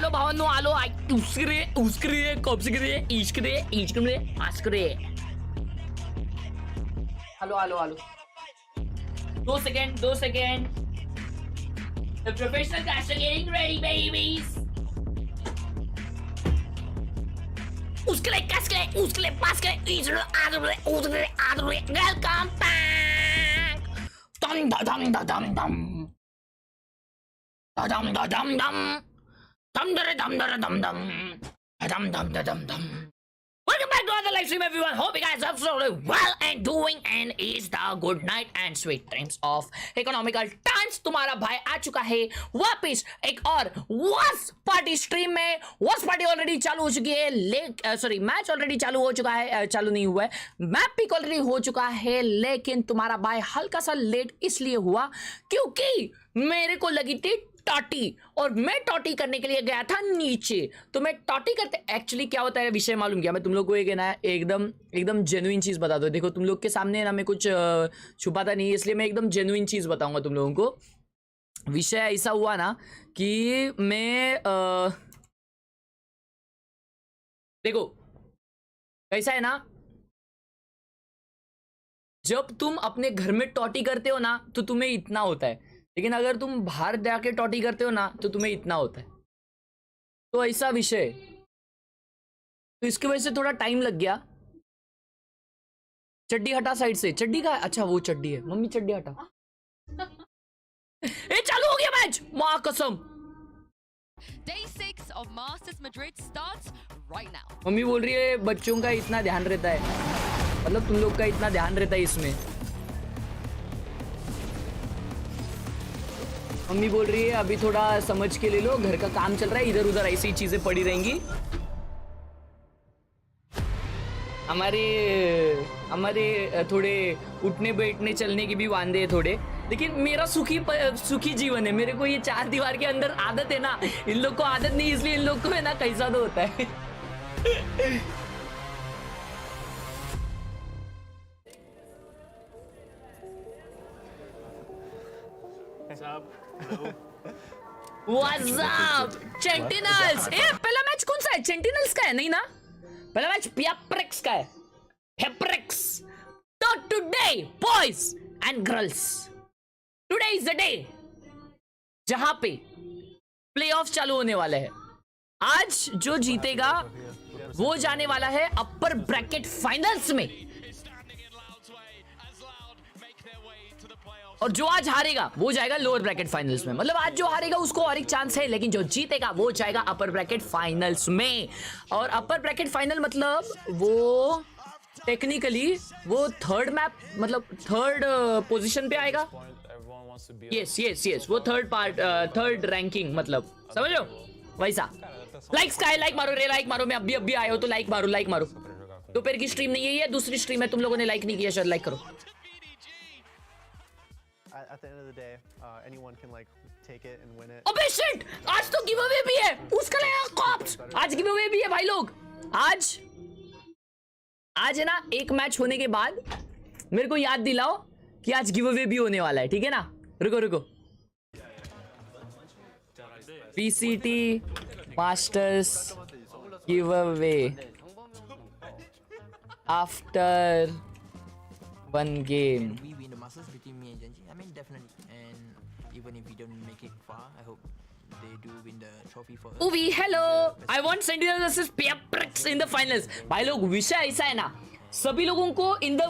आलो भावांनो आलो उस्करे कॉप्सकरे इश्करे आस्करे आलो 2 second The professional cast are getting ready babies उस्करे पास्करे welcome back Welcome back to another live stream everyone. Hope you guys are absolutely well and doing and is the good night and sweet dreams of economical times. तुम्हारा भाई आ चुका है वापस एक और watch party stream में. Watch party already चालू हो चुकी है सॉरी मैच ऑलरेडी चालू हो चुका है चालू नहीं हुआ है मैप पिक ऑलरेडी हो चुका है लेकिन तुम्हारा भाई हल्का सा लेट इसलिए हुआ क्योंकि मेरे को लगी थी टॉटी और मैं टॉटी करने के लिए गया था नीचे. तो मैं टॉटी करते एक्चुअली क्या होता है विषय मालूम किया मैं तुम लोग को एक है ना एकदम जेन्युइन चीज़ बता दो. देखो तुम लोग के सामने ना मैं कुछ छुपाता नहीं इसलिए मैं एकदम जेन्युइन चीज़ बताऊंगा तुम लोगों को. विषय ऐसा हुआ ना कि मैं देखो कैसा है ना जब तुम अपने घर में टॉटी करते हो ना तो तुम्हें इतना होता है लेकिन अगर तुम बाहर जाके टॉटी करते हो ना तो तुम्हें इतना होता है. तो ऐसा विषय तो इसकी वजह से थोड़ा टाइम लग गया. चड्डी हटा साइड से. चड्डी का अच्छा वो चड्डी है मम्मी चड्डी हटा. ए चालू हो गया मैच मां कसम. Day 6 of Masters Madrid starts right now. Mummy बोल रही है बच्चों का इतना ध्यान रहता है मतलब तुम लोग का इतना ध्यान रहता है इसमें. मम्मी बोल रही है अभी थोड़ा समझ के ले लो घर का काम चल रहा है इधर उधर ऐसी चीजें पड़ी रहेंगी. हमारे थोड़े उठने बैठने चलने की भी वांदे है थोड़े लेकिन मेरा सुखी जीवन है. मेरे को ये 4 दीवार के अंदर आदत है ना. इन लोग को आदत नहीं इसलिए इन लोग को है ना कैसा तो होता है. What's up? Sentinels? पहला मैच कौन सा है? Sentinels का है नहीं ना? पहला मैच PRX का है. PRX. तो today, boys and girls, today is the day जहां पे प्लेऑफ चालू होने वाले हैं. आज जो जीतेगा वो जाने वाला है अपर ब्रैकेट फाइनल्स में और जो आज हारेगा वो जाएगा लोअर ब्रैकेट फाइनल्स में. मतलब आज जो हारेगा उसको और एक चांस है लेकिन जो जीतेगा वो जाएगा अपर ब्रैकेट फाइनल्स में. और अपर ब्रैकेट फाइनल मतलब वो टेक्निकली वो थर्ड पोजीशन पे आएगा. यस वो थर्ड रैंकिंग मतलब समझ लो वैसा. लाइक्स का है लाइक मारो रे लाइक मारो. मैं अभी आए हो तो लाइक मारो. दोपहर की स्ट्रीम नहीं है ये दूसरी स्ट्रीम है. तुम लोगों ने लाइक नहीं किया शायद लाइक करो. At the end of the day, anyone can like take it and win it. अबे शिट आज तो गिव अवे भी है उसका लगा कॉप्स. आज गिव अवे भी है भाई लोग. आज है ना एक मैच होने के बाद मेरे को याद दिलाओ कि आज गिव अवे भी होने वाला है. ठीक है ना. रुको VCT masters give away after 1 game. Between me and Gen.G, I mean definitely, and even if we don't make it far, I hope they do win the trophy for us. Uvi, hello. I want Sentinels versus PRX in the finals. भाई लोग विषय ऐसा है ना सभी लोगों को in the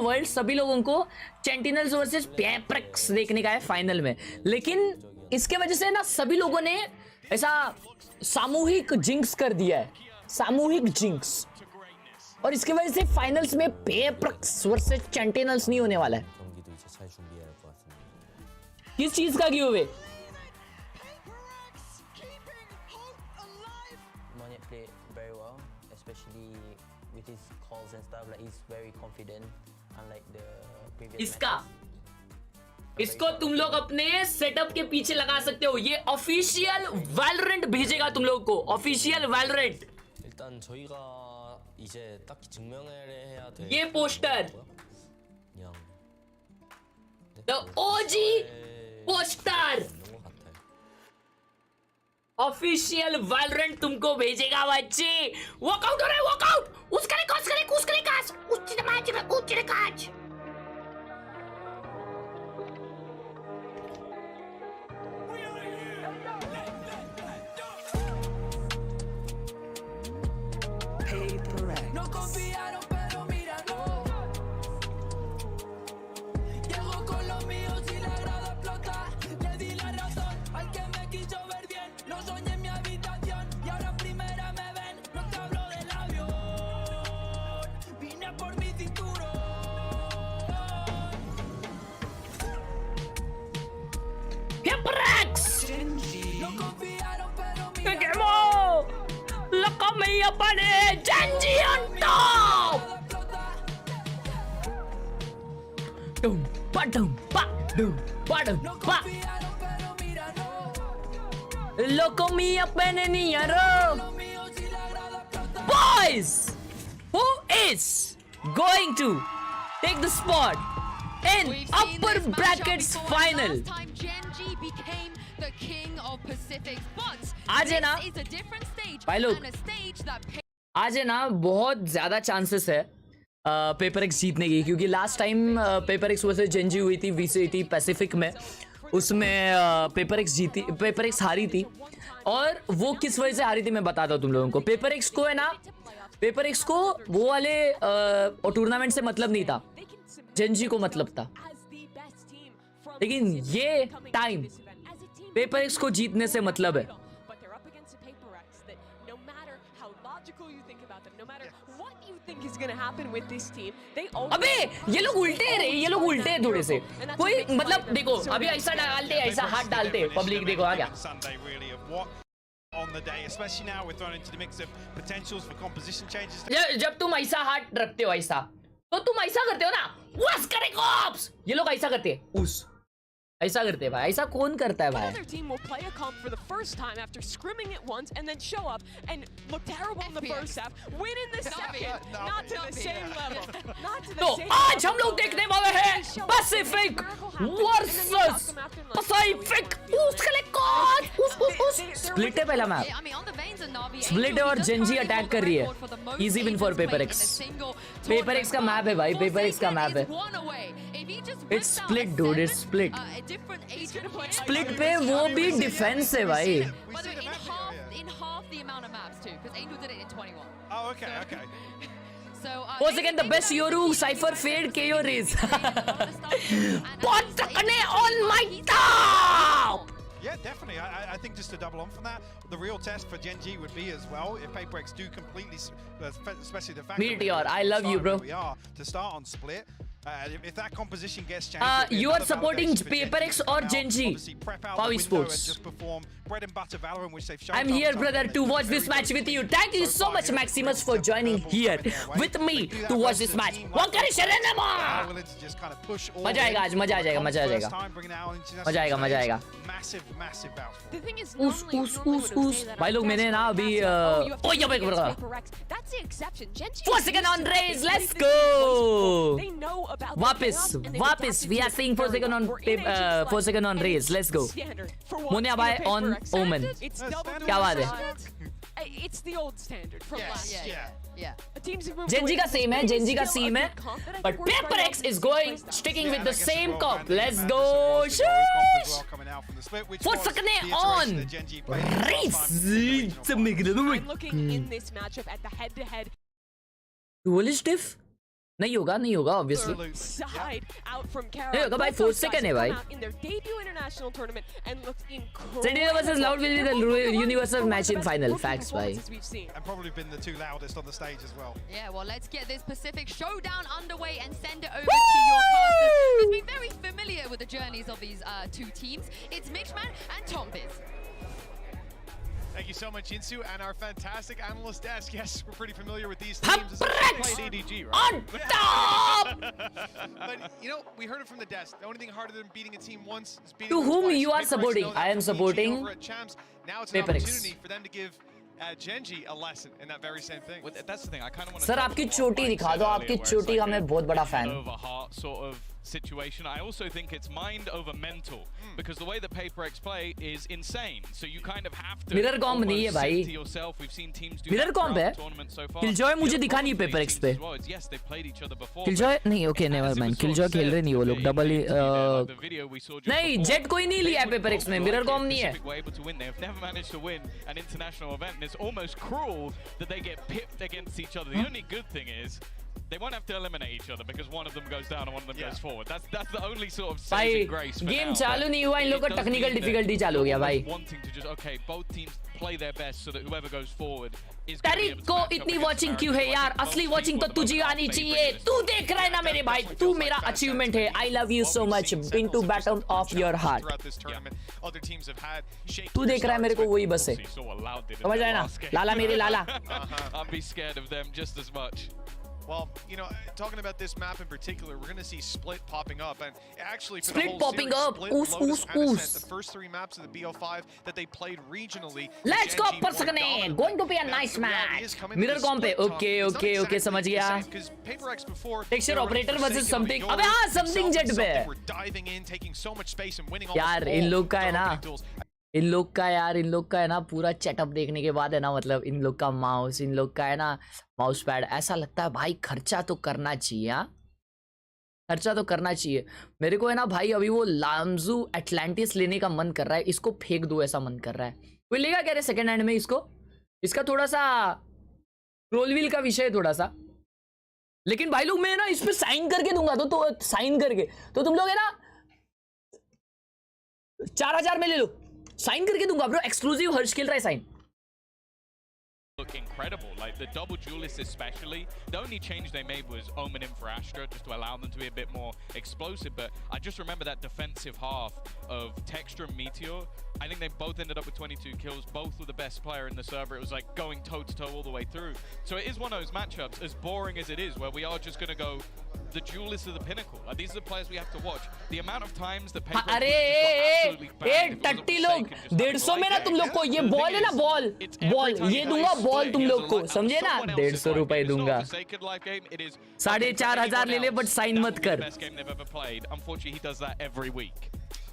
world सभी लोगों को Sentinels वर्सेस PRX देखने का है फाइनल में. लेकिन इसके वजह से ना सभी लोगों ने ऐसा सामूहिक जिंक्स कर दिया है. सामूहिक जिंक्स और इसकी वजह से फाइनल्स में PRX वर्सेस Sentinels नहीं होने वाला है. किस चीज का give away? Monyet played very well, especially with his calls and stuff. Like he's very confident, unlike the previous. इसको तुम लोग अपने सेटअप के पीछे लगा सकते हो. ये ऑफिशियल वैलोरेंट भेजेगा तुम लोग को. Official Valorant. 일단 저희가 이제 딱히 증명을 해야 돼. ये poster 그냥 the OG poster. 없는 것 같아요. Official Valorant तुमको भेजेगा बच्चे। वॉकआउट हो रहा है, वॉकआउट। उसके लिए काश उच्च काश। No confiaron, pero míralo. Llego con los míos y la grada explota. Le di la razón al que me quiso ver bien. Lo soñé en mi habitación y ahora en primera me ven. No te hablo del avión. Vine por mi cinturón. PRX! No confiaron, pero míralo. Kemo! Look at me up on it! Gen.G on top! Dum, ba, dum, ba, dum, ba, dum, ba. Look at me up in the hero. Boys! Who is going to take the spot in We've seen upper this matchup brackets before. final? Last time Gen.G became the king of Pacifics, but आज है ना, this is a different stage भाई लोग, and a stage that आज है ना बहुत ज्यादा चांसेस है पेपर एक्स जीतने की, क्योंकि last time paper x versus Gen.G हुई थी VCT पैसिफिक में। उसमें पेपर एक्स हारी थी। और वो किस वजह से हारी थी मैं बताता हूँ तुम लोगों को। पेपर एक्स को है ना, पेपर एक्स को वो वाले टूर्नामेंट से मतलब नहीं था, Gen.G को मतलब था। लेकिन ये टाइम पेपर एक्स को जीतने से मतलब है। But they're up against a PRX that no matter how logical you think about them, no matter what you think is going to happen with this team, they always... अबे ये लोग उल्टे हैं रे, ये लोग उल्टे हैं थोड़े से। कोई मतलब देखो अभी ऐसा डालते ऐसा हाथ डालते पब्लिक देखो आ गया। On the day, especially now we're thrown into the mix of potentials for composition changes. जब तुम ऐसा हाथ रखते हो ऐसा, तो तुम ऐसा करते हो ना, वस करेगा ऑप्स। ये लोग ऐसा करते हैं, उस ऐसा करते हैं भाई। ऐसा कौन करता है भाई? Other team will play a comp for the first time after scrimming it once and then show up and look terrible in the first half, win in the second, not to the same level, not to the तो same आज level. हम लोग देखने वाले हैं Pacific versus Pacific. उसके लिए कौन स्प्लिट है पहला match. I mean, on the veins of Navi, split है और Gen.G अटैक कर रही है। Easy win for paper x. Paper x का मैप है भाई, पेपर एक्स का मैप है। It's split, dude, it's split. Split पे वो भी डिफेंस है भाई। By the way, in half the amount of maps too, because Angel did it in 21. Oh, okay, okay. So, Once again, the best Yoru Cypher Fade KO raise. Pot takne on my top. Yeah, definitely. I think just to double on from that, the real test for Gen.G would be as well if PaperX do completely, especially the fact Meteor, I love you, bro. We are to start on split. If that composition gets changed, you are supporting PaperX or Gen.G? Power Sports. Just perform bread and butter Valorant, which they've shown. I'm here, brother, to watch this match with you. Thank you so much, Maximus, for joining here with me to watch this match. मजा आएगा आज, मजा आ जाएगा, मजा आ जाएगा, मजा आएगा, मजा आएगा। The thing is, उस भाई लोग मैंने ना अभी ओ ये भाई that's the exception. Gen.G 4 second on raise, let's go. They know about वापस we are seeing 4 second on 4 second on raise, let's go. Munya bhai on Omen. क्या बात है? It's the old standard from last year. Yeah. Gen.G का same है, Gen.G का same है, but PRX is going sticking with the same comp. Let's go. Sheesh. 4 second on raise. I'm looking in this matchup at the head-to-head Duelist diff? नहीं होगा obviously. side out from Khelraay. नहीं होगा भाई, 4 second है भाई. In their debut international tournament and looked incredible. Sentinel versus Loud will be the universal match in final. Facts भाई. And probably been the two loudest on the stage as well. Yeah, well, let's get this Pacific showdown underway and send it over to your casters who's been very familiar with the journeys of these two teams. It's Mixman and Tombiz. Thank you so much, Insu, and our fantastic analyst desk. Yes, we're pretty familiar with these teams. PRX Played ADG, right? on top. But, you know, we heard it from the desk. The only thing harder than beating a team once is beating To them whom twice. you are PaperX supporting? know that I am from PG supporting over at Champs. Now it's an PaperX. opportunity for them to give Gen.G a lesson in that very same thing. That's the thing. I kind of want to. Sir आपकी चोटी दिखा दो, आपकी चोटी का मैं बहुत बड़ा fan. Over heart sort of situation. I also think it's mind over mental because the way that PRX play is insane. So you kind of have to Mirror comp नहीं है भाई. to yourself. We've seen teams do Mirror comp है. Killjoy मुझे दिखा नहीं PRX पे. Yes, they've played each other before. Killjoy नहीं, okay, never mind. Killjoy खेल रहे नहीं वो लोग. Double नहीं, Jet कोई नहीं लिया PRX में. Mirror comp नहीं है. They've never managed to win an international event, and it's almost cruel that they get pipped against each other. The only good thing is they won't have to eliminate each other because one of them goes down and one of them goes forward. That's the only sort of saving grace for game now. चालू नहीं हुआ, इन लोग का technical difficulty चालू हो गया भाई. Wanting to just okay, both teams play their best so that whoever goes forward is Tariq को इतनी watching क्यों है यार? असली watching तो तुझे आनी चाहिए. तू देख रहा है ना मेरे भाई? तू मेरा achievement है. I love you so much. Been to bottom of your heart. तू देख रहा है मेरे को वही बस है. समझ आया ना? लाला मेरे लाला. I'd be scared of them just as much. Well, you know, talking about this map in particular, we're going to see Split popping up, and actually for Split the whole popping series, up. Split, Oos, Lotus, oos, and oos. Ascent, the first 3 maps of the BO5 that they played regionally. Let's go Gen.G per were second. dominant. Going to be a Now, nice the reality match. is coming Mirror to the comp पे. Split talk, Okay, it's not okay, okay, exactly समझ the गया. same, 'cause PRX before, Texture they were operator forsaken versus of something. Yoru, अबे हाँ, something themselves, jet पे. they were diving in, taking so much space and winning almost यार all इन लोग का है their ना, opening duels. इन लोग का है ना पूरा चेटअप देखने के बाद है ना, मतलब इन लोग का माउस, इन लोग का है ना माउस पैड, ऐसा लगता है भाई खर्चा तो करना चाहिए. हाँ, खर्चा तो करना चाहिए. मेरे को है ना भाई अभी वो लामजू एटलांटिस लेने का मन कर रहा है. इसको फेंक दो ऐसा मन कर रहा है. कोई लेगा क्या रे सेकंड हैंड में इसको? इसका थोड़ा सा रोल व्हील का विषय है थोड़ा सा, लेकिन भाई लोग मैं ना इस पे साइन करके दूंगा. तो साइन करके तो तुम लोग है ना 4000 में ले लो. साइन करके दूंगा bro. Exclusive हर्षखेल Rai sign. Look incredible, like the double duelists especially. The only change they made was Omen in for Astra just to allow them to be a bit more explosive, but I just remember that defensive half of Texture and Meteor. I think they both ended up with 22 kills. Both were the best player in the server. It was like going toe-to-toe all the way through. So it is one of those matchups, as boring as it is, where we are just going to go the duelists of the pinnacle. Like, these are the players we have to watch. The amount of times the paper अरे टट्टी लोग 150 में ना तुम लोग को ये ball है ना, बॉल ये दूंगा बॉल तुम लोग को, समझे ना? 150 रुपए दूंगा. 4500 ले ले बट साइन मत कर. Unfortunately, he does that every week.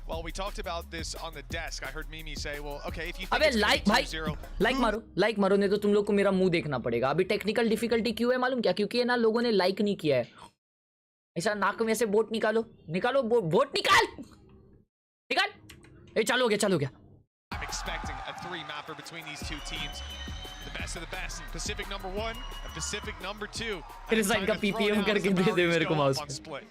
Well, we talked about this on the desk. I heard Mimi say, well, okay, if you think अबे it's लाइक भाई 2-0, लाइक मारो नहीं तो तुम लोग को मेरा मुंह देखना पड़ेगा. अभी टेक्निकल डिफिकल्टी क्यों है मालूम क्या? क्योंकि है ना लोगों ने लाइक नहीं किया है. ऐसा नाक में से बोट निकालो बोट निकाल. ए चालू हो गया. I'm expecting a 3-mapper between these two teams. The best of the best. Pacific number 1 and Pacific number 2. फिर साइन का PPM करके दे दे मेरे को माउस पे.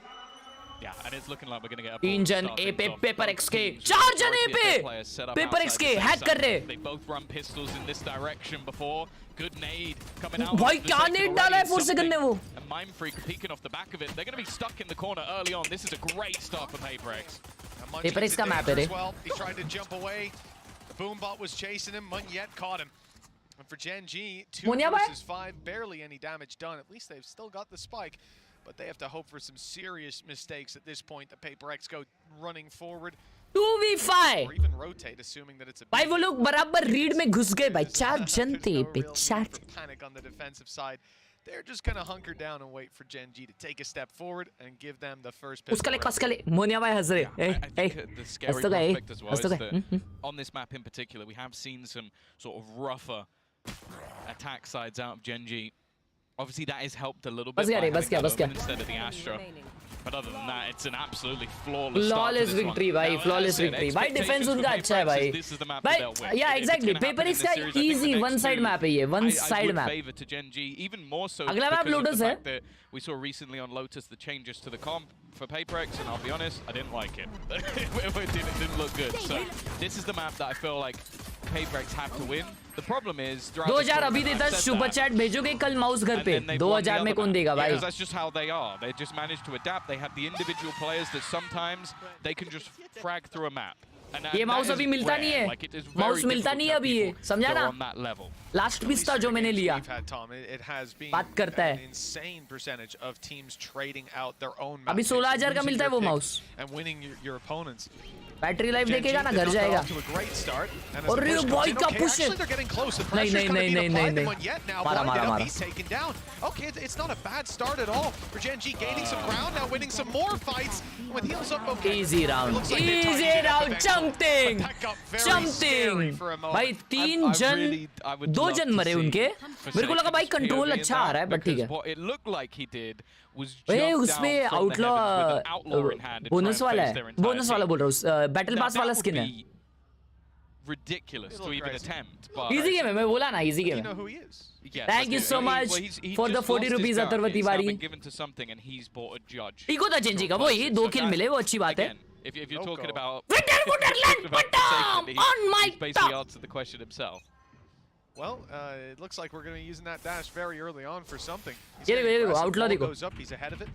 Yeah, and it's looking like we're going to get a 3 जन ए पे PRX के, 4 जन ए पे PRX के हैक कर रहे. They both run pistols in this direction before. Good nade coming out. भाई क्या नेड डाला है 4 सेकंड में वो. And Mind Freak peeking off the back of it. They're going to be stuck in the corner early on. This is a great start for PRX. PRX का map है रे. He tried to jump away. The Boombot was chasing him. Munyet caught him. And for Gen.G, 2 versus 5, barely any damage done. At least they've still got the spike. But they have to hope for some serious mistakes at this point. The PRX go running forward. 2v5. Or even rotate, assuming that it's a भाई वो लोग बराबर read में घुस गए भाई. 4 जन थे पे 4. Panic on the defensive side. They're just gonna hunker down and wait for Gen.G to take a step forward and give them the first pistol. उसका ले मोनिया भाई हंस रहे. I think the scary prospect as well is that on this map in particular, we have seen some sort of rougher attack sides out of Gen.G. Obviously, that has helped a little bit by having that Omen instead of the Astra. But other than that, it's an absolutely flawless start to this victory one. भाई, flawless victory. भाई defence उनका अच्छा है भाई. This is the map that they'll win. Yeah, exactly. PRX का easy one side map है ये, one side map. I would favor to Gen.G even more so अगला map because of Lotus the है. fact that we saw recently on Lotus the changes to the comp for PRX, and I'll be honest, I didn't like it. It didn't look good. So this is the map that I feel like PRX have to win. The problem is 2000 अभी देता super chat भेजोगे कल mouse घर पे. 2000 में कौन देगा भाई? That's just how they are. They just manage to adapt. They have the individual players that sometimes they can just frag through a map. ये माउस अभी मिलता नहीं है. माउस मिलता नहीं है अभी ये, समझा ना? लास्ट पीस था जो मैंने लिया. बात करता है. अभी 16000 का मिलता है वो माउस. बैटरी लाइफ देखेगा ना घर जाएगा और रे भाई क्या पुश है नहीं मारा Okay, it's not a bad start at all for Gen.G gaining some ground now, winning some more fights with heals up. Okay, easy round jumping भाई 3 जन 2 जन मरे उनके मेरे को लगा भाई कंट्रोल अच्छा आ रहा है बट ठीक है It looked like he did was ए उसमें आउटलॉ बोनस वाला है बोनस वाला बोल रहा हूँ बैटल पास वाला स्किन है ridiculous to even attempt but easy game है मैं बोला ना easy game है yes, thank you so much for the 40 rupees Atar Tiwari given to something and he's bought a judge eco था Gen.G का वो ही 2 kill मिले वो अच्छी बात है if you're talking about Wonderland on my top basically answered the question himself. Well, it looks like we're going to be using that dash very early on for something. Here we go, outlaw Ball goes up, he's ahead of it.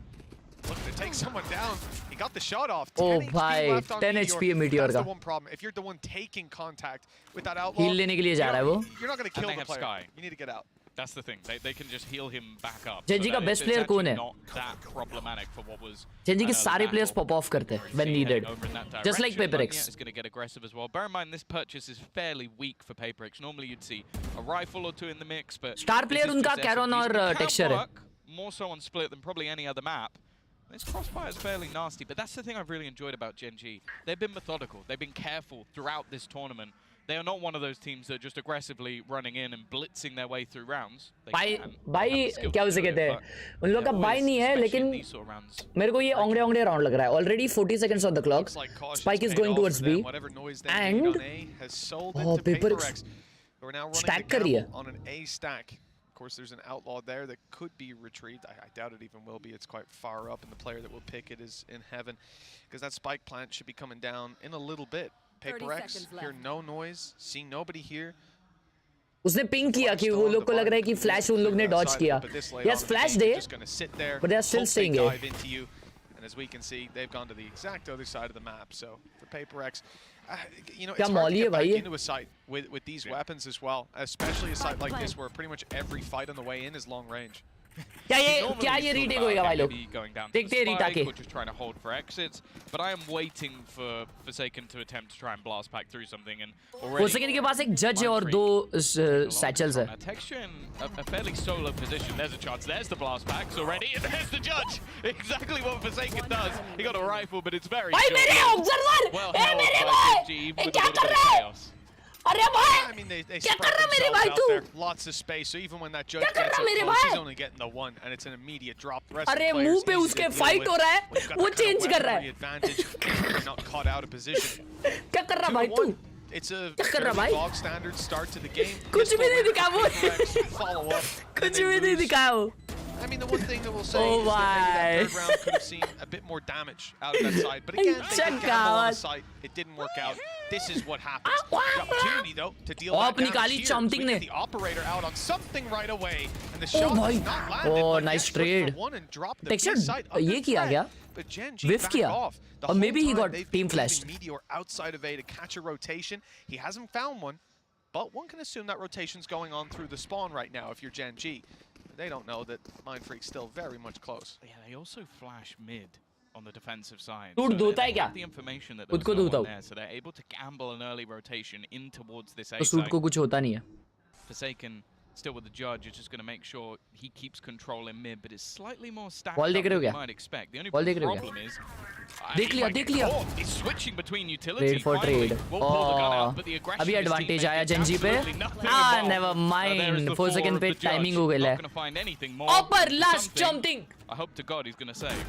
Looking to take someone down. He got the shot off. Oh, bhai, 10 HP Meteor. That's the one problem. If you're the one taking contact with that outlaw, heal लेने के लिए जा रहा है वो. You're not going to kill the player. Sky. You need to get out. That's the thing. They can just heal him back up. Gen.G का best player कौन है? Not that problematic for what was. Gen.G के सारे players pop off करते हैं when needed. Just like PRX. Is going to get aggressive as well. Bear in mind this purchase is fairly weak for PRX. Normally you'd see a rifle or two in the mix, but star player उनका Caron और Texture है. More so on Split than probably any other map. This crossfire is fairly nasty, but that's the thing I've really enjoyed about Gen.G. They've been methodical. They've been careful throughout this tournament. They are not one of those teams that are just aggressively running in and blitzing their way through rounds. Buy क्या उसे कहते हैं? उन लोगों का buy नहीं है, लेकिन मेरे को ये ओंगड़े राउंड लग रहा है. Already 40 seconds on the clock. Spike is going towards B, and oh, PRX stack कर रही है. On an A stack. Of course, there's an outlaw there that could be retrieved. I doubt it even will be. It's quite far up, and the player that will pick it is in heaven, because that spike plant should be coming down in a little bit. PRX, hear no noise, see nobody here. उसने ping किया कि वो लोग को लग रहा है कि फ्लैश उन लोग ने डॉज किया. Yes, flash day, but they are still staying here. And as we can see, they've gone to the exact other side of the map. So for PRX, you know, क्या it's hard Mauli to है get back भाई ये? into a site with these weapons as well, especially a site like this where pretty much every fight on the way in is long range. क्या ये retake होएगा भाई लोग? देखते हैं रीटा के. Just trying to hold for exits, but I am waiting for Forsaken to attempt to try and blast back through something. And Forsaken के पास एक judge है और 2 satchels है. Texture in a fairly solo position. There's a chance. There's the blast packs already, and there's the judge. Exactly what Forsaken does. He got a rifle, but it's very. भाई मेरे observer! Well, मेरे भाई! क्या कर रहा है? अरे भाई! I mean, they क्या spread कर रहा मेरे themselves भाई out तू? there. Lots of space, so even when that judge क्या कर gets रहा up मेरे close, भाई? he's only getting the one, and it's an immediate drop. The rest of अरे the players मुंह पे easy to उसके deal fight with. हो रहा है, When you've got वो that kind of change कर रहा है. weaponry advantage, you're not caught out of position. क्या कर रहा भाई तू? It's a क्या कर रहा fairly भाई? bog standard start to the game. कुछ भी नहीं दिखा वो. Follow up. कुछ भी नहीं दिखा वो. I mean, the one thing that we'll say Oh is that maybe that my. third round could have seen a bit more damage out of that side. But again, they did gamble on the side. It didn't work out. This is what happens. The opportunity, though, to deal that Op damage निकाली here. Something We ने. get the operator out on something right away, and the shot भाई. is not landed. Oh, but nice yes, look for trade. one and drop the Texture B side under ये किया threat. क्या? But Gen.G Whiff backed किया. off. The Or whole maybe he time got they've team been flashed. leaving Meteor outside of A to catch a rotation. He hasn't found one, but one can assume that rotation's going on through the spawn right now if you're Gen.G. They don't know that Mindfreak's still very much close. Yeah, they also flash mid on the defensive side. Dude, So धोता है they क्या? have the information that there's खुद को no धोता one हूँ. there, so they're able to gamble an early rotation in towards this A तो suit site. को कुछ होता नहीं है. Forsaken still with the judge is just going to make sure he keeps control in mid, but it's slightly more stacked Ball up देख रहे हो than you क्या? might expect. The only Ball देख रहे हो क्या? problem is देख लिया, देख लिया. He's switching between utilities. Trade for finally. trade. We'll pull the gun Oh, out, but the aggression अभी of his advantage teammate आया gets Gen.G पे. absolutely nothing Ah, involved. never So mind. there is the 4 four second of पे the judge. timing हो गई Not है. going to find anything more. Upper last Something. jumping. I hope to God he's going to save.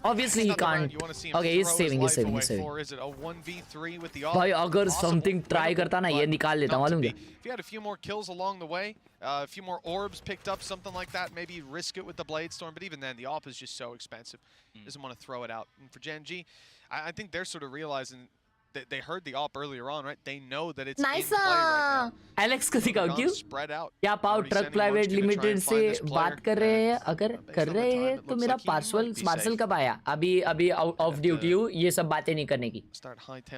Obviously he can't. Okay, he's saving, he's saving, he's saving. Is it a 1v3 with the भाई अगर something try करता ना ये निकाल लेता मालूम क्या? If you had a few more kills along the way, a few more orbs picked up, something like that, maybe risk it with the Blade Storm, but even then the AWP is just so expensive. Doesn't want to throw it out. And for Gen.G, I think they're sort of realizing that they heard the AWP earlier on, right? They know that it's Nice. in play right now. Alex को दिखाओ क्यों? Spread out. क्या पाओ truck private limited से बात कर रहे हैं? अगर कर रहे हैं तो मेरा पार्सल कब आया? अभी ऑफ ड्यूटी हूँ, ये सब बातें नहीं करने की.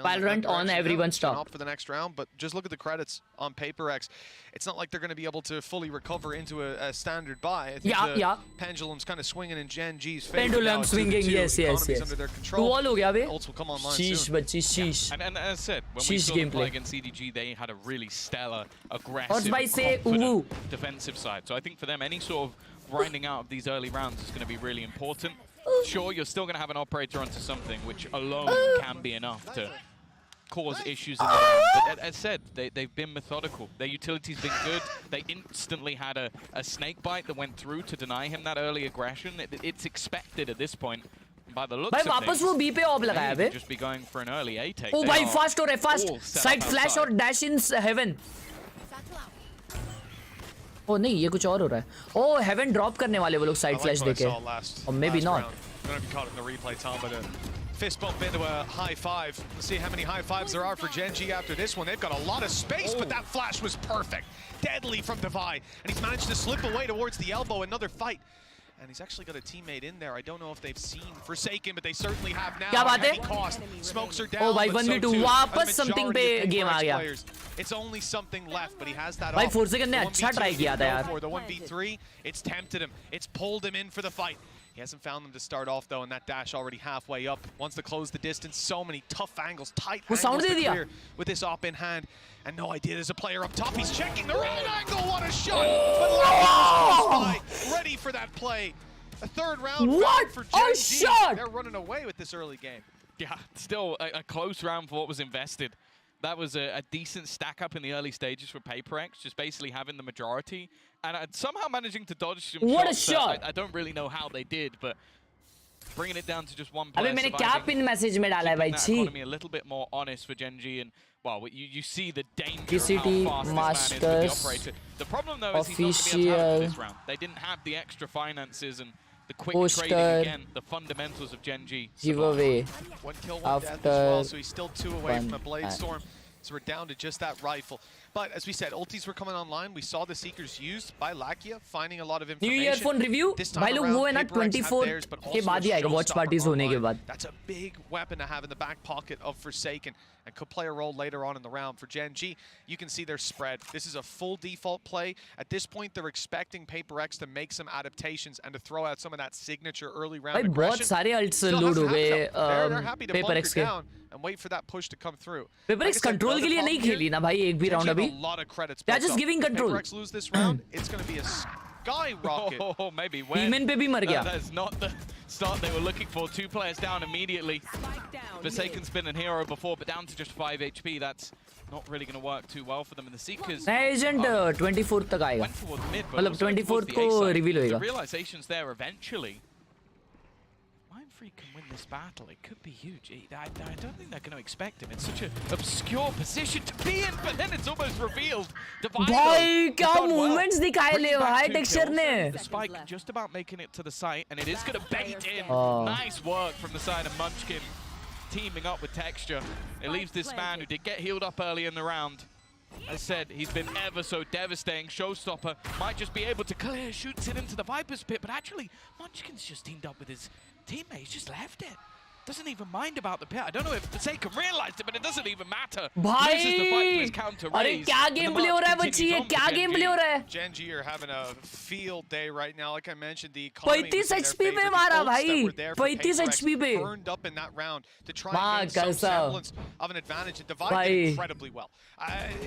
Valorant on everyone's top. For the next round, but just look at the credits on PRX. It's not like they're going to be able to fully recover into a standard buy. I think the pendulum's kind of swinging in Gen.G's favor. Pendulum swinging, yes. Under their control. Two all हो गया बे. Ults will come online Sheesh soon. बच्ची sheesh. And as I said, when we Sheesh saw them play gameplay. against CDG, they had a really stellar, Or aggressive, by say confident defensive side. So I think for them, any sort of grinding out of these early rounds is going to be really important. Sure, you're still going to have an operator onto something, which alone can be enough to cause issues in the round. But as said, they've been methodical. Their utility's been good. They instantly had a snake bite that went through to deny him that early aggression. It's expected at this point. By the looks भाई of वापस things, वो B पे off लगाया बे just be going for an early A take. ओ They भाई are fast हो रहा है all fast set side up flash और outside. डैश इन हेवन ओ नहीं ये कुछ और हो रहा है ओ हेवन ड्रॉप करने वाले वो लोग I side like flash what I देके saw last or maybe not round. I don't know if you caught it in the replay, Tom, but a fist bump into a high five. Let's see how many high fives there are for Gen.G after this one. They've got a lot of space, but that flash was perfect. Deadly from Devi. And he's managed to slip away towards the elbow. Another fight. And he's actually got a teammate in there. I don't know if they've seen Forsaken, but they certainly have now. क्या बात है? Heavy cost. Smokes are down. ओ भाई but so 1v2 too वापस a something majority पे of game uh PRX गया players. It's only something left, but he has that भाई off. Forsaken ने The अच्छा 1v2 ट्राई किया था go यार for the 1v3. It's tempted him. It's pulled him in for the fight. He hasn't found them to start off though, and that dash already halfway up. Wants to close the distance. So many tough angles, tight वो sound angles they to दिया clear with this op in hand. And no idea there's a player up top. He's checking the right angle. What a shot! But Lakia was by, ready for that play. A third round What for a Gen.G. shot! They're running away with this early game. Yeah, still a close round for what was invested. That was a decent stack up in the early stages for PRX, just basically having the majority and somehow managing to dodge some What a shots. shot! I don't really know how they did, but bringing it down to just one अबे player. मैंने क्या pin message में डाला है भाई छी Economy a little bit more honest for Gen.G, and well, you see the danger VCT of how fast this man is with the Masters operator. The problem though is he's not going to be able to have it this official round. They didn't have the extra finances and the quick Poster. trading again, the fundamentals of Gen.G. giveaway One kill, one death as well, so he's still 2 away from a Blade Storm. So we're down to just that rifle. But as we said, ultis were coming online. We saw the Seekers used by Lakia, finding a lot of new information. Earphone review This time भाई लोग around, वो है ना PRX had 24 theirs, but के also बाद ही a आएगा watch showstopper parties होने के online. बाद That's a big weapon to have in the back pocket of Forsaken and could play a role later on in the round. For Gen.G, you can see their spread. This is a full default play. At this point, they're expecting PRX to make some adaptations and to throw out some of that signature early round भाई aggression. बहुत सारे अल्ट्स Still load हो hasn't गए happened, though. They're happy to bunker PRX के down and wait for that push to come through. PRX Like I said, control the के लिए other नहीं problem खेली here, ना भाई एक भी राउंड Gen.G अभी have a lot of credits They are built just up. giving If control. PRX lose this round, it's going to be a skyrocket. Oh, maybe when ईमन पे भी मर गया that's not the start they were looking for. 2 players down immediately. Forsaken's been a hero before, but down to just 5 HP. That's not really going to work too well for them. And the Seekers नया agent 24 तक आएगा went towards mid, but मतलब also towards 24 the को A side. Reveal The होएगा realizations there eventually. Mindfree can win this battle. It could be huge. I don't think they're going to expect him. It's such an obscure position to be in, but then it's almost revealed. भाई क्या movements दिखाए ले भाई texture ने The spike just about making it to the site, and it is going to bait in. Oh. Nice work from the side of Munchkin, teaming up with Texture. It leaves this man who did get healed up early in the round. As said, he's been ever so devastating. Showstopper might just be able to clear, shoots it into the Viper's pit, but actually, Munchkin's just teamed up with his teammate. He's just left it. Doesn't even mind about the pit. I don't know if Forsaken realized it, but it doesn't even matter. Loses the fight to his counter अरे raise, क्या and the game play हो march रहा है continues बच्ची ये on for क्या Gen.G. Game play हो रहा है Gen.G are having a field day right now. Like I mentioned, the economy 35 was in their HP पे favor. The मारा ults that भाई, were there for 35 PRX HP पे। burned up in that round to try माँ and gain some कसम। semblance of an advantage. And Divide भाई। did incredibly well.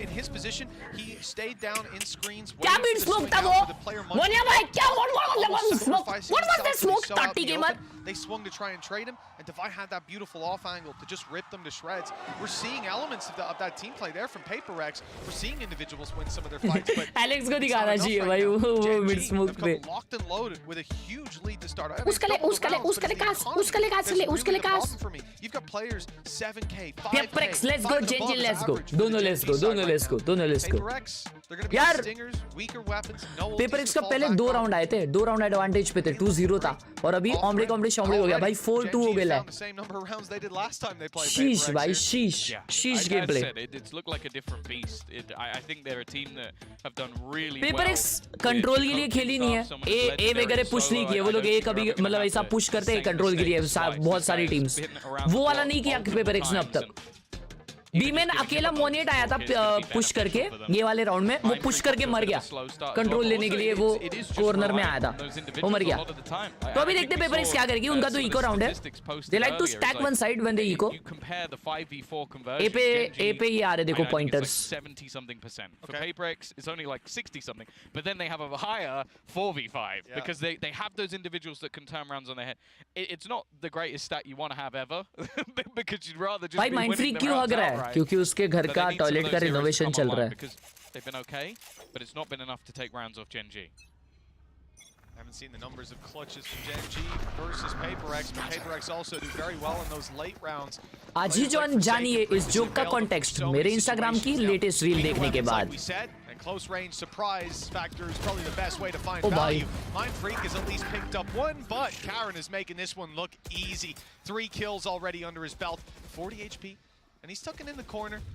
In his position, he stayed down in screens. क्या waiting beat for the smoke swing था out वो for the player Munchkin. मोनिया भाई क्या Almost smoke sacrificing what was himself, that but smoke he's so out in टट्टी the gamer open. They swung to try and trade him, and Divide had that beautiful off angle to just rip them to shreds. We're seeing elements of that team play there from PRX. We're seeing individuals win some of their fights, but Alex को it's दिखाना not enough चाहिए right भाई now. वो Gen.G mid smoke have पे come locked and loaded with a huge lead to start. I mean, उसका ले double the उसका ले rounds, उसका but ले it's the कास economy उसका ले कास that's ले उसका really ले the cos problem for me. You've got players 7K, 5K, PRX let's go 5 and Gen.G above is let's go average for the दोनों let's Gen.G go side दोनों right let's go now. दोनों let's go PRX, they're going to be यार stingers, weaker weapons, no ultis PRX to का fall पहले back 2 on. Round आए थे 2 round advantage पे थे 2-0 था और अभी ऑमले कॉमले शॉमले हो गया भाई 4-2 हो गया है the same number of rounds they did last time they played शीश PRX भाई here. शीश शीश game play It's looked like a different beast. I think they're a team that have done really well. PRX control के लिए खेली नहीं है ए वगैरह पुश नहीं किए वो लोग ए कभी मतलब ऐसा पुश करते हैं कंट्रोल के लिए बहुत सारी टीम्स वो वाला नहीं किया PRX ने अब तक बी में अकेला मोनियट आया था पुश करके ये वाले राउंड में, वो पुश करके मर गया कंट्रोल लेने के लिए, वो कॉर्नर में आया था, वो मर गया। तो अभी देखते पेपर एक्स क्या करेगी, उनका तो इको राउंड है, they like to stack one side when they eco. A पे ये आ रहे देखो pointers, 70 something percent. For PlayFoffS, it's only like 60 something. But then they have a higher 4v5 because they have those individuals that can turn rounds on their head. It's not the greatest stat you want to have ever because you'd rather just भाई be mind free winning the क्यों rounds हग रहा है? outright. क्योंकि उसके घर But का they need some of toilet का those heroes to renovation come चल रहा online है। because they've been okay, but it's not been enough to take rounds off Gen.G. Haven't seen the numbers of clutches from Gen.G versus PRX, but PRX also do very well in those late rounds. आज ही जानिए इस joke का context मेरे Instagram की latest reel देखने के बाद। Close range surprise factor is probably the best way to find Oh, value. Mind Freak has at least picked up one, but Karen is making this one look easy. 3 kills already under his belt, 40 HP, and he's tucking in the corner.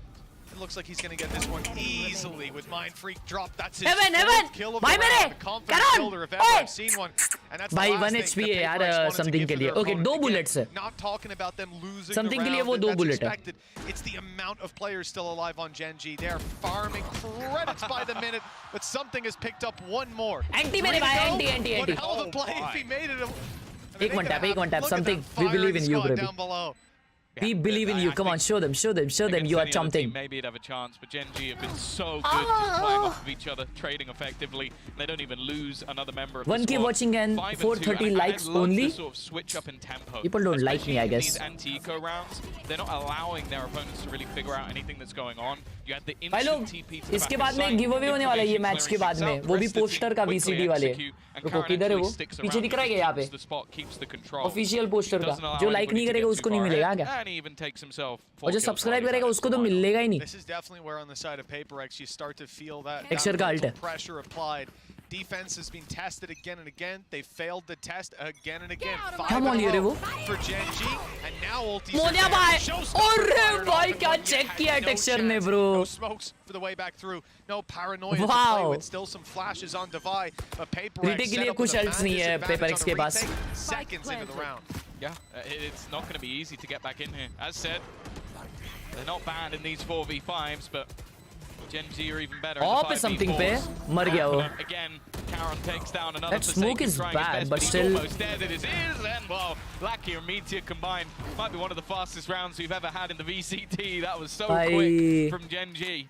It looks like he's going to get this one easily with Mind Freak drop. That's his fourth kill of the round. The confidence builder if ever I've seen one. And that's the भाई last 1 thing HP that है यार PRX wanted to something give के to लिए। their okay opponent. 2 Again, bullets है, Not talking about them losing Something the के लिए round, वो 2 that's bullet है। expected. It's the amount of players still alive on Gen.G. They're farming credits by the minute, but something has picked up one more. Anti मेरे भाई, anti One hell of a play if he made it. एक one tap, something. We believe in you, baby. Down below. We believe in you. Come on, show them. You are something. Maybe it'd have a chance, but Gen.G have been so good just playing off of each other, trading effectively. They don't even lose another member of the 1K squad. watching and 5 and 430 2. likes I love only. the sort of switch up in tempo. People don't like Especially me, I in guess. These anti-eco rounds, they're not allowing their opponents to really figure out anything that's going on. You had the भाई लोग instant TP to the इसके back बाद of में site, give away होने वाला है ये match के बाद में, वो भी पोस्टर का VCT वाले। देखो किधर है वो, पीछे दिख रहा है यहाँ पे ऑफिशियल पोस्टर का। जो लाइक नहीं करेगा उसको नहीं मिलेगा क्या, और जो सब्सक्राइब करेगा उसको तो मिलेगा ही नहीं। This is definitely where on the side of PRX you start to feel that Extra का ult है। pressure applied. Defense has been tested again and again. They failed the test again and again. 5 mall ये रे वो for Gen.G and now ulti Moniya भाई, अरे भाई क्या check किया है टेक्सचर ने bro. No smokes for the way back through. No paranoia to Wow. play with. Still some flashes on Divide. But PRX रीटे के लिए कुछ अल्ट्स नहीं है PRX के पास। Seconds into the round. Yeah, it's not going to be easy to get back in here. As said, they're not bad in these 4v5s, but Gen.G are even better. पे something पे मर गया वो। Again, Karen takes down another. That smoke is bad, but still. He's almost dead. It is and well, Lackey and Meteor combined might be one of the fastest rounds we've ever had in the VCT. That was so quick from Gen.G.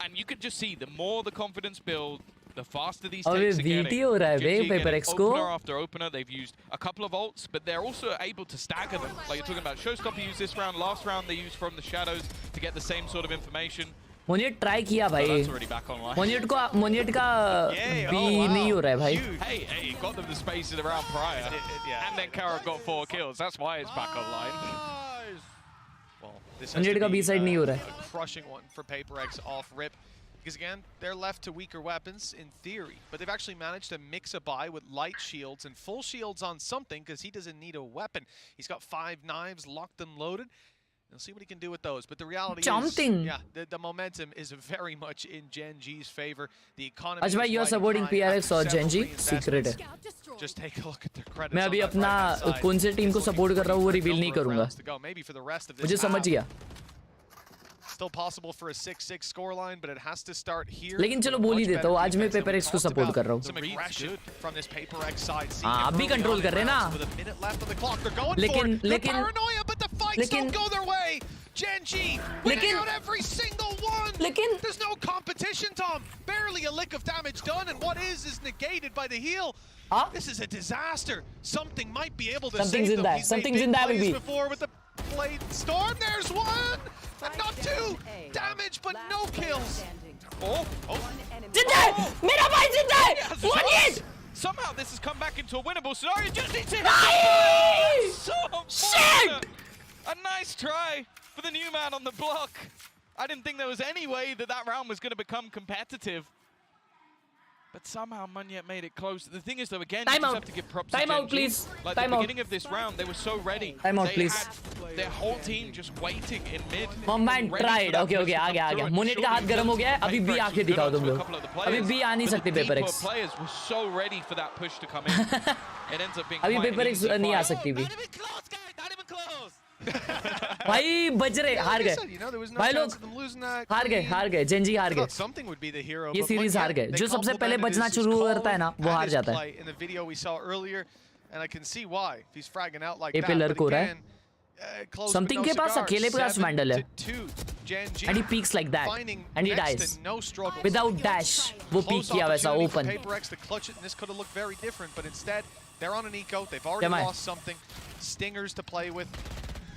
And you could just see the more the confidence build, the faster these takes are getting. हो रहा है बे Gen.G PRX getting को। opener after opener. They've used a couple of ults, but they're also able to stagger them. Like you're talking about, Showstopper used this round. Last round they used from the shadows to get the same sort of information. Monyet try किया भाई, मोनियट का भी नहीं हो रहा है भाई। Hey, got them the spaces around prior, and then Kara got 4 kills. That's why it's back online. Well, this has मोनियट to का be B side नहीं हो रहा है। a crushing one for PRX off rip. Because again, they're left to weaker weapons in theory, but they've actually managed to mix a buy with light shields and full shields on something because he doesn't need a weapon. He's got 5 knives, locked and loaded. We'll see what he can do with those. But the reality is, yeah, the momentum is very much in Gen.G's favor. The economy. Ajma, you are supporting PRX or Gen.G? Secret है। Just take a look at their credits. मैं अभी अपना कौन से team को support कर रहा हूँ वो रिवील नहीं करूँगा। मुझे समझ गया। Still possible for a 6-6 scoreline, but it has to start here. लेकिन चलो बोल ही देता हूँ, आज मैं PRX को सपोर्ट कर रहा हूँ। Some aggression from this PRX side. हाँ, अब भी कंट्रोल कर रहे हैं ना। With a minute left on the clock, they're going लेकिन for it. Paranoia, but the fights don't go their way. Gen.G winning out every single one. There's no competition, Tom. Barely a lick of damage done, and what is negated by the heal. This is a disaster. Something might be able to save them. Something's in that baby. Before with the blade storm, there's one. And not 2 damage, but no kills. जिंदा है, मेरा भाई जिंदा है, one hit. Somehow this has come back into a winnable scenario. Just needs to hit. Shit! A nice try for the new man on the block. I didn't think there was any way that round was going to become competitive. But somehow Munyet made it close. The thing is, though, again, you just have to give props to Gen.G. Time out, please. Like the beginning of this round, they were so ready. Time out, they please. had their whole team just waiting in mid. My man tried. Okay, आ गया। मोनिट का हाथ गर्म हो गया है, अभी भी आके दिखाओ तुम लोग। अभी भी आ नहीं सकते PRX। Players were so ready for that push to come in. It ends up being अभी quite an PRX easy नहीं आ fight. सकती भी। Not even close, guys. Not even close. भाई बज रहे हार गए भाई लोग हार गए Gen.G हार गए ये सीरीज हार गए जो सबसे पहले बजना शुरू करता है ना वो हार जाता है ए पे लर्क हो रहा है समथिंग के पास अकेले पे वैंडल है and he peeks like that and he dies without dash वो पीक किया वैसा open they're on an eco, they've already lost something. Stingers to play with.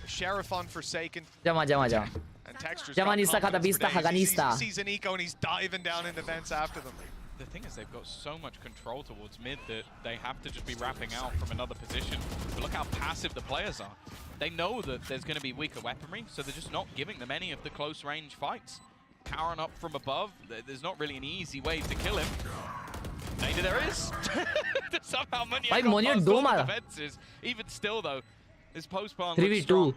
Sheriff on Forsaken. Jama. And Texture's Jamanista खाता बीसता हगानिस्ता. Sees an eco and he's diving down into vents after them. The thing is they've got so much control towards mid that they have to just be wrapping out from another position. But look how passive the players are. They know that there's going to be weaker weaponry, so they're just not giving them any of the close range fights. Powering up from above, there's not really an easy way to kill him. Maybe there is. Somehow Munya got past all the defenses. Even still though, his post-barn looks strong.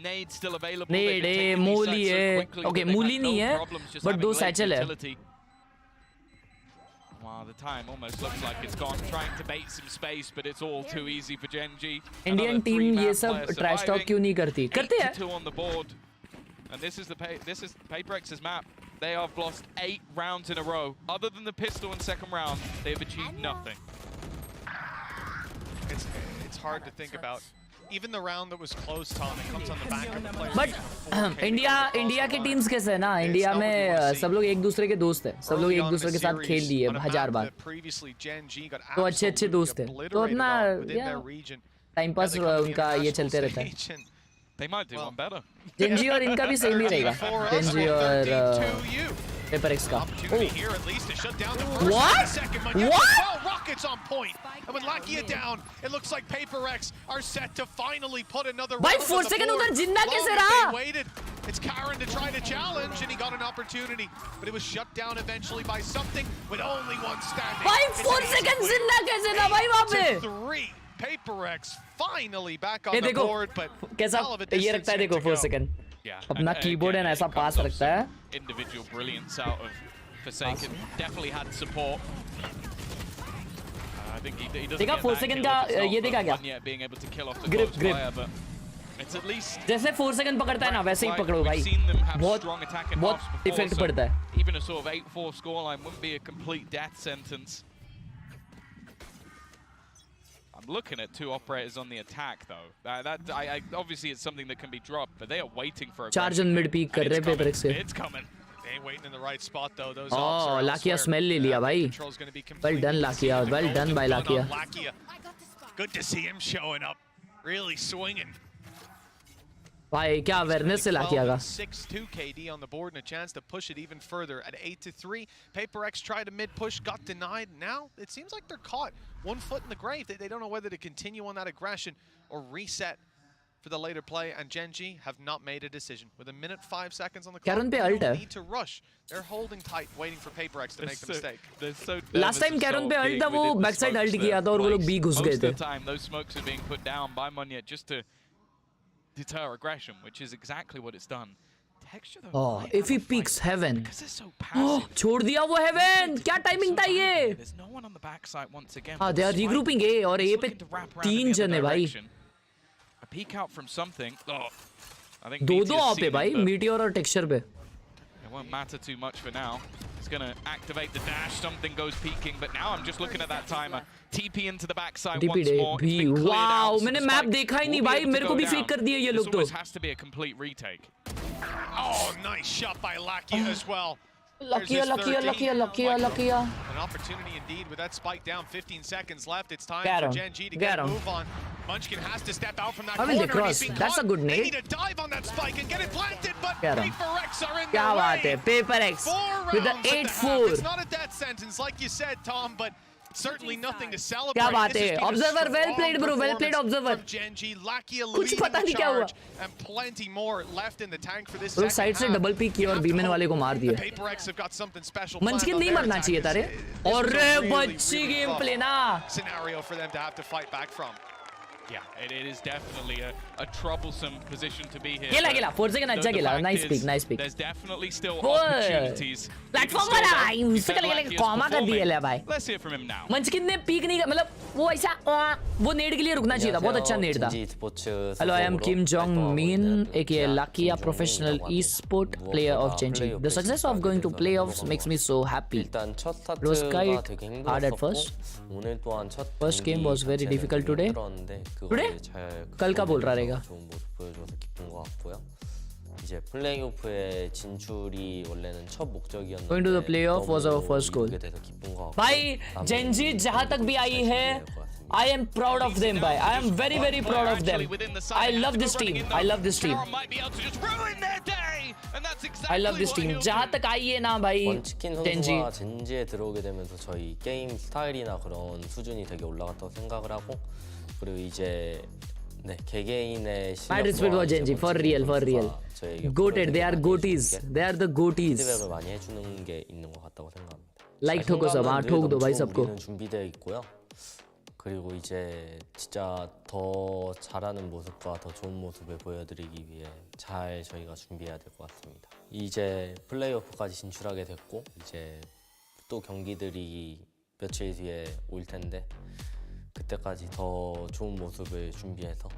Nade still available. Nade है, मूली है. Okay, मूली नहीं है, but दो satchel है. Wow, the time almost looks like it's gone. Trying to bait some space, but it's all too easy for Gen.G. Indian team ये सब trash talk क्यों नहीं करती? करते हैं. 2 on the board. And this is PlayFoffs' map. They have lost 8 rounds in a row. Other than the pistol in second round, they've achieved nothing. It's hard to think about. Even the round that was close, Tom, it comes on the back of the players. But India की teams कैसे है ना? India में सब लोग एक दूसरे के दोस्त हैं. सब लोग एक दूसरे के साथ खेल लिए 1000 बार. तो अच्छे दोस्त हैं. तो अपना टाइम पास उनका ये चलते रहता है. They might do one better. Gen.G और इनका भी सेम ही रहेगा. Gen.G और PRX का. What? Rockets on point. And with Lakia down, it looks like PRX are set to finally put another. भाई 4 सेकंड उधर जिंदा कैसे रहा? It's Karen to try to challenge, and he got an opportunity, but it was shut down eventually by something with only one standing. भाई 4 second जिंदा कैसे रहा भाई वहाँ पे? PRX finally back on the board, but कैसा ये रखता है देखो 4 सेकंड. अपना कीबोर्ड है ना ऐसा पास रखता है. Individual brilliance out of Forsaken. Definitely had support. I think he doesn't देखा 4 सेकंड का ये देखा क्या? ग्रिप. जैसे 4 सेकंड पकड़ता है ना वैसे ही पकड़ो भाई. बहुत इफेक्ट पड़ता है. Even a sort of 8-4 scoreline wouldn't be a complete death sentence. I'm looking at 2 operators on the attack though. I obviously it's something that can be dropped, but they are waiting for a charge on mid peak कर रहे PRX से. It's coming. They ain't waiting in the right spot though. Those oh, Lakia smell ले लिया भाई. Well done Lakia. Well done by Lakia. Good to see him showing up. Really swinging. भाई क्या awareness से Lakia का. 6-2 KD on the board and a chance to push it even further at 8-3. PRX tried a mid push, got denied. Now it seems like they're caught. 1 foot in the grave. They don't know whether to continue on that aggression or reset for the later play, and Gen.G have not made a decision. With 1 minute 5 seconds on the clock, they don't need to rush. They're holding tight, waiting for PRX to make the mistake. Last time Karan पे ult था वो backside ult किया था और वो लोग B घुस गए थे. Most of the time those smokes are being put down by Munya just to deter aggression, which is exactly what it's done. Oh, if he peeks heaven. Oh, छोड़ दिया वो heaven. क्या timing था ये? There's no one on the backside once again. हाँ, they are regrouping A और A पे 3 जन है भाई. A peek out from something. Oh, I think दो आप पे भाई, Meteor और Texture पे. It won't matter too much for now. It's gonna activate the dash. Something goes peeking, but now I'm just looking at that timer. TP into the backside once more. Wow, मैंने map देखा ही नहीं भाई. मेरे को भी fake कर दिए ये लोग तो. This has to be a complete retake. Oh, nice shot by Lakia as well. Lakia. An opportunity indeed with that spike down. 15 seconds left. It's time for Gen.G to get a move on. Munchkin has to step out from that corner. Cross. That's a good nade. They need to dive on that spike and get it planted, but PRX are in क्या बात है? PRX with the 8-4. It's not a death sentence like you said, Tom, but certainly nothing to celebrate. क्या बात है? Observer, well played bro, well played Observer. कुछ पता नहीं क्या हुआ. And plenty more left in the tank for this. लोग side से डबल पीक किया और बीमन वाले को मार दिया. मंचकिन नहीं मरना चाहिए था रे. और बच्ची गेम प्ले ना. Scenario for them to have to fight back from. Yeah, it is definitely a troublesome position to be here. Gela, 4 second अच्छा gela. Nice pick, nice pick. There's definitely still opportunities. Platform पर आई, उससे कल comma कर दिया ले भाई. Let's hear from him now. मंचकिन ने peak नहीं, मतलब वो ऐसा वो नेड के लिए रुकना चाहिए था. बहुत अच्छा नेड था. Hello, I am Kim Jong-min, aka Lucky, a professional esport player of Gen.G. The success of going to playoffs makes me so happy. It was quite hard at first. First game was very difficult today. Today? कल का बोल रहा रहेगा. 이제 플레이오프에 진출이 원래는 첫 목적이었는데 Going to the playoff was our first goal. भाई Gen.G जहाँ तक भी आई है, I am proud of them, bhai. I am very, very proud of them. I love this team. I love this team. I love this team. जहाँ तक आई है ना भाई, 치킨 선수가 젠지에 들어오게 되면서 저희 게임 스타일이나 그런 수준이 되게 올라갔다고 생각을 하고 그리고 이제 네 개개인의 I respect for Gen.G. For real, for real. Goated. They are goatees. They are the goatees. 피드백을 많이 해주는 게 있는 것 같다고 생각합니다. Like ठोको सब, हाँ ठोक दो भाई सबको. 준비되어 있고요. 그리고 이제 진짜 더 잘하는 모습과 더 좋은 모습을 보여드리기 위해 잘 저희가 준비해야 될 것 같습니다. 이제 플레이오프까지 진출하게 됐고 이제 또 경기들이 며칠 뒤에 올 텐데 그때까지 더 좋은 모습을 준비해서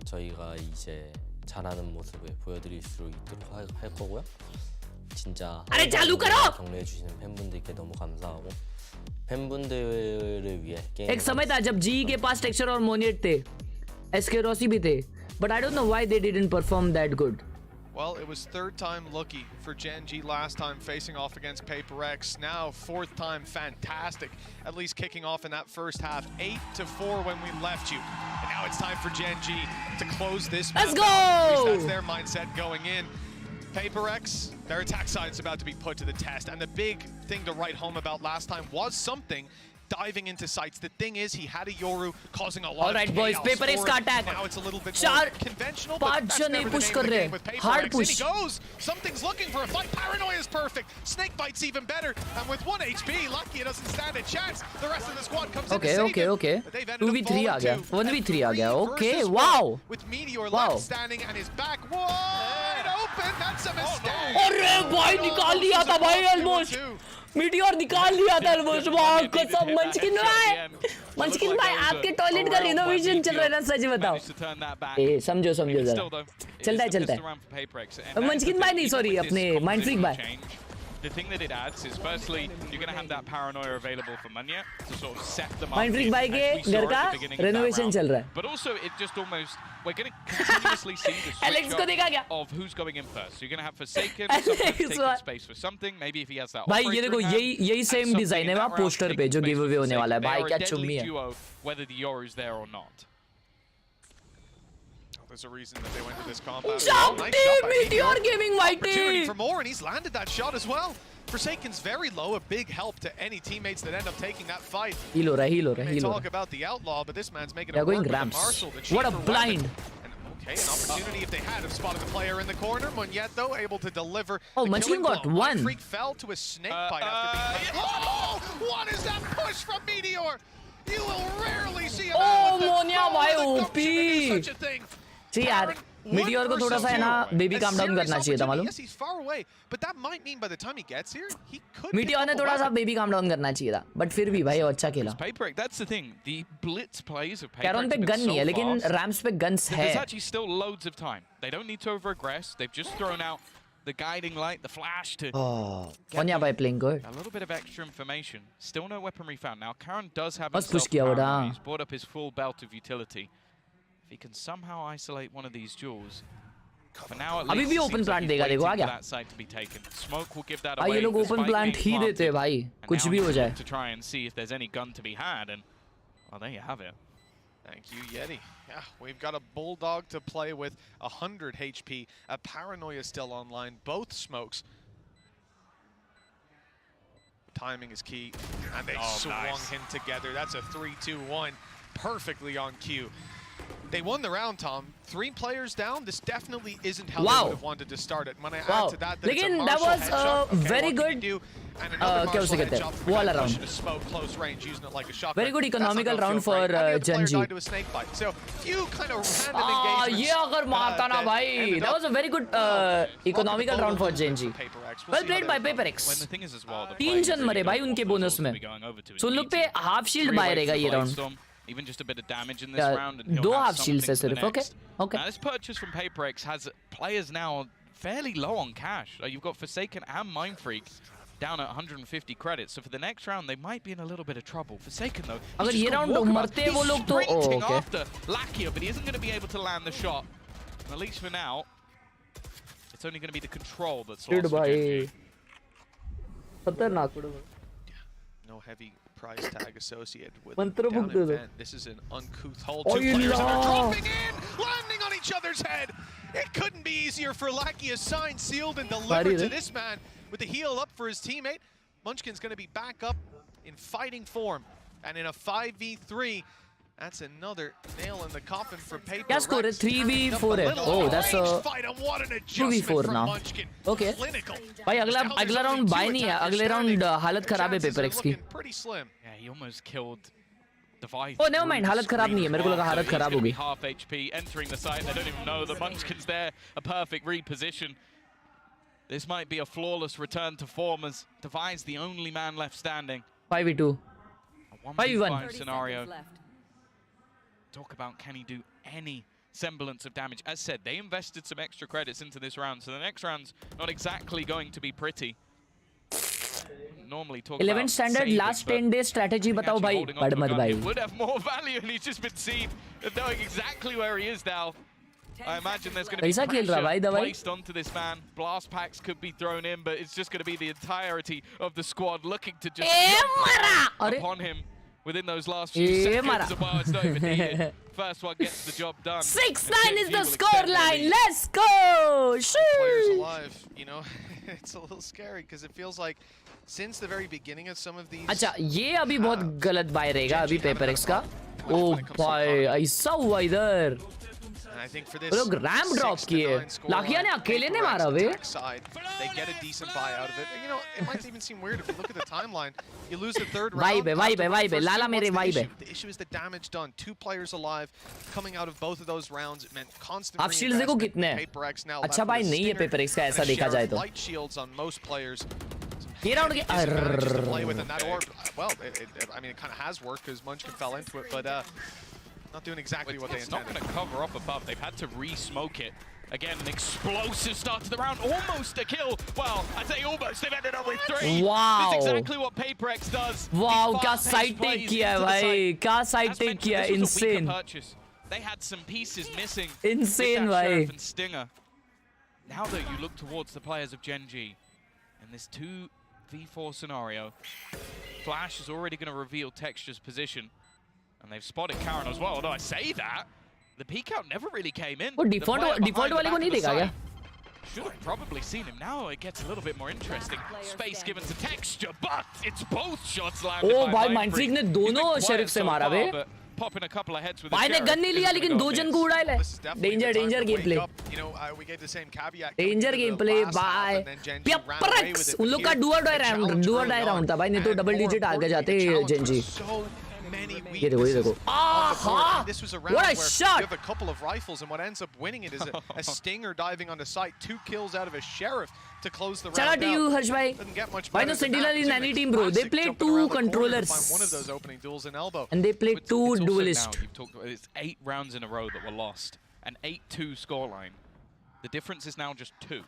저희가 이제 잘하는 모습을 보여드릴 수 있도록 할 거고요. 진짜 격려해 주시는 팬분들께 너무 감사하고 팬분들을 위해 게임 एक समय था जब जी के पास टेक्सचर और मोनियट थे, एसके रॉसी भी थे, but I don't know why they didn't perform that good. Well, it was third time lucky for Gen.G last time facing off against PRX. Now fourth time fantastic, at least kicking off in that first half. 8-4 when we left you. And now it's time for Gen.G to close this. Let's go! At least that's their mindset going in. PRX, their attack side is about to be put to the test. And the big thing to write home about last time was something diving into sites. The thing is, he had a Yoru causing a lot of chaos. Boys, PRX का attack. Now it's a little bit more conventional, but that's never the name of the game with PRX. Hard push. And he goes. Something's looking for a fight. Paranoia is perfect. Snake bite's even better. And with 1 HP, Lucky doesn't stand a chance. The rest of the squad comes in to save him. Okay. But they've ended up 2v3 आ गया. 1v3 आ गया. Okay, versus wow. With Meteor left standing and his back wide open. That's a mistake. अरे भाई निकाल लिया था भाई almost. Meteor निकाल लिया था almost. वाह कसम मंचकिन भाई आपके टॉयलेट का रिनोवेशन चल रहा है ना, सच बताओ. ए समझो जरा. चलता है. मंचकिन भाई नहीं, सॉरी अपने माइंड फ्रीक भाई. The thing that it adds is, firstly, you're going to have that paranoia available for Munya to sort of set them up. Mind Freak भाई के घर का renovation चल रहा है. But also, it just almost, we're going to continuously see the switch up of who's going in first. So you're going to have Forsaken, sometimes taking space for something. Maybe if he has that. भाई ये देखो यही same design है वहाँ poster पे जो giveaway होने वाला है. भाई क्या चुम्मी है. Whether the Yoru's there or not. There's a reason that they went to this combat. Jump team, Meteor giving Mighty! Opportunity for more, and he's landed that shot as well. Forsaken's very low, a big help to any teammates that end up taking that fight. Heal हो रहा They talk about the outlaw, but this man's making They're it work going with the ramps. Marshall. What a blind! Okay, an opportunity if they had have spotted the player in the corner. Munyet, though, able to deliver. Oh, Munchkin got one. Freak fell to a snake bite after being... Oh! What is that push from Meteor? You will rarely see a man with Monya भाई OP. such a thing. See यार, Meteor को थोड़ा सा है ना baby calm down करना चाहिए था मालूम. Yes, he's far away, but that might mean by the time he gets here, he could. Meteor ने थोड़ा सा बेबी काम डाउन करना चाहिए था, but फिर भी भाई अच्छा खेला. PRX, that's the thing. The blitz plays of PRX. कैरन पे गन नहीं है, लेकिन रैम्स पे गन्स है. There's actually still loads of time. They don't need to over-aggress. They've just thrown out the guiding light, the flash to. Monya by playing good. A little bit of extra information. Still no weaponry found. Now Karen does have push himself किया paranoid. He's brought up his full belt of utility. If he can somehow isolate one of these jewels. For now, at अभी भी open plant देगा, देखो आ गया. भाई ये लोग open plant ही देते हैं भाई, कुछ भी हो जाए. To try and see if there's any gun to be had, and well, there you have it. Thank you, Yeti. Yeah, we've got a Bulldog to play with, 100 HP, a Paranoia still online, both smokes. Timing is key, and they swung him together. That's a 3-2-1, perfectly on cue. They won the round, Tom. 3 players down. This definitely isn't how they Wow. would have wanted to start it. When I Wow. add to that, it's a Lekin that Marshall was headshot. Okay, very what can good. you do? And another क्या उसे Marshall कहते हैं? headshot for Wall pushing around. a smoke close range, using it like a shotgun. Very good That's not economical gonna round feel great. for And the other player Gen.G. died to a snake bite. So few kind of random Ah, engagements. ये अगर मारता ना भाई, that was a very good economical round for Gen.G. Well played by PRX. When the thing is as well, the 3 players जन really मरे भाई don't उनके want bonus to में. be going over to it. सुन लोग पे half shield Three waves मारेगा to ये the round. Lightstorm. Even just a bit of damage in this Yeah, round, and he'll दो have half shields है something for the सिर्फ. Okay, next. okay. Now this purchase from PRX has players now fairly low on cash. You've got Forsaken and Mindfreak down at 150 credits. So for the next round, they might be in a little bit of trouble. Forsaken though, अगर ये round मरते वो लोग तो sprinting okay. after Lakia, but he isn't going to be able to land the shot. At least for now, it's only going to be the control that's lost for Gen.G. खतरनाक. No heavy price tag associated with Mantra down book दे दो. event. This is an uncouth hold. Oh, 2 players that are yeah. dropping in, landing on each other's head. It couldn't be easier for Lakia. Signed, sealed, and delivered to this man with the heal up for his teammate. Munchkin's going to be back up in fighting form, and in a 5v3. That's another nail in the coffin for PRX. क्या score है? 3v4 है. Oh, that's a 2v4 now. Okay. भाई अगला round bye नहीं है. अगले round हालत खराब है PRX की. Yeah, he almost killed Device. Oh, never mind. हालत खराब नहीं है. मेरे को लगा हालत खराब होगी. Half HP entering the site. They don't even know the Munchkin's there. A perfect reposition. This might be a flawless return to form as Device the only man left standing. 5v2. 1v1 scenario. Talk about can he do any semblance of damage. As said, they invested some extra credits into this round, so the next round's not exactly going to be pretty. Normally talk 11 about standard saving, last but 10 days strategy बताओ actually भाई. holding on बड़ to a मत gun भाई. here would have more value, and he's just been seen knowing exactly where he is now. I imagine there's going to be कैसा खेल रहा भाई pressure दवाई? placed onto this man. Blast packs could be thrown in, but it's just going to be the entirety of the squad looking to just अरे upon him within those last few seconds. मरा. While it's not even needed. First one gets the job done. 6-9 is Gen.G the will score extend their line. lead. Let's go. players Shoo. alive, you know. It's a little scary because it feels like since the very beginning of some of these. अच्छा ये अभी बहुत गलत bye रहेगा अभी PRX का. ओ भाई ऐसा हुआ इधर. And I think for this वो लोग रैम्प ड्रॉप किए. लाकिया ने अकेले ने मारा बे. They get a decent buy out of it. You know, it might even seem weird if you look at the timeline. You lose the third round. Vibe है. First लाला team, मेरे what's the vibe है. issue? The issue is the damage done. 2 players alive coming out of both of those rounds. It meant constant आप shields देखो reinvestment. कितने हैं. PRX now अच्छा left भाई with a नहीं है stinger PRX का and ऐसा a देखा share जाए of तो. light shields on most players. ये राउंड के Disadvantages to play with, and that orb, well, I mean, it kind of has worked because Munchkin fell into it, but not doing exactly what they It's not intended. going to cover up above. They've had to re-smoke it. Again, an explosive start to the round. Almost a kill. Well, I say almost. They've ended up with 3. Wow. That's exactly what PRX does. Wow, These क्या fast-paced side take plays किया है into the भाई. site. क्या As side take mentioned, किया है. this was a weaker Insane. purchase. They had some pieces missing. Insane with that भाई. Sheriff and Stinger. Now though, you look towards the players of Gen.G. In this 2v4 scenario, Flash is already going to reveal Texture's position. And they've spotted Karen as well. Although I say that, the peek out never really came in. वो The default player behind default the वाले को back नहीं of the देखा क्या? site should have probably seen him. Now it gets a little bit more interesting. Space given to Texture, but it's both shots landed O by भाई Mindfreak. Mindfreak ने He's been दोनों quiet sheriff से so मारा far, bay. but popping a couple of heads with the भाई ने sheriff gun नहीं लिया isn't लेकिन gonna दो go जन miss. को उड़ा ले. This is definitely the Danger time to gameplay. wake up. You know, we gave the same caveat. Danger coming into the gameplay. last half, Bye. and then Gen.G ran away with PRX it. उन लोग का Here, do or die the round challenge early round था भाई. नहीं तो on, double and digit more आगे जाते importantly, the challenge Gen.G. was so many ये देखो ये weaknesses देखो. on the board. आहा. This was a round What a where shot. you have a couple of rifles, and what ends up winning it is a stinger diving on the site. 2 kills out of a sheriff to close the round Shout out to you, out. Harsh bhai. Doesn't get much Why better no than Sentinel that. in Two any minutes team, bro? They classic play jumping 2 around the corner to controllers. find one of those opening duels in elbow. And they play It's 2 also duelists. now, you've talked about, it's 8 rounds in a row that were lost. An 8-2 scoreline. The difference is now just 2.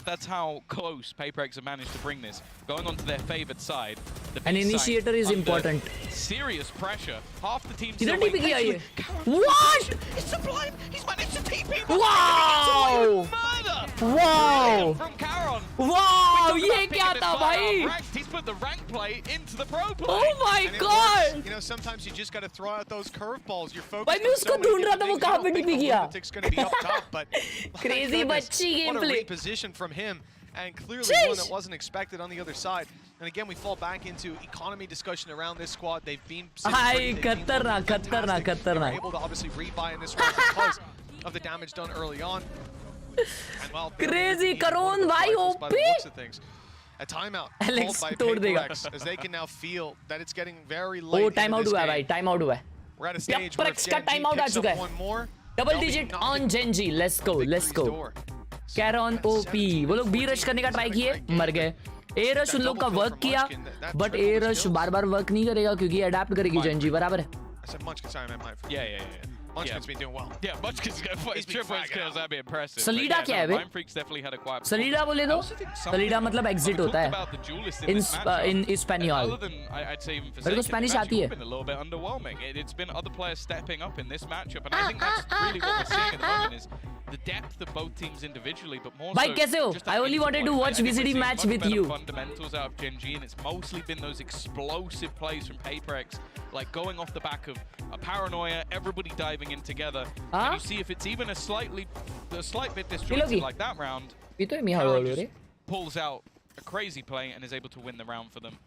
That's how close PRX have managed to bring this. Going on to their favored side. An initiator is important. Serious pressure. Half the team किधर still TP wait किया ये? patiently. What? It's sublime! He's managed to TP! Wow! Murder! Wow! From Karon! Wow! Talk ये about क्या picking था this fight भाई? up. Ranked, he's put the rank play into the pro play. Oh my And it god! works. You know, sometimes you just got to throw out those curveballs. You're focused भाई मैं on उसको so many ढूंढ रहा था, different वो things. कहाँ You पे don't think TP the किया? lunatic's going to be up top, but my Crazy goodness, बच्ची what a gameplay. reposition from him. and clearly one that wasn't expected on the other side. And again, we fall back into economy discussion around this squad. They've been खतरनाक able to obviously rebuy in this round because of the damage done early on. And while Crazy Karon bhai OP. A timeout Alex called by तोड़ देगा. PRX as they can now feel that it's getting very late. Oh, time out into हुआ this है game. भाई, time out हुआ है. We're at a stage PRX where का Gen.G time out आ picks up चुका है. one more. Double they'll be digit knocking on Gen.G. Let's go, let's victory's go. door. Khelraay OP. वो लोग B rush करने का try किए, मर गए. A rush उन लोग का वर्क किया, but A rush बार-बार वर्क नहीं करेगा क्योंकि अडैप्ट करेगी Gen.G, बराबर है. I said Munchkin, sorry, I meant Mike. Yeah. Munchkin's been doing well. Yeah, Munchkin's got He's been triple flagging kills. out. That'd be impressive. Salida But क्या है no, bay? Mind Freaks definitely had a quiet Salida बोले दो. Salida मतलब exit होता है. about the duelist in In this matchup. in Espanol. Other than I'd say even for मेरे को Salunkhe, Spanish they've आती है. actually been a little bit underwhelming. It's been other players stepping up in this matchup, and I think that's really what we're seeing at the moment is the depth of both teams individually, but more Bhai, so कैसे हो? just that I only wanted to interplay. watch I think we're VCT seeing match much with better you. fundamentals out of Gen.G, and it's mostly been those explosive plays from PRX, like going off the back of a paranoia, everybody diving in together. And you see if it's even a slight bit disjointed like that round, ये तो मी Khelraay हळू just pulls out a crazy play and is able to win the round for them.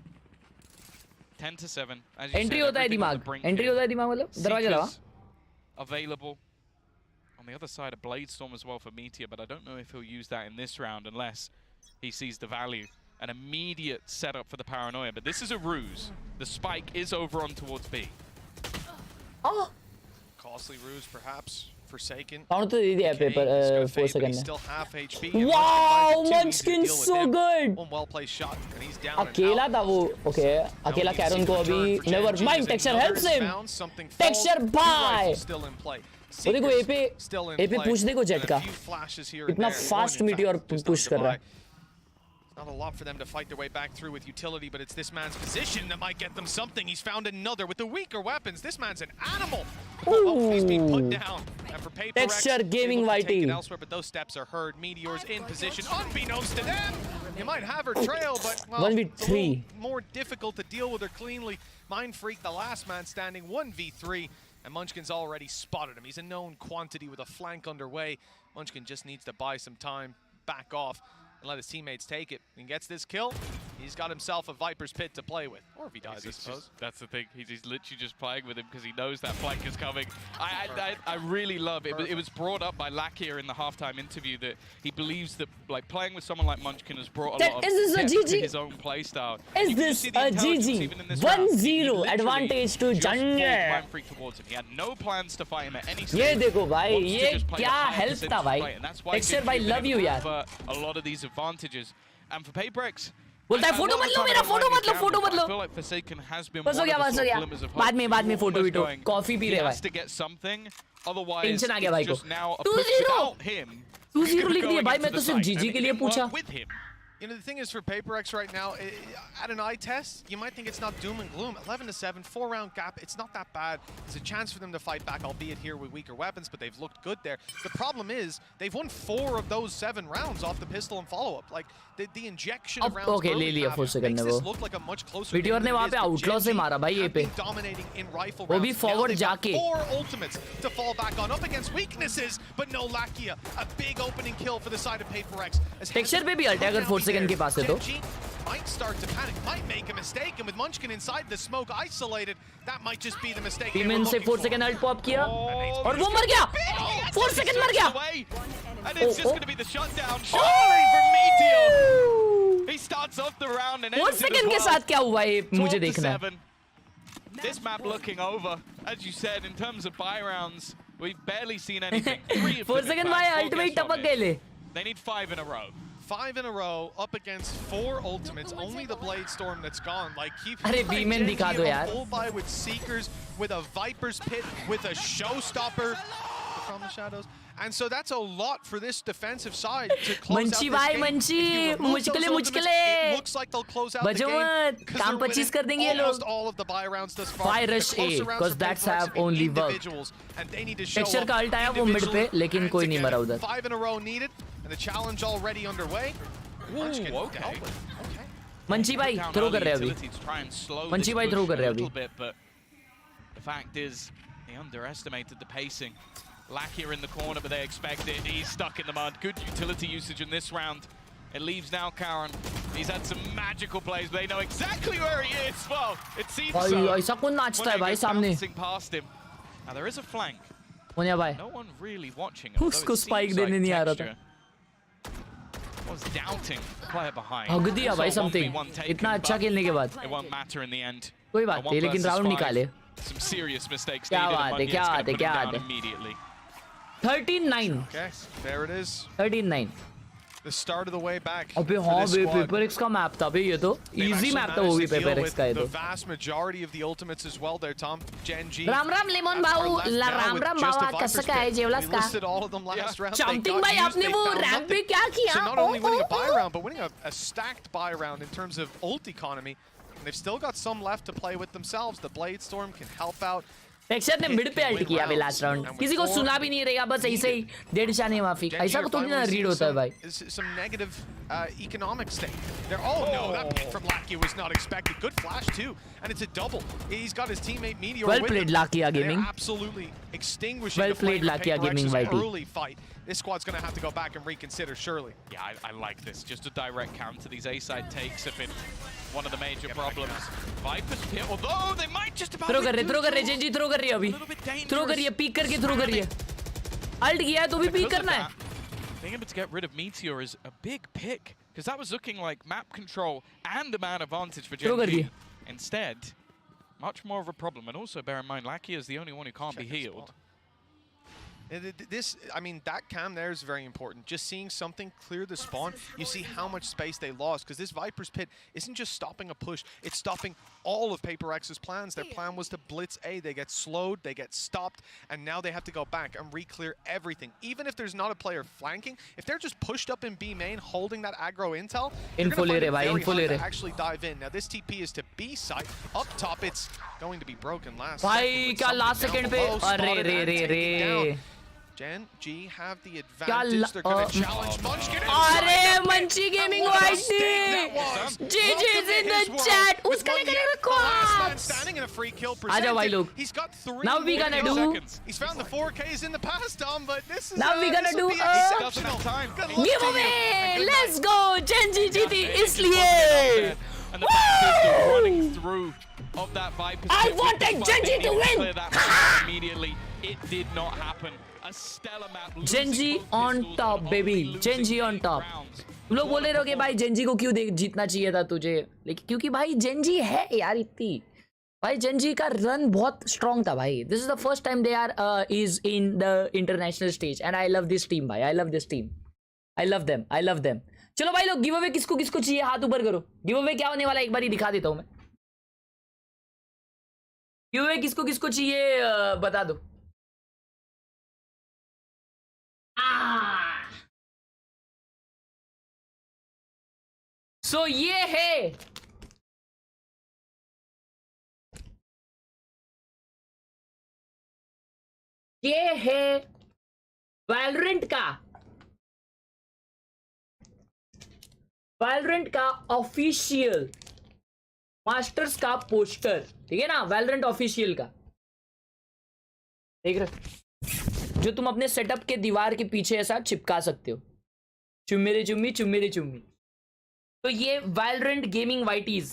10-7. As you Entry said, होता है everything on the दिमाग. brink Entry here. होता है दिमाग मतलब दरवाजा लगा. Seekers available. On the other side, a Bladestorm as well for Meteor, but I don't know if he'll use that in this round unless he sees the value. An immediate setup for the paranoia, but this is a ruse. The spike is over on towards B. Oh. Costly ruse, perhaps. Forsaken. Count तो दे दिया paper 4 second में. Still half HP. Wow, Munchkin so good. One well placed shot, and he's down. अकेला था वो. Okay, अकेला Khelraay को अभी never mind. Texture helps him. Texture bye. Still in play. वो देखो AP push देखो Jet का. इतना fast Meteor push कर रहा है. Not a lot for them to fight their way back through with utility, but it's this man's position that might get them something. He's found another with the weaker weapons. This man's an animal. Oh, he's being put down. And for PRX, Texture gaming take it elsewhere, but those steps are heard. Meteor's in position, unbeknownst to them. You might have her trail, but well, 1v3. More difficult to deal with her cleanly. Mind Freak, the last man standing, 1v3. And Munchkin's already spotted him. He's a known quantity with a flank underway. Munchkin just needs to buy some time, back off, and let his teammates take it. And gets this kill, he's got himself a Viper's Pit to play with. Or if he dies, I suppose. That's the thing. He's literally just playing with him because he knows that flank is coming. I really love it. It was brought up by Lakia in the halftime interview that he believes that like playing with someone like Munchkin has brought a lot of depth to his own playstyle. Is this a GG? 1-0 advantage to Gen.G. He had no plans to fight him at any stage. ये देखो भाई, ये क्या help था भाई. Texture भाई, love you यार. A lot of these advantages, and for PRX, बोलता है फोटो मत लो मेरा, फोटो मत लो, फोटो मत लो. I feel like Forsaken has been बस हो गया, बस हो गया. बाद में फोटो वीटो, कॉफी पी रहे भाई. Has to get something, otherwise it's just now a push without him. 2-0 लिख दिया भाई, मैं तो सिर्फ GG के लिए पूछा. You know, the thing is for PRX right now, at an eye test, you might think it's not doom and gloom. 11-7, 4-round gap, it's not that bad. There's a chance for them to fight back, albeit here with weaker weapons, but they've looked good there. The problem is, they've won 4 of those 7 rounds off the pistol and follow-up. Like, the injection of rounds early makes this look like a much closer game than it is, but Gen.G have been dominating in rifle rounds. Now they've got 4 ultimates to fall back on, up against weaknesses, but no Lakia. A big opening kill for the side of PRX. Texture पे भी alt है अगर 4 second के पास है तो. Might start to panic, might make a mistake, and with Munchkin inside the smoke isolated, that might just be the mistake they were से looking 4 for. Second ult pop किया और वो मर गया. 4 सेकंड मर गया. And it's just going to be the shutdown. Surely from Meteor. He starts off the round and 4 second के साथ क्या हुआ ये मुझे देखना है. This map looking over, as you said, in terms of buy rounds, we've barely seen anything. 4 second भाई alt में ही टपक गए ले. They need 5 in a row. 5 in a row up against 4 ultimates. Only the Bladestorm that's gone. Like keep अरे B-man दिखा दो यार. full buy with Seekers, with a Viper's Pit, with a Showstopper from the shadows. And so that's a lot for this defensive side to close out this game. Munchi, मुश्किलें. It looks like they'll close out the बचो game मत, काम 25 कर देंगे ये लोग. almost all of the buy rounds thus far. Why rush A? Because that's have only worked. And they need to show Texture का alt आया वो मिड पे, लेकिन कोई नहीं मरा उधर. 5 in a row needed, and the challenge already underway. Ooh, okay. मंची भाई थ्रो कर रहे हैं अभी. मंची भाई थ्रो कर रहे हैं अभी. But the fact is, he underestimated the pacing. Lakia in the corner, but they expect it. He's stuck in the mud. Good utility usage in this round. It leaves now Karen. He's had some magical plays, but they know exactly where he is. Well, it seems so. ऐसा कौन नाचता है भाई सामने? Bouncing past him. Now there is a flank. Moniya भाई No one really watching. उसको spike देने नहीं आ रहा था. Was doubting the player behind. भाग दिया भाई something. इतना अच्छा खेलने के बाद. It won't matter in the end. कोई बात नहीं, लेकिन राउंड निकाले. Some serious mistakes क्या needed. बात है, क्या बात है, क्या बात है. Immediately. 13-9. Okay, there it is. 13-9. The start of the way back. अबे हाँ बे PRX का मैप था बे ये तो easy मैप था वो भी PRX का ये तो. The vast majority of the ultimates as well there, Tom. Gen.G. Ram Ram lemon भाऊ, राम राम बाबा कसं काय जेवलास का? Listed all of them last round. Jumping by आपने वो रैंप पे क्या किया? So not only winning a buy round, but winning a stacked buy round in terms of ult economy. And they've still got some left to play with themselves. The Blade Storm can help out. Texture ने mid पे alt किया अभी last round. किसी को सुना भी नहीं रहेगा, बस ऐसे ही डेढ़ शाने माफी. ऐसा तो नहीं रीड होता है भाई. Some negative economic state. Oh no, that pick from Lackey was not expected. Good flash too, and it's a double. He's got his teammate Meteor well with played, him. Lakia Gaming. Absolutely extinguishing well the flame played, Lakia Gaming, early fight. This squad's going to have to go back and reconsider, surely. Yeah, I like this. Just a direct counter. These A-side takes have been one of the major problems. Viper's pit, although they might just about... throw कर रहे Gen.G throw कर रही है अभी. Throw कर रही है, peak करके थ्रो कर रही है. अल्ट किया है तो भी पीक करना है. Being able to get rid of Meteor is a big pick, because that was looking like map control and the man advantage for Gen.G. Instead, much more of a problem. And also bear in mind, Lackey is the only one who can't be healed. I mean, that cam there is very important. Just seeing something clear the spawn, you see how much space they lost. Because this Viper's Pit isn't just stopping a push, it's stopping all of PRX's plans. Their plan was to blitz A. They get slowed, they get stopped, and now they have to go back and re-clear everything. Even if there's not a player flanking, if they're just pushed up in B main, holding that aggro intel, you're going to find it very hard to actually dive in. Now, this TP is to B side. Up top, it's going to be broken last भाई क्या last second पे अरे Gen.G have the advantage. They're going to challenge Munchkin. अरे Munchie Gaming YT. GG is in the chat. उसका लेकर record. Standing in a free kill आ जाओ भाई लोग. He's got 3 Now we gonna do. He's found the 4Ks in the past, Tom, but this is Now we gonna do giveaway. Let's go. Gen.G जीती इसलिए. And the back running through of that Viper. I wanted Gen.G to win. Immediately, it did not happen. A stellar map. Gen.G on top, baby. Gen.G on top. तुम लोग बोल रहे हो कि भाई Gen.G को क्यों जीतना चाहिए था तुझे, लेकिन क्योंकि भाई Gen.G है यार इतनी. भाई Gen.G का रन बहुत स्ट्रॉन्ग था भाई. This is the first time they are is in the international stage and I love this team भाई. I love this team. I love them. I love them. चलो भाई लोग गिव अवे किसको किसको चाहिए हाथ ऊपर करो. गिव अवे क्या होने वाला है एक बार ही दिखा देता हूं मैं. गिव अवे किसको किसको चाहिए बता दो. सो ये है वैलोरेंट का ऑफिशियल मास्टर्स का पोस्टर. ठीक है ना, वैलोरेंट ऑफिशियल का देख रहे, जो तुम अपने सेटअप के दीवार के पीछे ऐसा चिपका सकते हो. चुम्मेरे चुम्मी चुम्मेरे चुम्मी. तो ये वैलोरेंट गेमिंग वाइटीज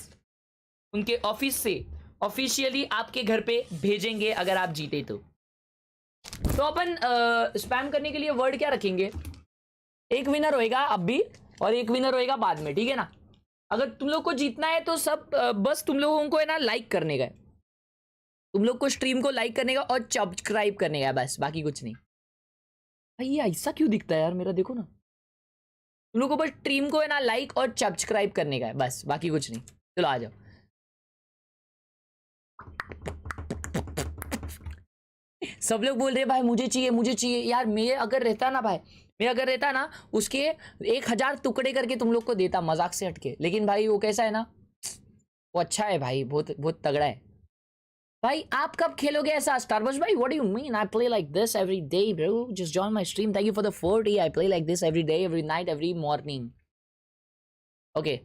उनके ऑफिस से ऑफिशियली आपके घर पे भेजेंगे अगर आप जीते तो. अपन स्पैम करने के लिए वर्ड क्या रखेंगे, एक विनर होएगा अब भी और एक विनर होएगा बाद में. ठीक है ना. अगर तुम लोग को जीतना है तो सब बस तुम लोगों को है ना लाइक करने का, तुम लोग को स्ट्रीम को लाइक करने का और सब्सक्राइब करने का, बस बाकी कुछ नहीं. भाई ये ऐसा क्यों दिखता है यार मेरा, देखो ना. तुम लोग को बस स्ट्रीम को है ना लाइक और सब्सक्राइब करने का है, बस बाकी कुछ नहीं. चलो आ जाओ. सब लोग बोल रहे भाई मुझे चाहिए यार. मैं अगर रहता ना उसके 1000 टुकड़े करके तुम लोग को देता, मजाक से हटके. लेकिन भाई वो कैसा है ना, वो अच्छा है भाई, बहुत बहुत तगड़ा है भाई. आप कब खेलोगे ऐसा स्टारबक्स भाई? What do you mean? I play like this every day bro. Just join my stream. Thank you for the 40. I play like this every day, every night, every morning. Okay,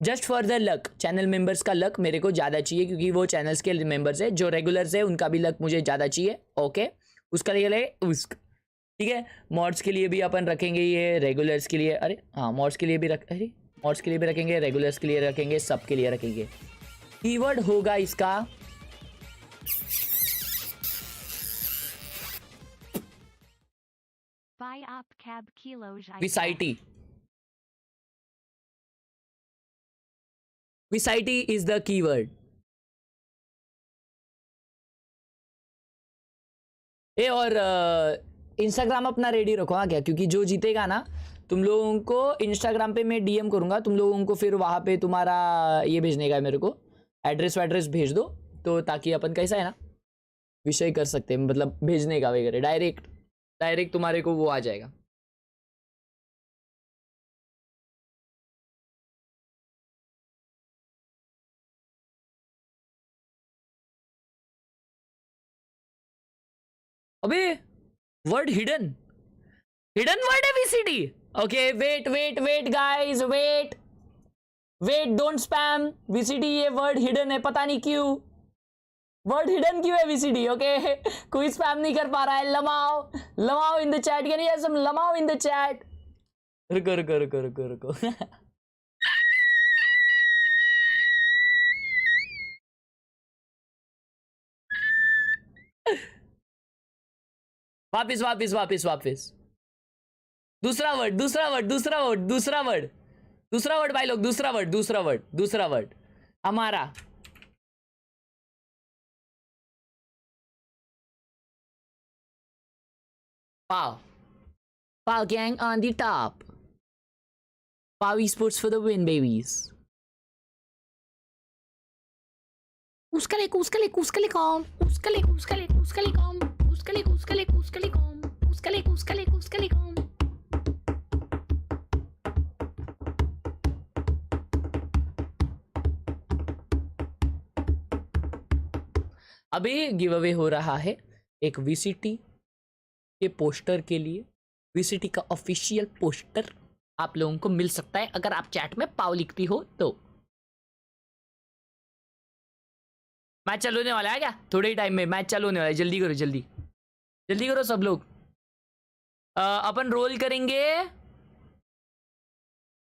just for the luck. Channel members का luck मेरे को ज़्यादा चाहिए क्योंकि वो channels के members है. जो रेगुलर्स है उनका भी लक मुझे ज़्यादा चाहिए. ओके, उसका लिए ठीक है। मॉड्स के लिए भी अपन रखेंगे ये, रेगुलर्स के लिए, अरे हाँ मॉड्स के लिए भी मॉड्स के लिए भी रखेंगे, रेगुलर्स के लिए रखेंगे, सब के लिए रखेंगे। कीवर्ड होगा इसका VCT। VCT is the keyword। ए और इंस्टाग्राम अपना रेडी रखो हाँ क्या, क्योंकि जो जीतेगा ना तुम लोगों को इंस्टाग्राम पे मैं डीएम करूंगा, तुम लोगों को फिर वहां पे तुम्हारा ये भेजने का, मेरे को एड्रेस वैड्रेस भेज दो, तो ताकि अपन कैसा है ना विषय कर सकते हैं, मतलब भेजने का वगैरह डायरेक्ट तुम्हारे को वो आ जाएगा। अबे वर्ड हिडन वर्ड है VCT। Okay wait guys, wait don't spam. VCT ये वर्ड हिडन है, पता नहीं क्यों वर्ड हिडन क्यों है VCT। ओके कोई स्पैम नहीं कर पा रहा है। Lmao in the chat, can you have some lmao in the chat. रुको वापिस। दूसरा वर्ड भाई लोग, दूसरा वर्ड हमारा Pow gang on the top. Pow esports for the win, babies. Uskale com. अभी गिव अवे हो रहा है एक VCT के पोस्टर के लिए। VCT का ऑफिशियल पोस्टर आप लोगों को मिल सकता है अगर आप चैट में पाव लिखती हो तो। मैच चालू होने वाला है क्या? थोड़े ही टाइम में मैच चालू होने वाला है, जल्दी करो सब लोग। अपन रोल करेंगे,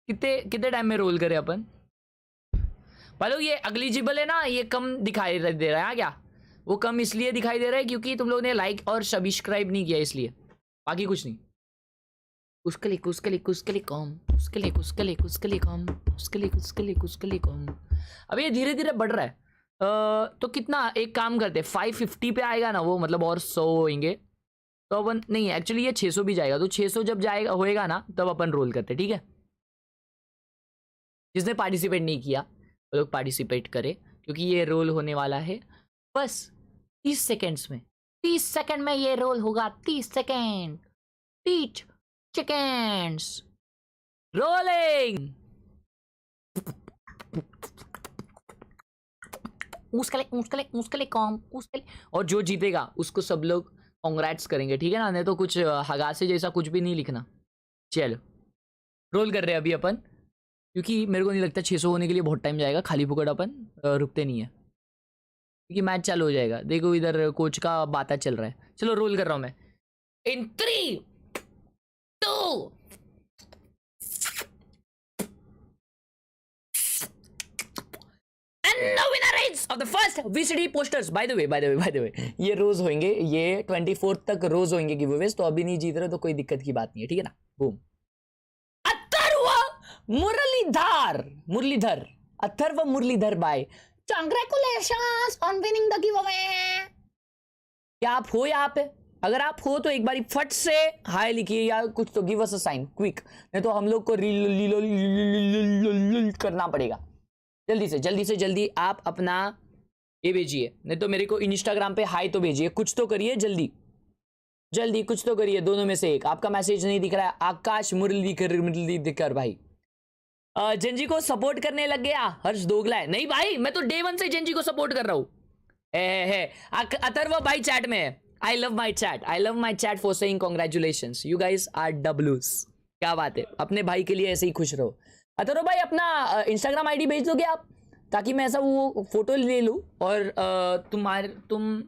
कितने टाइम में रोल करें अपन भाई लोग? ये अगली जिबल है ना, ये कम दिखाई दे रहा है क्या? वो कम इसलिए दिखाई दे रहा है क्योंकि तुम लोगों ने लाइक और सब्सक्राइब नहीं किया, इसलिए, बाकी कुछ नहीं। कुस्कले कॉम। अब ये धीरे धीरे बढ़ रहा है। तो कितना, एक काम करते हैं 550 पे आएगा ना वो, मतलब और 100 होंगे तो अपन नहीं, एक्चुअली ये 600 भी जाएगा, तो 600 जब जाएगा होएगा ना तब अपन रोल करते, ठीक है? जिसने पार्टिसिपेट नहीं किया वो लोग पार्टिसिपेट करे, क्योंकि ये रोल होने वाला है बस 30 सेकेंड्स में। 30 सेकेंड में ये रोल होगा, 30 सेकेंड, 30 सेकेंड्स रोलिंग। उसके कॉम। और जो जीतेगा उसको सब लोग कांग्रेट्स करेंगे, ठीक है ना? नहीं तो कुछ हगासे जैसा कुछ भी नहीं लिखना। चलो रोल कर रहे हैं अभी अपन, क्योंकि मेरे को नहीं लगता 600 होने के लिए बहुत टाइम जाएगा। खाली फुकट अपन रुकते नहीं है, क्योंकि मैच चालू हो जाएगा। देखो इधर कोच का बाता चल रहा है। चलो रोल कर रहा हूं मैं इन 3, 2 and the winner is of the first VCT posters. By the way, ये रोज होंगे, ये 24 तक रोज होंगे गिवअवेज, तो अभी नहीं जीत रहे तो कोई दिक्कत की बात नहीं है, ठीक है ना? Boom. Atharva Muralidhar bye, Congratulations on winning the giveaway. क्या आप हो यहाँ पे? अगर आप हो तो एक बारी फट से हाय लिखिए या कुछ तो give us a sign quick, नहीं तो हम लोग को करना पड़ेगा। जल्दी आप अपना ये भेजिए, नहीं तो मेरे को इंस्टाग्राम पे हाय तो भेजिए, कुछ तो करिए जल्दी कुछ तो करिए। दोनों में से एक। आपका मैसेज नहीं दिख रहा है। आकाश मुरलीधर भाई जेनजी को सपोर्ट करने लग गया। हर्ष दोगला है। नहीं भाई, मैं तो डे 1 से जेनजी को सपोर्ट कर रहा हूँ। अथर्व भाई चैट में है। I love my chat for saying congratulations, you guys are डब्लूज। क्या बात है, अपने भाई के लिए ऐसे ही खुश रहो। अथर्व भाई अपना इंस्टाग्राम आईडी भेज दोगे आप, ताकि मैं ऐसा वो फोटो ले लूँ। और तुम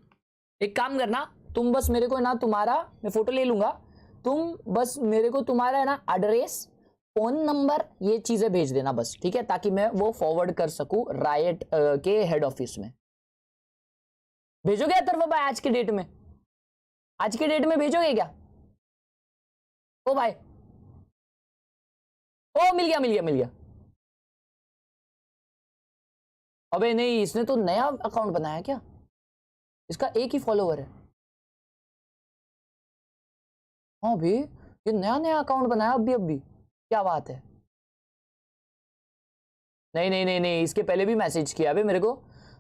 एक काम करना, तुम बस मेरे को ना तुम्हारा मैं फोटो ले लूंगा, तुम बस मेरे को तुम्हारा है ना एड्रेस, फोन नंबर, ये चीजें भेज देना बस, ठीक है, ताकि मैं वो फॉरवर्ड कर सकूं रायट के हेड ऑफिस में। भेजोगे अथर्व भाई आज के डेट में? आज के डेट में भेजोगे क्या? ओ भाई, ओ मिल गया मिल गया मिल गया। अबे नहीं, इसने तो नया अकाउंट बनाया क्या? इसका एक ही फॉलोवर है। हाँ भाई, ये नया नया अकाउंट बनाया अभी, क्या बात है। नहीं नहीं नहीं नहीं, इसके पहले भी मैसेज किया अबे मेरे को,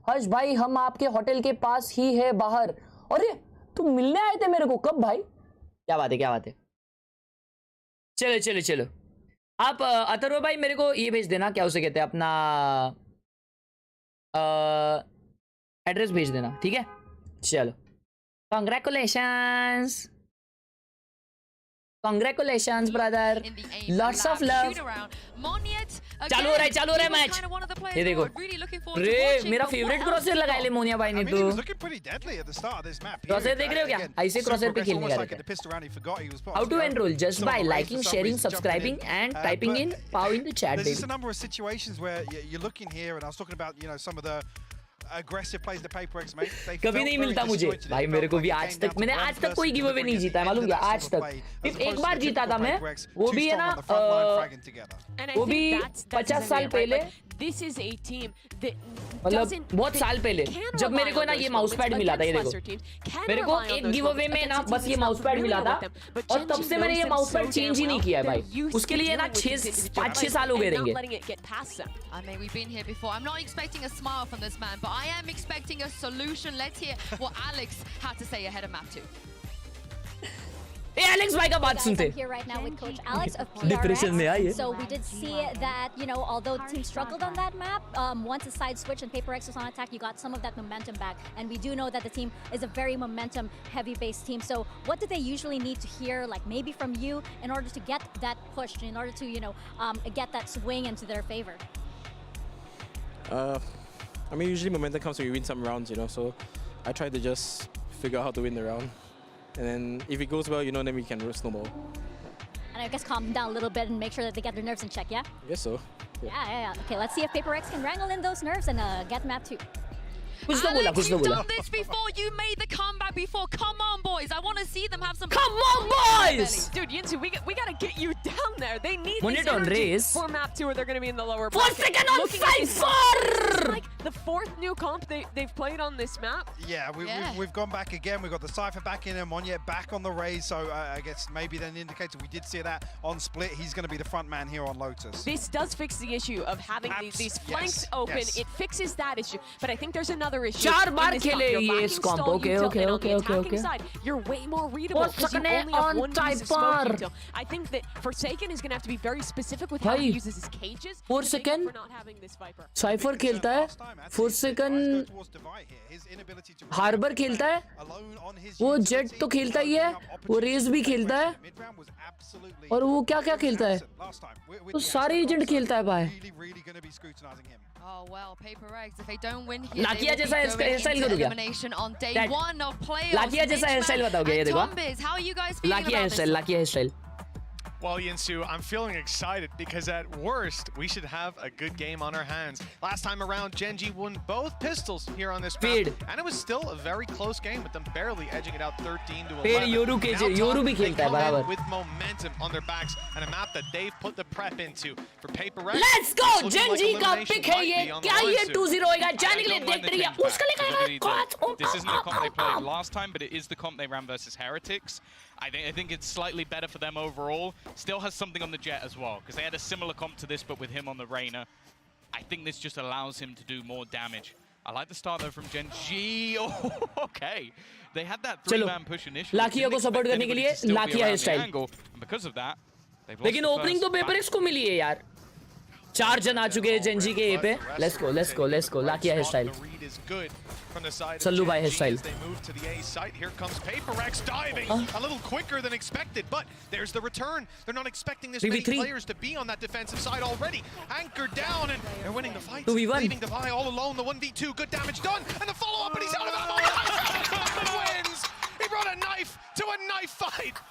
हर्ष भाई हम आपके होटल के पास ही है बाहर। अरे तुम मिलने आए थे मेरे को कब भाई? क्या बात है क्या बात है। चलो चलो चलो, आप अथर्व भाई मेरे को ये भेज देना, क्या उसे कहते हैं, अपना एड्रेस भेज देना, ठीक है। चलो, congratulations congratulations brother, lots of love. चालू हो रहा है मैच। ये देखो, रे मेरा फेवरेट क्रॉसर लगाया ले मोनिया भाई ने तो। क्रॉसर देख रहे हो क्या? ऐसे क्रॉसर पे खेलने का रहता है। How to enrol? Just by liking, sharing, subscribing and typing in paw in the chat. There's just a number of situations where you're looking here, and I was talking about, you know, some of the aggressive plays the PlayFoffs make. कभी नहीं मिलता मुझे भाई, मेरे को भी आज तक, मैंने आज तक कोई गिव अवे नहीं जीता है, मालूम क्या? आज तक सिर्फ एक बार जीता था मैं, वो भी है ना, वो भी 50 साल पहले। This is a team that मतलब बहुत साल पहले, जब मेरे को ना ये माउस पैड मिला था। ये देखो, मेरे को एक गिव अवे में ना बस ये माउस पैड मिला था, और तब से मैंने ये माउस पैड चेंज ही नहीं किया है भाई। उसके लिए ना 5-6 साल हो गए रहेंगे। I mean, we've been here before. I'm not expecting a smile from this man, but I am expecting a solution. Let's hear what Alex had to say ahead of map 2. Hey, Alex भाई का बात सुनते। I'm here right now with Coach Alex of PRX. Depression में आई है। So we did see that, you know, although the team struggled on that map, once the side switch and PRX was on attack, you got some of that momentum back. And we do know that the team is a very momentum heavy based team. So what do they usually need to hear, like maybe from you, in order to get that push, in order to, you know, get that swing into their favor? I mean, usually momentum comes when you win some rounds, you know, so I try to just figure out how to win the round. And then if it goes well, you know, then we can snowball. And I guess calm them down a little bit and make sure that they get their nerves in check, yeah? I guess so. Yeah. Okay, let's see if PRX can wrangle in those nerves and get map 2. Alex, you've done this before. You made the comeback before. Come on, boys. I want to see them have some. Come on, boys! Dude, Yinsu, we got to get you down there. They need When this it on energy race. for map 2, or they're going to be in the lower 4 bracket. second on Looking at this, Cypher! this is like the 4th new comp they've played on this map. Yeah, we've gone back again. We've got the Cypher back in and Monyet back on the raise. So I guess maybe then indicates we did see that on split. He's going to be the front man here on Lotus. This does fix the issue of having these flanks open. Yes. It fixes that issue. But I think there's another issue. 4 bar in this खेले map. You're ये lacking comp. stall Okay, util, okay, and on okay, the okay, attacking okay. side, you're way more readable What's because you second only have on one piece of smoke Typar? util. I think that Forsaken is going to have to be very specific with how he uses his cages. 4 to make up second? for not having this Viper. Cipher खेलता है, 4 second harbour खेलता है, वो jet तो खेलता ही है, वो race भी खेलता है, और वो क्या क्या खेलता है, तो सारे एजेंट खेलता है भाई। Oh well, PRX, if they don't win here, लाकिया जैसा हेयरस्टाइल into करूँ क्या? elimination on day Dad, 1 of playoffs. लाकिया जैसा हेयरस्टाइल बताओगे ये देखो। Tombiz, how are you guys feeling लाकिया about this? हेयरस्टाइल, लाकिया hairstyle. Well, Yinsu, I'm feeling excited because at worst, we should have a good game on our hands. Last time around, Gen.G won both pistols here on this map, and it was still a very close game with them barely edging it out 13 to 11. Yoru के Yoru भी खेलता है बराबर। With momentum on their backs and a map that they've put the prep into for PRX. Let's go! Gen.G का pick है ये, क्या ये 2-0 होएगा? जाने के लिए देखते रहिए, उसका लेकर This isn't a comp they played last time, but it is the comp they ran versus Heretics. I think it's slightly better for them overall. Still has something on the Jet as well, because they had a similar comp to this, but with him on the Reyna. I think this just allows him to do more damage. I like the start though from Gen.G. Oh, okay. They had that 3-man push initially. लाकिया को support करने के लिए लाकिया है style. Because of that, लेकिन opening तो PRX को मिली है यार। 4 जन आ चुके हैं Gen.G के ए पे। Let's go, let's go, let's go. लाकिया है style. Sallu bhai hairstyle. They move to the A site. Here comes PRX diving a little quicker than expected, but there's the return. They're not expecting this many players to be on that defensive side already. Anchored down, and they're winning the fight. 2v1. Leaving Devi all alone. The 1v2, good damage done, and the follow-up, and he's out of ammo. Wins. He brought a knife to a knife fight.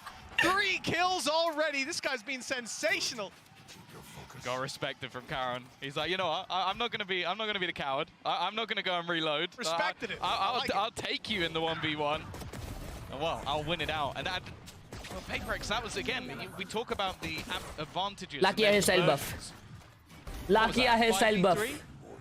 3 kills already. This guy's been sensational. Got respected from Karen. He's like, you know what? I'm not gonna be the coward. I'm not gonna go and reload. Respected it. I'll take you in the 1v1. And well, I'll win it out. And that, well, PRX, that was again. We talk about the advantages. Lucky hairstyle buff. Lucky hairstyle buff.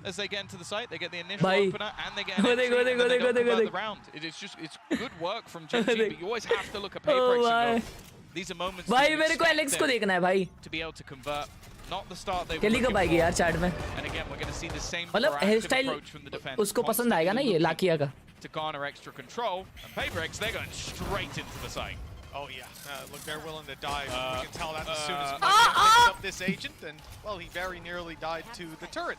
As they get into the site, they get the initial Bhai. opener and they get an entry, and then they don't convert the round. It's good work from Gen.G, but you always have to look at PRX and go, these are moments भाई मेरे को Alex को देखना है भाई. to be able to convert. Not the start they were केली कब आएगी यार चैट में? And again, we're going to see the same मतलब hair proactive style approach from the defense. उसको पसंद आएगा ना ये लाकिया का. To garner extra control, and PRX, they're going straight into the site. Oh yeah, look, they're willing to dive. We can tell that as soon as Mike picks up this agent, and well, he very nearly died to the turret.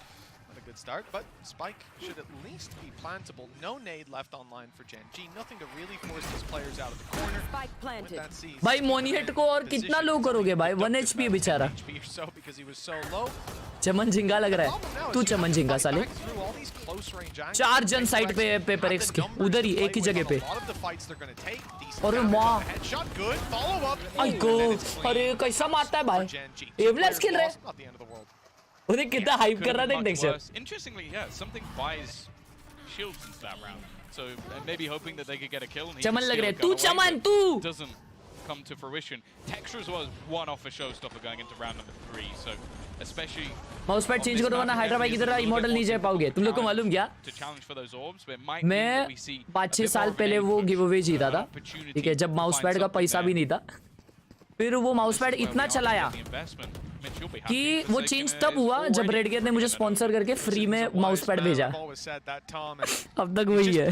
Not a good start, but Spike should at least be plantable. No nade left online for Gen.G. Nothing to really force these players out of the corner. Spike planted. भाई मोनियट को और कितना लो करोगे भाई 1 HP बेचारा. HP or so because he was so low. चमन झिंगा लग रहा है. तू चमन झिंगा साले. 4 जन साइड पे PRX के उधर ही एक ही जगह पे. और माँ. आई गो. अरे कैसा मारता है भाई. एवलेस खेल रहा है. उन्हें कितना हाइप कर रहा है देख texture. Interestingly, yeah, something buys shields into that round. So maybe hoping that they could get a kill. चमन लग रहा है. तू चमन तू. Doesn't come to fruition. Texture as well as one off a showstopper going into round number 3. So especially mouse pad change करो वरना hydra भाई की तरह इमॉर्टल नहीं जा पाओगे. तुम लोग को मालूम क्या? मैं 5-6 साल पहले वो गिव अवे जीता था. ठीक है, जब माउस पैड का पैसा भी नहीं था. फिर वो माउस पैड इतना चलाया कि वो चेंज तब हुआ जब रेड गेट ने मुझे स्पॉन्सर करके फ्री में माउस पैड भेजा. अब तक वही है.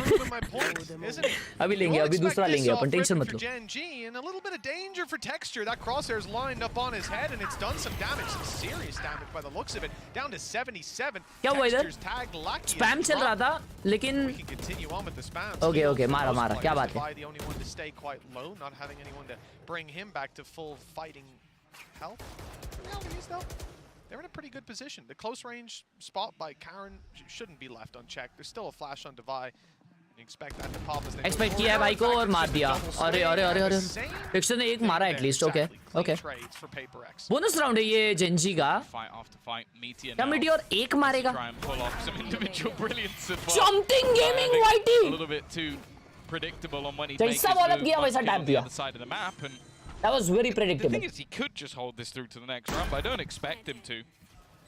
अभी लेंगे, अभी दूसरा लेंगे अपन, टेंशन मत लो. क्या हुआ इधर? स्पैम चल रहा था लेकिन ओके ओके मारा मारा. क्या बात है? Bring him back to full fighting health. The reality is, though, they're in a pretty good position. The close range spot by Karen shouldn't be left unchecked. There's still a flash on Devi. You expect that to pop as they expect किया है भाई को और मार दिया. अरे अरे अरे अरे टेक्सचर ने एक मारा at least. Okay okay bonus round है ये Gen.G का. क्या मीटियोर एक मारेगा? Something gaming YT. Predictable on when he makes his move on the other side of the map, and that was very predictable. The thing is, he could just hold this through to the next round, but I don't expect him to.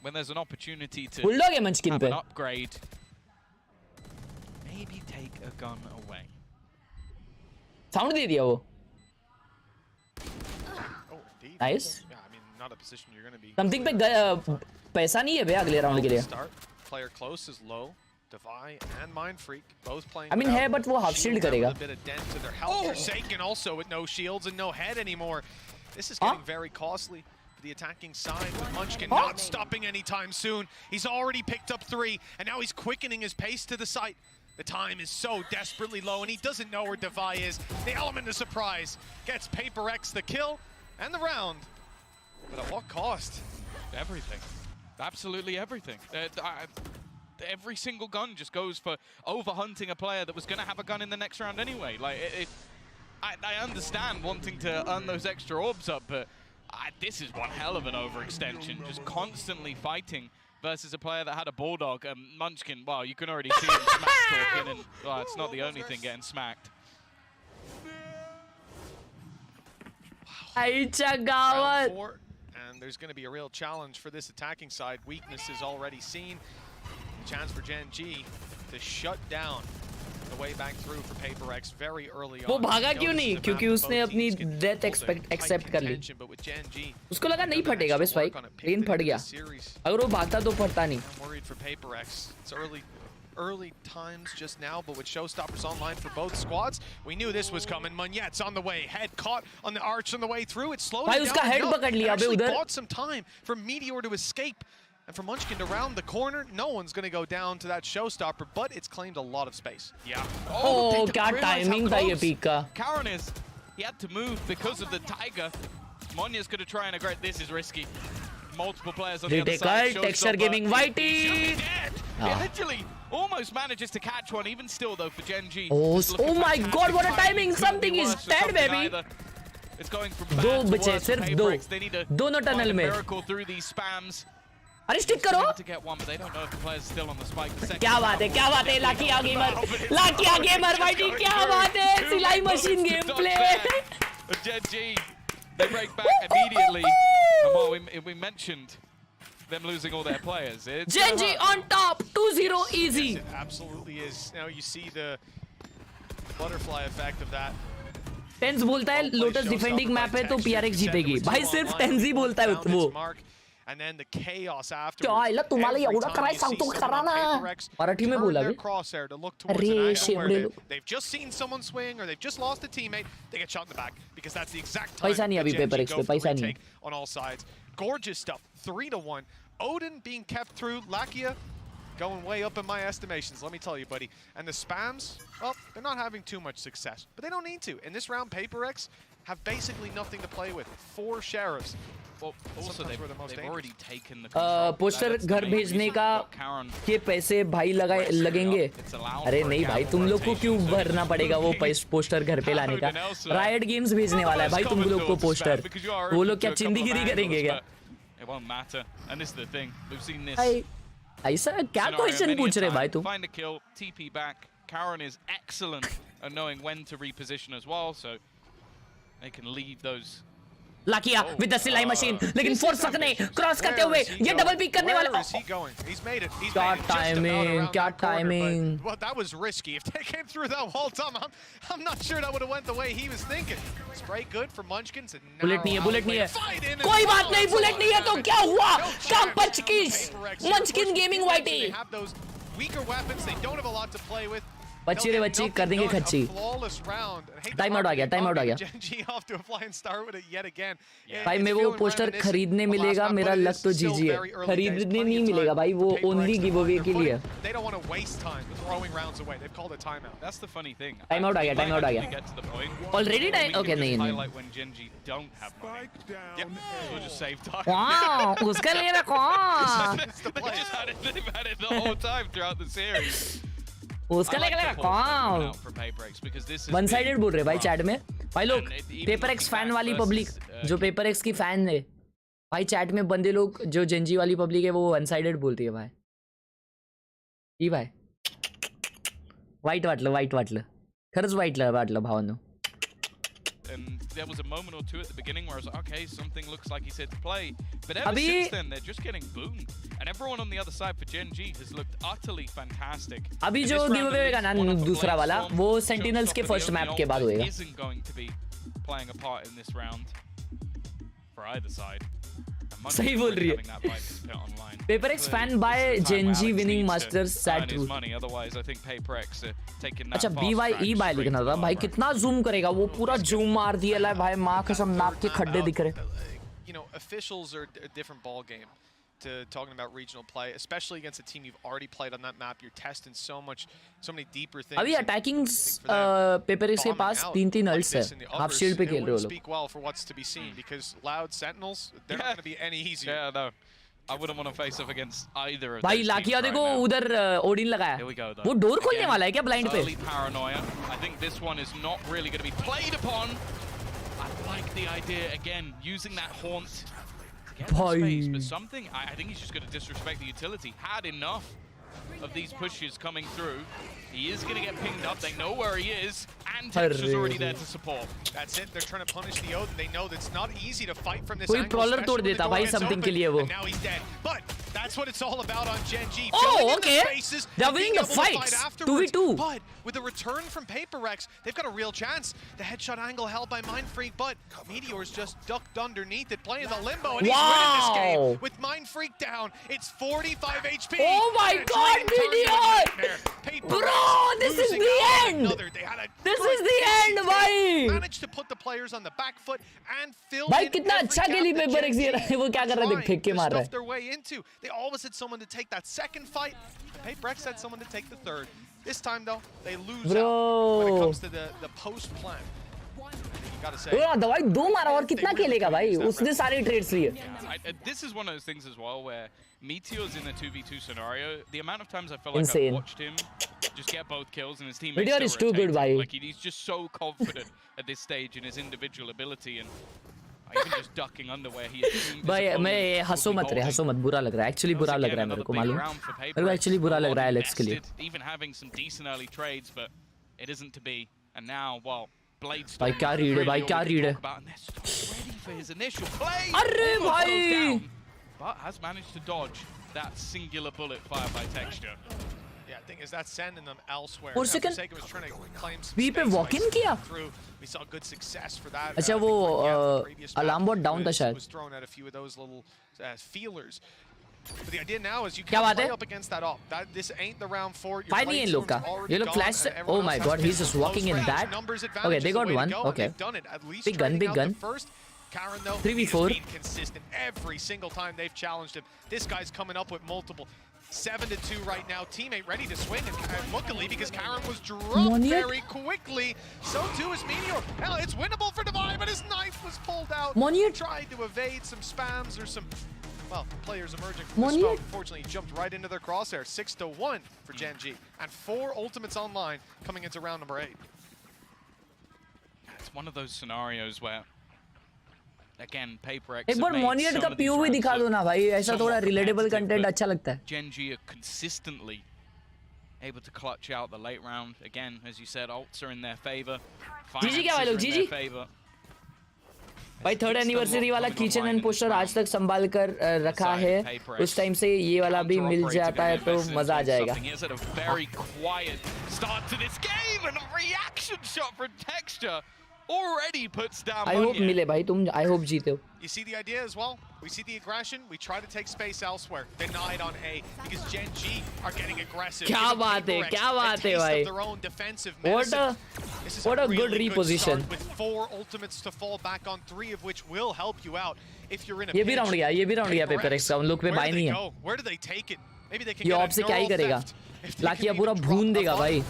When there's an opportunity to have an upgrade, maybe take a gun away. Sound दे दिया वो. Nice. Yeah, I mean, not a position you're going to be. Something पे पैसा नहीं है बे अगले round के लिए. Player close is low. Devi and Mind Freak both playing. I mean, है but वो half shield करेगा. A bit of dent to their health. Forsaken also with no shields and no head anymore. This is getting very costly for the attacking side with Munchkin not stopping anytime soon. He's already picked up 3 and now he's quickening his pace to the site. The time is so desperately low and he doesn't know where Devi is. The element of surprise gets PRX the kill and the round. But at what cost? Everything. Absolutely everything. Every single gun just goes for overhunting a player that was going to have a gun in the next round anyway. Like, I understand wanting to earn those extra orbs up, but this is one hell of an overextension. Just constantly fighting versus a player that had a bulldog. Munchkin, well, you can already see him smack talking, and well, it's not the only thing getting smacked. Round 4, and there's going to be a real challenge for this attacking side. Weakness is already seen. Chance for Gen.G to shut down the way back through for PRX very early on. वो भागा क्यों नहीं? क्योंकि उसने अपनी death accept कर ली. उसको लगा नहीं फटेगा बस भाई. लेकिन फट गया. अगर वो भागता तो फटता नहीं. I'm worried for PRX. It's early times just now, but with showstoppers online for both squads, we knew this was coming. Munyet's on the way, head caught on the arch on the way through. It slowed down. उसका head पकड़ लिया बे उधर. Bought some time for Meteor to escape. And for Munchkin to round the corner, no one's going to go down to that showstopper, but it's claimed a lot of space. Yeah. Oh, क्या timing था ये peak का. Karen is, he had to move because of the Tiger. Monya's going to try and aggress. This is risky. Multiple players on the other side. Texture Gaming Whitey. He literally almost manages to catch one, even still though for Gen.G. Oh my god, what a timing. Something is dead, baby. It's going from दो bad to बचे, worse for सिर्फ दो, PRX. They need to दोनों find tunnel a में। miracle through these spams. अरे stick करो। To get one, but they don't know if the player's still on the spike. The second क्या बात है, क्या बात है, लाकिया गेमर भाई, क्या बात है, सिलाई machine game play. Gen.G, they break back immediately. And what we mentioned, them losing all their players. Gen.G on top, 2-0 easy. Yes, it absolutely is. Now you see the butterfly effect of that. TenZ बोलता है lotus defending map है तो PRX जीतेगी। भाई सिर्फ tense ही बोलता है वो। And then the chaos क्या afterwards. इला तुम्हाला एवढा करायचं सांगतो खरा ना। मराठी में बोला बे। अरे शेवड़े लोग। They've just seen someone swing or they've just lost a teammate. They get shot in the back because that's the exact time. पैसा नहीं अभी PRX पे, पैसा नहीं। On all sides. Gorgeous stuff. 3-1. Odin being kept through. Lakia going way up in my estimations, let me tell you, buddy. And the spams, well, they're not having too much success, but they don't need to. In this round, PRX have basically nothing to play with. 4 sheriffs. Well, also they've already taken the control. Poster घर भेजने का के पैसे भाई लगेंगे। अरे नहीं भाई, तुम लोग को क्यों भरना पड़ेगा वो पोस्टर घर पे लाने का? रायट गेम्स भेजने वाला है भाई तुम लोग को पोस्टर। वो लोग क्या चिंदीगिरी करेंगे क्या? It won't matter. And this is the thing. We've seen this. ऐसा क्या क्वेश्चन पूछ रहे भाई तुम? Find a kill, TP back. Karen is excellent at knowing when to reposition as well, so they can leave those. लाकिया with the सिलाई machine, लेकिन force सकने cross करते हुए ये डबल पिक करने वाला। क्या टाइमिंग, क्या timing. Well, that was risky. If they came through that whole time, I'm not sure that would have went the way he was thinking. Spray good for Munchkins and now bullet नहीं है, bullet नहीं है। कोई बात नहीं, bullet नहीं है तो क्या हुआ? काम पचकीस। Munchkin Gaming YT। They have those weaker weapons. They don't have a lot to play with. बच्ची रे बच्ची कर देंगे खच्ची। टाइम आउट आ गया, टाइम आउट आ गया। भाई मैं वो पोस्टर खरीदने मिलेगा, मेरा लक तो जीजी है। खरीदने नहीं मिलेगा भाई, वो ओनली गिव अवे के लिए। टाइम आउट आ गया, टाइम आउट आ गया। ऑलरेडी टाइम, ओके नहीं नहीं। वाह, उसका ले रखा। उसका लेगा कौन? वन साइडेड बोल रहे भाई चैट में। भाई लोग PRX फैन वाली पब्लिक, जो PRX की फैन है भाई, चैट में बंदे लोग जो Gen.G वाली पब्लिक है वो वन साइडेड बोलती है भाई। ई भाई वाईट वाटलं खरंच वाईट वाटलं भावांनो। And there was a moment or two at the beginning where I was like, okay, something looks like he's here to play. But ever since then, they're just getting boomed. And everyone on the other side for Gen.G has looked utterly fantastic. अभी जो give away होगा ना दूसरा वाला, वो sentinels के first map के बाद होएगा। Isn't going to be playing a part in this round for either side. सही बोल रही है। PRX fan by Gen.G winning Masters sad truth. अच्छा BYE बाय लिखना था भाई, कितना जूम करेगा वो? पूरा जूम मार दिया है भाई, माँ कसम नाक के खड्डे दिख रहे। You know, officials are a different ball game to talking about regional play, especially against a team you've already played on that map. You're testing so many deeper things. अभी अटैकिंग PRX के पास 3 अल्ट्स है, half shield पे खेल रहे हो लोग। Speak well for what's to be seen because Loud Sentinels, they're not going to be any easier. Yeah, no. I wouldn't want to face off against either of भाई लाकिया देखो उधर ओडिन लगाया। वो डोर खोलने वाला है क्या ब्लाइंड पे? Paranoia. I think this one is not really going to be played upon. I like the idea again, using that haunt to get space, but something I think he's just going to disrespect the utility. Had enough of these pushes coming through. He is going to get pinged up. They know where he is, and Texture's already there to support. That's it. They're trying to punish the Odin. They know that it's not easy to fight from this कोई angle. prowler तोड़ देता भाई something के लिए वो। And now he's dead. But that's what it's all about on Gen.G. Oh, okay. They're winning the fights. 2v2. But with a return from PRX, they've got a real chance. The headshot angle held by Mindfreak, but Meteor's just ducked underneath it, playing the limbo, and he's winning this game with Mindfreak down. It's 45 HP. Oh my God, Meteor! Bro, this is the end. This is the end, भाई. Managed to put the players on the back foot and fill भाई कितना अच्छा खेली PRX ये रहा है, वो क्या कर रहा है? देख फेंक के मार रहा है। their way into. They always had someone to take that second fight. PRX had someone to take the third. This time though, they lose out when it comes to the post plan. दवाई 2 मारा और कितना खेलेगा भाई? उसने सारे trades लिए। This is one of those things as well where Meteor's in a 2v2 scenario. The amount of times I feel like I've watched him just get both kills, and his team Meteor is too good, bhai. Like he's just so confident at this stage in his individual ability, and even just ducking under where he assumed भाई मैं हंसो मत बुरा लग रहा है actually बुरा लग रहा है मेरे को मालूम मेरे को एक्चुअली बुरा लग रहा है एलेक्स के लिए even having some decent early trades, but it isn't to be. And now, well, Blades भाई क्या रीड है भाई क्या रीड है ready for his initial play. अरे भाई But has managed to dodge that singular bullet fired by Texture. Yeah, I think is that SEN in them elsewhere. For a second, Forsaken was trying to claim some B पे space walk in by किया through. We saw good success for that. अच्छा वो alarm bot down था शायद was thrown at a few of those little feelers. But the idea now is you क्या can't बात play है up against that op. That this ain't the round 4. Fine नहीं है इन लोग का ये लोग flash oh my god he's just walking in that okay they got one okay big gun Karen though 3v4 consistent every single time they've challenged him. This guy's coming up with multiple 7-2 right now. Teammate ready to swing and luckily because Karen was dropped very quickly. So too is Meteor. Hell, it's winnable for Divine, but his knife was pulled out. Tried to evade some spams or some players emerging from the smoke. Unfortunately, he jumped right into their crosshair. 6-1 for Gen.G. And 4 ultimates online coming into round number 8. It's one of those scenarios where again, PRX एक बार मॉनियर का POV दिखा दो ना भाई ऐसा थोड़ा relatable content अच्छा लगता है Gen.G are consistently able to clutch out the late round. Again, as you said, ults are in their favor. GG क्या भाई लोग GG भाई 3rd एनिवर्सरी वाला किचन एंड पोस्टर आज तक संभाल कर रखा है उस टाइम से ये वाला भी मिल जाता है तो मजा आ जाएगा already puts down I hope मिले भाई तुम I hope जीते हो You see the idea as well? We see the aggression. We try to take space elsewhere. Denied on A because Gen.G are getting aggressive. क्या बात है भाई What a good reposition. With 4 ultimates to fall back on, 3 of which will help you out if you're in a ये भी round गया PRX का उन लोग पे बाय नहीं है Where do they take it? Maybe they can ये get ऑप से क्या ही करेगा लाकिया पूरा भून देगा भाई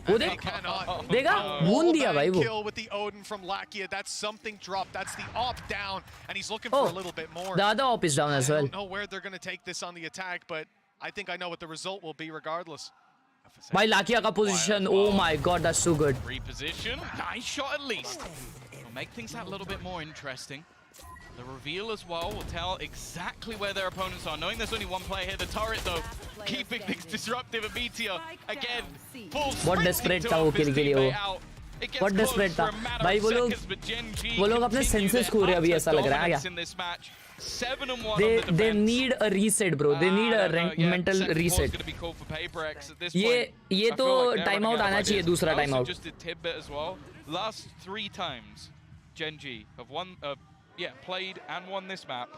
वो देगा भून दिया भाई वो kill with the Odin from Lakia. That's something dropped. That's the op down and he's looking for a little bit more. The other op is down as well. I don't know where they're going to take this on the attack, but I think I know what the result will be regardless. भाई लाकिया का position, oh my god, that's so good. Reposition, nice shot at least. Will make things a little bit more interesting. The reveal as well will tell exactly where their opponents are. Knowing there's only one player here, the turret though, keeping things disruptive. A Meteor again, full बहुत desperate था वो kill के लिए वो बहुत desperate था भाई वो लोग अपने senses खो रहे अभी ऐसा लग रहा है क्या they need a reset bro they need a mental reset ये तो time out आना चाहिए दूसरा time out last 3 times Gen.G have won played and won this map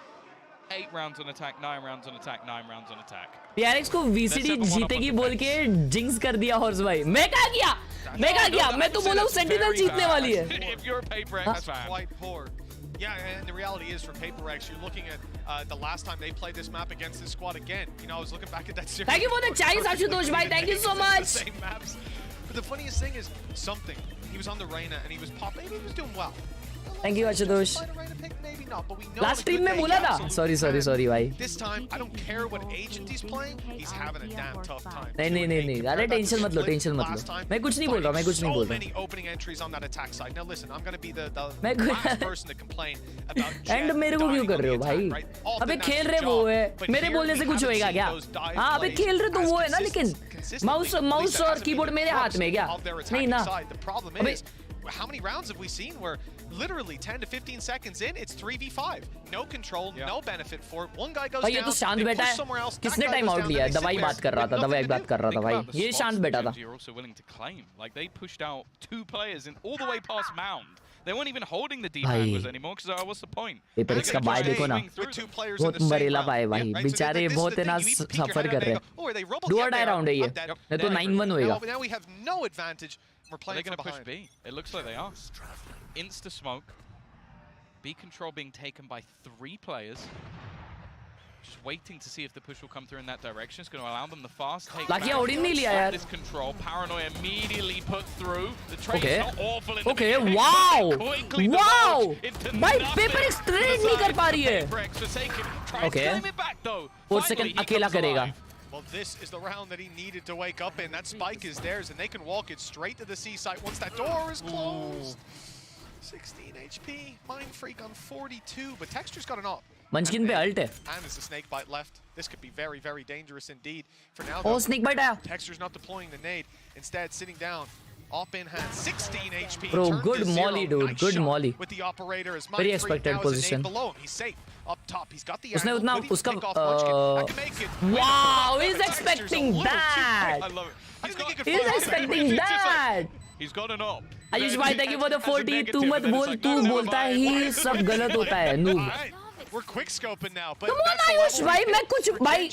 8 rounds on attack 9 rounds on attack 9 rounds on attack PRX को VCT जीतेगी बोल के jinx कर दिया हॉर्स भाई मैं कहा गया मैं तो बोला हूं सेंटिनल जीतने वाली है if you're a PRX that's quite poor. Yeah, and the reality is for PRX, you're looking at the last time they played this map against this squad again. You know, I was looking back at that series. Thank you for the chais, Ashutosh bhai. Thank you so much. Same maps. But the funniest thing is something. He was on the Reyna and he was popping. He was doing well. Thank you, Ashutosh. Maybe not, but we know Last stream में बोला था. Sorry भाई. This time, I don't care what agent he's playing. He's having a damn tough time. नहीं. अरे tension मत लो. मैं कुछ नहीं बोल रहा. So many opening entries on that attack side. Now listen, I'm going to be the last person to complain about. And मेरे को क्यों कर रहे हो भाई? अबे खेल रहे वो है. मेरे बोलने से कुछ होएगा क्या? हाँ अबे खेल रहे तो वो है ना लेकिन माउस और कीबोर्ड मेरे हाथ में क्या? नहीं ना. अबे how many rounds have we seen where literally 10 to 15 seconds in it's 3v5 no control no benefit for it one guy goes down ये तो शांत बैठा है किसने टाइम आउट लिया दवाई बात कर रहा था भाई ये शांत बैठा था also willing to claim like they pushed out 2 players in all the way past mound they weren't even holding the deep angles anymore because what's the point PRX का बाय देखो ना बहुत बरेला बाय भाई बेचारे बहुत है ना सफर कर रहे हैं डू और डाई राउंड है ये नहीं तो 9-1 होएगा now we have no advantage. We're playing going to push B. It looks like they are. Insta smoke. B control being taken by 3 players. Just waiting to see if the push will come through in that direction. It's going to allow them the fast take. Lakia Odin नहीं लिया यार. This control. Paranoia immediately put through. The trade's not awful in the beginning. Wow. भाई PRX trade नहीं कर पा रही है. Okay. 4 second अकेला करेगा. Well, this is the round that he needed to wake up in. That spike is theirs, and they can walk it straight to the C site once that door is closed. 16 HP, Mind Freak on 42, but Texture's got an op. Munchkin पे ult है. And there's a snake bite left. This could be very, very dangerous indeed. For now, Oh, snake bite आया. Texture's not deploying the nade. Instead, sitting down. Op in hand, 16 HP. Bro, good molly, dude. Nice good shot molly. With the operator as Very Mind Freak expected now has a nade position. below him. He's safe. Up top, he's got the उसने angle. उतना Could even उसका pick off Munchkin. That can make it. wow, he's Texture's a expecting little too that. I love it. He's expecting that. He's got an op. Ayush भाई thank you for the 40. तू मत बोल, तू बोलता है ही सब गलत होता है noob. We're quick scoping now, but Come on Ayush भाई, मैं कुछ भाई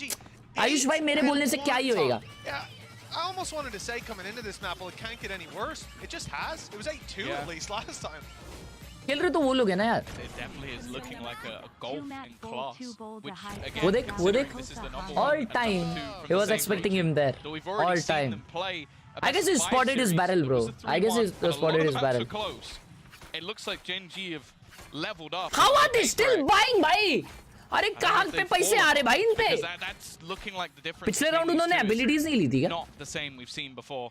आयुष भाई मेरे बोलने से क्या ही होएगा? Yeah, I almost wanted to say coming into this map, well, it can't get any worse. It just has. It was 8-2 at least last time. खेल रहे तो वो लोग हैं ना यार. It definitely is looking like a golf in class. Which वो again, देख this is the number all one time and top two he from was the same expecting region. him there. So we've already All seen time. them play a I guess he best of spotted 5 his series. barrel, It bro. was a I guess he 3-1, and a lot spotted of his the maps barrel. are close. It looks like Gen.G have leveled up. How are they still buying भाई? अरे कहाँ पे पैसे आ रहे भाई इन पे? That's looking like the difference. पिछले round उन्होंने abilities नहीं ली थी क्या? Not the same we've seen before.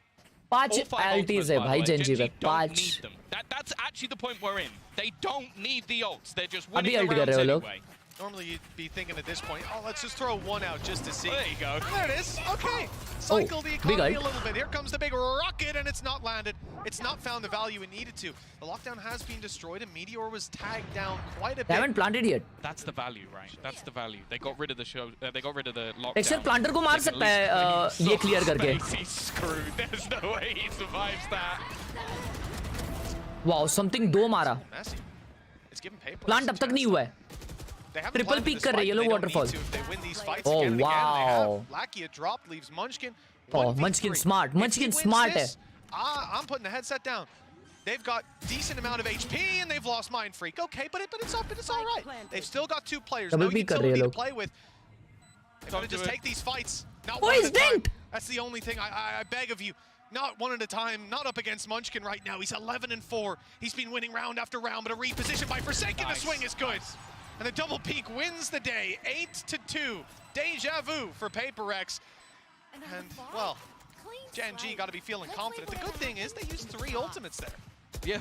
5 ultis है भाई Gen.G पे 5. That's actually the point we're in. They don't need the ults. They're just winning अभी ult the कर rounds रहे हो लोग. anyway. Normally you'd be thinking at this point, oh, let's just throw one out just to see. There you go. There it is. Okay. Cycle the big economy a ult. little bit. Here comes the big rocket, and it's not landed. It's not found the value it needed to. The lockdown has been destroyed, and Meteor was tagged down quite a They bit. haven't planted yet. That's the value, right? That's the value. They got rid of the show. They got rid of the lockdown. Texture planter को मार They can सकता है at least ये clean clear some करके. space. He's screwed. There's no way he survives that. Wow, something 2 मारा. Messy. It's given paper. Plant अब तक नहीं हुआ है. They haven't Triple planted peek the कर रहे spike, ये लोग they don't waterfall. need to. If they win these fights Oh, again and again, wow. they have Lakia drop, leaves Munchkin. Oh, 1v3. Munchkin smart. If he Munchkin wins smart this, I'm putting the headset down. They've got decent amount of HP and they've lost Mind Freak. Okay, but it's all right. They've still got 2 players, Double no peek कर रहे हैं utility to लोग. play with. They've got to just take these fights. Not Oh, one he's at a time. dinked. That's the only thing I beg of you. Not one at a time, not up against Munchkin right now. He's 11-4. He's been winning round after round, but a reposition by Forsaken. The swing is good. And the double peak wins the day, 8-2. Deja vu for PRX. And, well, Gen.G got to be feeling confident. The good thing is they used 3 ultimates there. Yeah,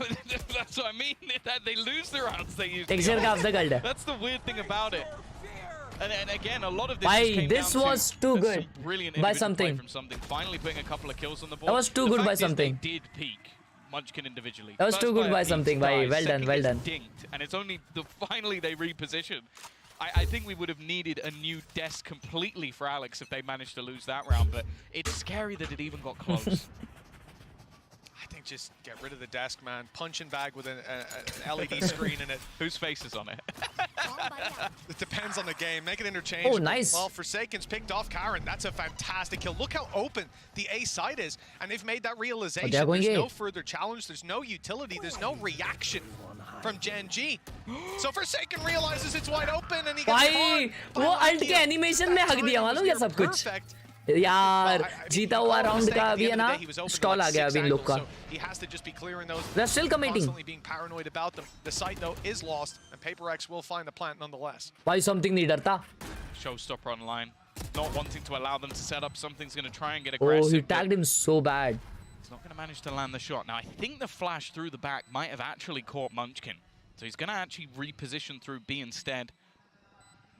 that's what I mean. That they lose the rounds they use. Texture का अब तक ult है. That's the weird thing about it. And again, a lot of this Bhai, just came this down was to too some good brilliant by individual play something. from something. Finally putting a couple of kills on the board. That was too The good fact by is something. They did peak Munchkin individually. That was First too good player by peaks, something, bhai. dies. Well done, Second well gets done. Dinked, and it's only finally they reposition. I think we would have needed a new desk completely for Alex if they managed to lose that round, but it's scary that it even got close. I think just get rid of the desk, man. Punching bag with an LED screen in it. Whose face is on it? It depends on the game. Make it interchangeable. Oh, nice. Well, Forsaken's picked off Karen. That's a fantastic kill. Look how open the A side is. And they've made that realization. they're going There's A. no further challenge. There's no utility. There's no reaction from Gen.G. So Forsaken realizes it's wide open and he gets भाई caught. वो ult के animation में हक दिया मालूम क्या सब कुछ. Perfect. यार जीता हुआ राउंड का अभी है ना स्टॉल आ गया अभी इन लोग का. He has to just be clearing those. They're still committing. Constantly being paranoid about them. The site though is lost, and PRX will find the plant nonetheless. भाई something नहीं डरता. Showstopper online. Not wanting to allow them to set up. Something's going to try and get Oh, aggressive. he tagged him so bad. He's not going to manage to land the shot. Now, I think the flash through the back might have actually caught Munchkin. So he's going to actually reposition through B instead.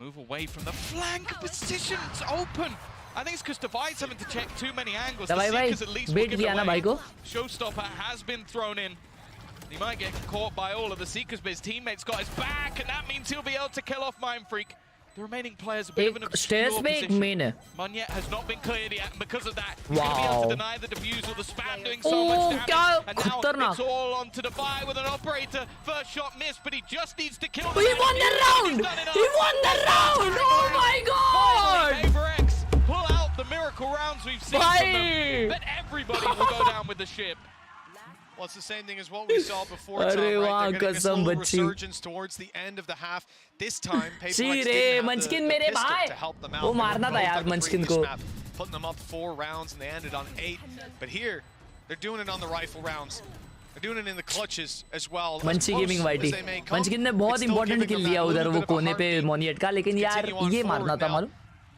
Move away from the flank position. It's open. I think it's because Divide's having to check too many angles. The Seekers at least will bat give दिया ना भाई away. को. Showstopper has been thrown in. He might get caught by all of the Seekers, but his teammates got his back, and that means he'll be able to kill off Mind Freak. The remaining players a bit of an एक obscure stairs पे एक position. main है. Munyet has not been cleared yet, and because of that, he's going to be Wow. able to deny the defusal. The spam doing so Oh, much क्या damage, and now खतरनाक. it's all on to Divide with an operator. First shot missed, but he just needs to kill. He won the round. He won the round. Oh my god. PRX pull out the miracle rounds we've seen from them. But everybody will go down with the ship. Well, it's the same thing as what we saw before. Tom, अरे right? वाह, They're getting this कसम little बच्ची. resurgence towards the end of the half. This time, PRX she didn't रे have Munchkin the मेरे pistol भाई. to help them out. वो They were मारना था both यार on the Munchkin previous को. map, putting them up 4 rounds, and they ended on 8. But here, they're doing it on the rifle rounds. They're doing it in the clutches as well. As मंची close gaming as वाइटी. they may come, Munchkin ने it's बहुत still important giving kill them लिया that उधर little वो bit of a कोने पे heartbeat. मोनियट का, लेकिन यार Continue on ये forward मारना था now. मालूम.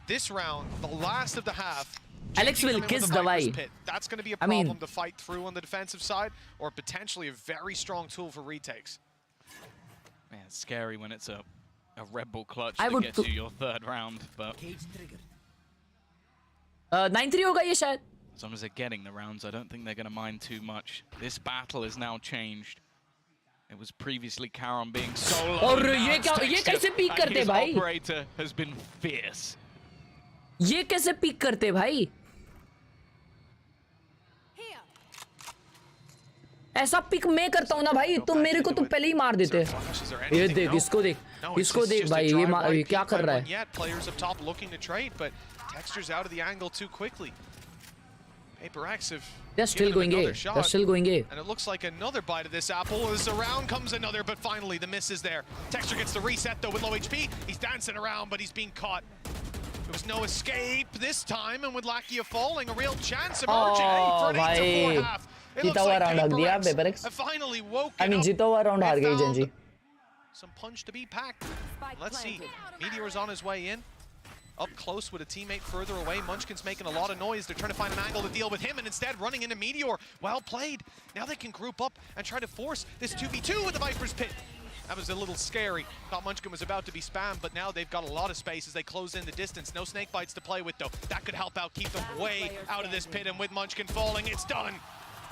this round, the last of the half, Alex Gen.G will come in kiss with a the Viper's Vai. Pit. That's going to be a I problem mean- to fight through on the defensive side, or potentially a very strong tool for retakes. Man, it's scary when it's a Red Bull clutch I that would gets you your third round, but 9-3 होगा ये शायद. as long as they're getting the rounds, I don't think they're going to mind too much. This battle is now changed. It was previously Karon being solo. और now ये it's क्या ये Texture, कैसे peak and करते his भाई? operator has been fierce. ये कैसे peak करते भाई? ऐसा पिक मैं करता हूँ ना भाई, तुम मेरे को तो पहले ही मार देते. ये देख, इसको देख भाई, ये क्या कर रहा है? Players up top looking to trade, but Texture's out of the angle too quickly. PRX have They're still given him going A. another shot, They're still going A. and it looks like another bite of this apple. As around comes another, but finally the miss is there. Texture gets the reset though with low HP. He's dancing around, but he's being caught. There was no escape this time, and with Lakia falling, a real chance emerging for an 8-4 half. It looks like PRX have finally woken I mean, up. जीता हुआ round हार They गई found Gen.G. some punch to be packed. Let's see. Meteor's on his way in. Up close with a teammate further away. Munchkin's making a lot of noise. They're trying to find an angle to deal with him, and instead running into Meteor. Well played. Now they can group up and try to force this 2v2 with the Viper's Pit. That was a little scary. Thought Munchkin was about to be spammed, but now they've got a lot of space as they close in the distance. No snake bites to play with, though. That could help out, keep them way out of this pit, and with Munchkin falling, it's done.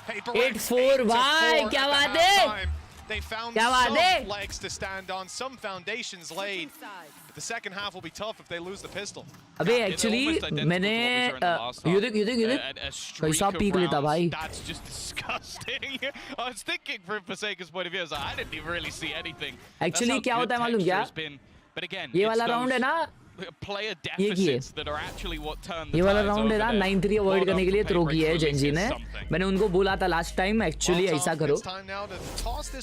8-4 भाई, क्या बात है? They found क्या बात some है? legs to stand on, some foundations laid. But the second half will be tough if they lose the pistol. अबे actually मैंने ये देख कैसा पीक लेता भाई. That's just disgusting. I was thinking from Forsaken's point of view, I was like, I didn't even really see anything. Actually क्या होता है मालूम क्या? But again, ये वाला round है ना, player deficits that are actually what turn the ये वाला tides राउंड है over ना, there. 9-3 अवॉइड करने के लिए थ्रो की है PLAYFOFFS Gen.G ने. something. मैंने उनको बोला था लास्ट टाइम एक्चुअली ऐसा करो.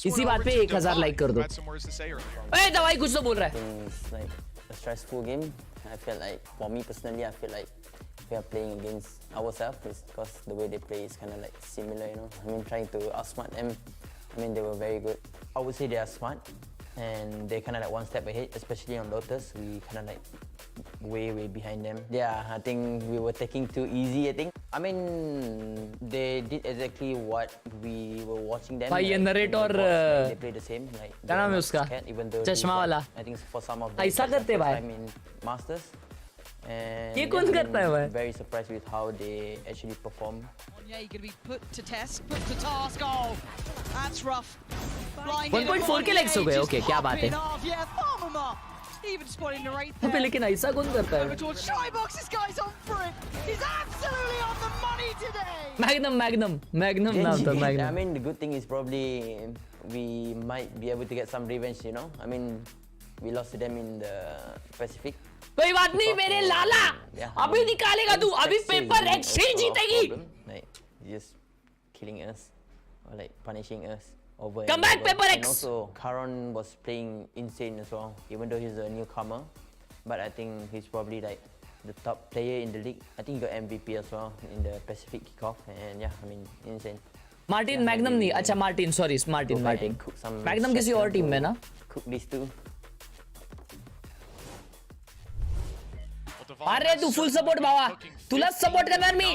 इसी बात पे 1000 लाइक कर दो. ए दवाई कुछ तो बोल रहा है. It's like a stressful game. I feel like, for me personally, I feel like we are playing against ourselves because the way they play is kind of like similar, you know. I mean, trying to outsmart them. I mean, they were very good. I would say they are smart and they're kind of like one step ahead, especially on Lotus. We kind of like way behind them. Yeah, I think we were taking too easy, I think. I mean, they did exactly what we were watching them. भाई ये narrator they play the same. Like, क्या नाम है उसका? चश्मा वाला. I think for some of them, ऐसा करते हैं भाई. I mean, Masters. And ये कौन करता है भाई? very surprised with how they actually perform. Yeah, you're going to be put to test, put to task. Oh, that's rough. 1.4 के legs हो गए. Okay, क्या बात है? Yeah, farm them up. Even spotting the right अबे there. लेकिन ऐसा कौन करता Over है? towards Shybox, this guy's on for it. He's absolutely on the money today. Magnum नाम था I Magnum. mean, the good thing is probably we might be able to get some revenge, you know. I mean, we lost to them in the Pacific. कोई बात नहीं मेरे लाला. अभी निकालेगा तू. अभी PRX ही जीतेगी. Like, just killing us or like punishing us. Over Come and back, over. PRX! And also, Karon was playing insane as well, even though he's a newcomer. But I think he's probably like the top player in the league. I think he got MVP as well in the Pacific kickoff. And yeah, I mean, insane. Magnum नहीं. अच्छा Martin, sorry, Martin. Magnum किसी और team में ना. Cook these two. अरे तू full support बाबा. तुला support करणार मी.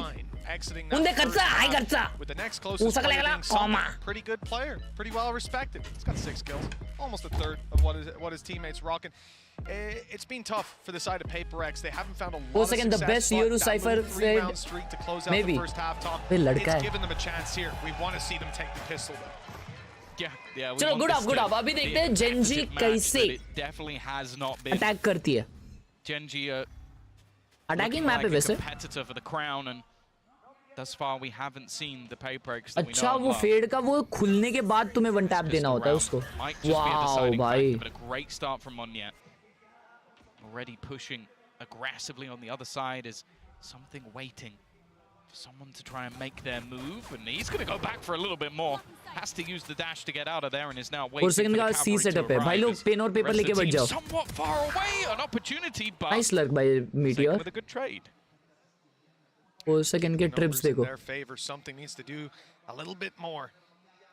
उनदे खर्चा हाय खर्चा. With the next closest ऊसा player लागला being Summer, comma. pretty good player, pretty well respected. He's got 6 kills, almost a third of what his teammates rocking. It's been tough for the side of PRX. They haven't found a lot of second, the success, best but Euro that Cypher little 3-round streak to close out maybe. the first half talk. ये लड़का है. It's given them a chance here. We want to see them take the pistol though. Yeah. चलो good up. अभी देखते हैं Gen.G कैसे definitely has not been attack करती है. Gen.G अटैकिंग मैप है वैसे. competitor for the crown, and thus far we haven't seen the PRX that we know. अच्छा वो फेड का वो खुलने के बाद तुम्हें वन टैप देना होता है उसको. वाओ भाई. But a great start from Monyet. Already pushing aggressively on the other side. Is something waiting for someone to try and make their move, and he's going to go back for a little bit more. Has to use the dash to get out of there, and is now waiting for the का cavalry C to setup है. भाई arrive. लोग pen और paper लेके बैठ जाओ. Somewhat far away, an opportunity, but nice luck भाई Meteor. with a good trade. 4 second के ट्रिप्स Numbers in देखो. their favor. Something needs to do a little bit more.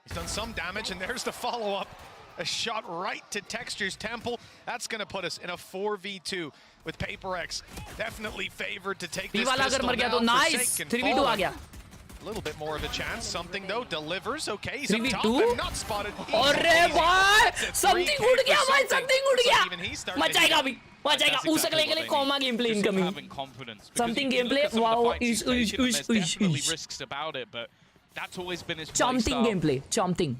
He's done some damage, and there's the follow-up. A shot right to Texture's temple. That's going to put us in a 4v2 with PaperX. Definitely favored to take this pistol now. Nice. 3v2 आ गया. A little bit more of a chance. Something though delivers. Okay, he's up top and not spotted. अरे भाई, something उड़ गया भाई, something उड़ गया. मचाएगा अभी. मचाएगा. उसके लिए comma gameplay incoming. Something gameplay. Wow. Definitely risks about it, but that's always been his Chomping gameplay. Chomping.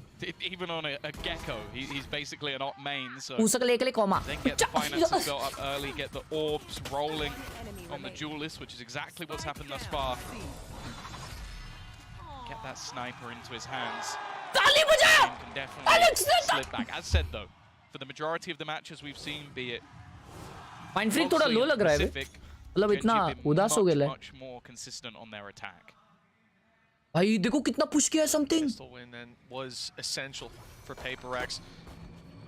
Even on a Gecko, he's basically an op main. So उसके लिए comma. then get the finances built up early, get the orbs rolling on the duelist, which is exactly what's happened thus far. Get that sniper into his hands. ताली बजा. Can definitely slip back. As said though, for the majority of the matches we've seen, be it mind freak थोड़ा लो लग रहा है बे. मतलब इतना उदास हो गया है. much more consistent on their attack. भाई देखो कितना पुश किया है something. Pistol win then was essential for PaperX.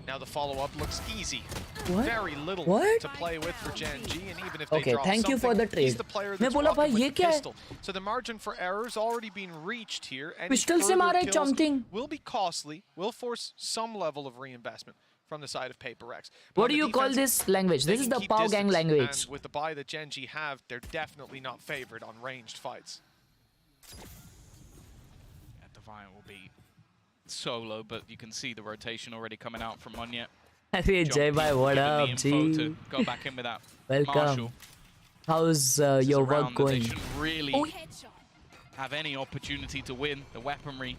Now the follow-up looks easy. What? Very little What? to play with for Gen.G, and even if they Okay, drop thank you for the something, he's trade. the player मैं that's बोला भाई walking ये with the क्या है? pistol. So the margin for error's already been reached here, and Pistol से मारा है something. will be costly, will force some level of reinvestment from the side of PaperX. But What on do the you call defense, this language? they This is can the keep Pau gang distance, language. And with the buy that Gen.G have, they're definitely not favored on ranged fights. Defiant will be solo, but you can see the rotation already coming out from Monyet. अरे जय भाई, what up ji? Go back in with that. Welcome. Marshall. How's your work going? They shouldn't really have any opportunity to win. The weaponry.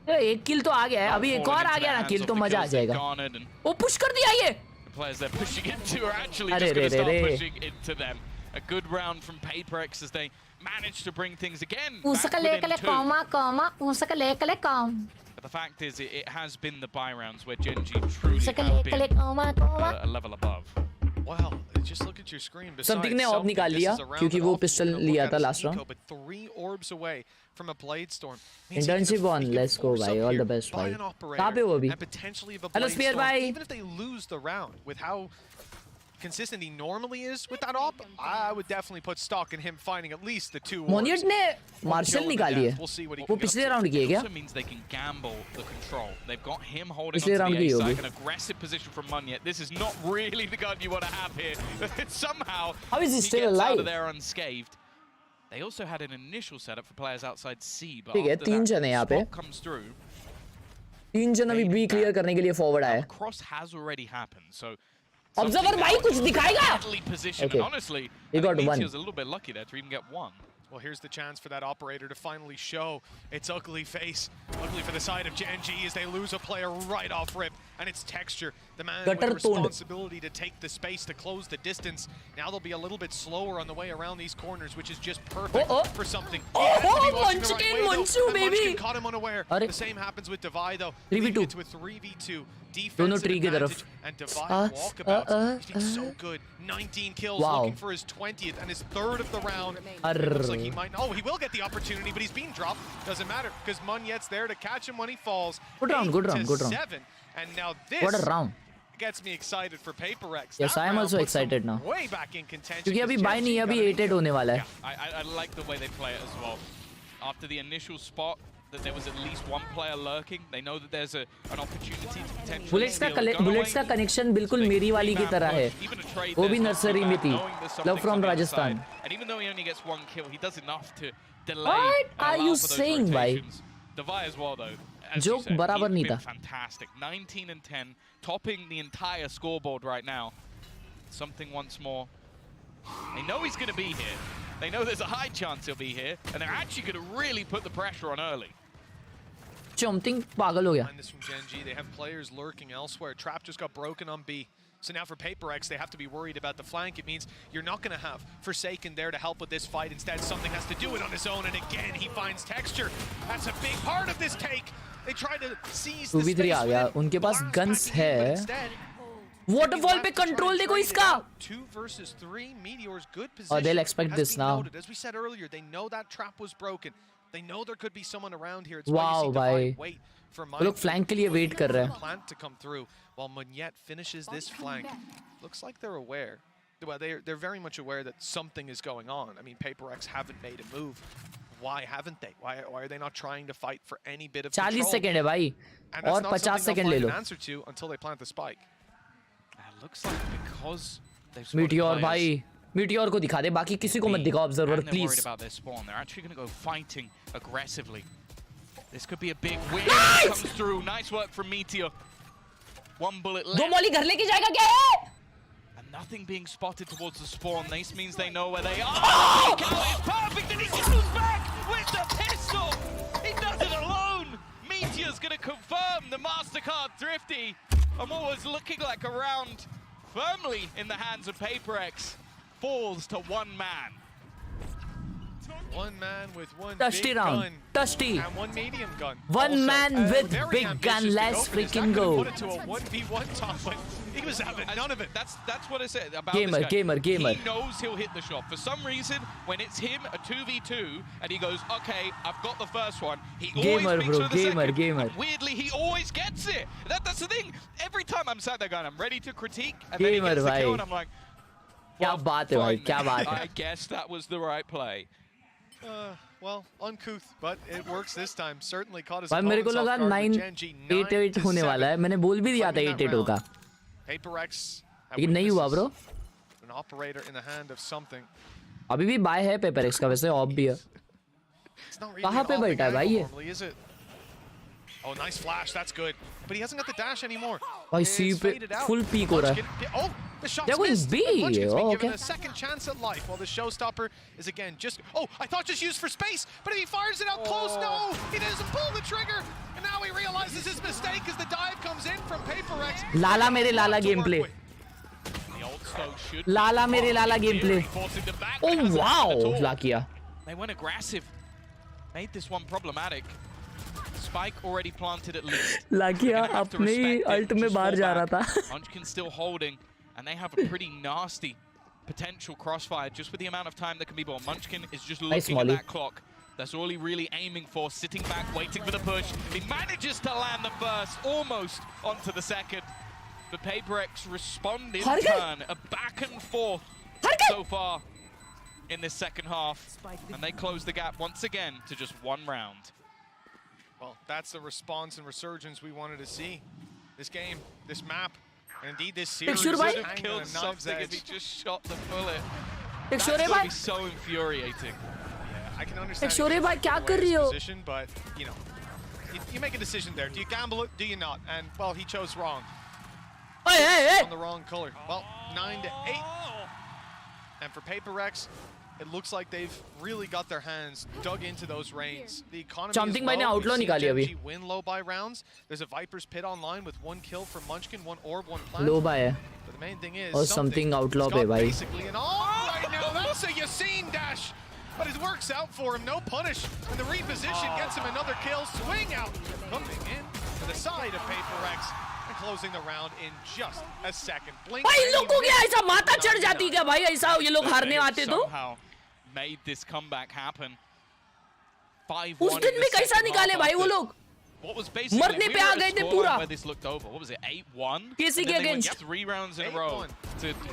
एक किल तो आ गया है. अभी एक और आ गया ना किल तो मजा आ जाएगा. वो पुश कर दिया ये. The players they're pushing into are actually Arre, just going to start re, re. pushing into them. A good round from PaperX as they manage to bring things again उसका back लेकर within two. Comma उसका लेकर com. But the fact is, it has been the buy rounds where Gen.G truly have been a level above. Wow, just look at your screen. Something ने of निकाल लिया क्योंकि वो pistol लिया था last round. But 3 orbs away from a blade storm. Internship on, let's go भाई, all the best भाई. कहाँ पे वो अभी? Hello Spear भाई. Even if they lose the round, with how consistent he normally is with that op, I would definitely put stock in him finding at least the 2 orbs. मोनियट ने martial निकाली है. वो पिछले राउंड की है क्या? Also means they can gamble the control. They've got him holding पिछले onto round the की A होगी. side, an aggressive position from Monyet. This is not really the gun you want to have here. Somehow How is he still gets alive? out of there unscathed. They also had an initial setup for players outside C, but ठीक है, after 3 that जन है यहाँ पे. spot comes through, 3 जन अभी B clear करने के लिए फॉरवर्ड आए. cross has already happened. So observer भाई कुछ दिखाएगा. deadly position. Okay. And honestly, He I got think one. he was a little bit lucky there to even get one. Well, here's the chance for that operator to finally show its ugly face. Ugly for the side of Gen.G as they lose a player right off rip, and it's Texture, the man with the responsibility to take the space to close the distance. Now they'll be a little bit slower on the way around these corners, which is just perfect for something. Munchkin, Munchu, baby. Caught him unaware. The same happens with Divide though. 3v2 to a 3v2. दोनों tree की तरफ. And Divide walkabouts. He's been so good. 19 kills, looking for his 20th and his 3rd of the round. Looks like he might. Oh, he will get the opportunity, but he's being dropped. Doesn't matter because Monyet's there to catch him when he falls. Good round, good round, good round. 7, and now this. What a round. Gets me excited for PaperX. Yes, I am also excited now. Way back in contention. क्योंकि अभी bye नहीं है, अभी 8-8 होने वाला है. I like the way they play it as well. After the initial spot, that there was at least one player lurking. They know that there's an opportunity to potentially bullets का connection बिल्कुल मेरी वाली की तरह है. वो भी nursery में थी. Love from Rajasthan. And even though he only gets 1 kill, he does enough to delay. What are you saying, bhai? Divide as well though. Joke बराबर नहीं था. Fantastic. 19 and 10, topping the entire scoreboard right now. Something once more. They know he's going to be here. They know there's a high chance he'll be here, and they're actually going to really put the pressure on early. Something पागल हो गया. This from Gen.G. They have players lurking elsewhere. Trap just got broken on B. So now for PaperX, they have to be worried about the flank. It means you're not going to have Forsaken there to help with this fight. Instead, something has to do it on his own. And again, he finds Texture. That's a big part of this take. They try to seize the space. आ गया. उनके पास guns है. Waterfall पे control देखो इसका. 2 versus 3. Meteor's good position. Oh, they'll expect this now. As we said earlier, they know that trap was broken. They know there could be someone around here. It's wow, why you see Divide wait for वो लोग flank के लिए wait कर रहे हैं. Plant to come through while Monyet finishes this flank. Looks like they're aware. Well, they're very much aware that something is going on. I mean, PaperX haven't made a move. why haven't they? Why are they not trying to fight for any bit of control? 40 second है भाई और 50 second ले लो answer to until they plant the spike. It looks like because they've meteor भाई meteor को दिखा दे बाकी किसी को मत दिखाओ observer and they're worried please about their spawn. They're actually going to go fighting aggressively. This could be a big win. Comes through. Nice work from Meteor. One bullet left. दो मौली घर लेके जाएगा क्या है? And nothing being spotted towards the spawn. This means they know where they are. Oh! It's perfect, and he goes back with the pistol. He does it alone. Meteor's going to confirm the MasterCard Thrifty. And what was looking like a round firmly in the hands of PRX falls to one man. One man with one Dusty big round. gun Dusty. and one medium gun. One Also, man with very big ambitious gun, to let's go for this. freaking That go. could've put it to a 1v1 top, but he was having none of it. That's what I said about Gamer, this guy. gamer. He knows he'll hit the shot. For some reason, when it's him, a 2v2, and he goes, okay, I've got the first one, he Gamer, always bro, makes the second. gamer. And weirdly, he always gets it. That's the thing. Every time I'm sat there going, I'm ready to critique, and then he Gamer, gets the kill, bhai. and I'm like, क्या बात है भाई fine, क्या बात है I guess that was the right play. Well, uncouth, but it works this time. Certainly caught his भाई मेरे को opponents लगा off guard 9 with Gen.G 8 होने वाला है मैंने बोल भी दिया था 8-8 होगा PRX, लेकिन नहीं हुआ bro an operator in the hand of something. अभी भी बाय है PRX का वैसे ऑफ भी है It's not really कहाँ पे an बैठा है off भाई ये normally, is it? Oh, nice flash. That's good. But he hasn't got the dash anymore. भाई It's सी पे faded out. फुल पीक हो रहा है Munchkin- Oh, the shot's They're going missed. B. But Munchkin's been Oh, given okay. a second chance at life, while the showstopper is again just... Oh, I thought just used for space, but if he fires it out close, no! He doesn't pull the trigger, and now he realizes his mistake as the dive comes in from PRX. लाला मेरे लाला game play The ult stoke should लाला मेरे लाला game play forcing the back, oh but hasn't wow happened at all. ला किया They went aggressive. Made this one problematic. Spike already planted at least. ला किया They're gonna have to अपने respect it, alt में just बाहर fall जा रहा back. था Munchkin's still holding, and they have a pretty nasty potential crossfire just with the amount of time that can be bought. Munchkin is just Nice looking at molly. that clock. That's all he really aiming for, sitting back, waiting for the push. He manages to land the first, almost onto the second. But PRX respond in turn, a back and forth so far in this second half. And they close the gap once again to just one round. Well, that's the response and resurgence we wanted to see. This game, this map, and indeed this series sure, is bhai. Could have hanging killed on a knife's something if edge. he just shot the bullet. एक That's Shorey going to भाई be so infuriating. I can understand Shorey if भाई he's क्या away कर his रही हो position, but you know, you make a decision there. Do you gamble it? Do you not? And well, he chose wrong. ओए On the wrong color. Well, 9-8. And for PRX, it looks like they've really got their hands dug into those reins. The economy Something is भाई ने low. outlaw We've seen निकाली अभी Gen.G win low by rounds. There's a Viper's Pit online with 1 kill from Munchkin, 1 orb, 1 plant. लो भाई है But the main thing is और something outlaw पे भाई basically an all right now. That's a Yassine dash. But it works out for him, no punish. And the reposition gets him another kill. Swing out, coming in to the side of PRX and closing the round in just a second. Blink. भाई इन लोग को क्या ऐसा माथा चढ़ जाती क्या भाई ऐसा ये लोग हारने आते तो Somehow made this comeback happen. 5-1 उस in दिन the भी कैसा second निकाले half भाई वो after लोग what was basically मरने we पे were आ at a गए थे scoreline पूरा where this looked over. What was it? 8-1. किसी के And then they went against 3 rounds in a row.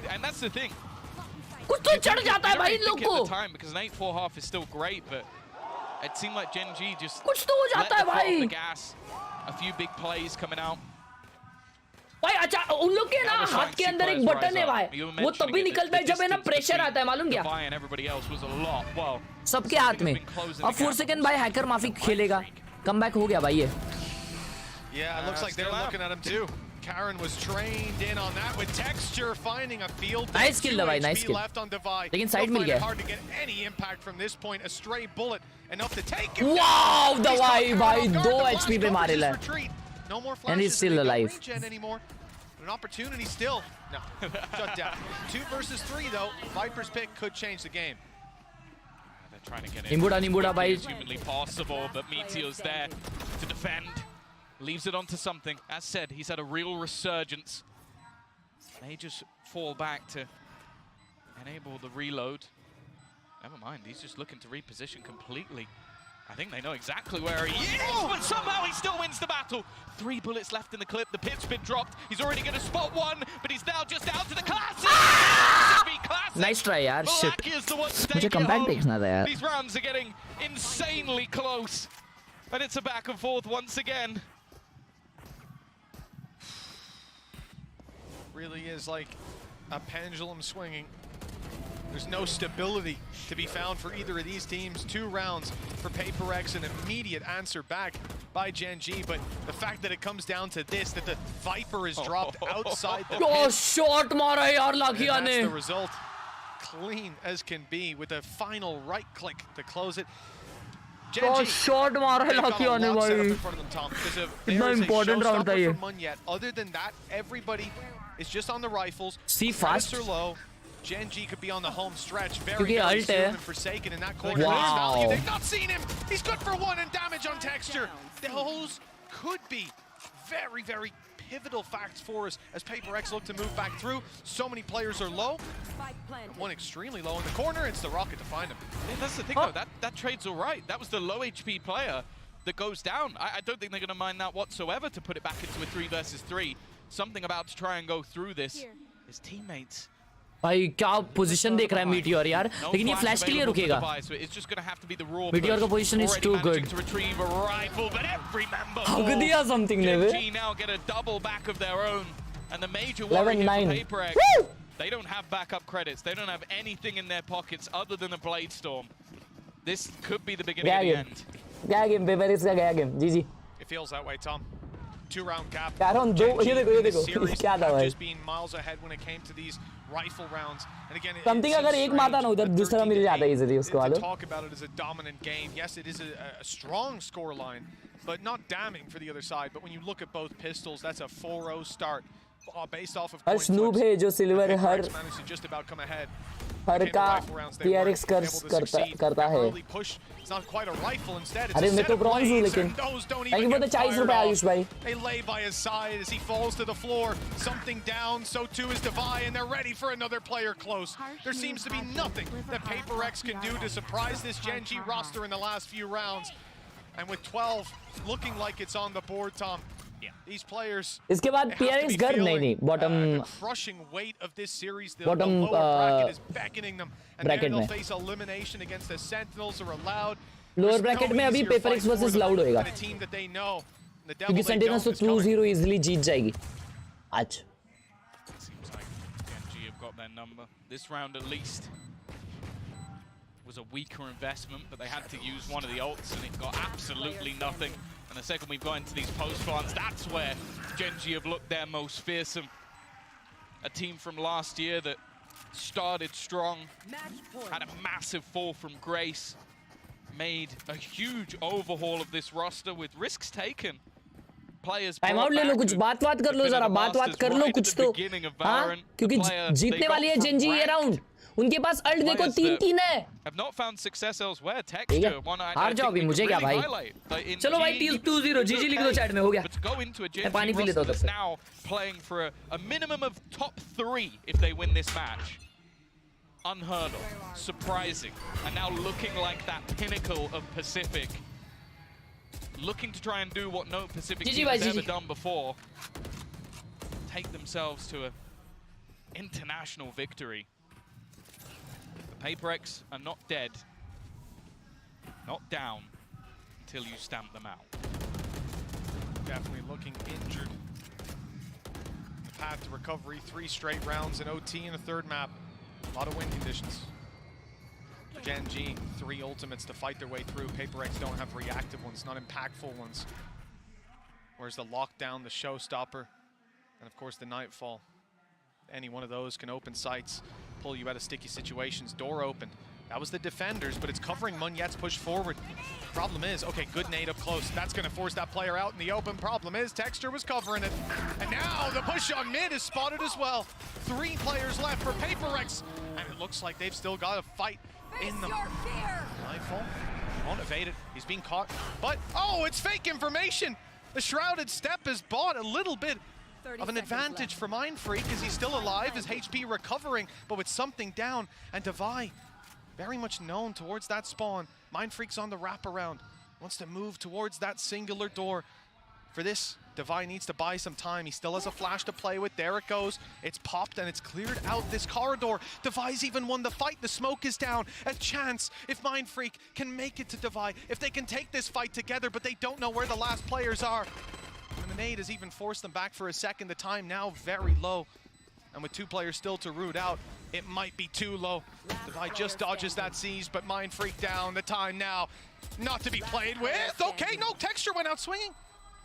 And that's the thing. कुछ तो चढ़ जाता है You भाई don't इन लोग think को at the time because an 8-4 half is still great, but it seemed like Gen.G just कुछ तो हो let जाता the है foot off भाई the gas. A few big plays coming out. भाई अच्छा उन लोग के ना हाथ के अंदर एक बटन है भाई वो तभी निकलता है जब है ना प्रेशर आता है मालूम क्या Defy and everybody else was a lot. Well, सबके हाथ में अब 4 सेकंड भाई हैकर माफी खेलेगा कमबैक हो गया भाई ये Yeah, it looks like they're looking at him too. Karen was trained in on that with texture, finding a field. Nice kill, bhai, nice kill. Left on Divide. लेकिन side मिल गया Hard to get any impact from this point. A stray bullet enough to take him. Wow He's दवाई caught भाई Karen off 2 guard. The HP पे blast मारेला covers his retreat. No more And flashes. he's still They don't alive. regen anymore. But an opportunity still. No, shut down. 2 versus 3 though. Viper's pick could change the game. they're trying to get in. निम्बुड़ा भाई As humanly possible, but Meteor's there to defend. Leaves it onto something. As said, he's had a real resurgence. They just fall back to enable the reload. Never mind, he's just looking to reposition completely. I think they know exactly where he is, but somehow he still wins the battle. 3 bullets left in the clip. The pit's been dropped. He's already going to spot one, but he's now just out to the classic. Classic Nice try, yaar. Shit. Black is the one मुझे taking comeback home. देखना था यार. These rounds are getting insanely close. And it's a back and forth once again. Really is like a pendulum swinging. There's no stability to be found for either of these teams. 2 rounds for PRX, an immediate answer back by Gen.G, but the fact that it comes down to this, that the Viper is dropped outside the Oh, Oh, pit, shot mara yaar and Lakia that's the ने. result. Clean as can be with a final right click to close it. Oh, shot mara they've got a Lakia ने lot set up in भाई. front of them, Tom, because इतना there is a important round था showstopper ये. for Munyet. Other than that, everybody is just on the rifles. See Credits fast. are low. Gen.G could be on the home stretch. Very, क्योंकि very ult soon है. and Forsaken in that corner. Wow. There's value. They've not seen him. He's good for 1 and damage on texture. Those could be very, very pivotal facts for us as PRX look to move back through. So many players are low. One extremely low in the corner. It's the Rocket to find him. Yeah, that's the thing though, that trade's all right. That was the low HP player that goes down. I don't think they're going to mind that whatsoever to put it back into a 3 versus 3. Something about to try and go through this. His teammates. भाई क्या position देख रहा है meteor यार, लेकिन ये flash के लिए रुकेगा. मीटियोर का पोजीशन इज टू गुड. हग दिया समथिंग ने वे. Gen.G now get a double back of their own, and the major 11-9. worry for PRX. They don't have backup credits. They don't have anything in their pockets other than a Blade Storm. This could be the beginning of the end. गया game PRX का गया game. GG. It feels that way, Tom. 2-round cap. यार हम दो ये देखो क्या था भाई. Just being miles ahead when it came to these rifle rounds. And again, something अगर एक मारता ना उधर दूसरा मिल जाता इजीली उसको वालों. Talk about it as a dominant game. Yes, it is a strong score line, but not damning for the other side. But when you look at both pistols, that's a 4-0 start based off of her snoop है जो silver her managed to just about come ahead. हर का PRX करता है. It's not quite a rifle, instead it's अरे a मैं set तो of bronze हूँ blades, लेकिन. and those don't Thank you even for the get 40 fired रुपए off. Ayush भाई. They lay by his side as he falls to the floor. Something down, so too is Devi, and they're ready for another player close. There seems to be nothing that PRX can do to surprise this Gen.G roster in the last few rounds. And with 12 looking like it's on the board, Tom, these players इसके बाद PRX घर नहीं bottom crushing weight of this series. The bottom lower bracket is beckoning them, and bracket they'll में. face elimination against the Sentinels are allowed. lower bracket में अभी PRX versus Loud होएगा. A team that they know. The devil क्योंकि they Sentinels don't तो is coming. 2-0 easily जीत जाएगी आज. Seems like Gen.G have got their number. This round at least was a weaker investment, but they had to use one of the ults and it got absolutely nothing. And the second we've got into these post plants, that's where Gen.G have looked their most fearsome. A team from last year that started strong, had a massive fall from grace, made a huge overhaul of this roster with risks taken. Players time out ले लो, कुछ बात कर लो जरा, बात कर लो कुछ तो. हाँ, क्योंकि जीतने वाली है Gen.G ये राउंड. उनके पास अल्ट देखो 3-3 है. Have not found success elsewhere. ठीक है, हार जाओ अभी, मुझे क्या भाई. चलो भाई 2-0 GG लिख दो चैट में, हो गया. मैं पानी पी लेता हूँ तब तक. Now playing for a minimum of top 3 if they win this match. Unheard of, surprising, and now looking like that pinnacle of Pacific. Looking to try and do what no Pacific team has ever done before. Take themselves to an international victory. The PRX are not dead, not down, until you stamp them out. Definitely looking injured. The path to recovery, 3 straight rounds in OT in a third map. A lot of win conditions. For Gen.G, 3 ultimates to fight their way through. PRX don't have reactive ones, not impactful ones. Whereas the lockdown, the showstopper, and of course the nightfall. Any one of those can open sights, pull you out of sticky situations. Door open. That was the defenders, but it's covering Munyet's push forward. Problem is, okay, good nade up close. That's going to force that player out in the open. Problem is, Texture was covering it. And now the push on mid is spotted as well. 3 players left for PRX. And it looks like they've still got a fight in them. Nightfall won't evade it. He's being caught. But, oh, it's fake information. The Shrouded Step has bought a little bit of an advantage for Mindfreak because he's still alive, his HP recovering, but with something down. And Devi, very much known towards that spawn. Mindfreak's on the wraparound. Wants to move towards that singular door. for this. Divine needs to buy some time. He still has a flash to play with. There it goes. It's popped and it's cleared out this corridor. Devi's even won the fight. The smoke is down. A chance if Mindfreak can make it to Devi. If they can take this fight together, but they don't know where the last players are. And the nade has even forced them back for a second. The time now very low. And with 2 players still to root out, it might be too low. Devi just dodges that siege, but Mindfreak down. The time now not to be played with. Okay, no, Texture went out swinging.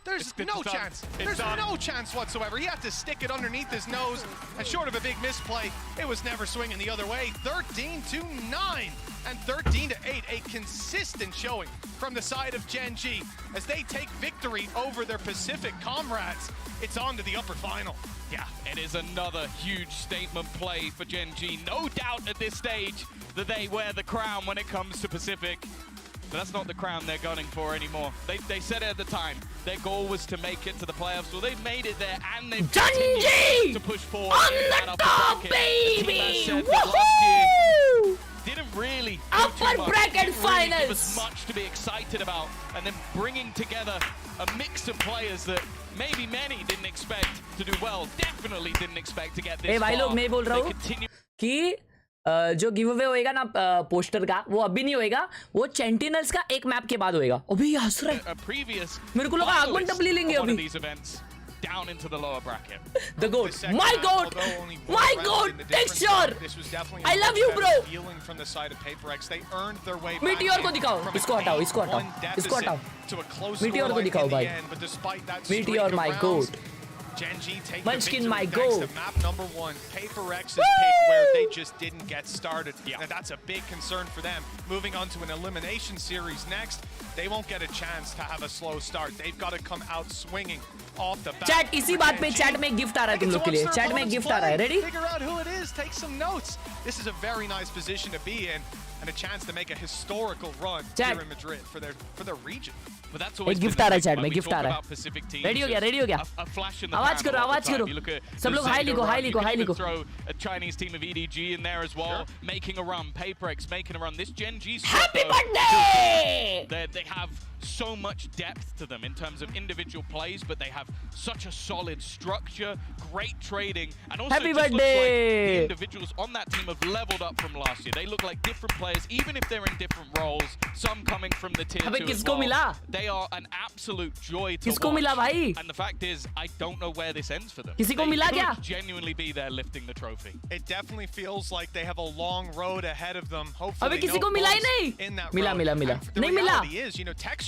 There's no chance. There's no chance whatsoever. He had to stick it underneath his nose, and short of a big misplay, it was never swinging the other way. 13-9 and 13-8, a consistent showing from the side of Gen.G as they take victory over their Pacific comrades. It's on to the upper final. Yeah, it is another huge statement play for Gen.G. No doubt at this stage that they wear the crown when it comes to Pacific. But that's not the crown they're gunning for anymore. They said it at the time. Their goal was to make it to the playoffs. Well, they've made it there, and they've continued to push forward. On the top, baby! Woohoo! Didn't really upper bracket finals. Give us much to be excited about, and then bringing together a mix of players that maybe many didn't expect to do well. Definitely didn't expect to get this far. भाई लोग मैं बोल रहा हूँ कि जो give away होएगा ना पोस्टर का वो अभी नहीं होएगा, वो चैंटिनल्स का एक मैप के बाद होएगा। अभी हंस रहे मेरे को लगा आगमन टपली लेंगे अभी। Down into the lower bracket. The goat, my goat, Texture. I love you, bro. From the side of PRX, they earned their way back. Meteor को दिखाओ, इसको हटाओ, इसको हटाओ, इसको हटाओ। Meteor को दिखाओ भाई। Meteor, my goat. Gen.G take Munchkin, the my victory thanks goat. to map number 1, PRX's pick, where they just didn't get started. And that's a big concern for them. Moving on to an elimination series next, they won't get a chance to have a slow start. They've got to come out swinging off the bat. Chat, इसी बात पे chat में gift आ रहा है तुम लोग के लिए. Chat में gift आ रहा है. Ready? Figure out who it is. Take some notes. This is a very nice position to be in, and a chance to make a historical run here in Madrid for their region. But that's always gift आ रहा है chat में, gift आ रहा है. Ready हो गया, ready हो गया. आवाज करो, आवाज करो. सब लोग high लिखो, high लिखो, high लिखो. Throw a Chinese team of EDG in there as well, making a run. PRX making a run. This Gen.G Happy birthday! They have so much depth to them in terms of individual plays, but they have such a solid structure, great trading, and also Happy just birthday! looks like the individuals on that team have leveled up from last year. They look like different players, even if they're in different roles, some coming from the tier 2 as well. मिला? They are an absolute joy to किसको watch. मिला भाई? And the fact is, I don't know where this ends for them. किसी को मिला क्या? Could genuinely be there lifting the trophy. It definitely feels like they have a long road ahead of them. अबे Hopefully किसी no को मिला ही bumps नहीं? in that मिला road. मिला मिला. The नहीं मिला. reality is,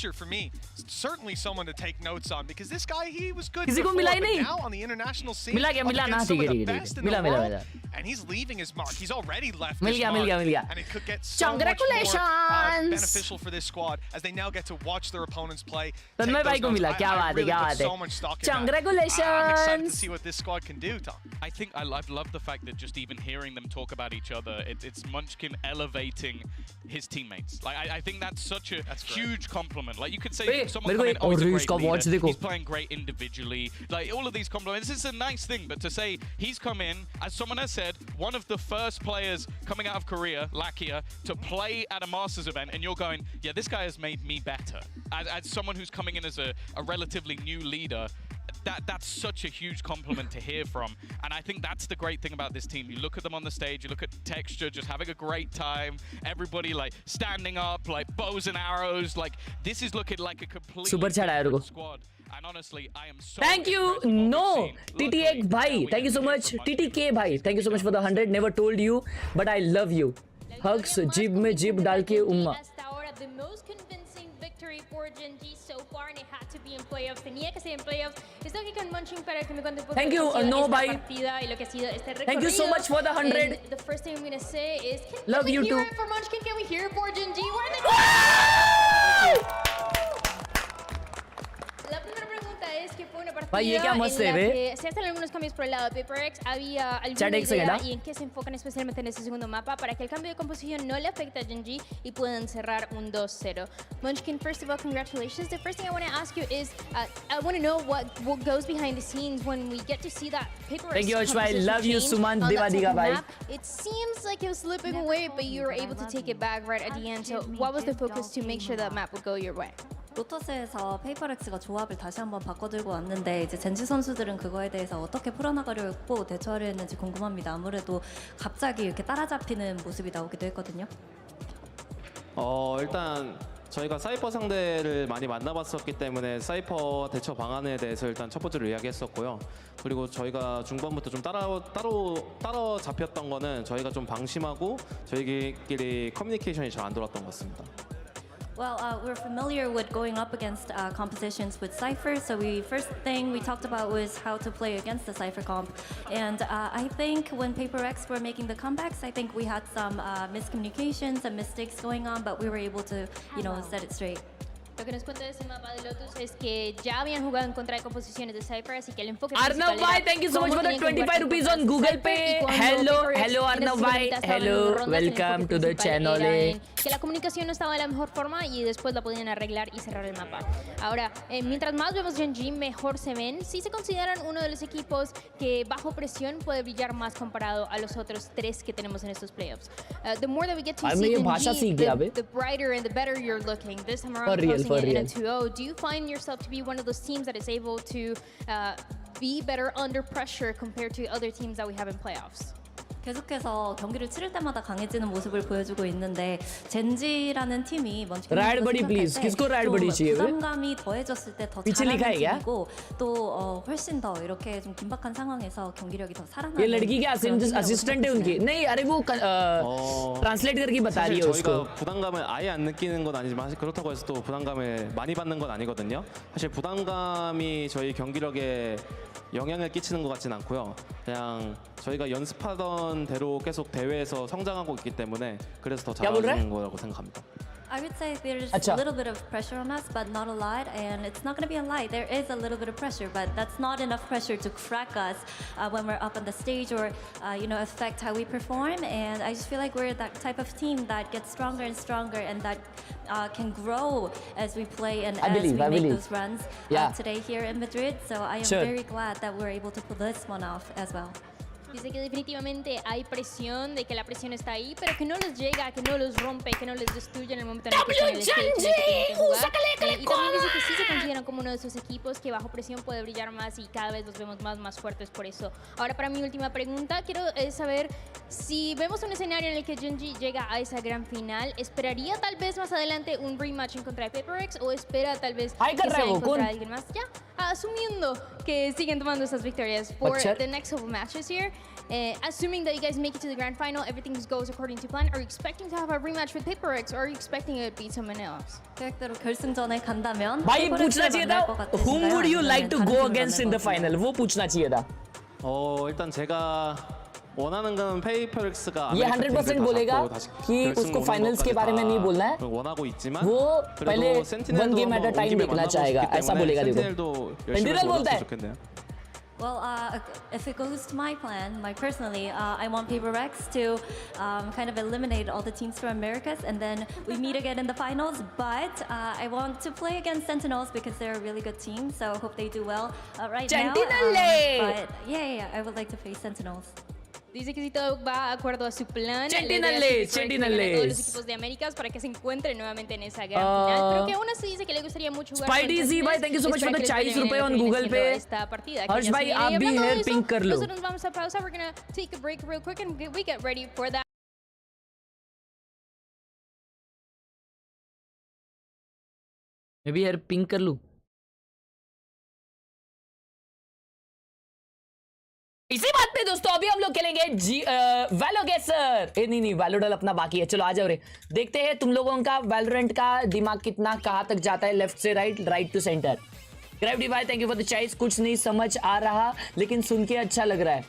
Texture for me, certainly someone to take notes on, because this guy, he was good किसी को before, मिला ही but नहीं. now on the international scene, मिला क्या, मिला ना, against some ठीक of है, the ठीक है, best ठीक in है. the मिला, मिला, world, मिला. and he's leaving his mark. He's already left mill his गया, mark, मिल गया, मिल गया. and it could get so much more Congratulations! beneficial for this squad as they now get to watch their opponents play. तन्मय भाई को मिला, क्या बात है, क्या बात है. So much stock in that. I'm Congratulations! excited to see what this squad can do, Tom. I think I've loved the fact that just even hearing them talk about each other, it's Munchkin elevating his teammates. Like I think that's such a huge compliment. Like you could say someone come in, oh, he's a great leader, he's playing great individually. Like all of these compliments, this is a nice thing. But to say he's come in, as someone has said, one of the first players coming out of Korea, Lakia, to play at a Masters event, and you're going, yeah, this guy has made me better. As someone who's coming in as a relatively new leader, that's such a huge compliment to hear from. And I think that's the great thing about this team. You look at them on the stage, you look at Texture just having a great time, everybody like standing up, like bows and arrows, like this is looking like a completely different squad. And honestly, I am so Thank you. No, TTK bhai, thank you so much. TTK bhai, thank you so much for the 100. Never told you, but I love you. Hugs, jib में jib डाल के उम्मा. The most convincing victory for Gen.G so far, and it had to be in playoffs. Tenía que ser en playoffs. Es lo que con Munchkin para que me cuente un poco. Thank you. No, bye. Thank you so much for the 100. And the first thing I'm gonna say is, love you too. Hear it for Munchkin? Can we hear it for Gen.G? What are the La primera pregunta es que fue una partida ये क्या मस्त है en la bay? que se hacen algunos cambios por el lado de PRX. Había alguna idea y en qué se enfocan especialmente en este segundo mapa para que el cambio de composición no le afecte a Gen.G y puedan cerrar un 2-0. Munchkin, first of all, congratulations. The first thing I want to ask you is, I want to know what goes behind the scenes when we get to see that PRX. Thank you, Ashwai. Love you, Suman Devadiga bhai. It seems like it was slipping away, but you were able to take it back right at the end. So what was the focus to make sure that map would go your way? 로터스에서 페이퍼렉스가 조합을 다시 한번 바꿔들고 왔는데 이제 젠지 선수들은 그거에 대해서 어떻게 풀어나가려고 대처를 했는지 궁금합니다. 아무래도 갑자기 이렇게 따라잡히는 모습이 나오기도 했거든요. 일단 저희가 사이퍼 상대를 많이 만나봤었기 때문에 사이퍼 대처 방안에 대해서 일단 첫 번째로 이야기했었고요. 그리고 저희가 중반부터 좀 따로 잡혔던 거는 저희가 좀 방심하고 저희끼리 커뮤니케이션이 잘 안 돌았던 것 같습니다. Well, we're familiar with going up against compositions with Cypher, so first thing we talked about was how to play against the Cypher comp. And I think when PRX were making the comebacks, I think we had some miscommunications and mistakes going on, but we were able to, set it straight. Lo que nos cuenta de ese mapa de Lotus es que ya habían jugado en contra de composiciones de Cypher, así que el enfoque Arnav bhai, thank you so much for the 25 rupees on Google Pay. Hello Arnav bhai. Hello, welcome to the channel. Que la comunicación no estaba de la mejor forma y después la podían arreglar y cerrar el mapa. Ahora, mientras más vemos Gen.G, mejor se ven. Sí se consideran uno de los equipos que bajo presión puede brillar más comparado a los otros tres que tenemos en estos playoffs. The more that we get to see Gen.G, the brighter and the better you're looking. This time around, closing in a 2-0. Do you find yourself to be one of those teams that is able to be better under pressure compared to other teams that we have in playoffs? 계속해서 경기를 치를 때마다 강해지는 모습을 보여주고 있는데 젠지라는 팀이 Ride buddy please. किसको ride buddy चाहिए? 부담감이 더해졌을 때 더 잘하는 팀이고 또 훨씬 더 이렇게 좀 긴박한 상황에서 경기력이 더 살아나는. ये लड़की के assistant है उनकी. नहीं अरे वो ट्रांसलेट करके बता रही है उसको. 저희가 부담감을 아예 안 느끼는 건 아니지만 사실 그렇다고 해서 또 부담감을 많이 받는 건 아니거든요. 사실 부담감이 저희 경기력에 영향을 끼치는 것 같진 않고요. 그냥 저희가 연습하던 대로 계속 대회에서 성장하고 있기 때문에 그래서 더 잘하는 거라고 생각합니다. I would say there's a little bit of pressure on us, but not a lot, and it's not going to be a lie. There is a little bit of pressure, but that's not enough pressure to crack us when we're up on the stage or, affect how we perform. And I just feel like we're that type of team that gets stronger and stronger and that can grow as we play and as we make those runs today here in Madrid. So I am very glad that we're able to pull this one off as well. Dice que definitivamente hay presión, de que la presión está ahí, pero que no los llega, que no los rompe, que no les destruye en el momento en el que están en el stage, en el que tienen que jugar. Y también dice que sí se consideran como uno de esos equipos que bajo presión puede brillar más y cada vez los vemos más fuertes por eso. Ahora para mi última pregunta, quiero saber si vemos un escenario en el que Gen.G llega a esa gran final, ¿esperaría tal vez más adelante un rematch en contra de PRX o espera tal vez que sea en contra de alguien más? Ya, asumiendo que siguen tomando esas victorias for the next couple matches here. Assuming that you guys make it to the grand final, everything goes according to plan. Are you expecting to have a rematch with PRX, or are you expecting it to beat someone else? 계획대로 결승전에 간다면 भाई पूछना चाहिए था whom would you like to go against in the final? वो पूछना चाहिए था. 일단 제가 원하는 건 페이퍼렉스가 ये 100% बोलेगा कि उसको फाइनल्स के बारे में नहीं बोलना है. 원하고 있지만 वो पहले one game at a time देखना चाहेगा. ऐसा बोलेगा देखो. सेंटिनल बोलता है. Well, if it goes to my plan, personally, I want PRX to kind of eliminate all the teams from Americas, and then we meet again in the finals. But I want to play against Sentinels because they're a really good team, so I hope they do well right now. But yeah, I would like to face Sentinels. Dice que si todo va de acuerdo a su plan, todos los equipos de Américas para que se encuentren nuevamente en esa gran final, pero que aún así dice que le gustaría mucho jugar Spidey Z भाई, thank you so much for the 40 रुपए on Google Pay. हर्ष भाई आप भी hair pink कर लो. Nosotros vamos a pausa. We're gonna take a break real quick and we get ready for that. मैं भी hair pink कर लूं. इसी बात पे दोस्तों अभी हम लोग खेलेंगे वैलोगेसर. नहीं वैलोडल अपना बाकी है. चलो आ जाओ रे. देखते हैं तुम लोगों का वैलोरेंट का दिमाग कितना कहां तक जाता है. लेफ्ट से राइट टू सेंटर. ग्रेविटी भाई thank you for the choice. कुछ नहीं समझ आ रहा लेकिन सुन के अच्छा लग रहा है.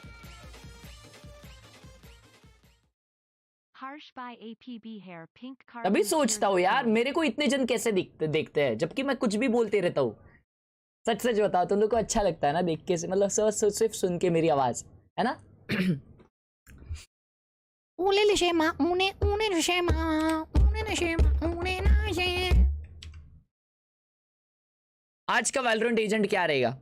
अभी सोचता हूँ यार मेरे को इतने जन कैसे देखते हैं जबकि मैं कुछ भी बोलते रहता हूँ. सच बताओ तुम लोग को अच्छा लगता है ना देख के. मतलब सिर्फ सुन के मेरी आवाज है ना. आज का वैलोरेंट एजेंट क्या रहेगा.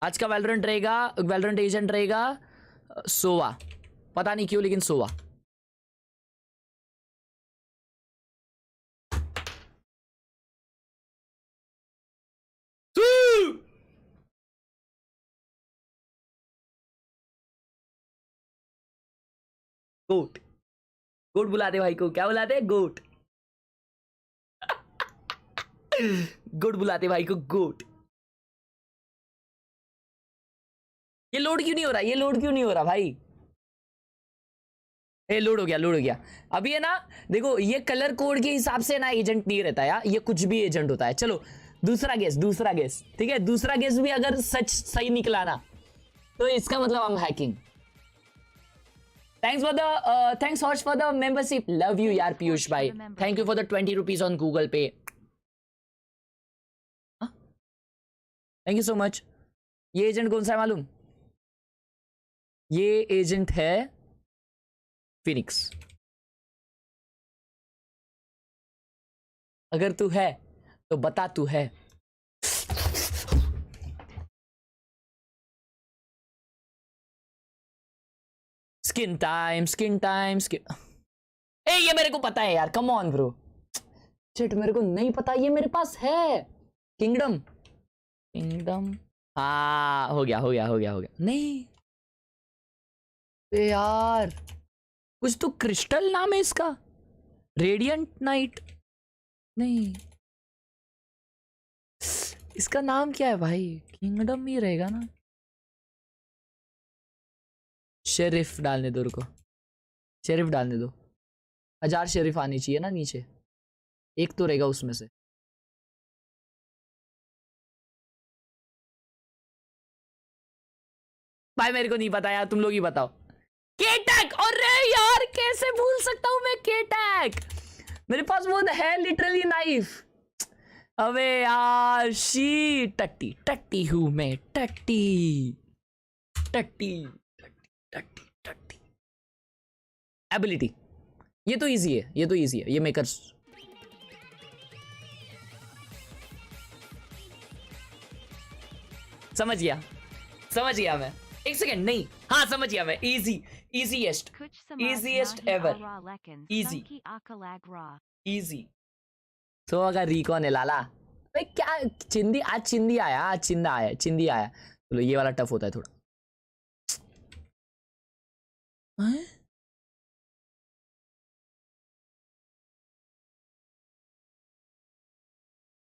आज का वैलोरेंट एजेंट रहेगा सोवा. पता नहीं क्यों लेकिन सोवा. गोट गोट बुलाते भाई को, क्या बुलाते हैं? गोट गोट बुलाते भाई को, गोट। ये लोड क्यों नहीं हो रहा? ये लोड क्यों नहीं हो रहा भाई? ए लोड हो गया, लोड हो गया। अभी है ना, देखो ये कलर कोड के हिसाब से ना एजेंट नहीं रहता यार, ये कुछ भी एजेंट होता है। चलो दूसरा गेस, दूसरा गेस, ठीक है? दूसरा गेस भी अगर सच सही निकला ना तो इसका मतलब हम hacking. Thanks horse for the membership, love you यार पीयूष भाई, thank you for the 20 rupees on Google पे, थैंक यू सो मच। ये एजेंट कौन सा है मालूम? ये एजेंट है फिनिक्स। अगर तू है तो बता तू है। Skin time, skin time, skin. ए ये मेरे को पता है यार, कम ऑन ब्रो। चिट मेरे को नहीं पता, ये मेरे पास है। किंगडम, किंगडम, हाँ हो गया हो गया हो गया हो गया। नहीं यार कुछ तो क्रिस्टल नाम है इसका, रेडियंट नाइट, नहीं इसका नाम क्या है भाई? किंगडम ही रहेगा ना। शेरिफ डालने दो, रुको शेरिफ डालने दो। 1000 शेरिफ आनी चाहिए ना नीचे, एक तो रहेगा उसमें से। भाई मेरे को नहीं पता यार, तुम लोग ही बताओ। केटैक, अरे यार कैसे भूल सकता हूं मैं केटैक, मेरे पास वो है लिटरली नाइफ। अबे यार शी, टट्टी टट्टी हूं मैं, टट्टी टट्टी टट्टी टट्टी। एबिलिटी, ये तो इजी है, ये तो इजी है, ये मेकर्स। समझ गया मैं। एक सेकेंड, नहीं हाँ समझ गया मैं। Easy, easiest, easiest ever, easy easy. तो अगर रिकॉन है लाला भाई, क्या चिंदी, आज चिंदी आया, आज चिंदा आया, चिंदी आया। चलो ये वाला टफ होता है थोड़ा।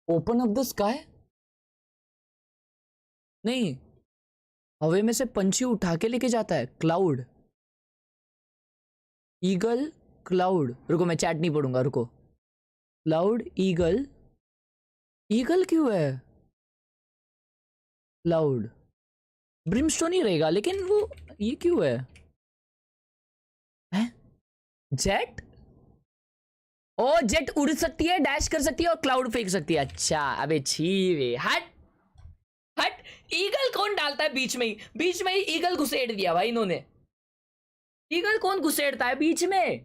ओपन अप द स्काई, नहीं हवे में से पंछी उठा के लेके जाता है। Cloud, eagle, cloud. रुको मैं चैट नहीं पढ़ूंगा, रुको। क्लाउड, ईगल, ईगल क्यों है? क्लाउड, ब्रिमस्टोन ही रहेगा, लेकिन वो ये क्यों है? जेट, ओ जेट उड़ सकती है, डैश कर सकती है और क्लाउड फेंक सकती है। अच्छा अबे छी वे, हट हट। ईगल कौन डालता है बीच में ही? बीच में ही ईगल घुसेड़ दिया भाई इन्होंने। ईगल कौन घुसेड़ता है बीच में?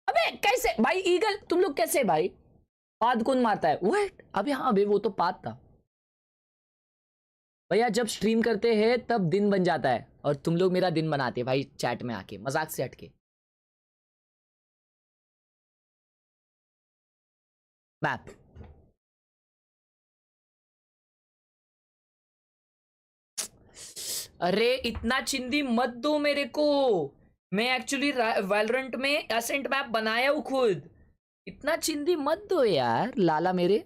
अबे कैसे भाई ईगल, तुम लोग कैसे भाई? पाद कौन मारता है? व्हाट? अबे हाँ अबे वो तो पाद था भैया। जब स्ट्रीम करते हैं तब दिन बन जाता है और तुम लोग मेरा दिन बनाते हैं भाई चैट में आके, मजाक से हटके। मैप, अरे इतना चिंदी मत दो मेरे को। मैं एक्चुअली वैलोरेंट में एसेंट मैप बनाया हूं खुद। इतना चिंदी मत दो यार लाला मेरे।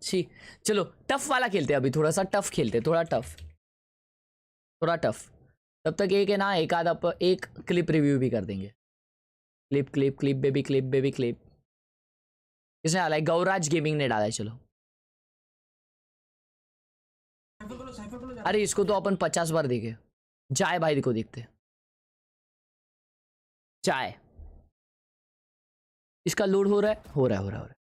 छी, चलो टफ वाला खेलते हैं अभी, थोड़ा सा टफ खेलते हैं, थोड़ा टफ, थोड़ा टफ। तब तक एक है ना, एक आधा एक क्लिप रिव्यू भी कर देंगे। Clip clip clip baby clip, baby clip. किसने डाला है? गौराज गेमिंग ने डाला है। चलो अरे इसको तो अपन 50 बार देखे। जाए भाई को देखते, जाए। इसका लोड हो रहा है, हो रहा है, हो रहा है, हो रहा है।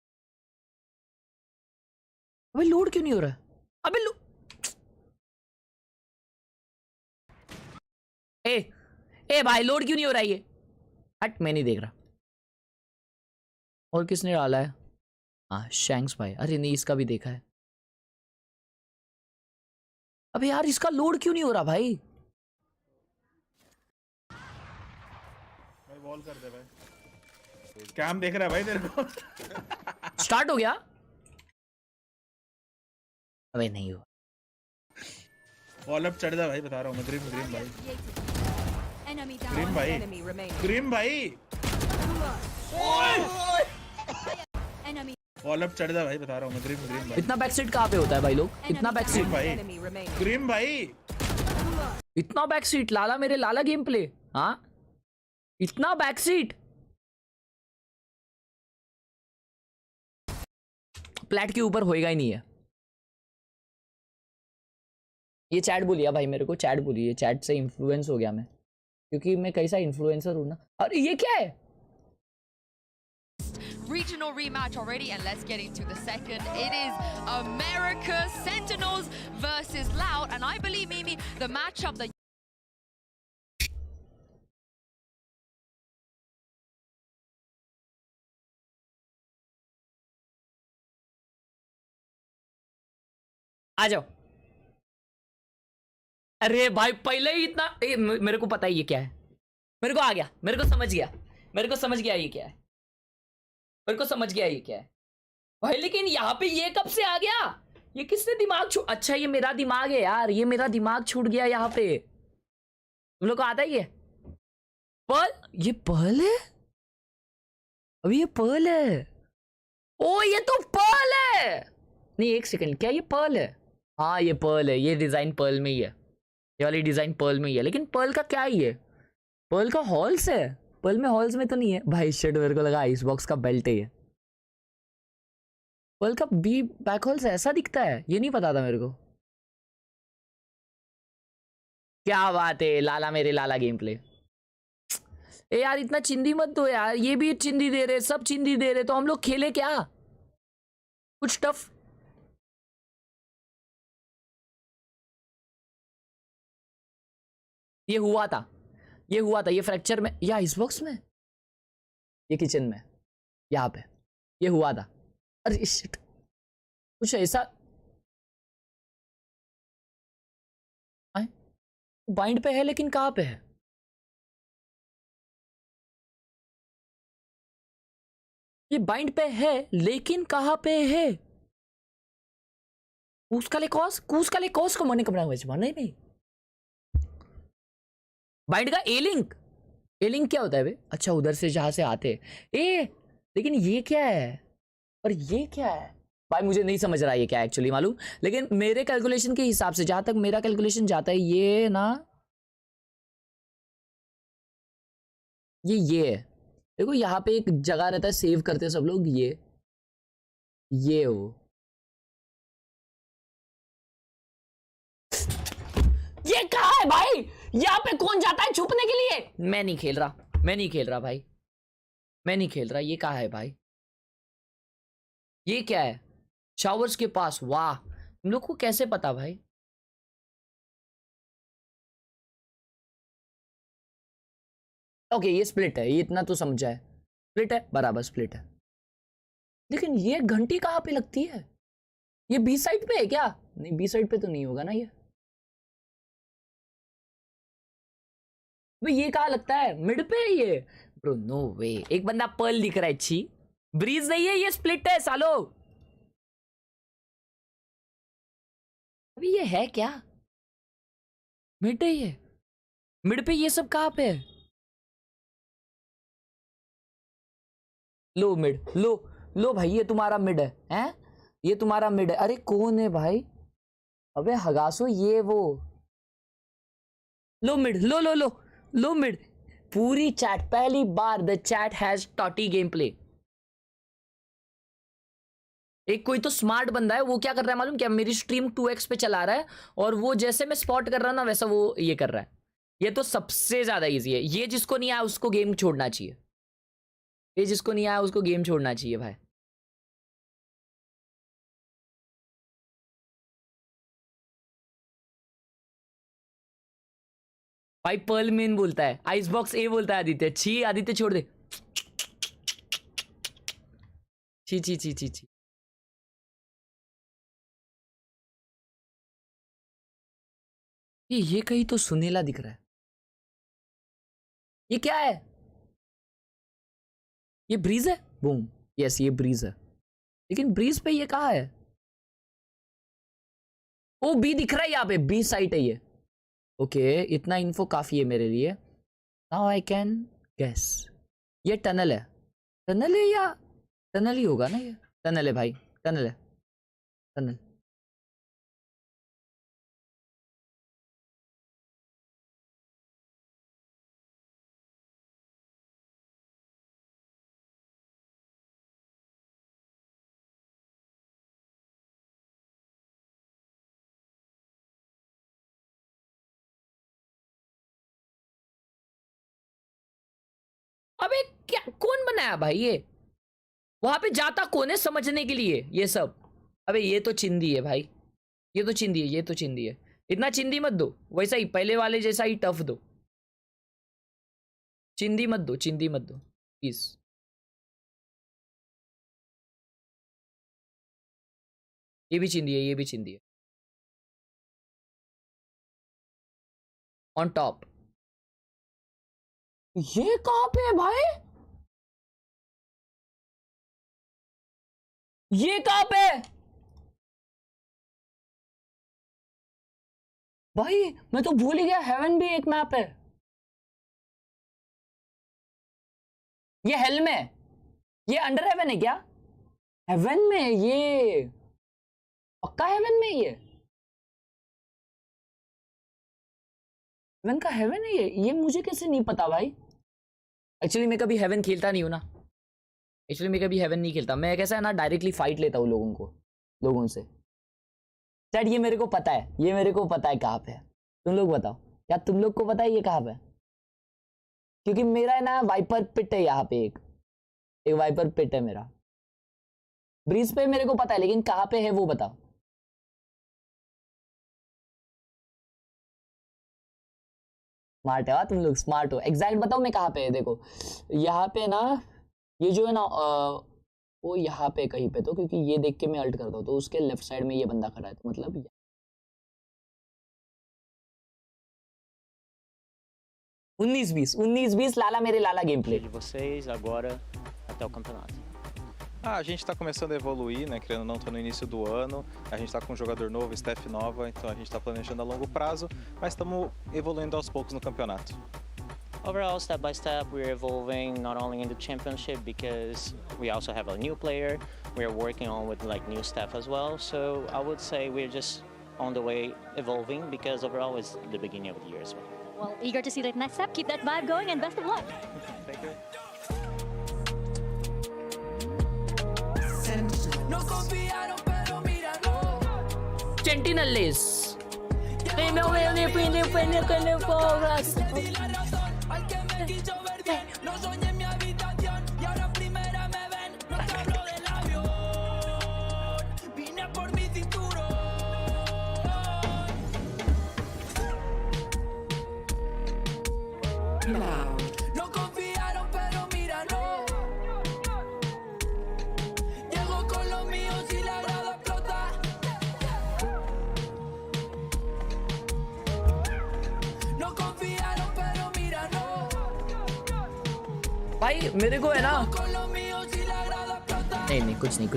अबे लोड क्यों नहीं हो रहा है? अबे ए भाई लोड क्यों नहीं हो रहा है ये? हट, मैं नहीं देख रहा। और किसने डाला है? हाँ शैंक्स भाई। अरे नहीं इसका भी देखा है। अबे यार इसका लोड क्यों नहीं हो रहा भाई? भाई वॉल कर दे भाई। कैम देख रहा है भाई तेरे को। स्टार्ट हो गया? अबे नहीं हुआ। वॉल अप चढ़ जा भाई, बता रहा हूँ मैं। ग्रिम भाई वॉल अप चढ़ जा भाई, बता रहा हूँ मैं। ग्रिम भाई। इतना बैक सीट कहाँ पे होता है भाई लोग? इतना बैक सीट ग्रिम भाई इतना बैक सीट लाला, मेरे लाला गेम प्ले। हाँ इतना बैक सीट। प्लेट के ऊपर होएगा ही नहीं है। ये चैट बोलिया भाई मेरे को, चैट बोलिए। चैट से इन्फ्लुएंस हो गया मैं, क्योंकि मैं कैसा इन्फ्लुएंसर हूं ना। और ये क्या है? Regional rematch already, and let's get into the second. It is America Sentinels versus Loud, and I believe, Mimi, the matchup that आ जाओ। अरे भाई पहले ही इतना मेरे को पता है ये क्या है। मेरे को आ गया, मेरे को समझ गया, मेरे को समझ गया ये क्या है, मेरे को समझ गया ये क्या है भाई। लेकिन यहाँ पे ये कब से आ गया? ये किसने दिमाग छू? अच्छा ये मेरा दिमाग है यार, ये मेरा दिमाग छूट गया यहाँ पे। तुम लोग को आता ही है पर्ल? ये पर्ल है अभी, ये पर्ल है। ओ ये तो पर्ल है। नहीं एक सेकंड, क्या ये पर्ल है? हाँ ये पर्ल है, ये डिजाइन पर्ल में ही है, ये वाली डिजाइन पर्ल में ही है। लेकिन पर्ल का क्या ही है? पर्ल का हॉल्स है, पर्ल में हॉल्स में तो नहीं है भाई। शिट मेरे को लगा आइस बॉक्स का बेल्ट है ये। पर्ल का बी बैक हॉल्स ऐसा दिखता है, ये नहीं पता था मेरे को। क्या बात है लाला, मेरे लाला गेम प्ले। ए यार इतना चिंदी मत दो यार, ये भी चिंदी दे रहे, सब चिंदी दे रहे, तो हम लोग खेले क्या? कुछ टफ। ये हुआ था, ये हुआ था, ये फ्रैक्चर में या इस बॉक्स में, ये किचन में, यहाँ पे ये हुआ था। अरे शिट, कुछ ऐसा बाइंड पे है लेकिन कहाँ पे है? ये बाइंड पे है लेकिन कहाँ पे है? कूस का लेकोस को मने कमरा हुआ नहीं। बाइंड का ए लिंक क्या होता है बे? अच्छा उधर से जहां से आते ए, लेकिन ये क्या है और ये क्या है भाई? मुझे नहीं समझ रहा ये क्या है एक्चुअली मालूम। लेकिन मेरे कैलकुलेशन के हिसाब से, जहां तक मेरा कैलकुलेशन जाता है, ये ना ये है। देखो यहाँ पे एक जगह रहता है, सेव करते हैं सब लोग। ये हो, ये कहाँ है भाई? यहाँ पे कौन जाता है छुपने के लिए? मैं नहीं खेल रहा, मैं नहीं खेल रहा भाई, मैं नहीं खेल रहा। ये कहाँ है भाई? ये क्या है? शावर्स के पास। वाह, तुम लोग को कैसे पता भाई? ओके ये स्प्लिट है, ये इतना तो समझा है। स्प्लिट है, बराबर स्प्लिट है। लेकिन ये घंटी कहाँ पे लगती है? ये बी साइड पे है क्या? नहीं बी साइड पे तो नहीं होगा ना ये। ये कहाँ लगता है? मिड पे है ये ब्रो? नो वे। एक बंदा पर्ल दिख रहा है। छी, ब्रीज नहीं है, ये स्प्लिट है सालो। अभी ये है क्या? मिड है ये? मिड पे ये सब कहाँ पे है? लो मिड, लो भाई, ये तुम्हारा मिड है, हैं? ये तुम्हारा मिड है। अरे कौन है भाई? अबे हगासो, ये वो लो मिड, लो मिड। पूरी चैट, पहली बार द चैट हैज टॉटी गेम प्ले। एक कोई तो स्मार्ट बंदा है, वो क्या कर रहा है मालूम क्या? मेरी स्ट्रीम 2x पे चला रहा है और वो जैसे मैं स्पॉट कर रहा हूं ना वैसा वो ये कर रहा है। ये तो सबसे ज्यादा इजी है। ये जिसको नहीं आया उसको गेम छोड़ना चाहिए, ये जिसको नहीं आया उसको गेम छोड़ना चाहिए भाई। भाई पर्ल मेन बोलता है, आइस बॉक्स ए बोलता है आदित्य। छी आदित्य छोड़ दे। छी छी छी छी छी। ये कहीं तो सुनीला दिख रहा है। ये क्या है? ये ब्रीज है? बूम, यस ये ब्रीज है। लेकिन ब्रीज पे ये कहाँ है? ओ बी दिख रहा है यहाँ पे, बी साइट है ये. ओके इतना इन्फो काफी है मेरे लिए. Now I can guess. ये टनल है. टनल है या टनल ही होगा ना. ये टनल है भाई, टनल है, टनल. अबे क्या कौन बनाया भाई ये? वहां पे जाता कौन है समझने के लिए ये सब? अबे ये तो चिंदी है भाई, ये तो चिंदी है, ये तो चिंदी है. इतना चिंदी मत दो, वैसा ही पहले वाले जैसा ही टफ दो. चिंदी मत दो, चिंदी मत दो प्लीज. ये भी चिंदी है, ये भी चिंदी है. On top. ये कहां पे है भाई? ये कहां पे है भाई? मैं तो भूल ही गया हेवन भी एक मैप है. ये हेल में, ये अंडर हेवन है क्या? हेवन में ये पक्का हेवन में ये हेवन का हेवन है ये मुझे कैसे नहीं पता भाई. एक्चुअली मैं कभी हेवन खेलता नहीं हूं ना. एक्चुअली मैं कभी हेवन नहीं खेलता. मैं कैसा है ना डायरेक्टली फाइट लेता हूँ लोगों से. चैट ये मेरे को पता है, ये मेरे को पता है कहाँ पे है. तुम लोग बताओ, क्या तुम लोग को पता है ये कहाँ पे है? क्योंकि मेरा है ना वाइपर पिट है यहाँ पे, एक वाइपर पिट है मेरा. ब्रीज पे मेरे को पता है, लेकिन कहाँ पे है वो बताओ. स्मार्ट है तुम लोग, स्मार्ट हो. एग्जैक्ट बताओ मैं कहाँ पे है. देखो यहाँ पे ना, ये जो है ना वो यहाँ पे कहीं पे, तो क्योंकि ये देख के मैं अल्ट करता हूँ तो उसके लेफ्ट साइड में ये बंदा खड़ा है, तो मतलब 19-20 लाला मेरे लाला game play. Vocês agora até o campeonato. A gente está começando a evoluir, né? Querendo ou não, tá no início do ano. A gente está com um jogador novo, staff nova, então a gente está planejando a longo prazo, mas estamos evoluindo aos poucos no campeonato. Overall, step by step, we're evolving not only in the championship because we also have a new player. We're working on with like new staff as well. So I would say we're just on the way evolving because overall it's the beginning of the year as well. Well, eager to see the next step. Keep that vibe going and best of luck. Thank you. No confiaron, pero mira, no. Sentinellis. They know where they pin it for us. Al que me quiso ver bien, no soñé en mi habitación y ahora en primera me ven. No te hablo del avión, vine por mi cinturón. No confiaron, pero mira, no. Llego con los míos y la grada explota. No confiaron, pero mira, no. भाई मेरे को है ना, Con los míos y la grada explota. नहीं कुछ नहीं.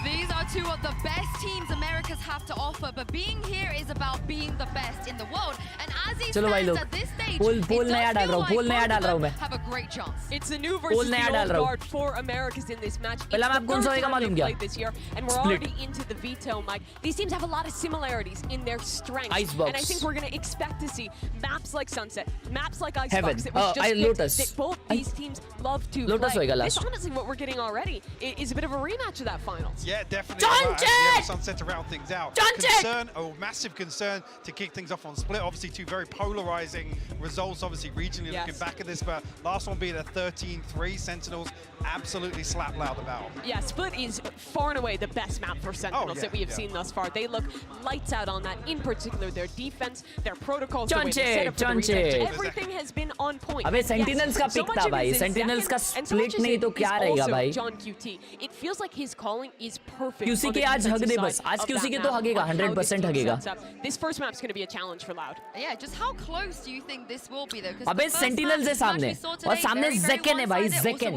These are two of the best teams Americas have to offer, but being here is about being the best in the world. And as it चलो भाई stands लोग, at this stage, pole it नया does डाल feel रहा हूँ, like पोल नया both डाल of रहा हूँ them मैं. have a great chance. It's the new versus the नया डाल old रहा हूँ. guard for Americas in this match. पहला It's मैप the कौन सा third होएगा time मालूम they've क्या? played this year, and we're Split. already into the veto, Mike. These teams have a lot of similarities in their strengths. Icebox. And I think we're going to expect to see maps like Sunset, maps like Icebox. Heaven. It was just picked Lotus. that both these teams love to Lotus play. होएगा This last. honestly what we're getting already is a bit of a rematch of that finals. Yeah, definitely. John.G! Sunset to round things out. John.G! Concern, a massive concern to kick things off on Split. Obviously, two very polarizing results, obviously regionally looking back at this, but last one being a 13-3. Sentinels absolutely slap loud about. Yeah, Split is far and away the best map for Sentinels that we have seen thus far. They look lights out on that, in particular their defense, their protocols, the way they set up for the rematch. Everything has been on point. अबे Sentinels का pick था भाई, Sentinels का split नहीं तो क्या रहेगा भाई? John QT. It feels like his calling is perfect. QC के आज हक दे बस, आज QC के तो हगेगा 100% हगेगा. This first map's going to be a challenge for Loud. Yeah, just how close do you think this will be though? अबे Sentinels है सामने और सामने Zeken है भाई Zeken.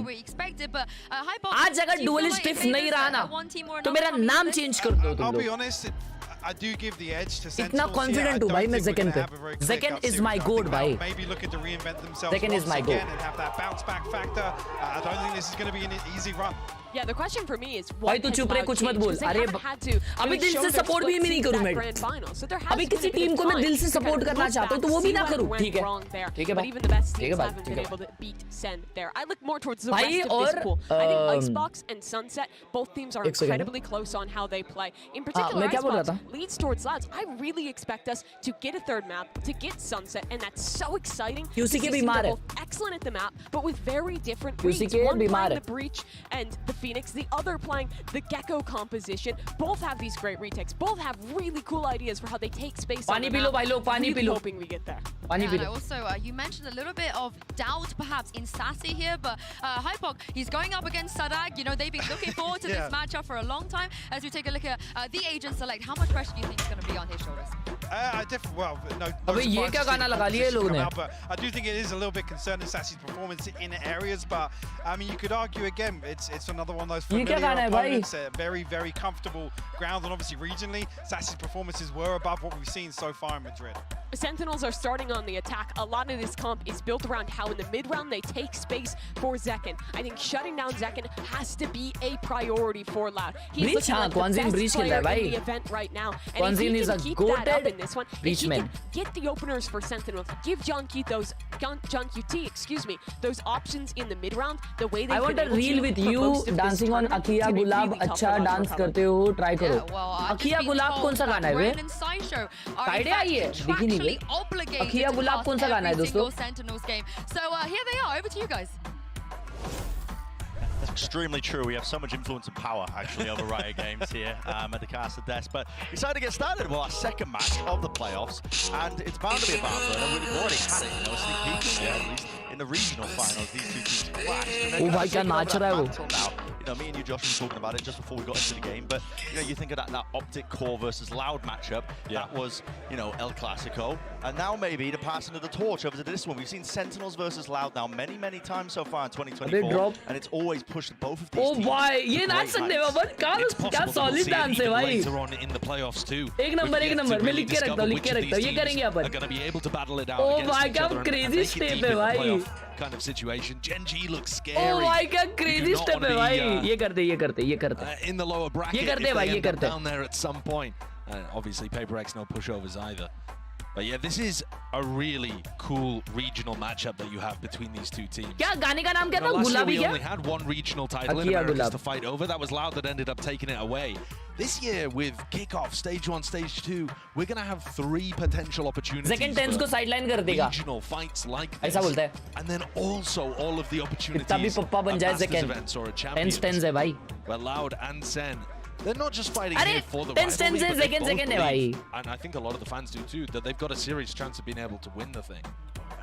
आज अगर duelist नहीं रहा ना तो मेरा नाम change कर दो तुम I'll be लोग. honest, I do give the edge to Sentinels. इतना confident हूँ भाई मैं Zeken पे. Zeken is my goat भाई. Maybe looking to reinvent themselves Zeken is my goat. and have that bounce back factor. I don't think this is going to be an easy run. Yeah, the question for me is भाई तू चुप रहे कुछ मत बोल. अरे अभी दिल से सपोर्ट भी नहीं करूँ मैं. अभी किसी टीम को मैं दिल से सपोर्ट करना चाहता हूँ तो वो भी ना करूँ. ठीक है. ठीक है भाई. ठीक है भाई. ठीक है. I look more towards the भाई rest of this pool. I think और Icebox and Sunset, both teams are incredibly close on how they play. In particular, मैं क्या बोल रहा Icebox leads towards Louds. I really expect us to get a third map, to get Sunset, and that's so exciting. QC के to see बीमार them है. both excellent at the map, but with very different QC reads. के One बीमार playing है. the Breach and the Phoenix, the other playing the Gecko composition. Both have these great retakes. Both have really cool ideas for how they take space. पानी P low भाई लोग पानी P low. Hoping we get there. पानी P And low. also, you mentioned a little bit of doubt perhaps in Sassy here, but Hypok, he's going up against Sadag. You know, they've been looking forward to this matchup for a long time. As we take a look at the agent select, how much pressure do you think is going to be on his shoulders? No अबे ये क्या गाना लगा लिया ये लोगों ने? But I do think it is a little bit concerning Sassy's performance in areas, but I mean you could argue again it's another one of those familiar opponents, very comfortable ground, and obviously regionally Sassy's performances were above what we've seen so far in Madrid. Sentinels are starting on the attack. A lot of this comp is built around how in the mid-round they take space for Zeken. I think shutting down Zeken has to be a priority for Loud. He's looking like the best player in the event right now. And if he can keep that up in this one, if he can get the openers for Sentinels, give John-Ki those options in the mid-round, the way they I want a reel with you dancing on Akhiya Gulab. अच्छा dance करते हो try करो. अखिया गुलाब कौन सा गाना है वे? Side I है दिखी नहीं वे. अखिया गुलाब कौन सा गाना है दोस्तों? So here they are, over to you guys. That's extremely true. We have so much influence and power actually over Riot Games here at the caster desk. But we decided to get started. Well, our second match of the playoffs, and it's bound to be a barn burner. We've already had it, you know, a sneak peek here, at least in the regional finals. These two teams clashed. Oh भाई क्या नाच रहा है वो? You know, me and you, Josh, were talking about it just before we got into the game. But you know, you think of that Optic Core versus Loud matchup. Yeah. That was, you know, El Clasico. And now maybe to pass into the torch over to this one. We've seen Sentinels versus Loud now many times so far in 2024, and it's always pushed both of these teams. Oh भाई ये नाच सकते हो but क्या solid dance है भाई. Later on in the playoffs too. एक number मैं लिख के रखता हूँ ये करेंगे अपन. Are going to be able to battle it out. Oh भाई क्या crazy step है भाई. Kind of situation. Gen.G looks scary. Oh भाई क्या crazy step है भाई. ये करते. In the lower bracket. ये करते भाई ये करते. Down there at some point. Obviously PRX no pushovers either. But yeah, this is a really cool regional matchup that you have between these two teams. क्या गाने का नाम क्या था? Last year गुलाबी we क्या? only had one regional title in Americas to fight over. That was Loud that ended up taking it away. This year with kickoff, stage 1, stage 2, we're going to have 3 potential opportunities. Second tens को sideline कर देगा. Regional fights like this. ऐसा बोलता है. And then also all of the opportunities तभी पप्पा बन जाए Masters second. events or a Champions. Tens है भाई. Where Loud and Sen, they're not just fighting अरे here for the tens rivalry, है but they second both है भाई. believe, and I think a lot of the fans do too, that they've got a serious chance of being able to win the thing.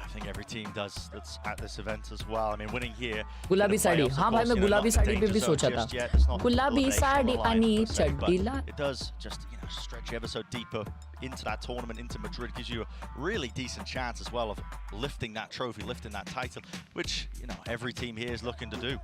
I think every team does that's at this event as well. I mean, winning here. गुलाबी साड़ी. हाँ भाई मैं गुलाबी साड़ी पे भी सोचा था. गुलाबी साड़ी अनि चड्डीला. It does just, you know, stretch you ever so deeper into that tournament, into Madrid, gives you a really decent chance as well of lifting that trophy, lifting that title, which, you know, every team here is looking to do.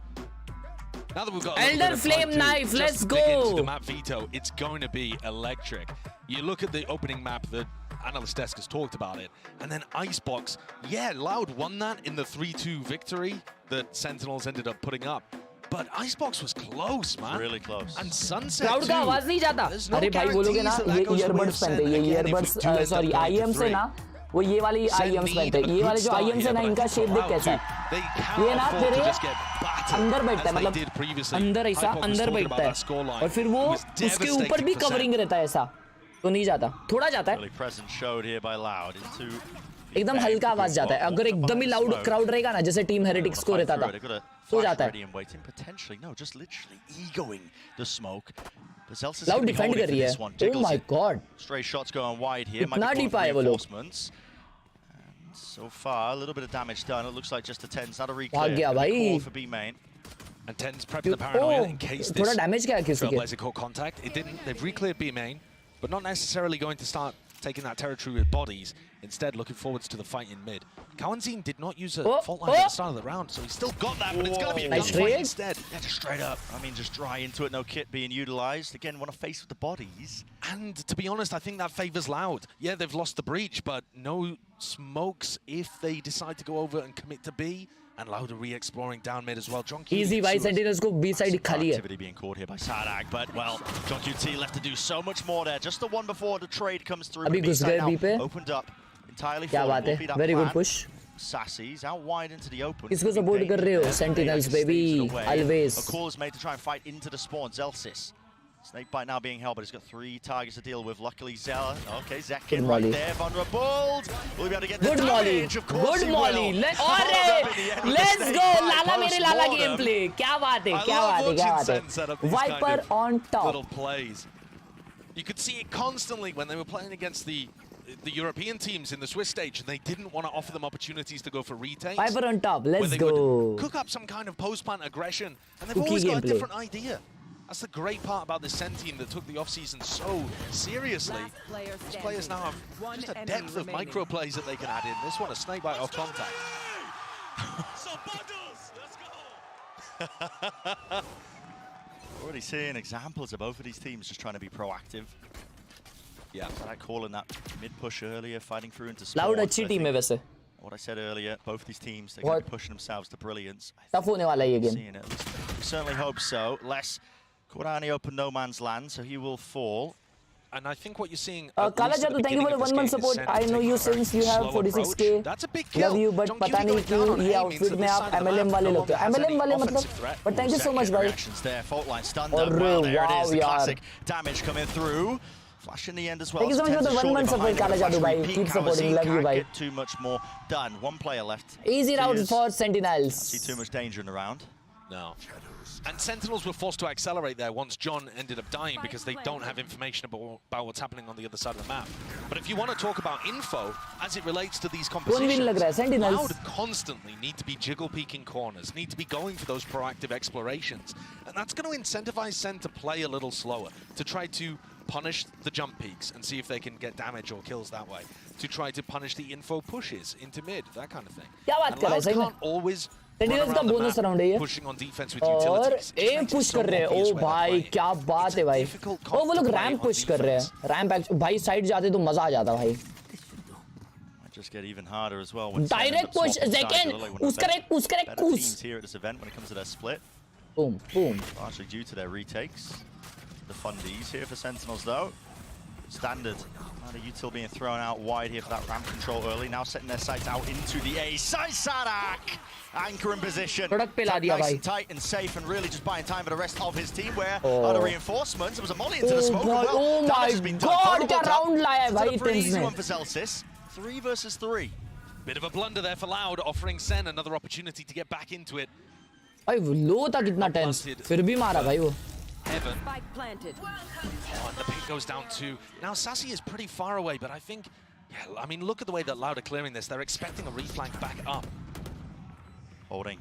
Now that we've got Elder Flame Knife, let's go. Into the map veto, it's going to be electric. You look at the opening map, the analyst desk has talked about it, and then Icebox, yeah, Loud won that in the 3-2 victory that Sentinels ended up putting up. But Icebox was close, man. Really close. And Sunset Crowd का आवाज नहीं जाता. अरे भाई बोलोगे ना ये earbuds पहनते ये earbuds sorry IM से ना वो ये वाली IMs पहनते ये वाले जो IMs है ना इनका शेप देख कैसा है ये ना तेरे अंदर बैठता है मतलब अंदर ऐसा अंदर बैठता है और फिर वो उसके ऊपर भी कवरिंग रहता है ऐसा तो नहीं जाता थोड़ा जाता है एकदम हल्का आवाज जाता है अगर एकदम ही लाउड क्राउड रहेगा ना जैसे टीम हेरेटिक्स को रहता था तो जाता है लाउड डिफेंड कर रही है ओह माय गॉड इतना डीप आए वो लोग So far, a little bit of damage done. It looks like just a 10's not a reclear. भाग गया भाई. For B main. And 10's prepping the paranoia in case this थोड़ा damage क्या किसी के? Trailblazer caught contact. It didn't. They've recleared B main. but not necessarily going to start taking that territory with bodies. Instead, looking forwards to the fight in mid. Kawanzin did not use a fault line at the start of the round, so he's still got that, but it's going to be a gunfight instead. Yeah, just straight up. I mean, just dry into it, no kit being utilized. Again, want to face with the bodies. And to be honest, I think that favors Loud. Yeah, they've lost the breach, but no smokes if they decide to go over and commit to B. And Loud are re-exploring down mid as well. Gen.G easy by Sentinels को B side खाली है. Activity being caught here by Sadak, but well, Gen.G left to do so much more there. Just the one before the trade comes through. अभी घुस गए B पे. Opened up entirely. क्या बात है? Very good push. Sassy's out wide into the open. किसको support कर रहे हो? Sentinels baby, always. A call is made to try and fight into the spawn. Zelsis. Snakebite now being held, but he's got 3 targets to deal with. Luckily, Zella. Okay, Zekin right there, vulnerable. Will he be able to get the damage? Of course Good Molly. Let's go. Lala mere Lala gameplay. क्या बात है? क्या बात है? Viper on top. Little plays. You could see it constantly when they were playing against the European teams in the Swiss stage, and they didn't want to offer them opportunities to go for retakes. Viper on top. Let's they go. Would cook up some kind of post-plant aggression, and they've always got a different idea. That's the great part about this SEN team that took the off-season so seriously. These players now have just a depth of micro plays that they can add in. This one, a snakebite off contact. Already seeing examples of both of these teams just trying to be proactive. Yeah. Like calling that mid-push earlier, fighting through into spawn. Loud अच्छी team है वैसे. What I said earlier, both these teams, they're going to be pushing themselves to brilliance. Tough होने वाला है ये game. Seeing it, at least we certainly hope so. Les Khelraay open no man's land, so he will fall. And I think what you're seeing. Kala Jadu, thank you for the 1 month support. I know you since you have 46k. That's a big kill. Love you, but पता नहीं क्यों ये outfit में आप MLM वाले लगते हो. MLM वाले मतलब. But thank you so much, guys. There, fault line stunned up. Well, there it is, the classic damage coming through. Flash in the end as well. Thank you so much for the 1 month support, Kala Jadu, bhai. Keep supporting. Love you, bhai. Get too much more done. 1 player left. Easy route for Sentinels. See too much danger in the round. No. And Sentinels were forced to accelerate there once John ended up dying because they don't have information about what's happening on the other side of the map. But if you want to talk about info as it relates to these compositions, Loud constantly need to be jiggle peeking corners, need to be going for those proactive explorations. And that's going to incentivize SEN to play a little slower, to try to punish the jump peaks and see if they can get damage or kills that way, to try to punish the info pushes into mid, that kind of thing. And Loud can't always Sentinels का bonus round है ये. और aim push कर रहे हैं. ओ भाई क्या बात है भाई. ओ वो लोग ramp push कर रहे हैं. Ramp भाई side जाते तो मजा आ जाता भाई. Just get even harder as well. When direct push, Zekin. Uskare. Teams here at this event when it comes to their split. Boom. Largely due to their retakes. The fundies here for Sentinels though. Standard. The util being thrown out wide here for that ramp control early. Now setting their sights out into the A. Sadak! Anchor in position. Nice and tight and safe and really just buying time for the rest of his team where other reinforcements. There was a molly into the smoke. Oh my god, क्या round लाया है भाई Tens में. One for Zelsis. 3 versus 3. Bit of a blunder there for Loud, offering SEN another opportunity to get back into it. भाई low था कितना tense. फिर भी मारा भाई वो. Heaven. Planted. Oh, and the pick goes down too. Now Sassy is pretty far away, but I think, yeah, I mean, look at the way that Loud are clearing this. They're expecting a reflank back up. Holding.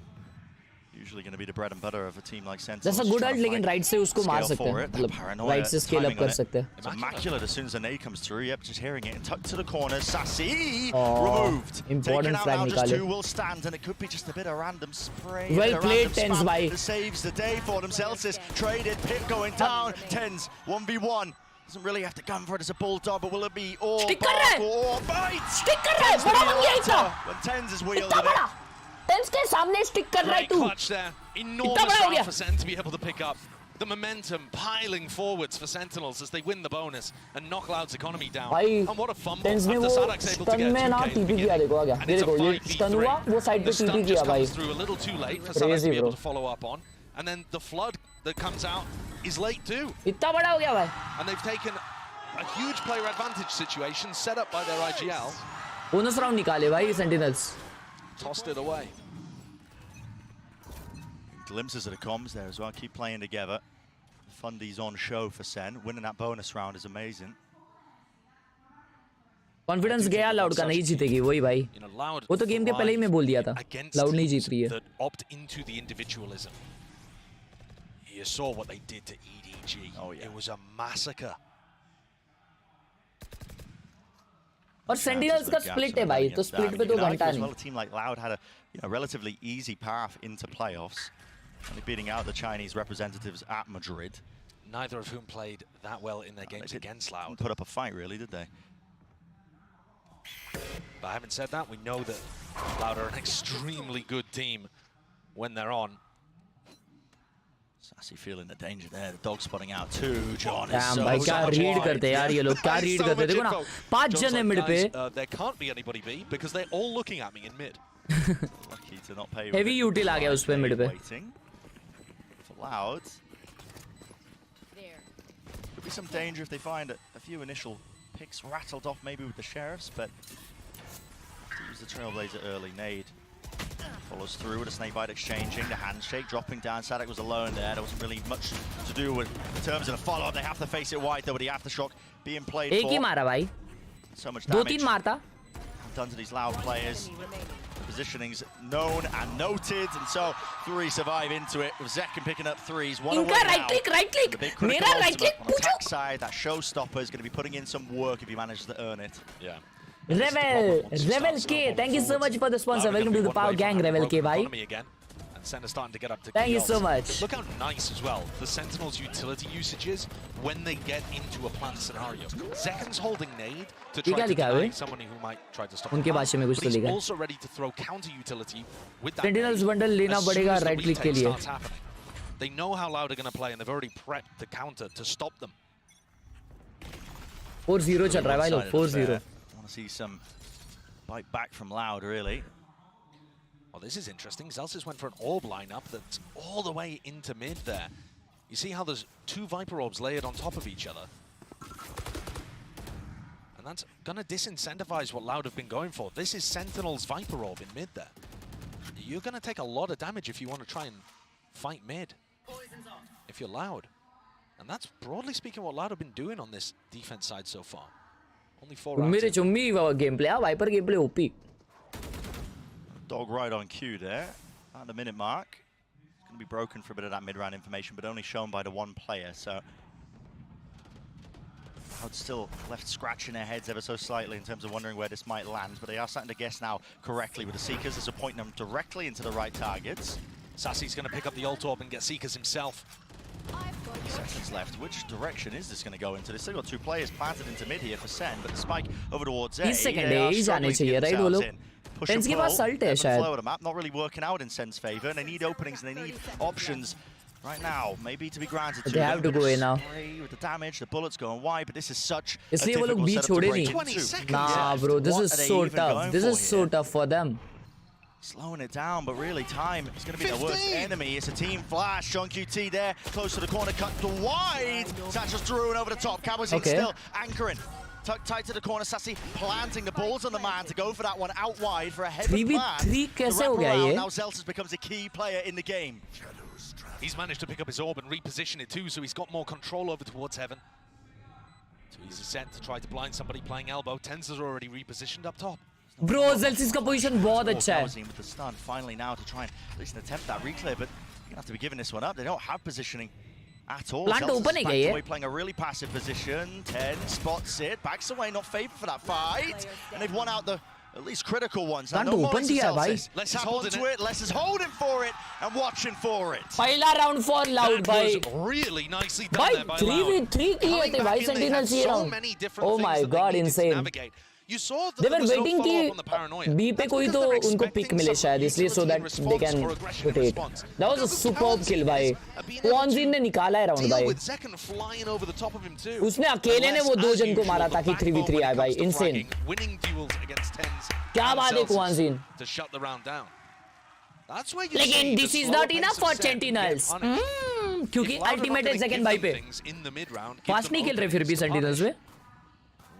Usually going to be the bread and butter of a team like Sentinels. That's a good ult, लेकिन right से उसको मार सकते हैं. Right से scale up कर सकते हैं. It's immaculate as soon as the nade comes through. Yep, just hearing it and tucked to the corner. Sassy removed. Important frag now, just निकाले. 2 will stand, and it could be just a bit of random spray. Well played, Tens bhai. That saves the day for them. Celsius traded, pit going down. Tens 1v1. Doesn't really have to gun for it as a bulldog, but will it be all bark or bite? Stick कर रहा है. बड़ा बन गया इतना. When Tens is wielding it. Tens के सामने stick कर रहा है तू. Clutch there. Enormous round for SEN to be able to pick up. The momentum piling forwards for Sentinels as they win the bonus and knock Loud's economy down. And what a fumble after Sadak's able to get a 2K in the beginning. And it's a 5v3. The stun just comes through a little too late for Sadak to be able to follow up on. And then the flood that comes out is late too. इतना बड़ा हो गया भाई. And they've taken a huge player advantage situation set up by their IGL. Bonus round निकाले भाई Sentinels. Tossed it away. Glimpses of the comms there as well. Keep playing together. Fundies on show for SEN. Winning that bonus round is amazing. Confidence गया Loud का नहीं जीतेगी वही भाई. वो तो गेम के पहले ही मैं बोल दिया था. Loud नहीं जीत रही है. That opt into the individualism. You saw what they did to EDG. Oh yeah. It was a massacre. और Sentinels का split है भाई, तो split पे तो घंटा नहीं. A team like Loud had a relatively easy path into playoffs, only beating out the Chinese representatives at Madrid. Neither of whom played that well in their games against Loud. Didn't put up a fight, really, did they? But having said that, we know that Loud are an extremely good team when they're on. Sassy feeling the danger there. The dog spotting out too. John is so भाई क्या read करते हैं यार ये लोग क्या read करते हैं देखो ना 5 जन है mid पे. There can't be anybody B because they're all looking at me in mid. Lucky to not pay. Heavy util आ गया उस पे mid पे. For Loud. Could be some danger if they find a few initial picks rattled off maybe with the sheriffs, but use the Trailblazer early. Nade follows through with a snake bite exchanging, the handshake dropping down. Sadak was alone there. There wasn't really much to do with in terms of the follow-up. They have to face it wide though with the aftershock being played for. एक ही मारा भाई. So much damage. 2-3 मारता. Done to these Loud players. Positioning's known and noted, and so 3 survive into it with Zekken picking up 3s. One away now. right click. The big critical ultimate on the attack side, that showstopper is going to be putting in some work if he manages to earn it. Yeah. Revel K, thank you so much for the sponsor. Welcome to the Power Gang, Revel K, bhai. Center starting to get up to Thank you kills. so much. Look how nice as well the Sentinel's utility usage is when they get into a plant scenario. Zekken's holding nade to try to deny someone who might try to stop him. But he's also ready to throw counter utility with that Sentinels nade bundle लेना पड़ेगा right click के लिए. They know how Loud are going to play and they've already prepped the counter to stop them. 4-0 चल रहा है भाई लोग 4-0. Want to see some bite back from Loud, really. Oh, this is interesting. Zelsis went for an orb lineup that's all the way into mid there. You see how there's 2 Viper orbs layered on top of each other. And that's going to disincentivize what Loud have been going for. This is Sentinel's Viper orb in mid there. You're going to take a lot of damage if you want to try and fight mid. If you're Loud. And that's broadly speaking what Loud have been doing on this defense side so far. Only 4 rounds. मेरे चुम्मी gameplay Viper gameplay OP. Dog right on cue there at the minute mark. It's going to be broken for a bit of that mid-round information, but only shown by the one player, so Loud still left scratching their heads ever so slightly in terms of wondering where this might land, but they are starting to guess now correctly with the Seekers. This will point them directly into the right targets. Sassy's going to pick up the ult orb and get Seekers himself. Seconds left. Which direction is this going to go into? They've still got 2 players planted into mid here for SEN, but the spike over towards A. 30 second ही जाने चाहिए right वो लोग. Tens के पास salt है शायद. Not really working out in SEN's favor, and they need openings and they need options right now, maybe to be granted to them. They have to go in now. With the damage, the bullets going wide, but this is such a इसलिए वो लोग B छोड़े नहीं. Nah, bro, this is so tough. This is so tough for them. Slowing it down, but really time is going to be the worst enemy. It's a team flash. John QT there, close to the corner, cut to wide. Satchel's through and over the top. Cowboys still anchoring. Tucked tight to the corner. Sassy planting the balls on the man to go for that one out wide for a heavy plan. 3v3 कैसे हो गया ये? Now Zelsis becomes a key player in the game. He's managed to pick up his orb and reposition it too, so he's got more control over towards heaven. So he's set to try to blind somebody playing elbow. Tenzer's already repositioned up top. Bro, Zelsis का position बहुत अच्छा है. With the stun finally now to try and at least attempt that reclear, but you're gonna have to be giving this one up. They don't have positioning at all. Plant open है playing a really passive position. 10 spots it, backs away, not favored for that fight, and they've won out the at least critical ones. Plant open दिया भाई. Let's tap onto it. Les is holding for it and watching for it. पहला round for Loud भाई. That was really nicely done there by Loud. 3v3 किए थे भाई Sentinels ये round. Oh my god, insane. You saw they were waiting कि B पे कोई तो उनको pick मिले शायद इसलिए so that they can rotate. That was a superb kill भाई. Kwanzin ने निकाला है round भाई. उसने अकेले ने वो 2 जन को मारा ताकि 3v3 आए भाई. Insane. क्या बात है Kwanzin. लेकिन this is not enough for Sentinels. क्योंकि ultimate है second भाई पे. Fast नहीं खेल रहे फिर भी Sentinels में.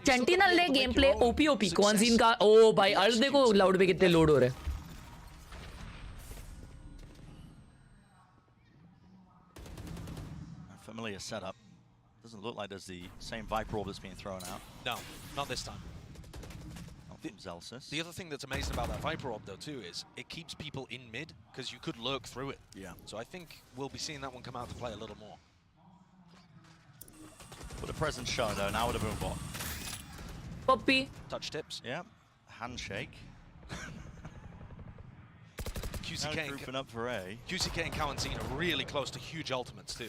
Sentinel ने गेम प्ले ओपी Kwanzin का ओ भाई अर्ज देखो Loud पे कितने लोड हो रहे. Familiar setup. Doesn't look like there's the same Viper orb that's being thrown out. No, not this time. Not from Zelsis. The other thing that's amazing about that Viper orb though too is it keeps people in mid because you could lurk through it. Yeah. So I think we'll be seeing that one come out to play a little more. But the presence shown though now with a boom bot. Puppy. Touch tips. Yeah. Handshake. QCK grouping up for A. QCK and Kawansine are really close to huge ultimates too.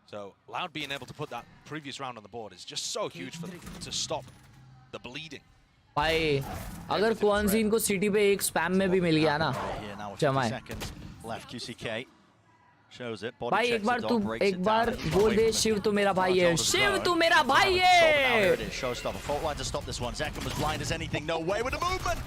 So Loud being able to put that previous round on the board is just so huge for them to stop the bleeding. भाई अगर क्वांजीन को city पे एक spam में भी मिल गया ना जमाए Left QCK shows it. भाई एक बार बोल दे शिव तो मेरा भाई है शिव तो मेरा भाई है Showstopper. Fault line to stop this one. Zekken was blind as anything. No way with the movement.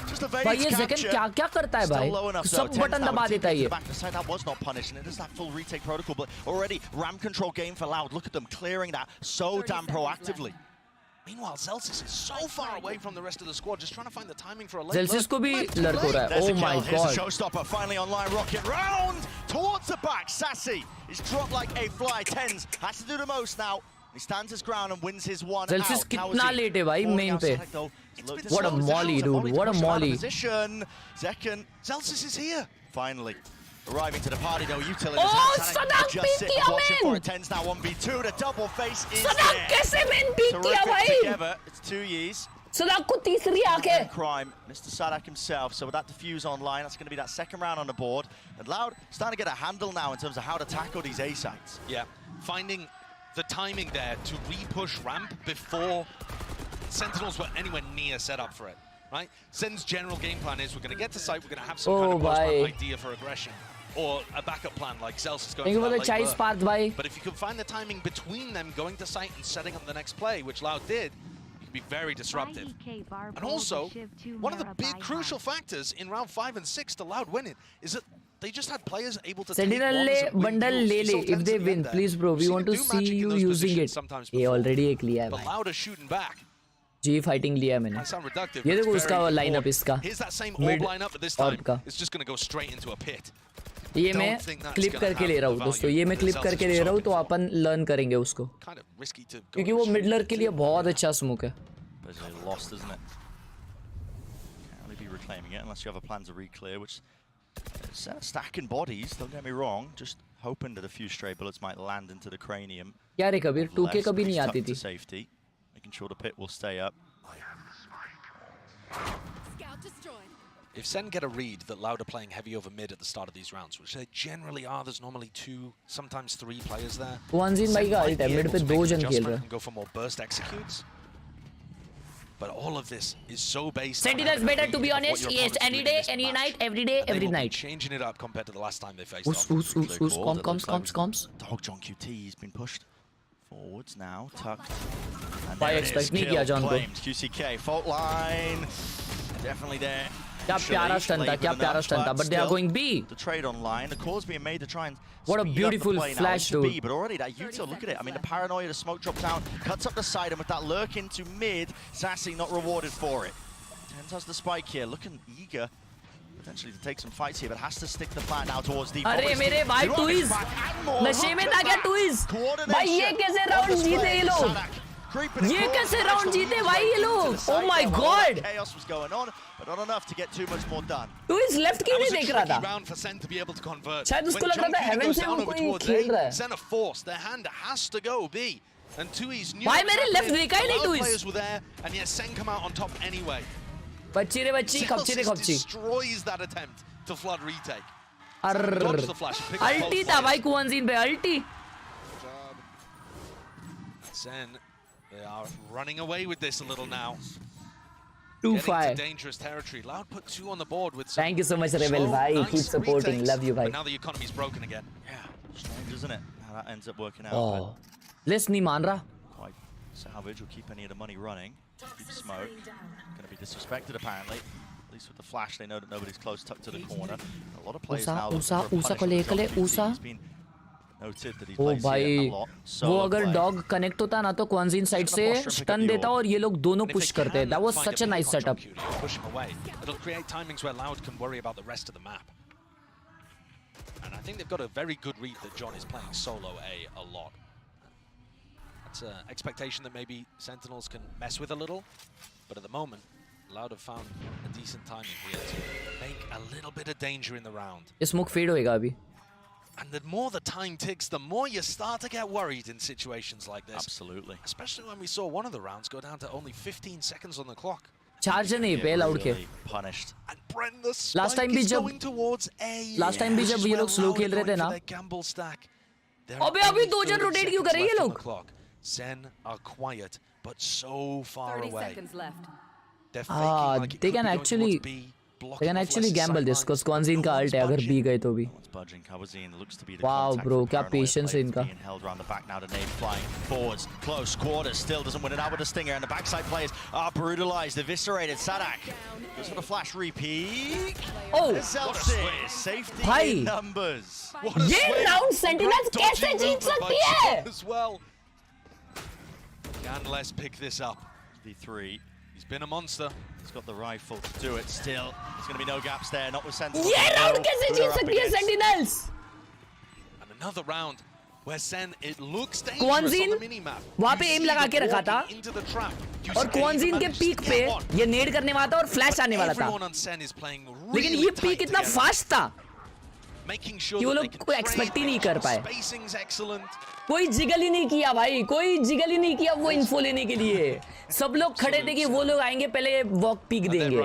Just a भाई ये Zekken क्या करता है भाई सब बटन दबा देता है ये That was not punished, and it is that full retake protocol. But already ram control game for Loud. Look at them clearing that so damn proactively. Meanwhile, Celsius is so far away from the rest of the squad, just trying to find the timing for a late Celsius को भी lurk हो रहा है. Oh my god. Here's a showstopper finally online. Rocket round towards the back. Sassy is dropped like a fly. Tens has to do the most now. He stands his ground and wins his one. Celsius कितना late है भाई main पे. What a molly, dude. What a molly. Zekken. Celsius is here. Finally. Arriving to the party, no utility. Oh, Salunkhe beat the watching for it. Tens now 1v2. The double face is Salunkhe कैसे main beat दिया भाई? Together, it's 2 years. Salunkhe को तीसरी आके. Crime, Mr. Sadak himself. So with that defuse online, that's going to be that second round on the board. And Loud starting to get a handle now in terms of how to tackle these A sites. Yeah, finding the timing there to re-push ramp before Sentinels were anywhere near set up for it. Right? Sen's general game plan is we're going to get to site, we're going to have some kind of post-run idea for aggression. Or a backup plan like Celsius going for that late burst. But if you can find the timing between them going to site and setting up the next play, which Loud did, you can be very disruptive. And also, one of the big crucial factors in round 5 and 6 to Loud winning is that they just had players able to Sentinel bundle ले ले if they win, please bro, we want to see you using it. ये already एक लिया है भाई. But Loud is shooting back. G fighting लिया है मैंने. ये देखो उसका lineup इसका. Here's that same orb lineup, but this time it's just going to go straight into a pit. ये मैं क्लिप करके ले रहा हूँ दोस्तों ये मैं क्लिप करके ले रहा हूँ तो अपन लर्न करेंगे उसको क्योंकि वो मिडलर के लिए बहुत अच्छा स्मोक है lost, isn't it? Can't really be reclaiming it unless you have a plan to re-clear, which is stacking bodies, don't get me wrong, just hoping that a few stray bullets might land into the cranium. क्या रे Kabir 2K कभी नहीं आती थी safety, making sure the pit will stay up. If Sen get a read that Loud are playing heavy over mid at the start of these rounds, which they generally are, there's normally 2, sometimes 3 players there. Wanzin भाई का ult है mid पे 2 जन खेल रहे हैं. Go for more burst executes. But all of this is so based. Sentinels better to be honest. Yes, any day, any night, every day, every night. Changing it up compared to the last time they faced off. Comes. Dog John QT, he's been pushed forwards now, tucked. I expect नहीं किया John को. QCK fault line, definitely there. क्या प्यारा stunt था, but they are going B. The trade online, the call's being made to try and what a beautiful flash, dude. But already that util, look at it. I mean, the paranoia, the smoke drop down, cuts up the side, and with that lurk into mid, Sassy not rewarded for it. Tens has the spike here, looking eager potentially to take some fights here, but has to stick the plan now towards deep. अरे मेरे भाई Twiz, नशे में था क्या Twiz? भाई ये कैसे राउंड जीते ये लोग? ये कैसे राउंड जीते भाई ये लोग? Oh my god! Chaos was going on, but not enough to get too much more done. Twiz left क्यों नहीं देख रहा था? Round for Sen to be able to convert. शायद उसको लग रहा था heaven से वो कोई खेल रहा है. Sen are forced. Their hand has to go B. And Tui's new. भाई मेरे left देखा ही नहीं Twiz. Players were there, and yet Sen come out on top anyway. बच्ची रे बच्ची खपची रे खपची. Destroys that attempt to flood retake. अल्टी था भाई कुवंजीन पे अल्टी. Sen, they are running away with this a little now. 2-5. Dangerous territory. Loud put 2 on the board with. Thank you so much, Rebel. Bhai, nice keep supporting. retakes, Love you, bhai. But now the economy's broken again. Yeah, strange, isn't it? How that ends up working out. Oh, let's नहीं मान रहा. Quite salvage. Will keep any of the money running. Keep smoke. Going to be disrespected apparently. At least with the flash, they know that nobody's close, tucked to the corner. A lot of players now. Usa को ले कले Usa. ओ भाई वो अगर dog connect होता ना तो क्वांजीन side से स्टन देता और ये लोग दोनों पुश करते. That was such a nice setup. Pushing away. It'll create timings where Loud can worry about the rest of the map. And I think they've got a very good read that John is playing solo A lot. That's an expectation that maybe Sentinels can mess with a little, but at the moment, Loud have found a decent timing here to make a little bit of danger in the round. ये smoke fade होएगा अभी. And the more the time ticks, the more you start to get worried in situations like this. Absolutely. Especially when we saw one of the rounds go down to only 15 seconds on the clock. Charge नहीं पे loud के. Punished. Last time भी जब ये लोग slow खेल रहे थे ना. अबे 2 जन rotate क्यों कर रहे हैं ये लोग? SEN are quiet, but so far 30 away. seconds left. They're faking like it they can actually gamble this because Kwanzin का ult है अगर B गए तो भी. Wow bro, क्या patience है इनका. Held around the back now to Nade flying forwards, close quarters, still doesn't win it out with a stinger, and the backside players are brutalized, eviscerated. Sadak goes for the flash repeat. Oh, safety भाई, in numbers. ये round Sentinels कैसे जीत सकती है? As well. Can Les pick this up? V3. He's been a monster. He's got the rifle to do it still. There's going to be no gaps there, not with Sentinels. ये round कैसे जीत सकती है Sentinels? And another round where SEN, it looks dangerous on the minimap. वहाँ पे aim लगा के रखा था और Kwanzin के peak पे ये नेड करने वाला था और flash आने वाला था. लेकिन ये peak इतना fast था कि वो लोग कोई expect ही नहीं कर पाए. कोई जिगल ही नहीं किया भाई, कोई जिगल ही नहीं किया वो info लेने के लिए. सब लोग खड़े थे कि वो लोग आएंगे पहले walk peak देंगे.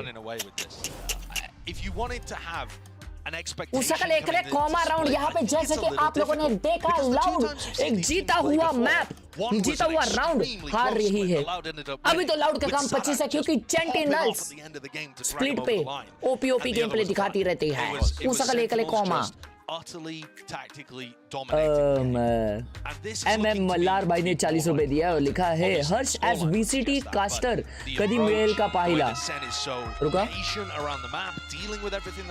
उसका लेकर कॉमा राउंड यहाँ पे जैसे कि आप लोगों ने देखा लाउड एक जीता हुआ मैप, जीता हुआ राउंड हार रही है. अभी तो लाउड का काम 25 है क्योंकि सेंटिनल्स स्प्लिट पे ओपी गेम प्ले दिखाती रहती है. उसका लेकर कॉमा मल्हार भाई ने 40 रुपए दिया और लिखा है हर्ष एज VCT कास्टर कदी मेल का पाहिला. रुका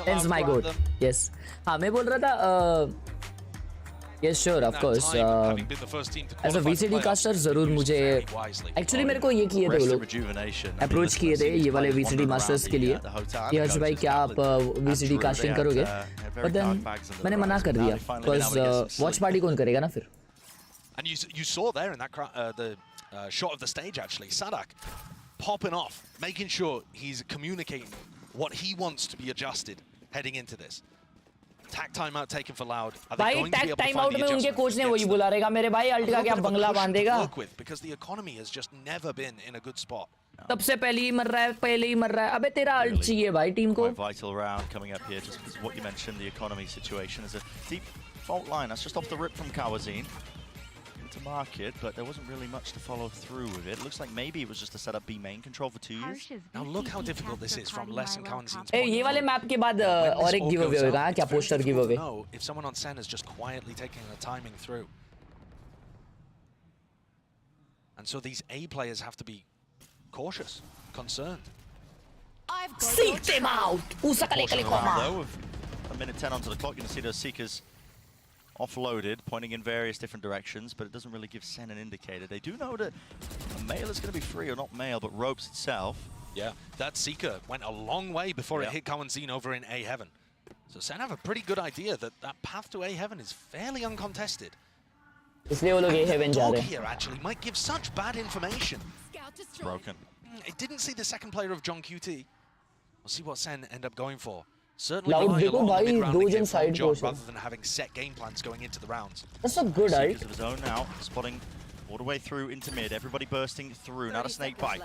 Ends my good. Yes. हाँ मैं बोल रहा था yes sure of course as a VCT caster जरूर मुझे actually मेरे को ये किए थे वो लोग अप्रोच किए थे ये वाले VCT मास्टर्स के लिए कि हर्ष भाई क्या आप VCT कास्टिंग करोगे, but then मैंने मना कर दिया because वॉच पार्टी कौन करेगा ना फिर. And you saw there in that the shot of the stage actually, Sadak popping off, making sure he's communicating what he wants to be adjusted heading into this. Tack timeout taken for Loud. भाई tag time out में उनके coach ने वही बोला रहेगा मेरे भाई alt का क्या बंगला बांधेगा. Because the economy has just never been in a good spot. तब से पहले ही मर रहा है, पहले ही मर रहा है. अबे तेरा अल्ट चाहिए भाई टीम को. Vital round coming up here just because of what you mentioned, the economy situation is a deep fault line. That's just off the rip from Kawazin. To market, but there wasn't really much to follow through with it. Looks like maybe it was just to set up B main control for 2 years. Now look how difficult this is from Les and Kawanzin's point. ये वाले map के बाद और एक give away होगा क्या, poster give away. If someone on SEN is just quietly taking the timing through. And so these A players have to be cautious, concerned. Seek them out. Usaka lekale koma. A minute 10 onto the clock, you can see those seekers offloaded, pointing in various different directions, but it doesn't really give SEN an indicator. They do know that a male is going to be free, or not male, but ropes itself. Yeah, that Seeker went a long way before it hit Kawanzin over in A Heaven. So SEN have a pretty good idea that that path to A Heaven is fairly uncontested. इसलिए वो लोग A Heaven जा रहे हैं. Here actually might give such bad information. Broken. It didn't see the second player of John QT. We'll see what SEN end up going for. Certainly Loud देखो भाई 2 जन side job rather than having set game plans going into the rounds. That's a good ult. Of his own now, spotting all the way through into mid. Everybody bursting through. Not a snake bite.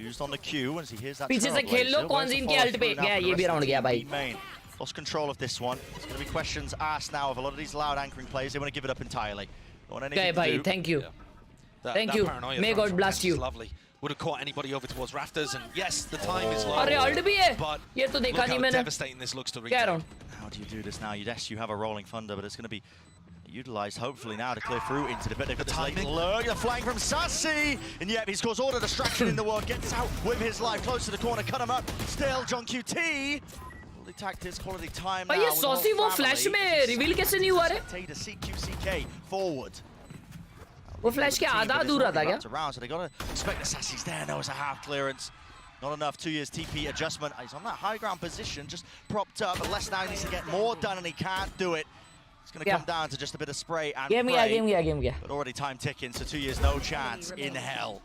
Used on the Q as he hears that. पीछे से खेल लो Kwanzin के ult पे गया, ये भी round गया भाई. Lost control of this one. There's going to be questions asked now of a lot of these Loud anchoring players. They want to give it up entirely. Don't want anything to do. Thank you. Thank you. May God bless you. Lovely. Would have caught anybody over towards rafters, and yes, the time is low. अरे ult भी है. ये तो देखा नहीं मैंने. Devastating this looks to reach. How do you do this now? Yes, you have a rolling thunder, but it's going to be utilized hopefully now to clear through into the bit. They've got this late lurk. They're flying from Sassy, and yet he's caused all the distraction in the world. Gets out with his life, close to the corner, cut him up. Still, John QT. Quality tactics, quality time now. ये saucy वो flash में reveal कैसे नहीं हुआ रे? CQCK forward. वो flash के आधा अधूरा था क्या? So they got to expect the Sassy's there. No, it's a half clearance. Not enough. 2 years TP adjustment. He's on that high ground position, just propped up. But Les now needs to get more done, and he can't do it. It's going to come down to just a bit of spray and game gaya. But already time ticking, so 2 years, no chance in hell.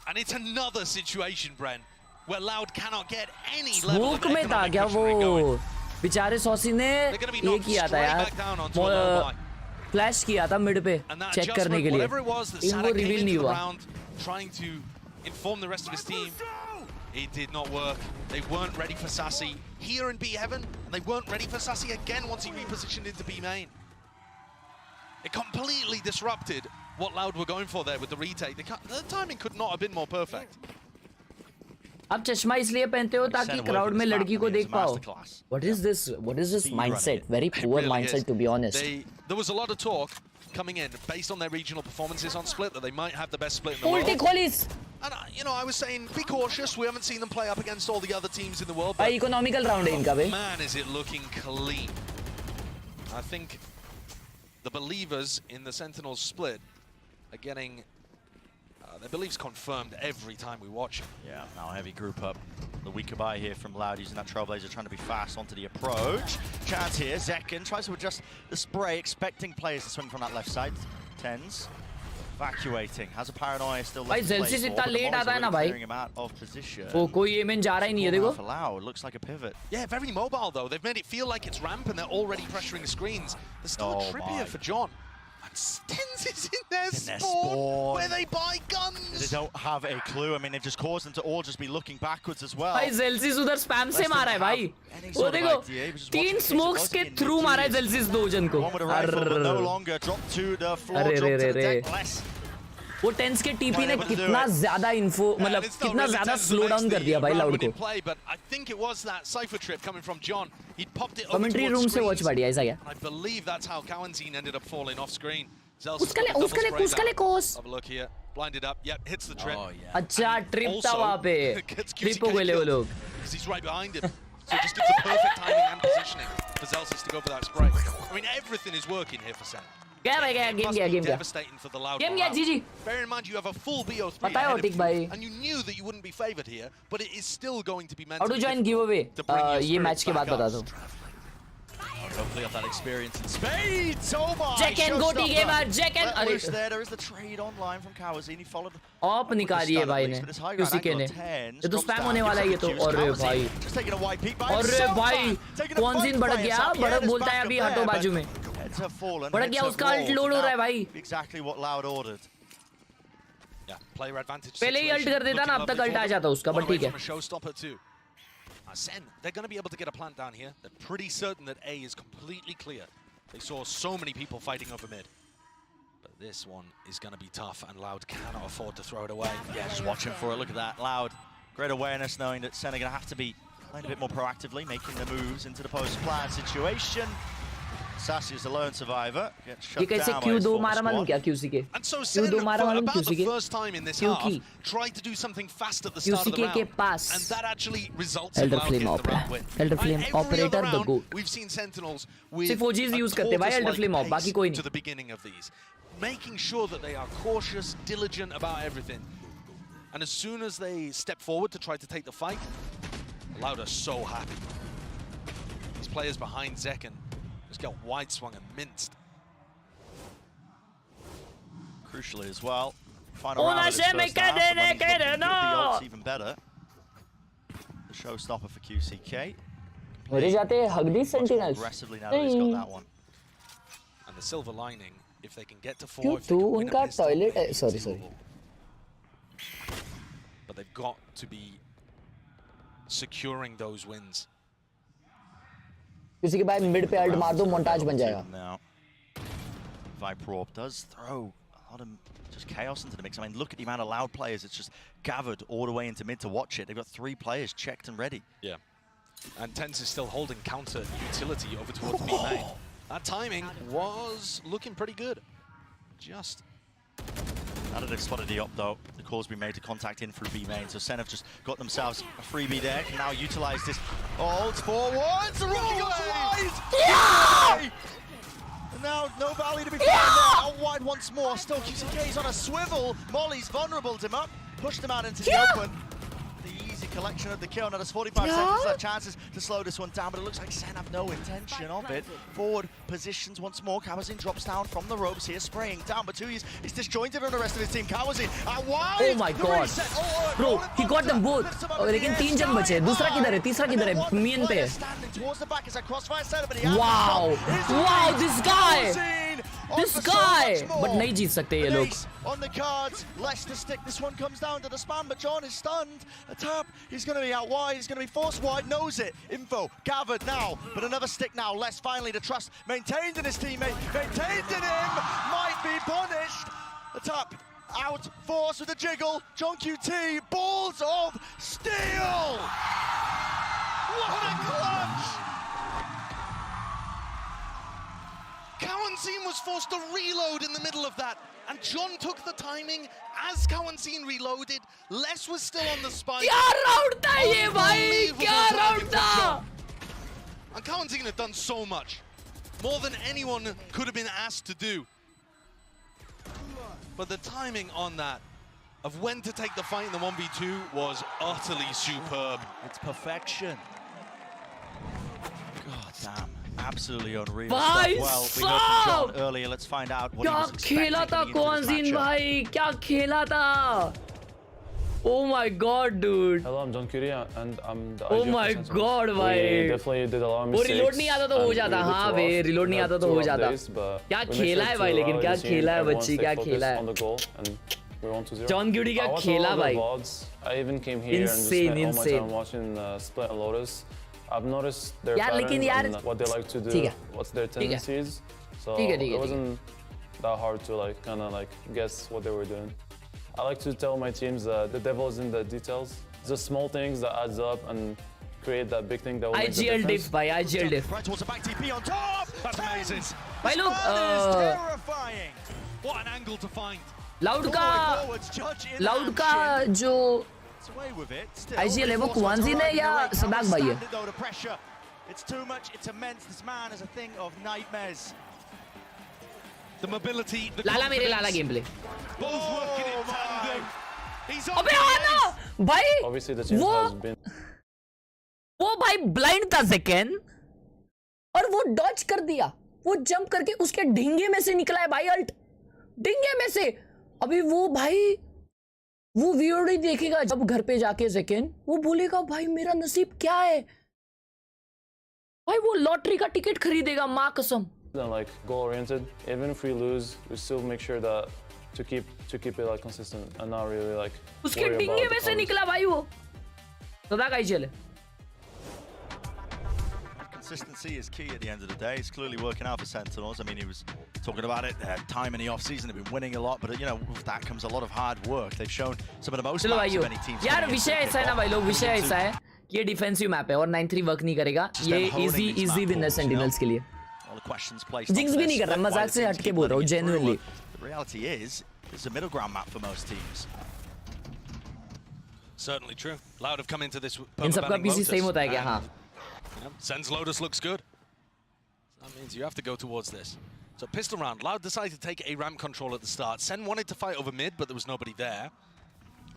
And it's another situation, Bren, where Loud cannot get any level of में था क्या वो? बेचारे saucy ने ये किया था यार, फ्लैश किया था मिड पे चेक करने के लिए, इनको रिवील नहीं हुआ. Trying to inform the rest of his team. It did not work. They weren't ready for Sassy here in B Heaven, and they weren't ready for Sassy again once he repositioned into B main. It completely disrupted what Loud were going for there with the retake. The timing could not have been more perfect. आप चश्मा इसलिए पहनते हो ताकि crowd में लड़की को देख पाओ. What is this? What is this mindset? Very poor mindset, to be honest. There was a lot of talk coming in based on their regional performances on Split that they might have the best split in the world. Ulti खोलिस. And you know, I was saying, be cautious. We haven't seen them play up against all the other teams in the world. भाई economical round है इनका बे. Man, is it looking clean? I think the believers in the Sentinels split are getting their beliefs confirmed every time we watch it. Yeah, now heavy group up. The weaker buy here from Loud using that Trailblazer, trying to be fast onto the approach. Chance here, Zekken tries to adjust the spray, expecting players to swing from that left side. Tens. Evacuating, has a paranoia still left to play for, but late आता है ना clearing him out of position. वो कोई MN जा रहा ही नहीं है देखो. For Loud, looks like a pivot. Yeah, very mobile though. They've made it feel like it's ramp and they're already pressuring the screens. There's still a trip here for John. And Stens is in their spawn where they buy guns. They don't have a clue. I mean, they've just caused them to all just be looking backwards as well. भाई Zelsis उधर spam से मारा है भाई. वो देखो 3 smokes के through मारा है Zelsis 2 जन को. No longer drop to the floor, drop to the deck less. वो टेंस के टीपी ने कितना ज्यादा इन्फो मतलब कितना ज्यादा स्लो डाउन कर दिया भाई लाउड को. कमेंट्री रूम से वॉच पार्टी ऐसा क्या? उसका ले कोस. अच्छा ट्रिप था वहाँ पे. ट्रिप हो गए वो लोग. So it just gives the perfect timing and positioning for Zelsis to go for that spray. I mean, everything is working here for SEN. गया भाई गया गेम गया Devastating for the Loud. Game गया GG. Bear in mind you have a full BO3 पता है otic भाई. and you knew that you wouldn't be favored here, but it is still going to be meant. How to join giveaway? ये match के बाद बता दो. Hopefully have that experience in spades. Oh my! Gen.G गोटी gamer Gen.G. अरे there is the trade online from Kawazini followed. Op निकाली है भाई ने किसी के ने. ये तो स्पैम होने वाला है ये तो. अरे भाई अरे भाई कौन सीन बढ़ गया. बढ़ बोलता है अभी हटो बाजू में. बढ़ गया उसका अल्ट लोड हो रहा है भाई. Exactly what Loud ordered. Yeah, player advantage. पहले ही अल्ट कर देता ना अब तक अल्ट आ जाता उसका. बट ठीक है. SEN, they're going to be able to get a plant down here. They're pretty certain that A is completely clear. They saw so many people fighting over mid. But this one is going to be tough, and Loud cannot afford to throw it away. Yeah, just watching for it. Look at that. Loud. Great awareness, knowing that SEN are going to have to be playing a bit more proactively, making the moves into the post-plan situation. Sassy is the lone survivor. Gets shut down by his former squad. And so SEN, for about the first time in this half, tried to do something fast at the start of the round. And that actually results in Loud getting the round win. Elder Flame Operator, the GOAT. We've seen Sentinels with सिर्फ OGs use करते हैं भाई Elder Flame Op, बाकी कोई नहीं. To the beginning of these, making sure that they are cautious, diligent about everything. And as soon as they step forward to try to take the fight, Loud are so happy. These players behind Zekken just got wide swung and minced. Crucially as well, final round of this first half, the money's looking good, the odds even better. The showstopper for QCK. Aggressively now that he's got that one. And the silver lining, if they can get to 4, क्यों if they can win उनका a pistol, toilet it's sorry. but they've got to be securing those wins. किसी के भाई mid पे alt मार दो montage बन जाएगा. Now, Viprop does throw a lot of just chaos into the mix. I mean, look at the amount of Loud players. It's just gathered all the way into mid to watch it. They've got 3 players checked and ready. Yeah. And Tense is still holding counter utility over towards B main. That timing was looking pretty good. Just. Now that they've spotted the op though, the call's been made to contact in through B main. So SEN have just got themselves a freebie there. Can now utilize this. Ult forwards. The rookie goes wide. Yeah! And now no Valley to be found there. Out wide once more. Still QCK's on a swivel. Molly's vulnerable him up. Pushed him out into the open. The easy collection of the kill. Now there's 45 seconds left, chances to slow this one down, but it looks like SEN have no intention of it. Forward positions once more. Kawazin drops down from the ropes here, spraying down, but he's disjointed on the rest of his team. Kawazin out wide. Oh my god. Bro, he got them both. लेकिन 3 जन बचे. दूसरा किधर है? तीसरा किधर है? Mean पे. Wow. Wow, this guy. This guy. But नहीं जीत सकते ये लोग. On the cards, Leicester stick. This one comes down to the spam, but John is stunned. A tap. He's going to be out wide. He's going to be forced wide. Knows it. Info gathered now, but another stick now. Les finally the trust maintained in his teammate, maintained in him. Might be punished. The tap out. Force with the jiggle. John QT. Balls of steel. What a clutch! Kawazin was forced to reload in the middle of that, and John took the timing as Kawazin reloaded. Les was still on the spike. क्या round था ये भाई? क्या round था? And Kawazin had done so much, more than anyone could have been asked to do. But the timing on that, of when to take the fight in the 1v2, was utterly superb. It's perfection. God damn. Absolutely unreal भाई stuff. Well, we heard from John earlier. Let's find out what he was expecting खेला था Kawazin भाई, क्या खेला था? Oh my god, dude. Hello, I'm John.G and I'm the Oh IG my of god, We भाई. definitely did a lot of वो mistakes. reload नहीं आता तो हो जाता, हाँ बे, reload नहीं आता तो हो जाता. क्या खेला है भाई, लेकिन क्या खेला है बच्ची, क्या खेला है? John.G क्या खेला भाई? I even came here and just spent all my time watching Split and Lotus. I've noticed their patterns and what they like to do, what's their tendencies. So it wasn't that hard to like kind of like guess what they were doing. I like to tell my teams that the devil is in the details. It's the small things that adds up and create that big thing that will make the IGL difference. diff भाई, IGL diff. Right towards the back TP on top. That's amazing. भाई लोग terrifying. What an angle to find. Loud का जो IGL है वो Kawazin है या Sadak भाई है? It's too much, it's immense. This man is a thing of nightmares. The mobility, the लाला मेरे लाला gameplay. both working in tandem. He's on अबे आना भाई Obviously the team has been वो भाई blind था Zekken और वो dodge कर दिया, वो jump करके उसके ढींगे में से निकला है भाई अल्ट, ढींगे में से. अभी वो भाई वो वीडियो देखेगा जब घर पे जाके Zekken, वो बोलेगा भाई मेरा नसीब क्या है भाई, वो लॉटरी का टिकट खरीदेगा माँ कसम. like goal oriented. Even if we lose, we still make sure that to keep it like consistent and not really like उसके ढींगे में से निकला भाई वो. Sadak IGL है. Consistency is key at the end of the day. It's clearly working out for Sentinels. I mean, he was talking about it. They had time in the off-season. They've been winning a lot, but you know, with that comes a lot of hard work. They've shown some of the most maps of any teams. यार विषय ऐसा है ना भाई लोग, विषय ऐसा है कि ये डिफेंसिव मैप है और 9-3 वर्क नहीं करेगा. ये इजी विन है सेंटिनल्स के लिए. जिंक्स भी नहीं कर रहा, मजाक से हट के बोल रहा हूँ genuinely. The reality is, it's a middle ground map for most teams. Certainly true. Loud have come into this. इन सबका पीसी सेम होता है क्या? हाँ. Sen's Lotus looks good. That means you have to go towards this. So pistol round. Loud decided to take a ramp control at the start. Sen wanted to fight over mid, but there was nobody there.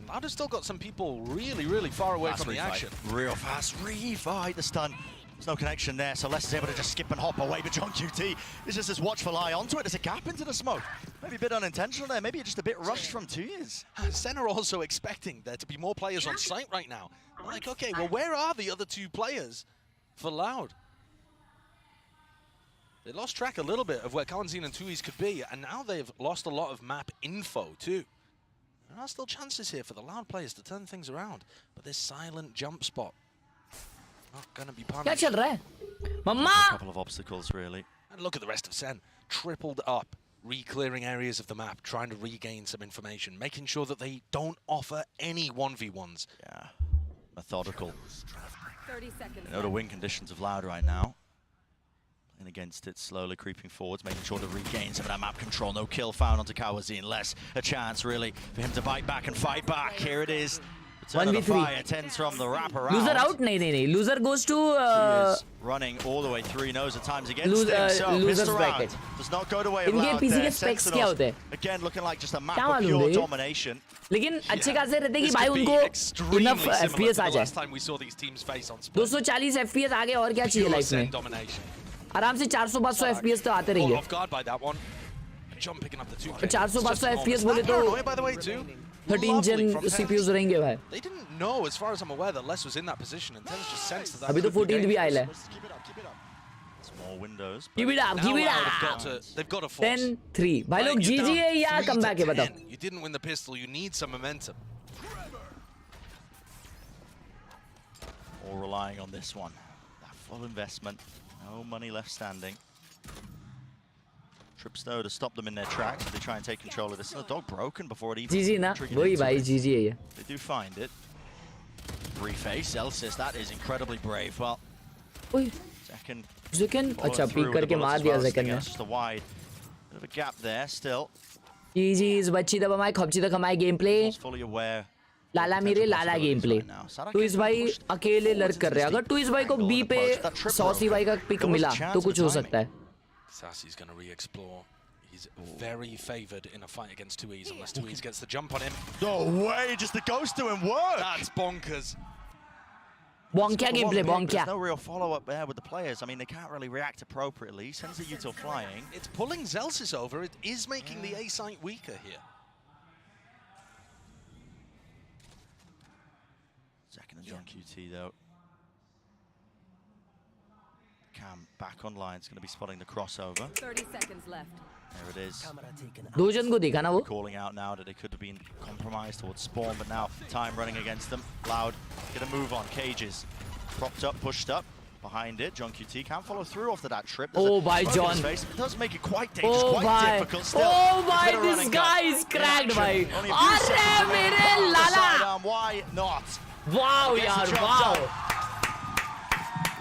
Loud has still got some people really far away from the action. Real fast refight. The stun. There's no connection there, so Les is able to just skip and hop away, but John QT is just this watchful eye onto it. There's a gap into the smoke. Maybe a bit unintentional there, maybe just a bit rushed from 2 years. Sen are also expecting there to be more players on site right now. Like, okay, well, where are the other 2 players for Loud? They lost track a little bit of where Kawazin and Tui's could be, and now they've lost a lot of map info too. There are still chances here for the Loud players to turn things around, but this silent jump spot not gonna be punished. क्या चल रहा है? मम्मा! A couple of obstacles, really. And look at the rest of Sen. Tripled up, re-clearing areas of the map, trying to regain some information, making sure that they don't offer any 1v1s. Yeah, methodical. 30 seconds. You know the win conditions of Loud right now. And against it, slowly creeping forwards, making sure to regain some of that map control. No kill found onto Kawazin. Less a chance, really, for him to bite back and fight back. Here it is. 1v3 attends from the wraparound. Loser out? नहीं. Loser goes to running all the way through, knows at times against loser, him, so loser's missed bracket. around. Does not go the way of इनके Loud PC there. के specs क्या होते हैं? Again, looking like just a map क्या of मालूम pure रे? domination. लेकिन अच्छे खासे रहते कि This भाई could be उनको extremely enough similar FPS to uh the जाए. last time we saw these teams face on Split. 240 FPS आगे और क्या चाहिए Pure लाइफ SEN में? domination. आराम से 400-500 FPS तो आते Caught रहेंगे. off guard by that one. John picking up the 2K. 400-500 FPS बोले तो Paranoia, by the way, too. 13 gen Lovely from CPUs रहेंगे भाई. They didn't know, as far as I'm aware, that Les was in that position, and Tennis just sensed that. अभी तो 14th भी आया है. Small windows. Give it up, give it up. They've got to force. 10-3. भाई लोग GG है या comeback है बताओ. You didn't win the pistol. You need some momentum. All relying on this one. That full investment. No money left standing. Trips though to stop them in their tracks. They try and take control of this. The dog broken before it even GG ना. triggered वही into भाई it. GG है ये. They do find it. Reface. Elsis, that is incredibly brave. Well, second. अच्छा pick करके मार दिया second ने. Just a wide. Bit of a gap there still. GG's बच्ची दबा माय खपची दबा माय gameplay. Fully aware. लाला मेरे लाला गेमप्ले. ट्विस्ट भाई अकेले लर्क कर रहे हैं. अगर ट्विस्ट भाई को बी पे सॉसी भाई का पिक मिला तो कुछ हो सकता है. Sassy's going to re-explore. He's very favoured in a fight against 2Es unless 2Es gets the jump on him. No way, just the ghost doing work. That's bonkers. Bonkia gameplay, bonkia. There's no real follow-up there with the players. I mean, they can't really react appropriately. Sends the util flying. It's pulling Zelsis over. It is making the A site weaker here. Zakin and John QT though. Cam back online. It's going to be spotting the crossover. 30 seconds left. There it is. दो जन को देखा ना वो. Calling out now that they could have been compromised towards spawn, but now time running against them. Loud, get a move on. Cages propped up, pushed up. Behind it, John QT can't follow through after that trip. Oh by John. It does make it quite dangerous, Oh quite difficult still. Oh by this guy is cracked भाई. अरे मेरे लाला. Why not? Wow यार, wow.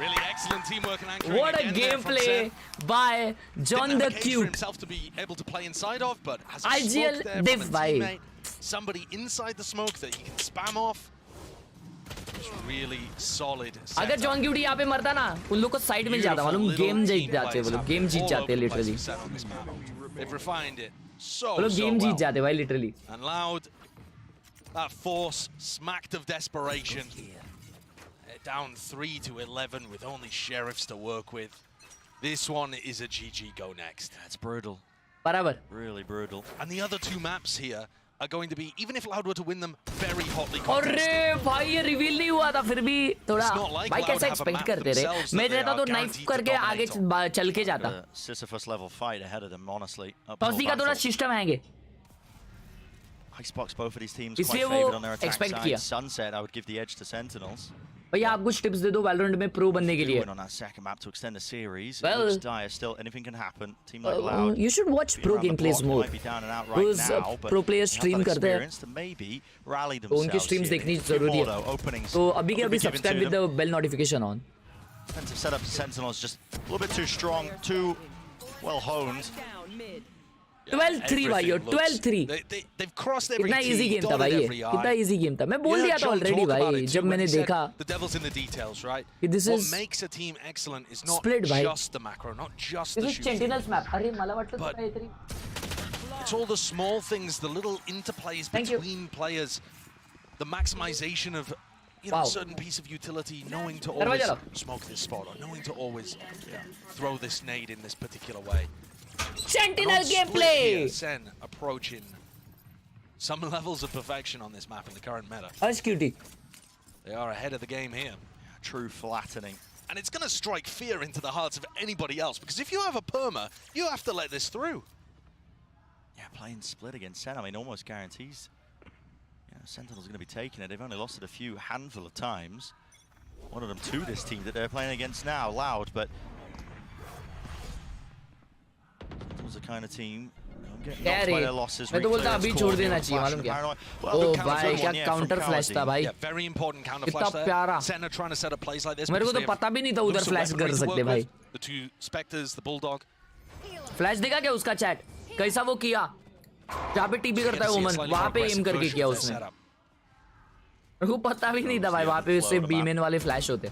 Really excellent teamwork and anchoring. What a gameplay by John the Cube. Cube. Himself to be able to play inside of, but has a IGL smoke there diff from a भाई. teammate. Somebody inside the smoke that he can spam off. It's really solid. अगर John cutie यहाँ पे मरता ना, उन लोग को side में जाता मालूम. गेम जीत जाते वो लोग. गेम जीत जाते literally. They've refined it so वो लोग गेम जीत जाते भाई literally. And Loud, that force smacked of desperation. Down 3-11 with only sheriffs to work with. This one is a GG go next. That's brutal. बराबर. Really brutal. And the other two maps here are going to be, even if Loud were to win them, very hotly contested. अरे भाई ये reveal नहीं हुआ था फिर भी थोड़ा भाई कैसे एक्सपेक्ट करते रहे. मैं रहता तो नाइफ करके आगे चल के जाता. Sisyphus level fight ahead of them, honestly. टॉसी का थोड़ा सिस्टम है आगे. Icebox, both of these teams quite favored on their attack side. Sunset, I would give the edge to Sentinels. भैया आप कुछ टिप्स दे दो वैलोरेंट में प्रो बनने के लिए. On that second map to extend the series. Well, it looks dire still. Anything can happen. Team like Loud. You should watch pro gameplays more. Those pro players stream करते हैं. Maybe rally तो themselves. उनकी streams देखनी जरूरी है. तो अभी के अभी subscribe with the bell notification on. Defensive setup Sentinels just a little bit too strong, too well honed. 12-3 भाइयों, 12-3. They've crossed every कितना इजी गेम था भाई ये. कितना इजी गेम था. मैं बोल दिया था ऑलरेडी भाई जब मैंने देखा. The devil's in the details, right? This What is makes a team excellent is not split भाई. just the macro, not just the This is shooting. Sentinels map. अरे मला वाटलं But काहीतरी. it's all the small things, the little interplays between players, the maximization of a certain piece of utility, knowing to always smoke this spot or knowing to always throw this nade in this particular way. Sentinel gameplay! SEN approaching some levels of perfection on this map in the current meta. Cutie. They are ahead of the game here. True flattening. And it's going to strike fear into the hearts of anybody else, because if you have a perma, you have to let this through. Yeah, playing split against SEN, I mean, almost guarantees. Sentinel's going to be taking it. They've only lost it a handful of times. One of them to this team that they're playing against now, Loud, but Sentinel's the kind of team knocked by their losses. मैं तो बोलता अभी छोड़ देना चाहिए मालूम क्या? ओ भाई क्या काउंटर फ्लैश था भाई. Very important counter flash there. SEN are trying to set up plays like this. मेरे को तो पता भी नहीं था उधर फ्लैश कर सकते भाई. The two Spectres, the Bulldog. Flash देखा क्या उसका चैट? कैसा वो किया? जहाँ पे टीपी करता है वुमन, वहाँ पे एम करके किया उसने. मेरे को पता भी नहीं था भाई वहाँ पे सिर्फ बीमेन वाले फ्लैश होते।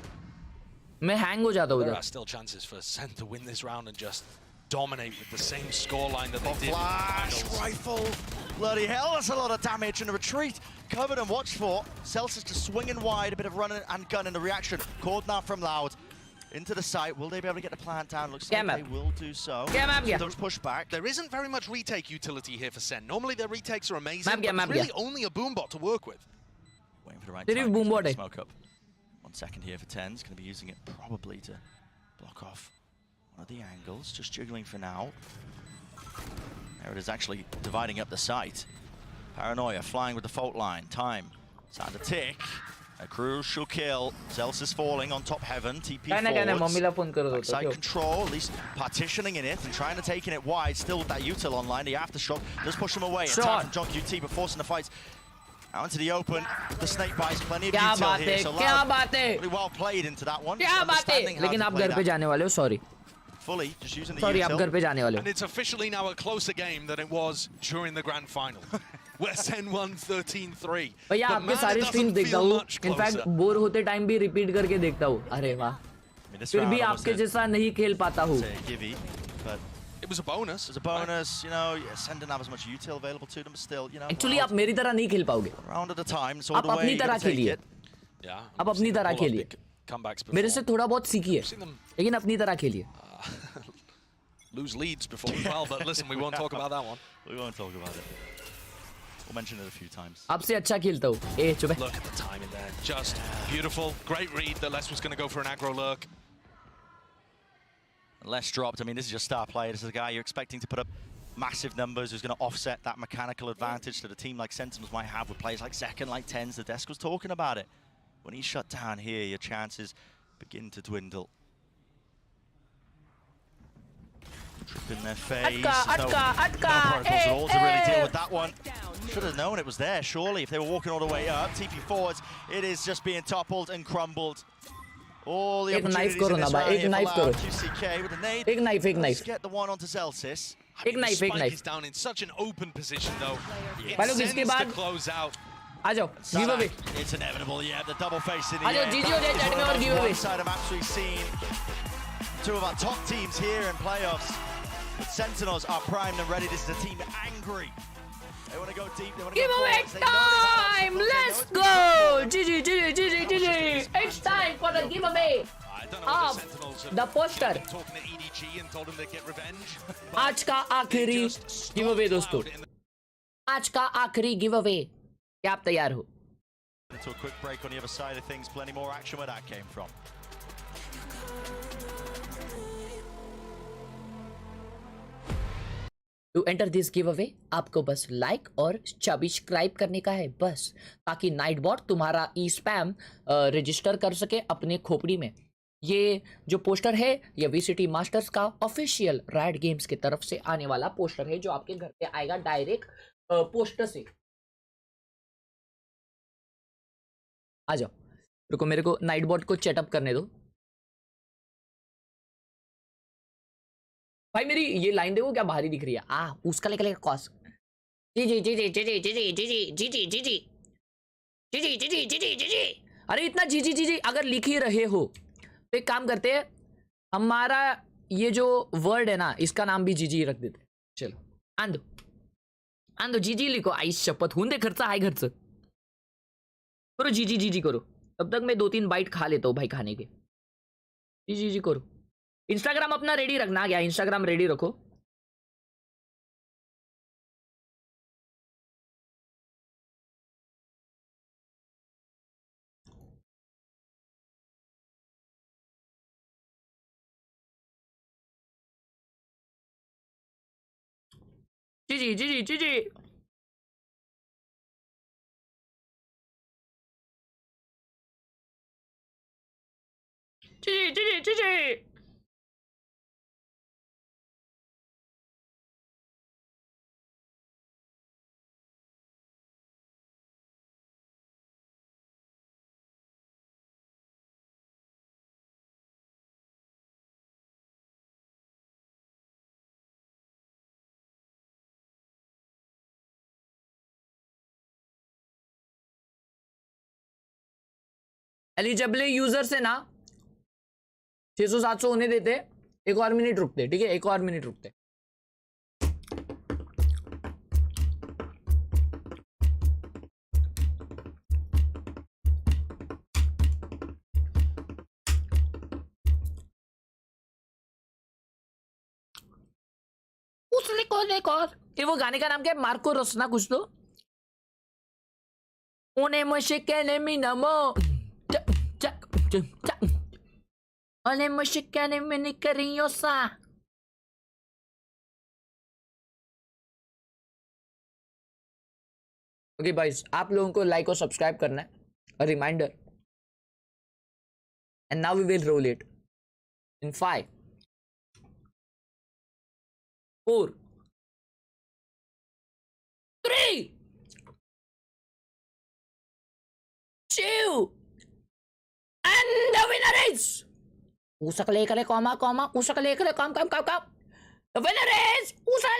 मैं हैंग हो जाता हूँ There उधर। are still chances for SEN to win this round and just dominate with the same scoreline that they did. Flash rifle. Bloody hell, that's a lot of damage in the retreat. Covered and watched for. Celsius just swinging wide, a bit of run and gun in the reaction. Called now from Loud. Into the site. Will they be able to get the plant down? Looks like they will do so. Does push back. There isn't very much retake utility here for SEN. Normally their retakes are amazing, but Map it's really only a boombot to work with. Waiting for the right There is time. boombot hai. Smoke up. 1 second here for TenZ. Going to be using it probably to block off one of the angles. Just jiggling for now. There it is, actually dividing up the site. Paranoia flying with the fault line. Time. Time to tick. A crucial kill. Celsius falling on top heaven. TP forwards. Backside control, at least partitioning in it and trying to take it wide. Still with that util online. The aftershock does push him away. And time from Gen.G, but forcing the fights out into the open. The snake bites plenty of util here. So really well played into that one. क्या बात है? लेकिन आप घर पे जाने वाले हो, sorry. Fully just using the Sorry, आप घर पे जाने वाले हो. And it's officially now a closer game than it was during the grand final, where SEN won 13-3. भैया आपके सारे स्ट्रीम्स देखता हूँ. इनफैक्ट बोर होते टाइम भी रिपीट करके देखता हूँ. अरे वाह. फिर भी आपके जैसा नहीं खेल पाता हूँ. It was a bonus. It was a bonus, you know. SEN didn't have as much util available to them, but still, you know. Actually, आप मेरी तरह नहीं खेल पाओगे. Round at a time, so the आप अपनी तरह खेलिए. Yeah. आप अपनी तरह खेलिए. मेरे से थोड़ा बहुत सीखिए. लेकिन अपनी तरह खेलिए. Lose leads before as well, but listen, we won't talk about that one. We won't talk about it. We'll mention it a few times. आपसे अच्छा खेलता हूँ. ए चुप है. Look at the timing there. Just beautiful. Great read that Les was going to go for an aggro lurk. Les dropped. I mean, this is your star player. This is a guy you're expecting to put up massive numbers, who's going to offset that mechanical advantage that a team like Sentinels might have with players like Zekken, like TenZ. The desk was talking about it. When he's shut down here, your chances begin to dwindle. Trip in their face. No protocols at all to really deal with that one. Should have known it was there, surely, if they were walking all the way up. TP forwards, it is just being toppled and crumbled. All the opportunities in this round here for Loud. QCK with a nade. एक knife. Let's get the one onto Celsius. एक knife. Is down in such an open position, though. It sends to close out. आ जाओ. Giveaway. It's inevitable, yeah. The double face in the आ जाओ. air. GG हो जाए chat में और giveaway. One side of maps we've seen. Two of our top teams here in playoffs. But Sentinels are primed and ready. This is a team angry. They want to go deep. They want to go Giveaway time! Let's go! GG. It's time for the giveaway of the poster. आज का आखिरी giveaway दोस्तों. आज का आखिरी giveaway. क्या आप तैयार हो? Into a quick break on the other side of things. Plenty more action where that came from. To enter this giveaway, आपको बस लाइक और सब्सक्राइब करने का है बस, ताकि नाइटबॉट तुम्हारा ई स्पैम रजिस्टर कर सके अपने खोपड़ी में. ये जो पोस्टर है ये VCT मास्टर्स का ऑफिशियल राइट गेम्स की तरफ से आने वाला पोस्टर है, जो आपके घर पे आएगा डायरेक्ट पोस्टर से. आ जाओ, रुको मेरे को नाइटबॉट को चेटअप करने दो. भाई मेरी ये लाइन देखो क्या भारी दिख रही है. उसका लेकर कॉस. जी. अरे इतना जी अगर लिख ही रहे हो तो एक काम करते हैं, हमारा ये जो वर्ड है ना इसका नाम भी जी रख देते. चलो आंदो जी लिखो. आई शपथ हूं दे खर्चा हाय घरचं. करो जी करो. तब तक मैं 2-3 बाइट खा लेता हूँ भाई खाने के. जी करो. इंस्टाग्राम अपना रेडी रखना. क्या इंस्टाग्राम रेडी रखो. जी. एलिजिबल यूजर से ना 600-700 होने देते, एक और मिनट रुकते, ठीक है, एक और मिनट रुकते। ये वो गाने का नाम क्या है? मार्को रोसना कुछ तो। ओने मशिकने मिनमो ओने मशिकने मिनी करियोसा। ओके गाइस, आप लोगों को लाइक और सब्सक्राइब करना है, a reminder. And now we will roll it in 5 4 3 2 and the winner is usakale kale comma usakale kale kam the winner is usa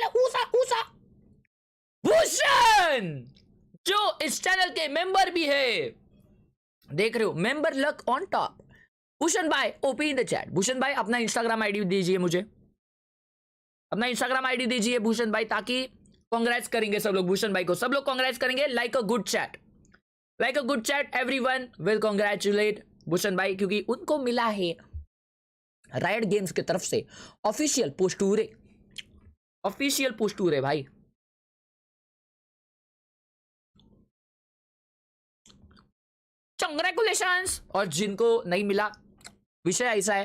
Bhushan, जो इस चैनल के मेंबर भी है, देख रहे हो, member luck on top. Bhushan भाई OP in the chat. Bhushan भाई अपना इंस्टाग्राम आईडी दीजिए, मुझे अपना इंस्टाग्राम आईडी दीजिए भूषण भाई, ताकि कांग्रेट्स करेंगे सब लोग भूषण भाई को, सब लोग कांग्रेट्स करेंगे। Like a good chat, like a good chat, everyone will congratulate Bhushan भाई, क्योंकि उनको मिला है रायट गेम्स की तरफ से ऑफिशियल पोस्टूरे भाई। कंग्रेचुलेशंस। और जिनको नहीं मिला, विषय ऐसा है,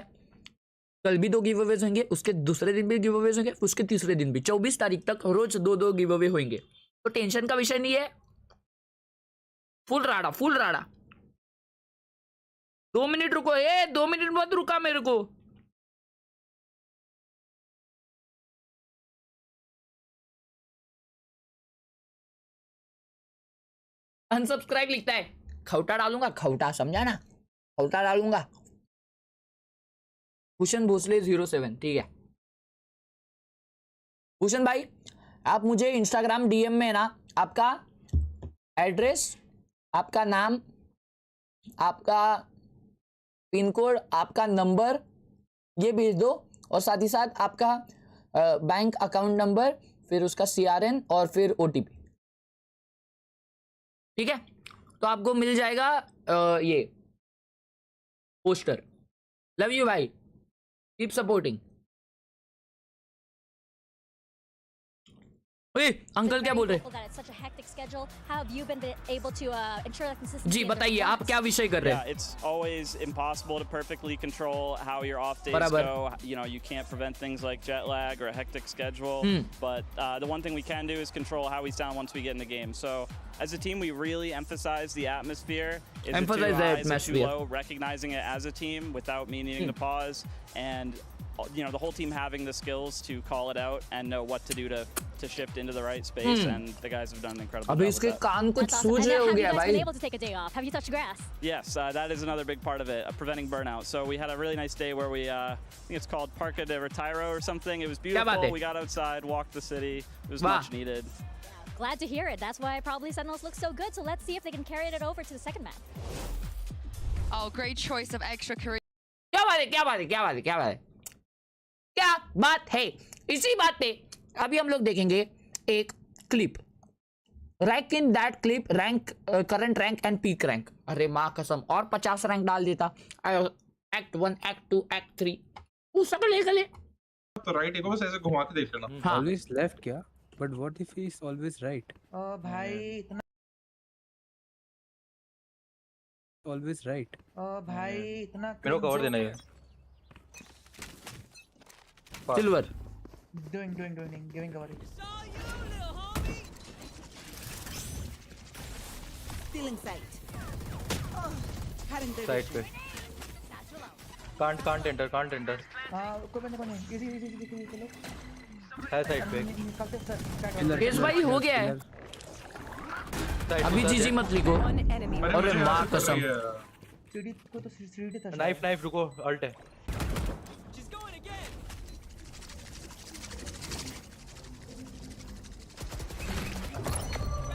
कल भी 2 गिव अवेज होंगे, उसके दूसरे दिन भी गिव अवेज होंगे, उसके तीसरे दिन भी। 24 तारीख तक रोज 2 गिव अवे होंगे, तो टेंशन का विषय नहीं है। फुल राड़ा। 2 मिनट रुको, 2 मिनट मत रुका मेरे को। अनसब्सक्राइब लिखता है, खौटा डालूंगा, खौटा समझा ना, खौटा डालूंगा। भूषण भोसले 07, ठीक है। भूषण भाई आप मुझे इंस्टाग्राम डीएम में ना आपका एड्रेस, आपका नाम, आपका पिन कोड, आपका नंबर ये भेज दो, और साथ ही साथ आपका बैंक अकाउंट नंबर, फिर उसका CRN और फिर OTP, ठीक है। तो आपको मिल जाएगा ये पोस्टर। लव यू भाई, कीप सपोर्टिंग। अंकल क्या बोल रहे हैं? जी बताइए, आप क्या विषय कर रहे हैं? It's always impossible to perfectly control how your off days go. You know, you can't prevent things like jet lag or a hectic schedule. But the one thing we can do is control how we sound once we get in the game. So as a team, we really emphasize the atmosphere. Is it too high? Is it too low? Recognizing it as a team without me needing to pause, and you know, the whole team having the skills to call it out and know what to do to shift into the right space, and the guys have done an incredible job. अभी इसके कान कुछ सूज रहे हो गया भाई. Been able to take a day off. Have you touched grass? Yes, that is another big part of it, preventing burnout. So we had a really nice day where we, I think it's called Parque de Retiro or something. It was beautiful. We got outside, walked the city. It was much needed. Glad to hear it. That's why probably Sentinels look so good. So let's see if they can carry it over to the second map. Oh, great choice of extra career. क्या बात है, क्या बात है, क्या बात है, क्या बात है, क्या बात है। इसी बात पे अभी हम लोग देखेंगे एक clip. Rank in that clip, rank, current rank and peak rank. अरे माँ कसम, और 50 रैंक डाल देता। एक्ट 1, एक्ट 2, एक्ट 3 वो सब ले गले। तो राइट एक बस ऐसे घुमा के देख लेना। ऑलवेज लेफ्ट क्या, but what if he is always right? ओ भाई इतना ऑलवेज राइट। ओ भाई इतना मेरे को कवर देना है। Silver doing giving cover. Stealing sight. Side पे can't enter हां कोई नहीं इजी चलो है साइड पे। केस भाई हो गया है, अभी जीजी मत लिखो। अरे माँ कसम, सीडी को तो सीडी था। नाइफ रुको, अल्ट है।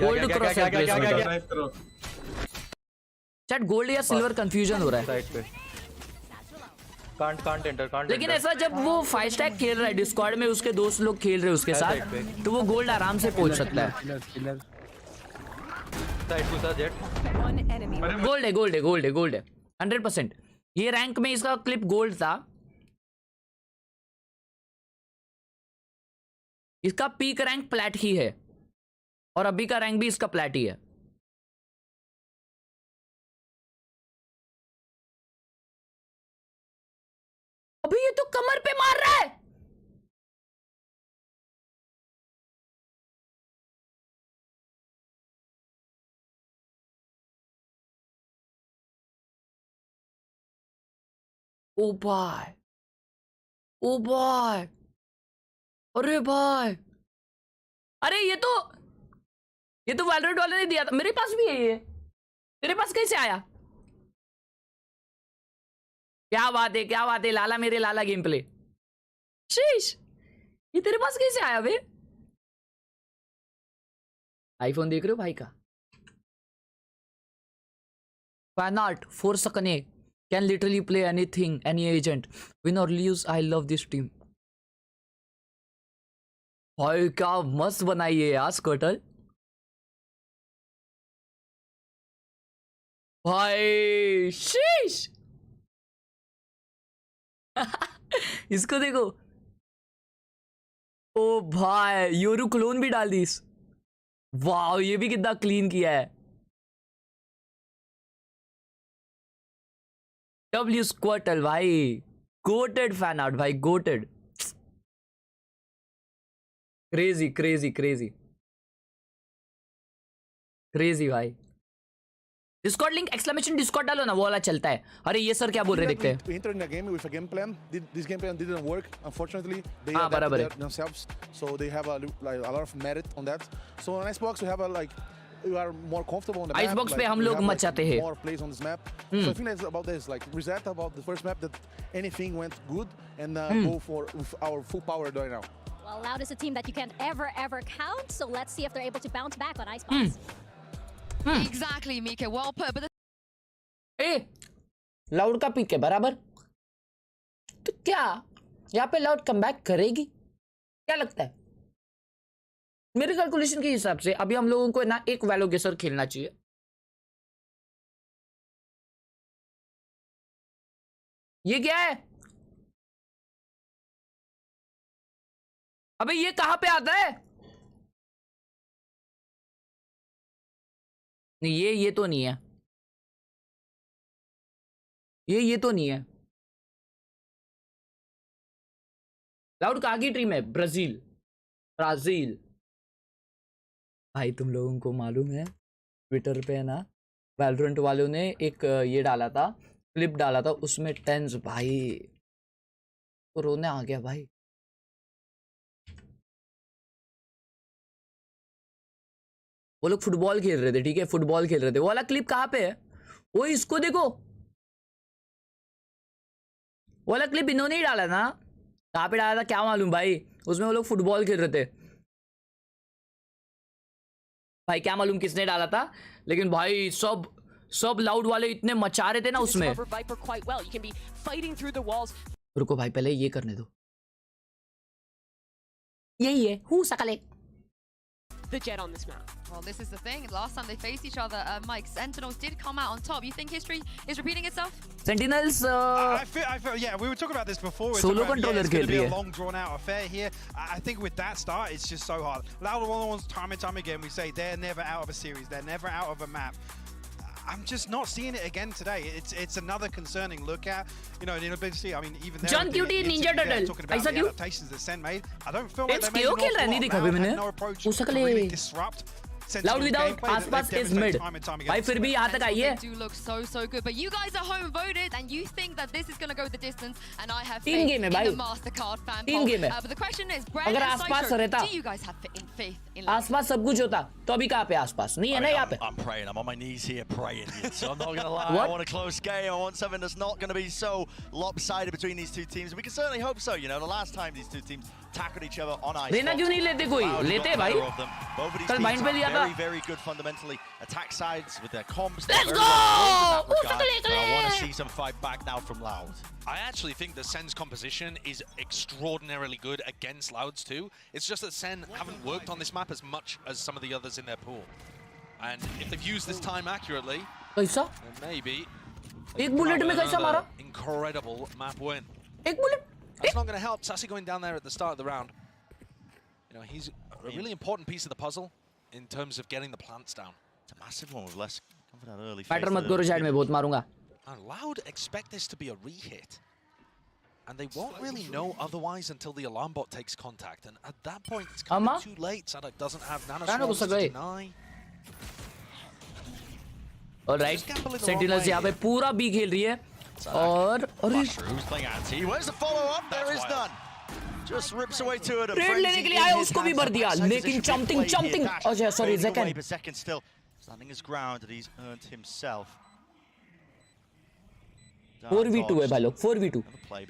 होल्ड क्रॉस, चैट गोल्ड या सिल्वर कंफ्यूजन हो रहा है साइड पे कांट एंटर लेकिन ऐसा जब वो 5 स्टैक खेल रहा है डिस्कॉर्ड में उसके दोस्त लोग खेल रहे हैं उसके साथ तो वो गोल्ड आराम से पहुंच सकता है गोल्ड है 100%। ये रैंक में इसका क्लिप गोल्ड था। इसका पीक रैंक प्लैट ही है और अभी का रैंक भी इसका प्लैट ही है। अभी ये तो कमर पे मार रहा है। ओ भाई अरे भाई अरे ये तो वैलोरेंट वाले ने दिया था मेरे पास भी है ये तेरे पास कैसे आया? क्या बात है लाला मेरे लाला गेम प्ले शीश ये तेरे पास कैसे आया बे? आईफोन देख रहे हो भाई का? फैन आर्ट फोर सकने can literally play anything, any agent, win or lose. I love this team. भाई क्या मस्त बनाई है यार स्कर्टल भाई शीश इसको देखो ओ भाई योरू क्लोन भी डाल दी इस वाह ये भी कितना क्लीन किया है। W स्क्वाटल भाई गोटेड फैन आउट भाई गोटेड क्रेजी भाई। डिस्कॉर्ड लिंक एक्सक्लेमेशन डिस्कॉर्ड डालो ना वो वाला चलता है। अरे ये सर क्या बोल रहे देखते हैं। We entered in a game with a game plan. This game plan didn't work. Unfortunately, they adapted themselves, so they have a lot of merit on that. So on Xbox we have we are more comfortable on the map. Icebox पे हम लोग मचाते हैं। More plays on this map. So I think that's about this. Like reset about the first map that anything went good and go for our full power right now. Well, Loud is a team that you can't ever count. So let's see if they're able to bounce back on Icebox. Exactly, Mika. Well put. But loud का pick है बराबर तो क्या यहाँ पे loud comeback करेगी क्या लगता है? मेरे कैलकुलेशन के हिसाब से अभी हम लोगों को ना एक वैलो गेसर खेलना चाहिए। ये क्या है? अबे ये कहां पे आता है? नहीं ये तो नहीं है। ये तो नहीं है। लाउड कहाँ की टीम है? ब्राजील भाई तुम लोगों को मालूम है ट्विटर पे है ना वैलोरेंट वालों ने एक ये डाला था क्लिप डाला था उसमें टेंस भाई तो रोने आ गया भाई। वो लोग फुटबॉल खेल रहे थे ठीक है फुटबॉल खेल रहे थे। वो वाला क्लिप कहाँ पे है? वो इसको देखो वो वाला क्लिप इन्होंने ही डाला ना कहाँ पे डाला था क्या मालूम भाई। उसमें वो लोग फुटबॉल खेल रहे थे भाई क्या मालूम किसने डाला था लेकिन भाई सब लाउड वाले इतने मचा रहे थे ना उसमें। रुको भाई पहले ये करने दो। यही है हु सकले the Jet on this map. Well, this is the thing. Last time they faced each other, Mike, Sentinels did come out on top. You think history is repeating itself? Sentinels. I feel, yeah, we were talking about this before. Solo controller it's going to be a long, drawn-out affair here. I think with that start, it's just so hard. Loud ones, time and time again, we say they're never out of a series. They're never out of a map. I'm just not seeing it again today. It's another concerning look at. You know, in ability, I mean, even John Cutie Ninja Turtle. Talking about the adaptations that Sen made. I don't feel like they made no approach to really disrupt. Loud without आसपास is mid. भाई फिर भी यहाँ तक आई है. They do look so good, but you guys at home voted, and you think that this is going to go the distance, and I have faith in the Mastercard fan poll. But the question is, Brand and Cypher, do you guys have faith in Loud? आसपास सब कुछ होता, तो अभी कहाँ पे आसपास? नहीं है ना यहाँ पे? I'm praying. I'm on my knees here praying. So I'm not going to lie. I want a close game. I want something that's not going to be so lopsided between these two teams. We can certainly hope so. You know, the last time these two teams tackled each other on ice. लेना क्यों नहीं लेते कोई? लेते भाई. कल mind पे लिया था very, very good fundamentally. Attack sides with their comps. Let's go! I want to see some fight back now from Loud. I actually think that Sen's composition is extraordinarily good against Louds too. It's just that Sen haven't worked on this map as much as some of the others in their pool. And if they've used this time accurately, then maybe एक bullet में कैसा मारा? Incredible map win. एक bullet? That's not going to help. Sassy going down there at the start of the round. You know, he's a really important piece of the puzzle in terms of getting the plants down. It's a massive one with less confident early phase. Matter मत करो शायद मैं बहुत मारूंगा. And Loud expect this to be a re-hit. And they won't really know otherwise until the alarm bot takes contact. And at that point, it's kind of too late. Sadak doesn't have nanoswarms to deny. Alright, Sentinels यहाँ पे पूरा B खेल रही है और Mushrooms playing anti. Where's the follow-up? There is none. Just rips away to it. Trade लेने के लिए आया उसको भी भर दिया लेकिन jumping अच्छा sorry second still standing his ground that he's earned himself. 4v2 है भाई लोग 4v2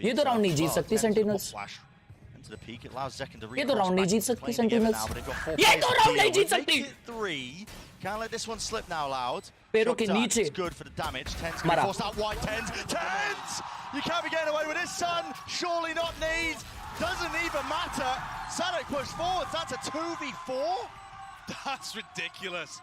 ये तो राउंड नहीं जीत सकती sentinels Into the peak, it allows Zekken to ये तो राउंड नहीं जीत सकती सेंटिनल्स ये तो राउंड नहीं जीत सकती Can't let this one slip now, Loud. पैरों के नीचे It's good for the damage. Tens going to force out white. Tens! You can't be getting away with this, son. Surely not need. Doesn't even matter. Sadak pushed forwards. That's a 2v4. That's ridiculous.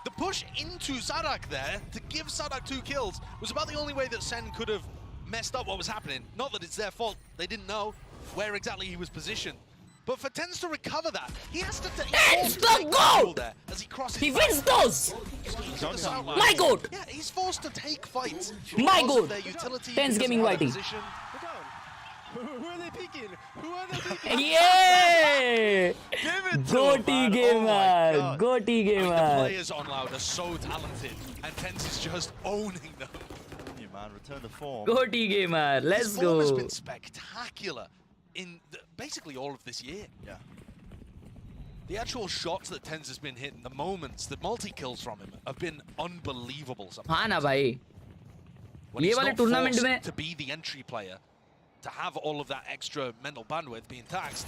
The push into Sadak there to give Sadak 2 kills was about the only way that Sen could have messed up what was happening. Not that it's their fault. They didn't know where exactly he was positioned. But for Tens to recover that, he has to take the goal there as he crosses. He wins those. My God. Yeah, he's forced to take fights. My God. Utility, Tens gaming whitey. Who are they peeking? Who are they peeking? Yeah! Goatee gamer! Goatee gamer! The players on Loud are so talented, and Tens is just owning them. You man, return to form. Goatee gamer, let's His form has go. been spectacular in basically all of this year. Yeah. The actual shots that Tens has been hitting, the moments, the multi-kills from him have been unbelievable. हाँ ना भाई. When ये he's वाले not tournament forced में to be the entry player, to have all of that extra mental bandwidth being taxed,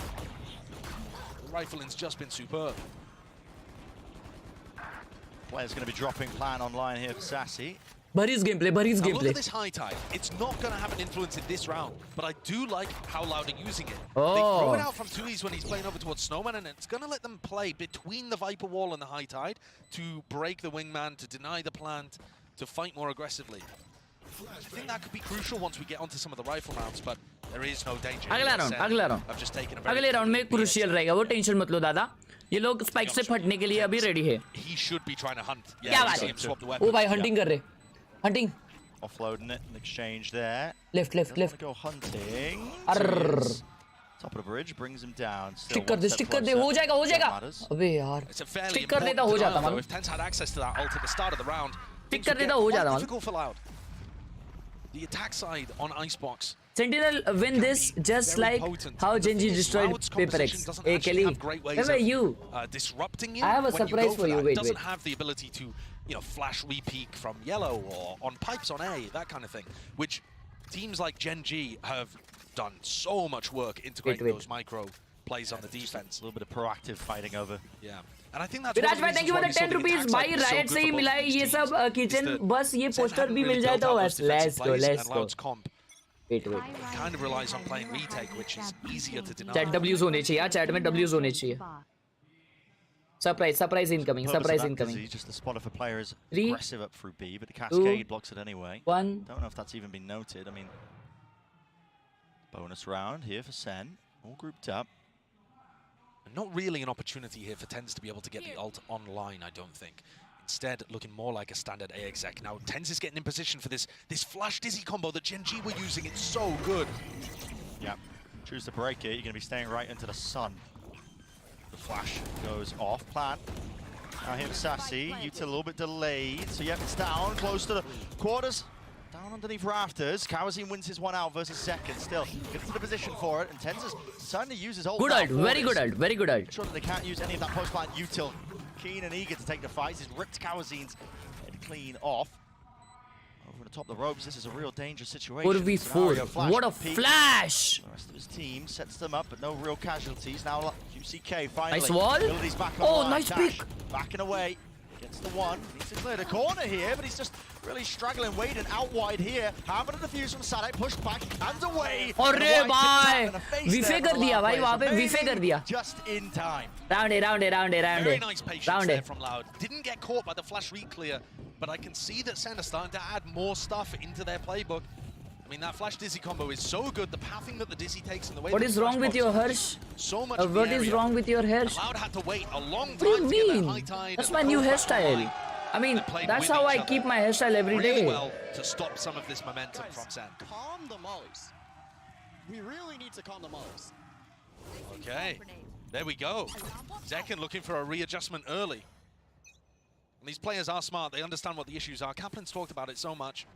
the rifling's just been superb. Player's going to be dropping plan online here for Sassy. Bari's gameplay, Bari's Now look gameplay. at this high tide. It's not going to have an influence in this round, but I do like how Loud are using it. They throw it out from 2Es when he's playing over towards Snowman, and it's going to let them play between the Viper Wall and the high tide to break the wingman, to deny the plant, to fight more aggressively. I think that could be crucial once we get onto some of the rifle rounds, but there is no danger. अगला round. I've just taken a very अगले round में crucial रहेगा वो tension मत लो दादा ये लोग spike से फटने के लिए अभी रेडी है He should be trying to hunt. क्या बात है ओ भाई हंटिंग कर रहे hunting Offloading it in exchange there. Left. Go hunting. Top of the bridge brings him down. Stick कर दे हो जाएगा अबे यार स्टिक कर देता हो जाता मालूम If Tens had access to that ult at the start of the round, stick कर देता हो जाता मालूम difficult for Loud. The attack side on Icebox. Sentinel win this just like how Gen.G destroyed PRX. Hey Kelly, where were you? Disrupting you. I have a surprise for you. Wait. Doesn't have the ability to, you know, flash re-peek from yellow or on pipes on A, that kind of thing. Which teams like Gen.G have done so much work integrating those micro plays on the defense. A little bit of proactive fighting over. Yeah. And I think that's विराज भाई, thank you for the 10 rupees. भाई right से ही मिला है ये सब kitchen बस ये poster भी मिल जाए तो बस let's go. Wait. Kind of relies on playing retake, which is easier to deny. Chat W's होने चाहिए यार chat में W's होने चाहिए. Surprise incoming. Just the spotter for players aggressive up through B, but the cascade blocks it anyway. 1. Don't know if that's even been noted. I mean, bonus round here for Sen, all grouped up. Not really an opportunity here for Tens to be able to get the ult online, I don't think. Instead, looking more like a standard A exec. Now, Tens is getting in position for this flash dizzy combo that Gen.G were using. It's so good. Yeah, choose to break it. You're going to be staying right into the sun. The flash goes off plan. Now here for Sassy, Util a little bit delayed. So yeah, it's down, close to the quarters. Down underneath rafters. Kawazin wins his one out versus second. Still gets to the position for it, and Tens is starting to use his ult. Good ult, very good ult. Make sure that they can't use any of that post plant. Util keen and eager to take the fights. He's ripped Kawazin's head clean off. Over the atop the ropes. This is a real dangerous situation. 4v4. What a flash! The rest of his team sets them up, but no real casualties. Now QCK finally. Nice wall. Back oh, nice pick. Backing away. Gets the one. Needs to clear the corner here, but he's just really struggling. Waiting out wide here. Having a defuse from Salunkhe. Pushed back and away. अरे भाई विफे कर दिया भाई वहाँ पे विफे कर दिया. Just in time. Round it. Very nice patience there from Loud. Didn't get caught by the flash re-clear, but I can see that SEN are starting to add more stuff into their playbook. I mean, that flash dizzy combo is so good. The pathing that the dizzy takes and the way. What is wrong with your Harsh? So much. What is wrong with your hair? Loud had to wait a long time. What do you mean? That's my new hairstyle. I mean, that's how I keep my hairstyle every day. Really well to stop some of this momentum from SEN. Calm the mollies. We really need to calm the mollies. Okay, there we go. Zekken looking for a readjustment early. And these players are smart. They understand what the issues are. Kaplan's talked about it so much.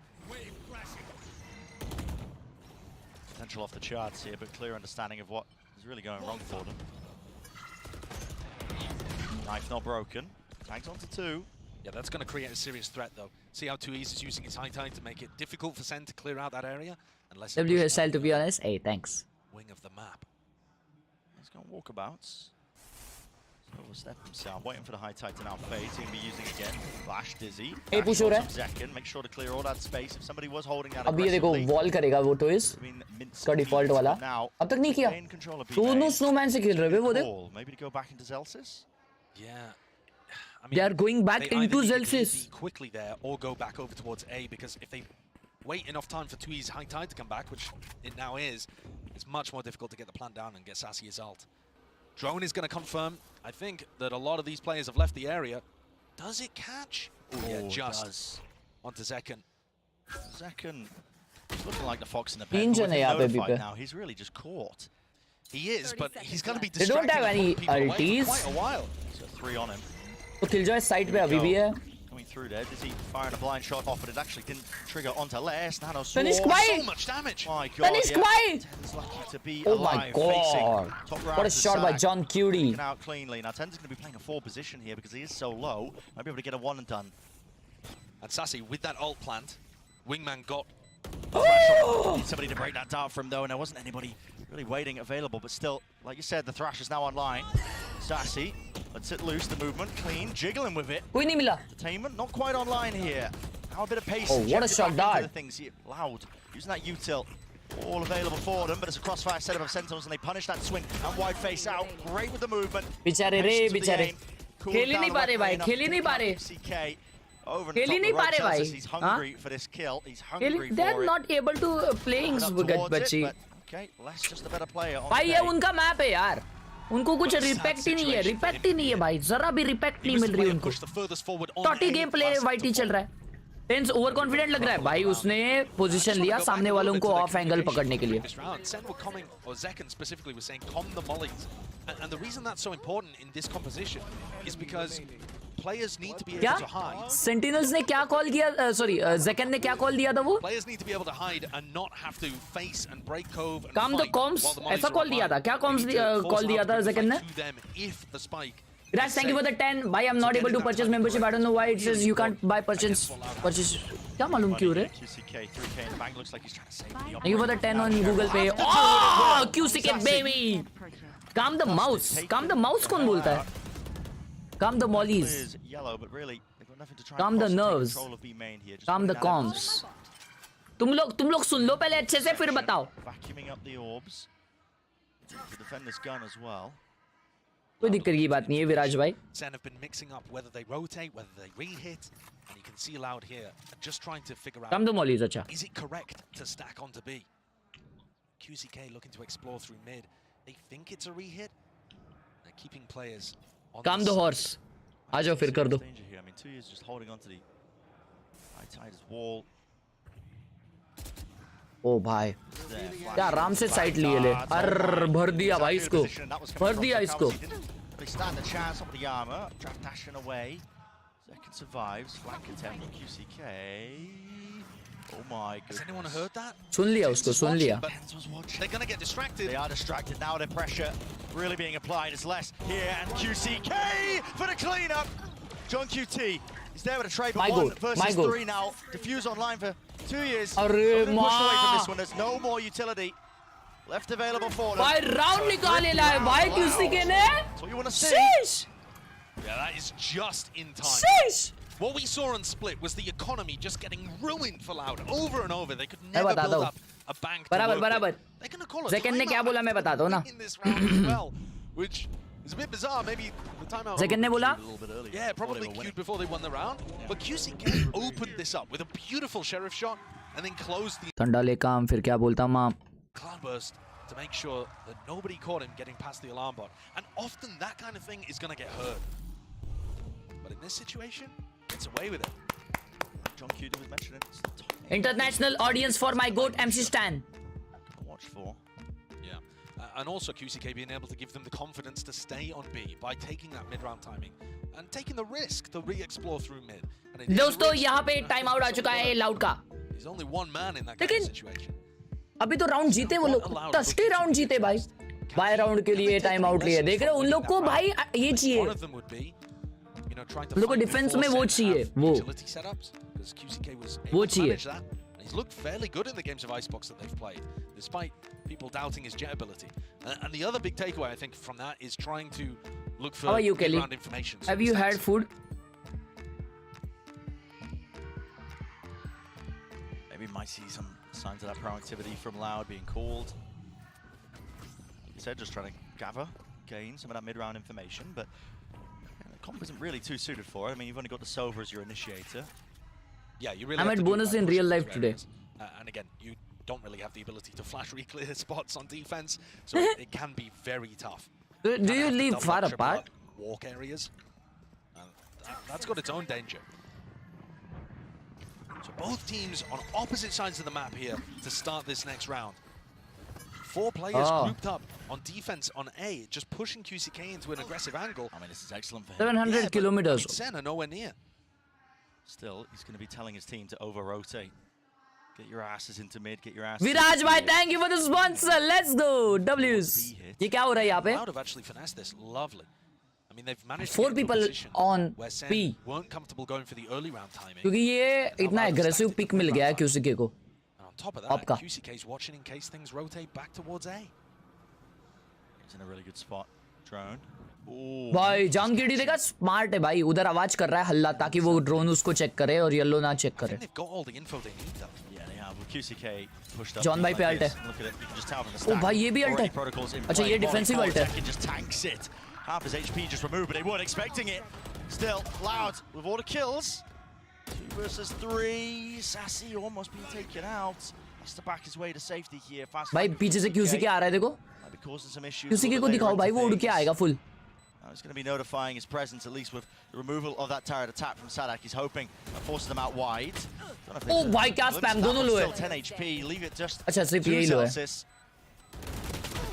Potential off the charts here, but clear understanding of what is really going wrong for them. Knife not broken. Tags onto 2. Yeah, that's going to create a serious threat, though. See how 2E's is using his high tide to make it difficult for SEN to clear out that area? Unless W hairstyle, to be honest. Hey, thanks. Wing of the map. He's got walkabouts. So we'll step himself. Waiting for the high tide to now fade. He's going to be using again. Flash dizzy. Hey, push हो रहा है. Zekken. Make sure to clear all that space. If somebody was holding that अभी ये देखो wall करेगा वो तो इस का default वाला. अब तक नहीं किया. दोनों snowman से खेल रहे हैं वो देख. Maybe to go back into Zelsis. Yeah. I mean, they are going back into Zelsis. Quickly there, or go back over towards A, because if they wait enough time for 2E's high tide to come back, which it now is, it's much more difficult to get the plan down and get Sassy his ult. Drone is going to confirm. I think that a lot of these players have left the area. Does it catch? Oh, yeah, just onto Zekken. Zekken looking like the fox in the pen. Now he's really just caught. He is, but he's going to be distracted. They don't have any ultis. Quite a while. So 3 on him. तो Killjoy side पे अभी भी है. Coming through there, Dizzy firing a blind shot off, but it actually didn't trigger onto Les. Nano Finish quiet. So much damage. My God, Finish quiet. To be oh my God! What a shot by Gen.G. Out cleanly. Now Ten's going to be playing a 4 position here because he is so low. Might be able to get a 1 and done. And Sassy with that ult plant, Wingman got. Need somebody to break that dart from though, and there wasn't anybody really waiting available. But still, like you said, the Thrash is now online. Sassy. Let's it loose, the movement, clean, jiggling with it. कोई नहीं मिला. Entertainment, not quite online here. Now a bit of pace. Oh, what a shot dart. Loud, using that U-tilt. All available for them, but it's a crossfire setup of Sentinels, and they punish that swing. And wide face out, great with the movement. बेचारे रे, बेचारे. खेल ही नहीं पा रहे भाई, खेल ही नहीं पा रहे. CK over खेल ही नहीं पा रहे भाई. He's hungry for this kill. He's hungry for it. They're not able to playing बच्ची. Okay, Les just a better player. भाई ये उनका मैप है यार. उनको कुछ रिस्पेक्ट ही नहीं है, रिस्पेक्ट ही नहीं है भाई, जरा भी रिस्पेक्ट नहीं मिल रही उनको. टॉटी गेम प्ले वाइटी चल रहा है. टेंस ओवर कॉन्फिडेंट लग रहा है भाई, उसने पोजीशन लिया सामने वालों को ऑफ एंगल पकड़ने के लिए. Zekken specifically was saying calm the mollies, and the reason that's so important in this composition is because players need to be able to hide. Sentinels ने क्या कॉल किया? सॉरी, Zekken ने क्या call दिया था वो? Players need to be able to hide and not have to face and break cove and Calm the comms. ऐसा call दिया था? क्या comms कॉल दिया था Zekken ने? If the spike. Guys, thank you for the 10. Bhai, I'm not able to purchase membership. I don't know why it says you can't buy purchase. क्या मालूम क्यों रे? Thank you for the 10 on Google Pay. Oh, QCK baby. Calm the mouse. Calm the mouse कौन बोलता है? Calm the mollies. Calm the nerves. Calm the comms. तुम लोग सुन लो पहले अच्छे से फिर बताओ. Vacuuming up the orbs to defend this gun as well. कोई दिक्कत की बात नहीं है विराज भाई. SEN have been mixing up whether they rotate, whether they re-hit, and you can see Loud here just trying to figure out. Calm the mollies, अच्छा. Is it correct to stack onto B? QCK looking to explore through mid. They think it's a re-hit. They're keeping players on. Calm the horse. आ जाओ फिर कर दो. I mean, 2 years just holding on to the high tide wall. ओ भाई क्या आराम से side लिए ले. अर भर दिया भाई इसको, भर दिया इसको. They stand a chance on the armor. Draft dashing away. Zekken survives. Flank attempt from QCK. Oh my goodness. Has anyone heard that? सुन लिया उसको, सुन लिया. They're gonna get distracted. They are distracted now. Their pressure really being applied is less here, and QCK for the cleanup. Gen.G He's there with a trade, My but 1 goal, versus my goal. 3 now. Diffuse online for 2 years. Arre Push away from maa. this one. There's no more utility left available for them. भाई round निकालेला है भाई QCK ने. That's what you want to see. Sheesh. Yeah, that is just in time. Sheesh. What we saw on Split was the economy just getting ruined for Loud over and over. They could मैं never बताता build हूँ. up a bank to बराबर work with. बराबर. They're going to call a Second ने क्या बोला मैं बताता हूँ ना. in this round as well, which is a bit bizarre. Maybe the timeout Second ने बोला. Yeah, probably queued before they won the round. But QCK opened this up with a beautiful sheriff shot and then closed the ठंडा ले काम फिर क्या बोलता माँ. cloudburst to make sure that nobody caught him getting past the alarm bot. And often that kind of thing is going to get heard. But in this situation, it's away with it. Gen.G was mentioning it. International audience for my goat MC Stan. Watch for. Yeah. And also QCK being able to give them the confidence to stay on B by taking that mid-round timing and taking the risk to re-explore through mid. And it is a दोस्तों risk. यहाँ पे time out आ चुका है loud का. He's only one man in that kind of situation. अभी तो round जीते वो लोग. टस्टी राउंड जीते भाई. बाय राउंड के लिए टाइम आउट लिए. देख रहे हो उन लोग को भाई ये चाहिए. One of them would be, you know, trying to उन लोग को fight डिफेंस before में वो Sen चाहिए. have वो utility setups, because QCK was वो able to चाहिए. manage that. And he's looked fairly good in the games of Icebox that they've played, despite people doubting his jet ability. And the other big takeaway, I think, from that is trying to look for How are you, Kelly? mid-round information. So have you had food? Maybe might see some signs of that proactivity from Loud being called. He said just trying to gather, gain some of that mid-round information, but the comp isn't really too suited for it. I mean, you've only got the Sova as your initiator. Yeah, you really I'm have at to do bonus that in push real into life today. areas. And again, you don't really have the ability to flash re-clear spots on defense, so it can be very tough. Do Kinda you have to live double far up, triple apart? up, walk areas. And that's got its own danger. So both teams on opposite sides of the map here to start this next round. 4 players grouped up on defense on A, just pushing QCK into an aggressive angle. I mean, this is excellent for him. 700 kilometers. Sen are nowhere near. Still, he's going to be telling his team to over-rotate. Get your asses into mid, get your asses Viraj into भाई mid. thank you for the sponsor. Let's go. W's. ये क्या हो रहा है यहाँ पे? Cloud have actually finessed this lovely. I mean, they've managed to 4 get into a people position on where Sen P. weren't comfortable going for the early round timing. क्योंकि ये इतना aggressive pick मिल गया है QCK को. And on top of that, आपका. QCK's watching in case things rotate back towards A. He's in a really good spot. Drone. भाई Gen.G देखा smart है भाई. उधर आवाज कर रहा है हल्ला ताकि वो ड्रोन उसको चेक करे और येलो ना चेक करे. They've got all the info they need though. Yeah, they have. With QCK pushed up. John भाई like पे ult this. है. Look at it. You can just tell from the O stack. भाई ये भी ult Already है. protocols in अच्छा play. ये defensive ult है. Tekken just tanks it. Half his HP just removed, but they weren't expecting it. Still, Loud with all the kills. 2 versus 3. Sassy almost being taken out. Has to back his way to safety here. Fast भाई पीछे से QCK आ रहा है देखो. Might be causing some issues. QCK को दिखाओ भाई वो उड़ के आएगा full. Now he's going to be notifying his presence, at least with the removal of that turret attack from Sadak. He's hoping that forces them out wide. ओ भाई क्या spam दोनों लो है. Still 10 HP. Leave it just अच्छा सिर्फ 2 यही लो है. Celsius.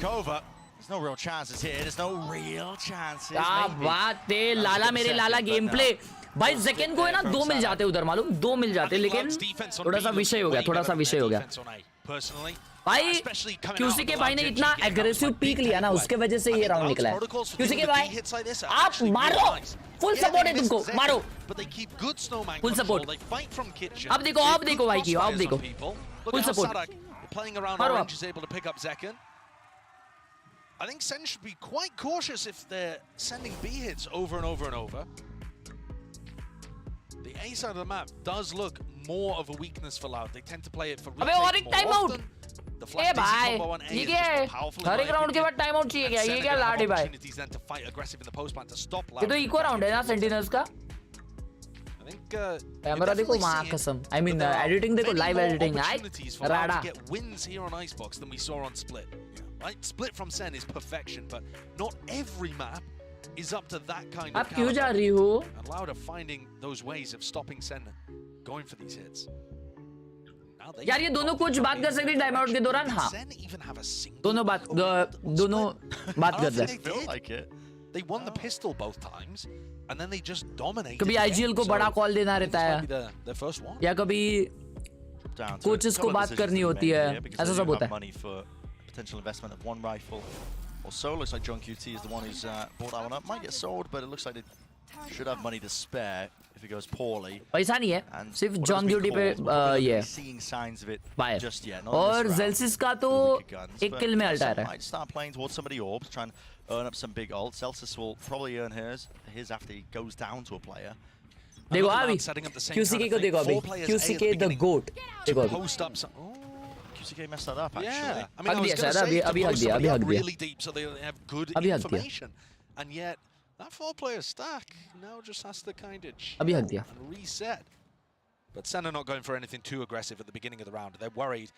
Kova. There's no real chances here. There's no real chances. क्या maybe. बात है लाला मेरे लाला गेम प्ले. भाई सेकंड को है ना 2 मिल जाते उधर मालूम 2 मिल जाते लेकिन थोड़ा सा विषय हो गया. भाई QCK भाई ने इतना एग्रेसिव पीक लिया ना उसके वजह से ये राउंड निकला है. QCK भाई आप मारो. फुल सपोर्ट है तुमको मारो. Full support. अब देखो भाई की अब देखो. Full support. Playing around मारो orange आप. is able to pick up Zekken. I think Sen should be quite cautious if they're sending B hits over and over and over. The A side of the map does look more of a weakness for Loud. They tend to play it for अबे और एक retakes time more out. often. The A flash dizzy भाई combo on A ये is क्या just है? powerful in her my एक round के opinion. बाद टाइम आउट चाहिए And क्या? Sen ये are क्या gonna have लाड है भाई? opportunities then to fight aggressive in the post plant to stop ये तो Loud. इको राउंड है ना सेंटिनल्स का. I think कैमरा देखो मां कसम. I mean एडिटिंग देखो live editing. I opportunities for Loud Rada. to get wins here on Icebox than we saw on Split. Right? Split from Sen is perfection, but not every map is up to that kind of आप क्यों जा caliber. रही हो? And Loud are finding those ways of stopping Sen going for these hits. यार ये दोनों कुछ बात कर सकते हैं टाइम आउट के दौरान. हाँ दोनों बात कर रहे हैं. Like it. They won the pistol both times, and then they just dominated. कभी IGL को बड़ा कॉल देना रहता है their first one. या कभी कोचेस को बात करनी होती है. ऐसा सब होता है. Money for potential investment of 1 rifle or so. Looks like Gen.G is the one who's bought that one up. Might get sold, but it looks like they should have money to spare if if it goes poorly. पैसा नहीं है, सिर्फ John duty पे ये buyer और जेल्सिस का तो एक किल में अल्टा है. Might start playing towards somebody orbs, trying to earn up some big ult. Celsius will probably earn his after he goes down to a player. देखो अभी QCK को देखो अभी QCK the goat देखो अभी. QCK messed that up actually. Yeah, I mean, I was going to say अभी हक दिया really deep so they have good information, and yet that 4-player stack now just has to kind of chill and reset. But SEN are not going for anything too aggressive at the beginning of the round. They're worried.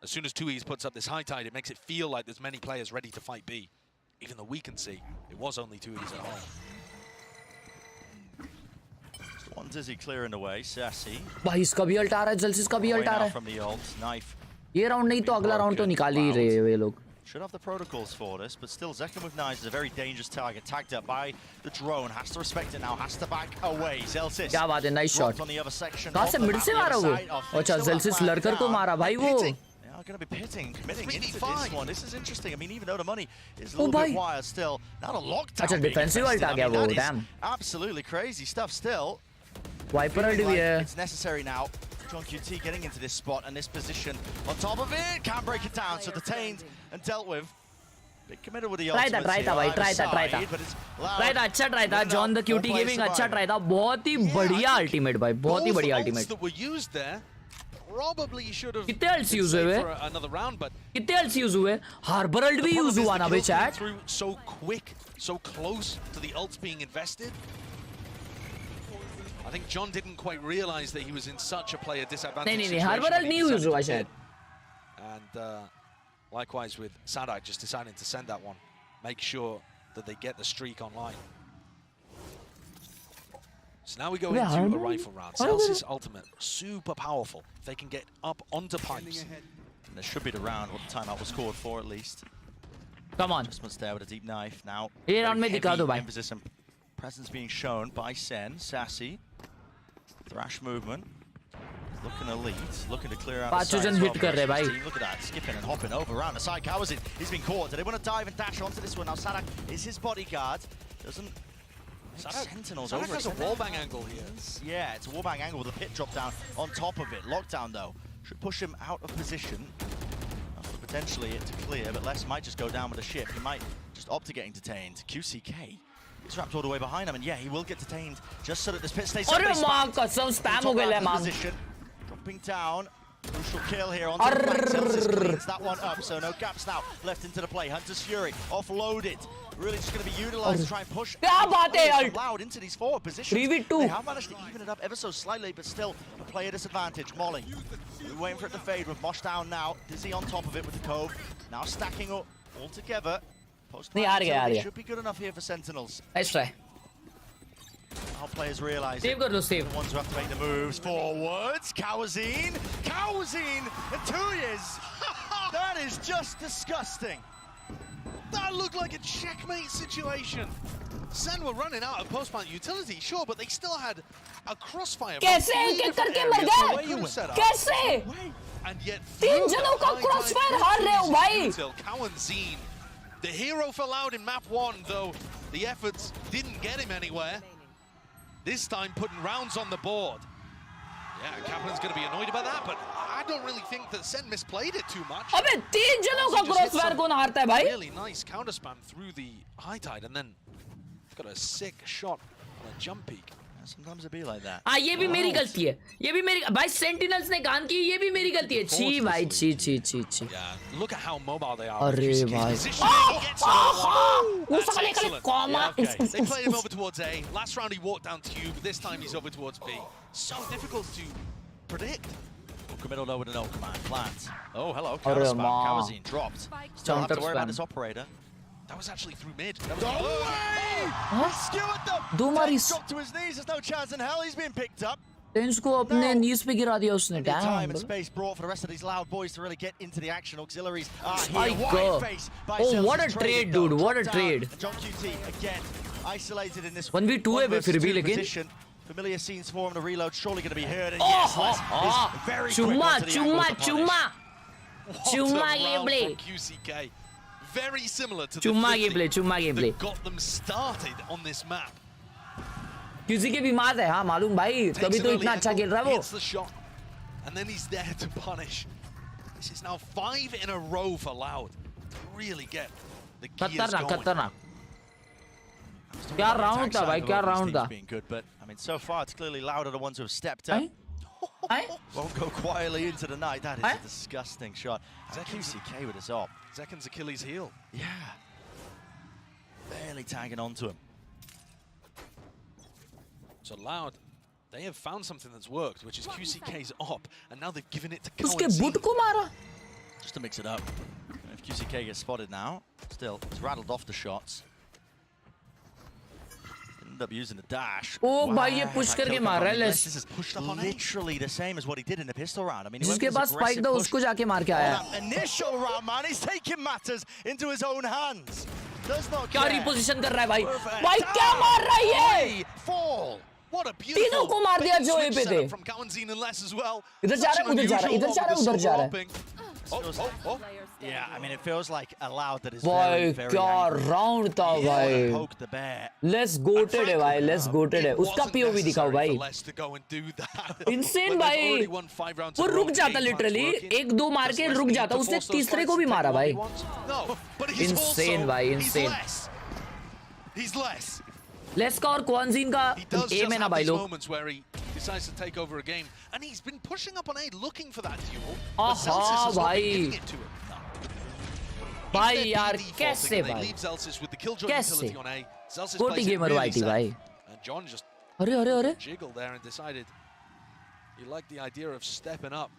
As soon as 2Es puts up this high tide, it makes it feel like there's many players ready to fight B. Even though we can see it was only 2Es at home. One Dizzy clearing away, Sassy. भाई इसका भी alt आ रहा है, जेल्सिस का भी alt आ रहा है. From the ult, knife. ये राउंड नहीं तो अगला राउंड तो निकाल ही रहे हैं ये लोग. Should have the protocols for this, but still Zekken with knives is a very dangerous target. Tagged up by the drone, has to respect it now, has to back away. Zelsis. क्या बात है, nice shot. कहाँ से mid से मारा वो? अच्छा जेल्सिस लड़कर को मारा भाई वो. Are going to be pitting, committing into this one. This is interesting. I mean, even though the money is a little bit wired still, not a lockdown. अच्छा defensive ult आ गया वो, damn. Absolutely crazy stuff still. Viper ult भी है. It's necessary now. John QT getting into this spot and this position. On top of it, can't break it down. So detained and dealt with. Big committed with the ultimate. Try था भाई, try था. अच्छा try था. John the QT gaming अच्छा try था. बहुत ही बढ़िया ultimate भाई, बहुत ही बढ़िया ultimate. That were used there. Probably should have कितने अल्ट्स यूज हुए? Another round, but कितने अल्ट्स यूज हुए? हार्बर अल्ट भी यूज हुआ ना बे chat? So quick, so close to the ults being invested. I think John didn't quite realize that he was in such a player disadvantage. नहीं, harbour alt नहीं use हुआ शायद. And likewise with Sadak just deciding to send that one, make sure that they get the streak online. So now we go into a rifle round. Celsius ultimate, super powerful. If they can get up onto pipes. And there should be the round what the timeout was scored for at least. Come on. Adjustments there with a deep knife now. ये round में दिखा दो भाई. Emphasis and presence being shown by SEN. Sassy. Thrash movement. Looking elite, looking to clear out the side. hit कर रहे भाई. Look at that, skipping and hopping over around the side. Cowazin, he's been caught. Do they want to dive and dash onto this one? Now Sadak is his bodyguard. Doesn't Sentinels over. Has a wallbang angle here. Yeah, it's a wallbang angle with a pit drop down on top of it. Lockdown though should push him out of position. Potentially it to clear, but Les might just go down with a ship. He might just opt to getting detained. QCK is wrapped all the way behind him, and yeah, he will get detained just so that this pit stays. अरे माँ कसम spam हो गया man. Dropping down. Crucial kill here on the flank. Celsius cleans that one up, so no gaps now left into the play. Hunter's Fury offloaded. Really just going to be utilized to try and push Loud into these forward positions. 3v2. They have managed to even it up ever so slightly, but still a player disadvantage. Molly, we're waiting for it to fade with Mosh down now. Dizzy on top of it with the Cove. Now stacking up all together. Should be good enough here for Sentinels. Nice try. Now players realise Save कर लो, save. The ones who have to make the moves forwards. Kawazin and 2Es. That is just disgusting. That looked like a checkmate situation. SEN were running out of post-plant utility, sure, but they still had a crossfire. कैसे एक-एक करके मर गए? कैसे? And yet, तीन जनों का crossfire हार रहे हो भाई. Kawazin, the hero for Loud in map 1, though the efforts didn't get him anywhere. This time putting rounds on the board. Yeah, Kaplan's going to be annoyed about that, but I don't really think that SEN misplayed it too much. अबे तीन जनों का crossfire कौन हारता है भाई? Really nice counter spam through the high tide, and then got a sick shot on a jump peek. Sometimes it be like that. हाँ ये भी मेरी गलती है. ये भी मेरी भाई Sentinels ने गान की ये भी मेरी गलती है. छी भाई छी. Yeah, look at how mobile they are. अरे भाई. That's excellent. They played him over towards A. Last round he walked down Tube. This time he's over towards B. So difficult to predict. Middle though with an ult command. Plant. Oh hello. Counter spam. Kawazin dropped. Still have to worry about this operator. That was actually through mid. No way! He skewered them! Tain's dropped to his knees. There's no chance in hell he's being picked up. Tain's को अपने knees पे गिरा दिया उसने. Damn. Time and space brought for the rest of these Loud boys to really get into the action. Auxiliaries are here. Wide face by Oh, what a trade, dude. What a trade. John QT again isolated in this 1v2 है फिर भी लेकिन. Familiar scenes for him. The reload surely going to be heard. And yes, is very quick onto the Chumma gameplay. QCK. Very similar to Chumma gameplay. that got them started on this map. किसी के बीमार है हाँ मालूम भाई तभी तो इतना अच्छा खेल रहा है वो and then he's there to punish. This is now 5 in a row for Loud to really get the gears going. खतरनाक क्या राउंड था भाई क्या राउंड था good, but I mean so far it's clearly Loud are the ones who have stepped up. Won't go quietly into the night. That is a disgusting shot. QCK with his op. Zeken's Achilles heel. Yeah. Barely tagging onto him. So Loud, they have found something that's worked, which is QCK's op, and now they've given it to उसके boot को मारा. Just to mix it up. If QCK gets spotted now, still, he's rattled off the shots. Ended up using the dash. Oh, भाई ये push करके मार रहा है less. This is literally the same as what he did in the pistol round. I mean, जिसके पास spike था उसको जाके मार के आया. Initial round, man, he's taking matters into his own hands. Does not क्या reposition कर रहा है भाई? भाई क्या मार रहा है ये? Fall. What a beautiful तीनों को मार दिया जो ए पे थे. from Kawanzin and Les as well. इधर जा रहा है उधर जा रहा है इधर जा रहा है उधर जा रहा है. Yeah, I mean, it feels like a Loud that is भाई very क्या round था भाई. Poke the bear. Let's goated है भाई. Let's goated है. उसका POV दिखाओ भाई. Insane भाई. वो रुक जाता literally. एक दो मार के रुक जाता. उसने तीसरे को भी मारा भाई. Insane भाई. Insane. He's less. लेस का और क्वांजीन का एम है ना भाई लोग. Decides to take over a game, and he's been pushing up on A, looking for that duel. हाँ भाई. भाई यार कैसे भाई? कैसे? गोटी गेमर वाइटी भाई. अरे jiggled there and decided he liked the idea of stepping up.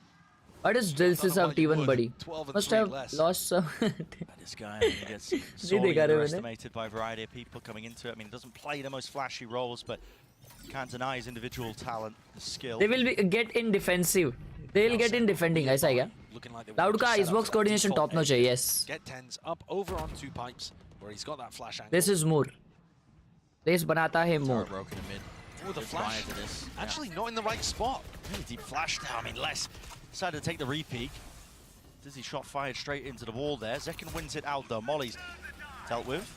What is Drills of T1 buddy? Must have lost some. This guy gets sorely underestimated by a variety of people coming into it. I mean, he doesn't play the most flashy roles, but can't deny his individual talent, the skill. They will get in defensive. They'll get in defending. ऐसा है क्या? Loud का icebox coordination top notch है. Yes. Get tens up over on 2 pipes where he's got that flash angle. This is more. This बनाता है more. Oh, the flash. Actually, not in the right spot. Really deep flash now. I mean, Les decided to take the re-peek. Dizzy shot fired straight into the wall there. Zekken wins it out though. Molly's dealt with.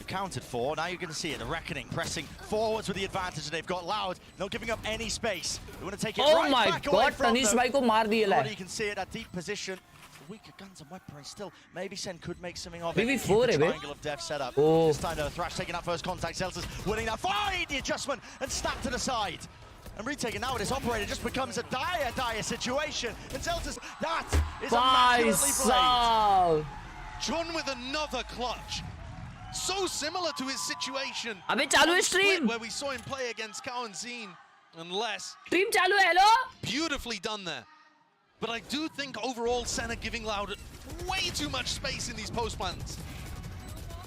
Accounted for. Now you're going to see it. The Reckoning pressing forwards with the advantage that they've got. Loud, not giving up any space. They want to take it right back away from them. Tanish bhai ko maar diya hai. You can see it at deep position. Weaker guns and weaponry still. Maybe Sen could make something of it. Maybe 4 the triangle of death set up. This time though, Thrash taking that first contact. Zelz's winning that fight. The adjustment and snap to the side. And retaking now with his operator just becomes a dire situation. And Zelz's, that is immaculately played. John with another clutch. So similar to his situation. अबे चालू है stream. Where we saw him play against Kawanzin and Les. Stream चालू है hello. Beautifully done there. But I do think overall Sen are giving Loud way too much space in these post plans.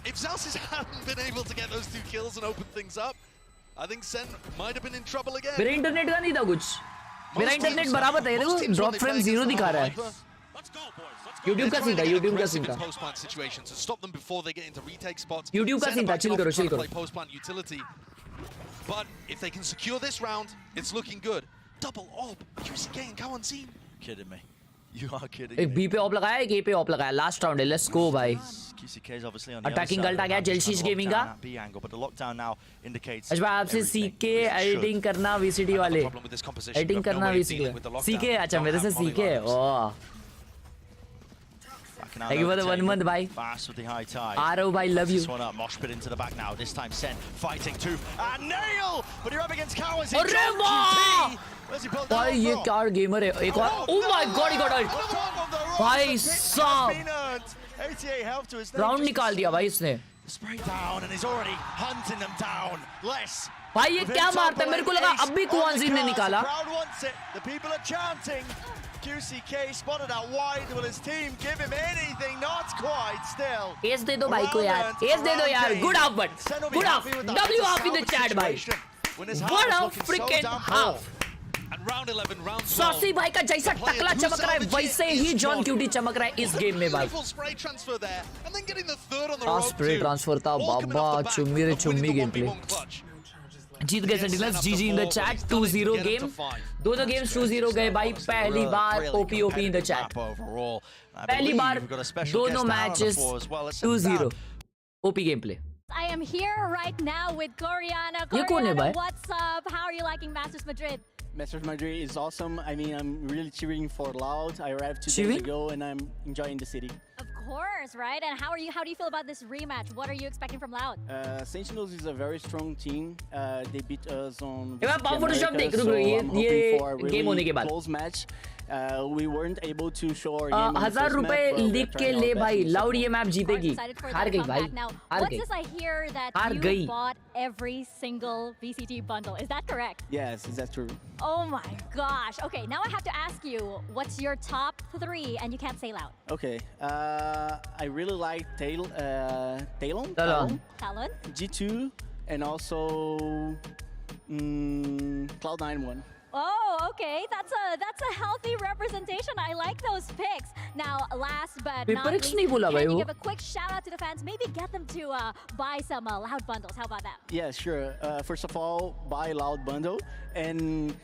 If Zelsis hadn't been able to get those 2 kills and open things up, I think Sen might have been in trouble again. मेरा internet का नहीं था कुछ. मेरा internet बराबर था. देखो drop frame 0 दिखा रहा है. YouTube का सीन था. YouTube का सीन था. YouTube का सीन था. chill करो. But if they can secure this round, it's looking good. Double op. QCK and Kawanzin. Kidding me. You are kidding me. एक B पे ऑप लगाया एक A पे ऑप लगाया. Last round है. Let's go भाई. QCK is obviously on the attacking other side. गलत आ गया Jelshis Gaming का. B angle, but the lockdown now indicates. अच्छा आपसे CK editing करना VCT वाले. Editing करना VCT. CK अच्छा मेरे से CK. Oh. Thank you for the 1 month, bhai. Fast with the high tide. Aro, bhai, love you. This one up, mosh pit into the back now. This time, Sen fighting too. And Nail! But you're up against Cowards. Arre वाह! भाई ये क्या gamer है? एक और. Oh my God, he got it. भाई साहब. 88 health to his. Round निकाल दिया भाई इसने. Spray down and he's already hunting them down. Less. भाई ये क्या मारता है? मेरे को लगा अब भी क्वांजीन ने निकाला. Crowd wants it. The people are chanting. QCK spotted out wide. Will his team give him anything? Not quite still. Ace दे दो भाई को यार. Ace दे दो यार. Good half but. Good half. W half in the chat भाई. What a freaking half. And round 11, round 12. Saucy भाई का जैसा टकला चमक रहा है वैसे ही जॉन क्यूटी चमक रहा है इस गेम में भाई. स्प्रे ट्रांसफर था बाबा. चुम्मी रे चुम्मी गेम प्ले. जीत गए सेंटिनल्स. जीजी इन द चैट. 2-0 गेम. दोनों गेम्स 2-0 गए भाई. पहली बार ओपी इन द चैट. पहली बार दोनों matches 2-0 OP game play. I am here right now with Coriana. ये कौन है भाई? What's up? How are you liking Masters Madrid? Masters Madrid is awesome. I mean, I'm really cheering for Loud. I arrived 2 days Cheering? ago and I'm enjoying the city. Of course, right? And how do you feel about this rematch? What are you expecting from Loud? Sentinels is a very strong team. They beat us on ये मैं VCT पाव Photoshop America, देख so रहा हूँ I'm hoping for a game होने के really बाद close match. We weren't able to show our game on the 1000 first रुपए map, but we लिख are के trying ले our best भाई in the लाउड second ये मैप जीतेगी हार गई भाई हार What's गई this I hear that हार you गई bought every single VCT bundle? Is that correct? Yes, is that true? Oh my gosh. Okay, now I have to ask you, what's your top 3? And you can't say loud. Okay. I really like Talon, Talon? G2, and also Cloud9 one. Oh, okay. That's a healthy representation. I like those picks. Now, last but not PRX least, नहीं बोला भाई can you वो give a quick shout out to the fans? Maybe get them to buy some Loud bundles. How about that? Yeah, sure. First of all, buy Loud bundle, and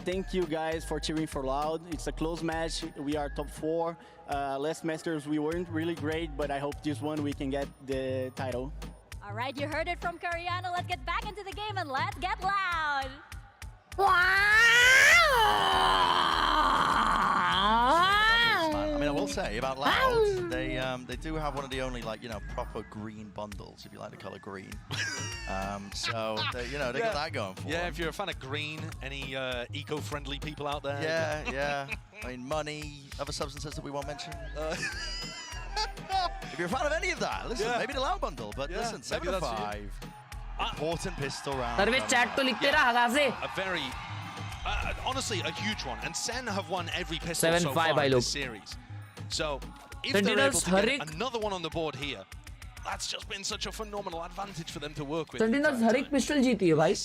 thank you guys for cheering for Loud. It's a close match. We are top 4. Last Masters we weren't really great, but I hope this one we can get the title. All right, you heard it from Coriana. Let's get back into the game and let's get loud. I mean, I will say about Loud, they do have one of the only proper green bundles, if you like the color green. So they got that going for them. Yeah, if you're a fan of green, any eco-friendly people out there? Yeah. I mean, money, other substances that we won't mention. If you're a fan of any of that, listen, maybe the Loud bundle, but listen, 7 to 5. Important pistol round. Service chat तो लिखते रहा हगा से A very, honestly, a huge one. And SEN have won every pistol 7-5 so far भाई in लोग this series. So, if they're able to get another one on the board here, that's just been such a phenomenal advantage for them to work with. Sentinels हर एक pistol जीती है भाई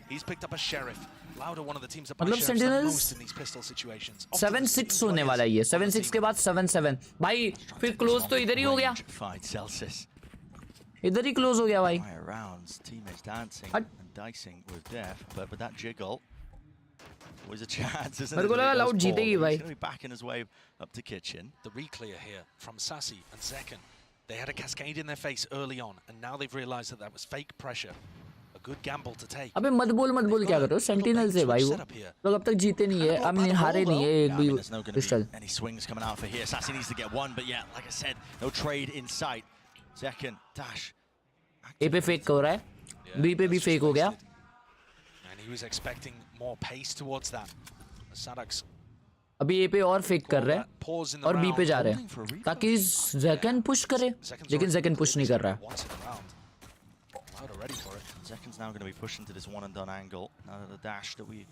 He's picked up a Sheriff. Loud are one of the teams that buy मतलब Sheriffs the Sentinels most in these pistol situations. 7-6 होने वाला है ये 7-6 के बाद 7-7 भाई फिर क्लोज तो इधर ही हो गया इधर ही क्लोज हो गया भाई Rounds, teammates dancing and dicing with death, but with that jiggle, always a chance, isn't it? मेरे को लगा Loud जीतेगी भाई. He's going to be backing his way up to kitchen. The reclear here from Sassy and Zekken. They had a cascade in their face early on, and now they've realized that that was fake pressure. A good gamble to take. अबे मत बोल क्या कर रहे हो sentinels है भाई वो लोग अब तक जीते नहीं है अब हारे नहीं है एक भी pistol Any swings coming out for here? Sassy needs to get one, but yeah, like I said, no trade in sight. Zekken, dash. ए पे फेक हो रहा है बी पे भी फेक हो गया And he was expecting more pace towards that. Sadak's अभी ए पे और फेक कर रहा है और बी पे जा रहे हैं ताकि ज़ेकन पुश करे लेकिन ज़ेकन पुश नहीं कर रहा है Zekken's now going to be pushed into this one and done angle. Now that the dash that we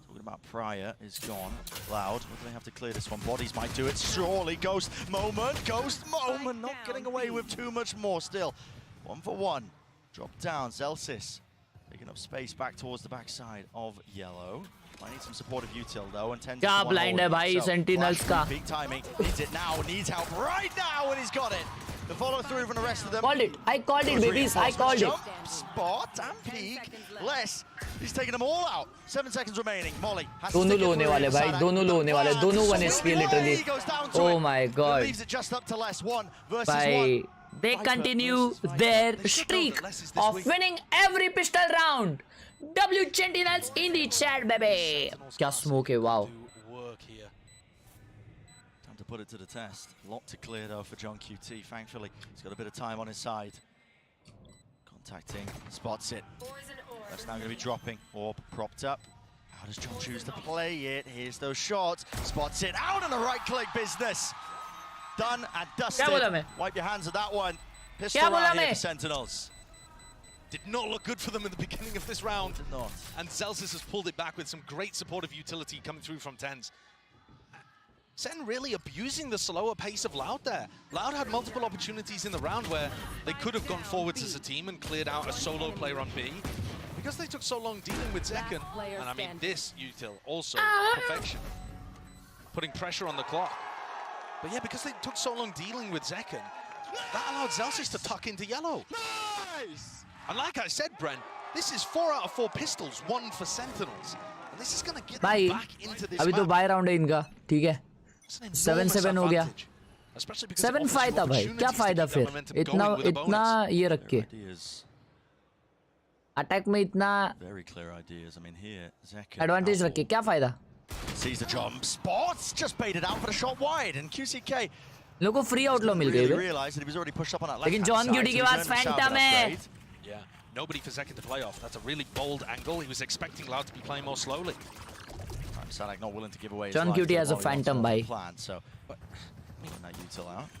talking about prior is gone. Loud, we're going to have to clear this one. Bodies might do it. Surely, Ghost moment, not getting away with too much more still. 1 for 1. Drop down, Zelsis taking up space back towards the backside of Yellow. I need some supportive util though, and 10 क्या blind है भाई Sentinels का peak timing, needs it now, needs help right now, and he's got it. The follow through from the rest of them. I called it babies, I called it. Spot and peak, less. He's taking them all out. 7 seconds remaining. Molly has to दोनों stick it लो होने through. वाले भाई दोनों लो होने वाले दोनों 1 HP literally oh my god Leaves it just up to less. 1 versus 1. भाई they continue their streak of winning every pistol round. W Sentinels in the chat, baby. क्या smoke है, wow. Time to put it to the test. Lot to clear though for John QT. Thankfully, he's got a bit of time on his side. Contacting, spots it. That's now going to be dropping. Orb propped up. How does John choose to play it? Here's those shots. Spots it out on the right click business. Done and dusted. Wipe your hands of that one. Pistol round here for Sentinels. Did not look good for them in the beginning of this round. Did not. And Zelsis has pulled it back with some great supportive utility coming through from TenZ. SEN really abusing the slower pace of Loud there. Loud had multiple opportunities in the round where they could have gone forwards as a team and cleared out a solo player on B. Because they took so long dealing with Zekken, and I mean this util also perfection. Putting pressure on the clock. But yeah, because they took so long dealing with Zekken, that allowed Zelsis to tuck into Yellow. Nice! And like I said, Bren, this is 4 out of 4 pistols, 1 for Sentinels. And this is going to get Bye. them back into this अभी तो map. Bye round है इनका ठीक है 7-7 हो गया especially because 7-5 था भाई, क्या फायदा फिर? इतना ये रख के अटैक में इतना एडवांटेज रख के क्या फायदा? Sees the jump, spots, just baited out for the shot wide, and QCK. लोगों को फ्री आउटलो मिल गई है। लेकिन जॉन क्यूटी के पास फैंटम है। Yeah, nobody for Zekken to play off. That's a really bold angle. He was expecting Loud to be playing more slowly. Sadak not willing to give away. John Cutie has a phantom by. So, but that util out.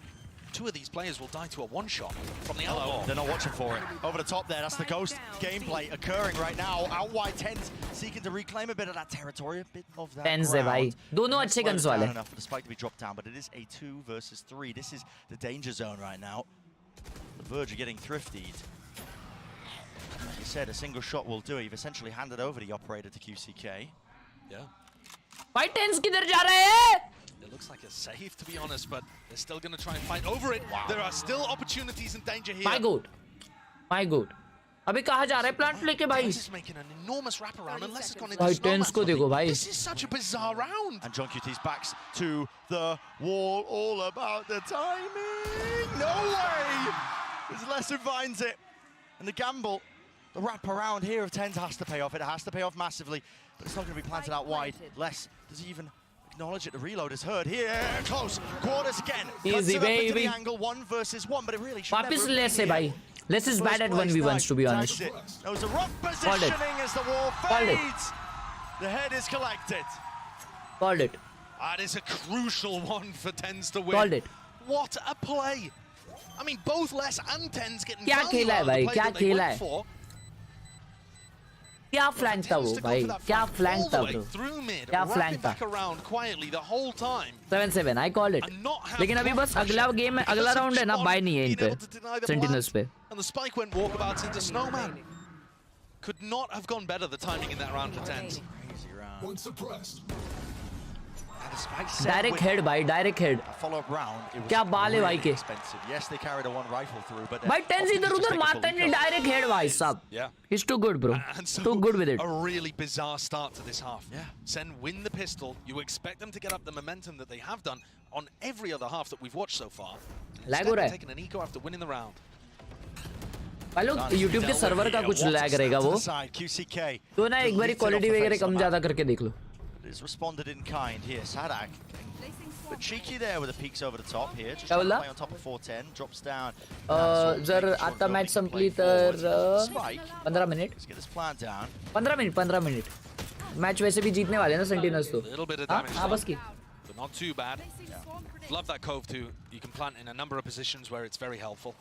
Two of these players will die to a one-shot from the elbow. They're not watching for it. Over the top there, that's the ghost gameplay occurring right now. Out wide, Tens seeking to reclaim a bit of that territory, a bit of that Tens है भाई, दोनों अच्छे guns वाले. Enough for the spike to be dropped down, but it is a 2 versus 3. This is the danger zone right now. The Verge are getting thriftied. Like you said, a single shot will do it. You've essentially handed over the operator to QCK. Yeah. भाई Tens किधर जा रहे हैं? It looks like a save, to be honest, but they're still going to try and fight over it. Wow. There are still opportunities and danger here. My God. My God. अबे कहाँ जा रहा है plant लेके भाई? This is making an enormous wraparound unless it's gone into भाई Tens को देखो भाई. This is such a bizarre round. And John QT's backs to the wall, all about the timing. No way! As Lesson finds it. And the gamble, the wraparound here of Tens has to pay off. It has to pay off massively, but it's not going to be planted out wide. Les, does he even acknowledge it? The reload is heard here. Close quarters again. Easy baby. The angle 1 versus 1, but it really should वापिस never Les है भाई. Les is bad at 1v1s, to be honest. There was a rough positioning as the wall fades. The head is collected. Called it. That is a crucial one for Tens to win. Called it. What a play. I mean, both Les and Tens getting क्या खेला है भाई? क्या खेला है? for. क्या flank था वो भाई? क्या फ्लैंक था ब्रो? क्या फ्लैंक था? 7-7 I called it. लेकिन अभी बस अगला गेम है, अगला राउंड है ना, बाय नहीं है इन पे सेंटिनल्स पे. And the spike went walkabouts into Snowman. Could not have gone better, the timing in that round for Tens. One suppressed. Direct head भाई, direct head. Follow-up round. क्या बाल है भाई के? Yes, they carried a one rifle through, but भाई Tens इधर उधर मारता नहीं, direct head भाई साहब. Yeah. He's too good, bro. So too good with it. A really bizarre start to this half. Yeah. Sen win the pistol. You expect them to get up the momentum that they have done on every other half that we've watched so far. Lag हो रहा है. Taking an eco after winning the round. भाई लोग YouTube के server का कुछ lag रहेगा वो. तो ना एक बारी क्वालिटी वगैरह कम ज़्यादा करके देख लो. Is responded in kind here. Sadak, but cheeky there with the peaks over the top here. Just क्या बोला? play on top of 410, drops down. जर आता मैच संपली तर 15 minute. Let's get this plan down. 15 minute. Match वैसे भी जीतने वाले हैं ना सेंटिनल्स तो. Little bit of damage. हाँ बस की. But not too bad. Love that cove too. You can plant in a number of positions where it's very helpful.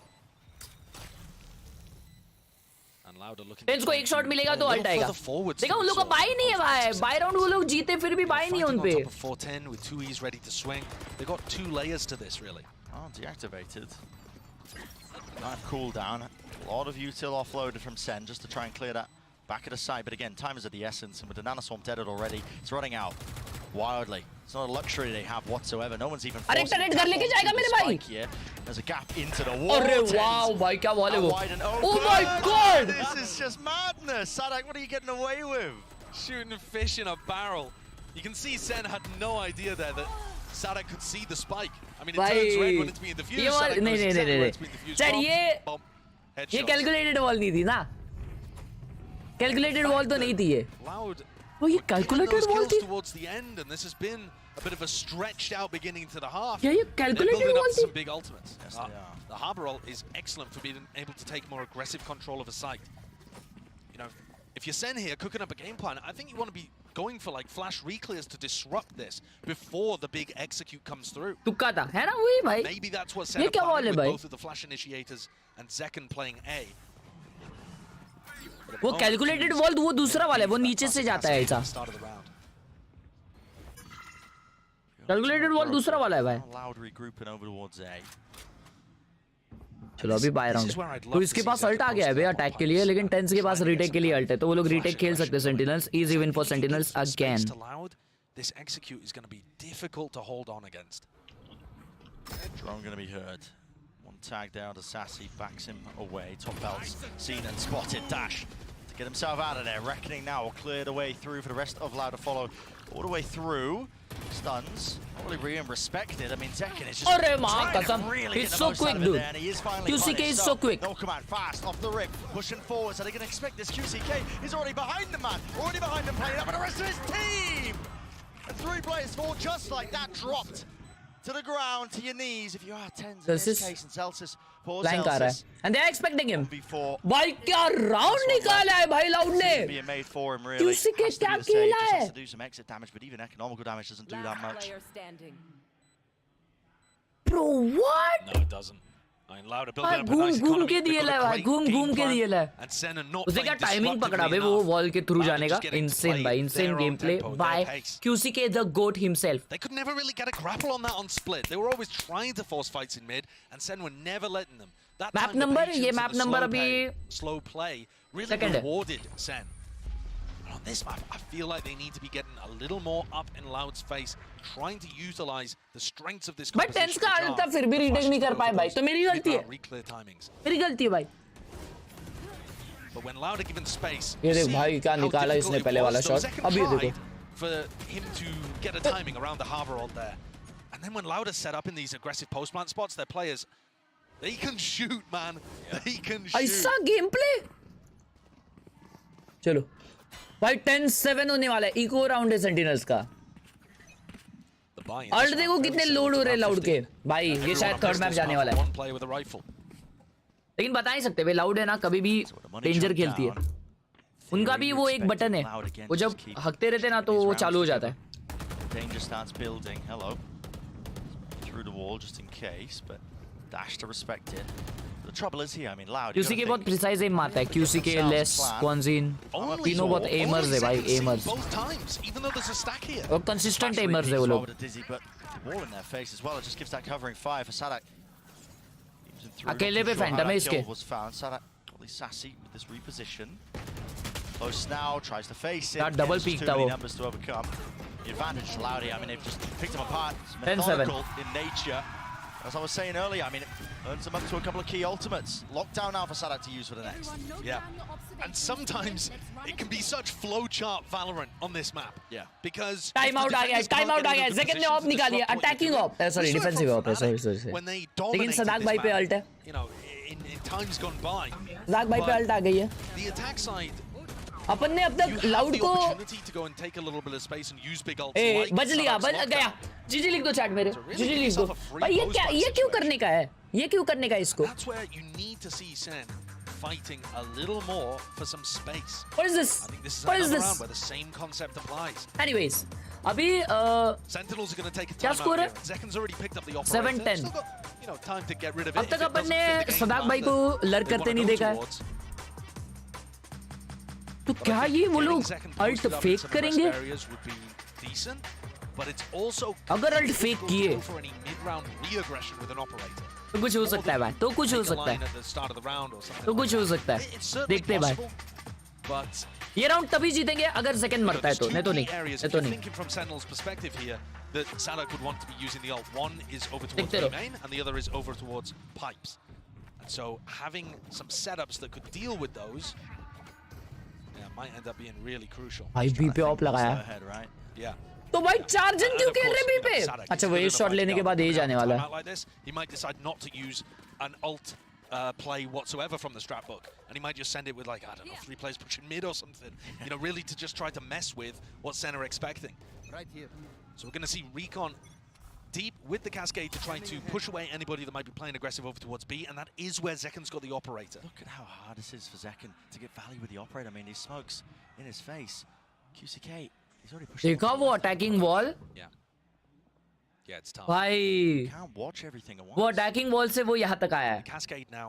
Tens को एक शॉट मिलेगा तो अल्ट आएगा. देखो उन लोग का बाय नहीं है भाई. बाय राउंड वो लोग जीते फिर भी बाय नहीं है उन पे. 410 with 2Es ready to swing. They got 2 layers to this really. Oh, deactivated. Nice cooldown. A lot of util offloaded from Sen just to try and clear that back of the side. But again, time is of the essence, and with the nanoswarm deaded already, it's running out wildly. It's not a luxury they have whatsoever. No one's even अरे turret घर लेके जाएगा मेरे भाई. There's a gap into the wall. अरे wow भाई क्या ball है वो. Oh my God! This is just madness. Sadak, what are you getting away with? Shooting fish in a barrel. You can see Sen had no idea there that Sadak could see the spike. I mean, it turns red when it's being diffused. नहीं. Sir ये calculated wall नहीं थी ना. Calculated wall तो नहीं थी ये. Loud. Oh, ये calculated wall थी. Towards the end, and this has been a bit of a stretched out beginning to the half. Yeah, you calculated building up wall to some big ultimates. Yes, they are. The Harbor ult is excellent for being able to take more aggressive control of a site. You know, if you're Sen here cooking up a game plan, I think you want to be going for like flash reclears to disrupt this before the big execute comes through. तुक्का था, है ना वही भाई. Maybe that's what Sen planning with both of the flash initiators and Zekken playing A. वो calculated wall वो दूसरा वाला है, वो नीचे से जाता है ऐसा. कैलकुलेटेड वॉल दूसरा वाला है भाई. चलो अभी बाय राउंड. तो इसके पास अल्ट आ गया है भैया अटैक के लिए, लेकिन टेंस के पास रीटेक के लिए अल्ट है, तो वो लोग रीटेक खेल सकते हैं. Sentinels easy win for sentinels again. This execute is going to be difficult to hold on against. Drone going to be heard. One tag down to Sassy, backs him away. Top belts seen and spotted. Dash to get himself out of there. Reckoning now will clear the way through for the rest of Loud to follow. all the way through. Stuns. Not really being respected. I mean, Zekken is just Arre, really he's get the so most quick, out of it dude. there, and he is finally QCK punished. is so quick. They'll come out fast off the rip, pushing forwards. Are they going to expect this? QCK is already behind the man, already behind him, playing up with the rest of his team. And 3 players fall just like that, dropped to the ground, to your knees. If you are tens in this case, and Celsius for Celsius. And they are expecting him. Before. भाई क्या round निकाला है भाई Loud ने. Being made for him really. QCK Has to be क्या the stage, खेला just है? has to do some exit damage, but even economical damage doesn't do that much. Bro, what? No, it doesn't. I mean, Loud are building up a घूम nice घूम economy. के They've दिए got a ला भाई, great घूम game घूम के plan, दिए ला. and SEN are not उसे playing क्या टाइमिंग पकड़ा बे वो disruptively वॉल के थ्रू enough. जाने का. Just getting to Insane play भाई, insane their own gameplay tempo, by their pace. QCK the GOAT himself. They could never really get a grapple on that on split. They were always trying to force fights in mid, and SEN were never letting them. That Map time, the number, patience ये and map the number slow अभी slow play really second है. rewarded SEN. And on this map, I feel like they need to be getting a little more up in Loud's face, trying to utilize the strengths of this But composition. TenZ का art था फिर भी retake नहीं कर पाए भाई. तो मेरी गलती है. Reclear timings. मेरी गलती है भाई. But when Loud are given space, ये देख see भाई क्या how निकाला difficult इसने it पहले was. वाला So शॉट. Zekken अभी देखो. tried for him to get a timing around the harbor ult there. And then when Loud is set up in these aggressive post plant spots, their players, they can shoot, man. They can shoot. ऐसा game play. चलो भाई 10-7 होने वाला है. Eco round है sentinels का. Alt देखो कितने लोड हो रहे लाउड के. भाई ये शायद थर्ड मैप जाने वाला है. लेकिन बता नहीं सकते भाई, लाउड है ना कभी भी डेंजर खेलती है. उनका भी वो एक बटन है, वो जब हकते रहते ना तो वो चालू हो जाता है. Danger starts building. Hello. Through the wall just in case, but dash to respect it. The trouble is here, I mean, Loud. QCK बहुत precise aim मारता है. QCK, Les, Quanzin, तीनों बहुत aimers है भाई, aimers. और consistent aimers है वो लोग. Wall in their face as well. It just gives that covering fire for Sadak. अकेले पे Phantom है इसके. Was found. Sadak really sassy with this reposition. Close now, tries to face it. That double peek too था many वो. numbers to overcome. The advantage to Loudy, I mean, they've just picked them apart. It's 10-7. methodical in nature. As I was saying earlier, I mean, it earns them up to a couple of key ultimates. Lockdown now for Sadak to use for the next. Yeah. And sometimes it can be such flowchart Valorant on this map. Yeah. Because time out आ गया है, time out आ गया है. Zekken ने of निकाली है, attacking of. Sorry defensive of है, सॉरी. when they लेकिन dominated सदाक this भाई पे map, अल्ट है. you know, in times gone by, सदाक भाई पे अल्ट आ गई है. the attack side, अपन ने अब तक लाउड the को opportunity to go and take a little bit of space and use big ults A like बच लिया, Sadak's बच lockdown. गया. जीजी लिख दो चैट मेरे. really जीजी give लिख दो. yourself a free भाई ये क्या, post-fight ये क्यों करने का है? ये क्यों करने का है इसको? That's where you need to see SEN fighting a little more for some space. What is this? I think this is What is another this? round where the same concept applies. Anyways, अभी Sentinels are going to take a क्या time score out है? here. Zekken's already picked up the operator. 7-10. Still got, you know, time to get rid of it. अब तक if it upon doesn't ने fit the game सदाक plan भाई को that लड़ they करते wanna नहीं go देखा है. towards. तो But I क्या think ये वो getting लोग Zekken ult posted up in fake some करेंगे? rest areas would be decent, but it's also अगर अल्ट फेक difficult किए to go for any mid-round re-aggression with an operator. तो कुछ हो सकता है भाई, तो कुछ हो Take a सकता line है, at the start of the round or something तो like कुछ हो that. सकता है. It's certainly देखते हैं भाई. possible, but ये राउंड तभी जीतेंगे अगर सेकंड मरता है तो, नहीं तो नहीं, areas, नहीं if तो you're नहीं. thinking from Sentinel's perspective here, that Sadak would want to be using the ult. One is over towards देखते B रहो. main, and the other is over towards pipes. And so having some setups that could deal with those, might end up being really crucial. भाई B पे off लगाया. Yeah. तो भाई 4 जन क्यों खेल रहे बी पे? अच्छा वो एक शॉट लेने के बाद यही जाने वाला है. Like this, he might decide not to use an ult play whatsoever from the strat book, and he might just send it with like, I don't know, 3 players pushing mid or something. You know, really to just try to mess with what SEN are expecting. Right here. So we're going to see Recon deep with the Cascade to try to push away anybody that might be playing aggressive over towards B, and that is where Zekken's got the operator. Look at how hard this is for Zekken to get value with the operator. I mean, these smokes in his face. QCK, he's already pushing. देखा वो attacking wall? Yeah, it's tough. भाई Can't watch everything at once. वो attacking wall से वो यहाँ तक आया है. Cascade now.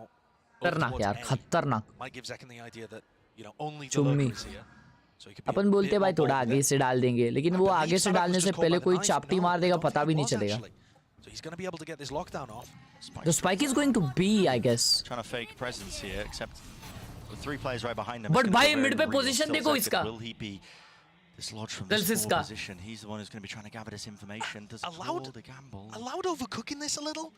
खतरनाक यार, खतरनाक. Might give Zekken the idea that, you know, only the चुम्मी. lurker is here. So he could be upon a बोलते bit भाई more थोड़ा bold आगे there. से डाल देंगे, लेकिन वो आगे से डालने से पहले कोई चापटी मार देगा पता भी नहीं चलेगा. So he's going to be able to get this lockdown off. The spike is going to be, I guess. Trying to fake presence here, except with 3 players right behind him. But It's gonna भाई go very mid पे real. position Still देखो Zekken, इसका. Will he be dislodged from This this is forward का. position? He's the one who's going to be trying to gather this information. Does Allowed the gamble? Allowed overcooking this a little?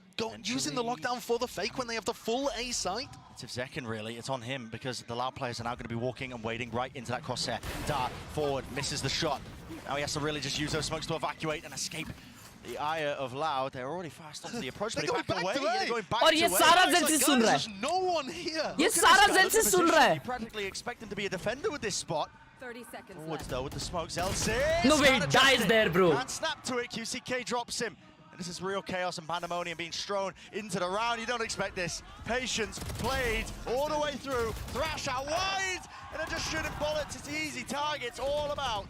Using the lockdown for the fake when they have the full A site? It's if Zekken really, it's on him because the Loud players are now going to be walking and waiting right into that crosshair. Dart forward, misses the shot. Now he has to really just use those smokes to evacuate and escape the ire of Loud. They're already fast onto the approach, but They're back away. going Going back और to ये A. सारा It's jail से like, सुन guys, रहा है. There's no one here. ये Look at सारा this guy, jail look से at the soon position. रहा है. You practically expect him to be a defender with this spot. 30 seconds Forwards left. though with the smokes. LC. No way, he dies there, bro. Can't snap to it. QCK drops him. And this is real chaos and pandemonium being strewn into the round. You don't expect this. Patience played all the way through. Thrash out wide. And they're just shooting bullets. It's easy targets all about.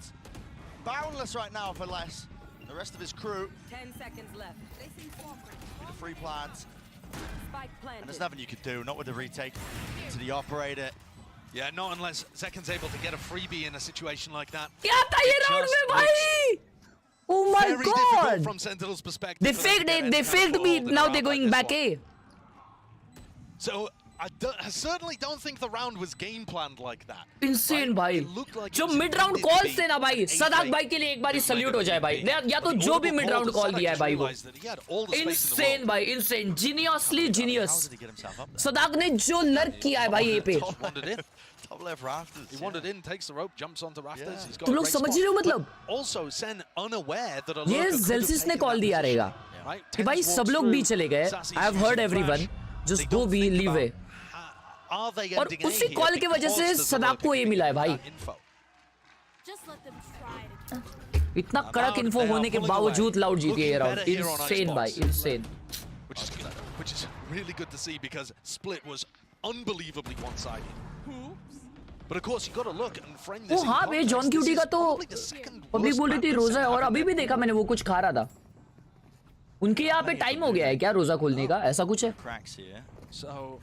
Boundless right now for Les. The rest of his crew. 10 seconds left. The free plants. Spike And planted. there's nothing you can do. Not with the retake to the operator. Yeah, not unless Zekan's able to get a freebie in a situation like that. क्या था ये round में भाई? Oh my Very difficult god! from Sentinel's perspective. They for them to faked get it. any They kind of faked me. foothold in a Now round they're like going this back one. A. So I certainly don't think the round was game planned like that. Insane भाई. जो mid round calls थे ना भाई, सदाक भाई के लिए एक बारी salute हो जाए भाई. या तो जो भी mid round call दिया है भाई वो. Insane भाई, insane, geniusly genius. सदाक ने जो lurk किया है भाई ये पे. Top left rafters. He wandered in, takes the rope, jumps onto rafters. He's got तुम a लोग great समझ spot. रहे हो मतलब? Also, Sen unaware that a ये lurker could have Zelsis ने taken call that दिया position. रहेगा. Right? कि भाई Tens सब लोग walks भी through. चले गए. Sassy's I have heard using everyone. flash. Just They go don't be think leave about, it. Are they और ending उसी A कॉल here की वजह because से there's a सदाक को lurker ये giving मिला है them भाई. that info? Just let them try to इतना कड़क इन्फो होने के बावजूद लाउड जीती है ये round. Looking better here on Insane भाई, Xbox. insane. Which is really good to see because Split was unbelievably one-sided. But of course, you got to look and frame this. वो हाँ बे John cutie का तो public बोल रही थी रोजा है और अभी भी देखा मैंने वो कुछ खा रहा था. उनके यहाँ पे टाइम हो गया है क्या रोजा खोलने का? ऐसा कुछ है? Cracks here. So,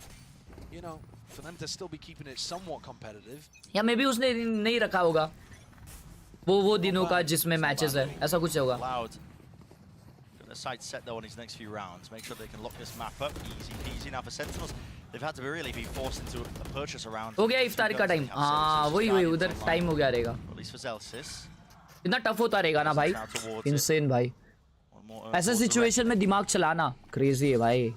you know, for them to still be keeping it somewhat competitive. या मे भी उसने नहीं रखा होगा. वो दिनों का जिसमें मैचेस है. ऐसा कुछ होगा. Loud. Got a sight set though on his next few rounds. Make sure they can lock this map up. Easy peasy now for Sentinels. They've had to really be forced into a purchase around. हो गया इफ्तार का time. हाँ वही उधर time हो गया रहेगा. At least for Zelsis. इतना टफ होता रहेगा ना भाई. इंसेन भाई. ऐसे सिचुएशन में दिमाग चलाना क्रेजी है भाई.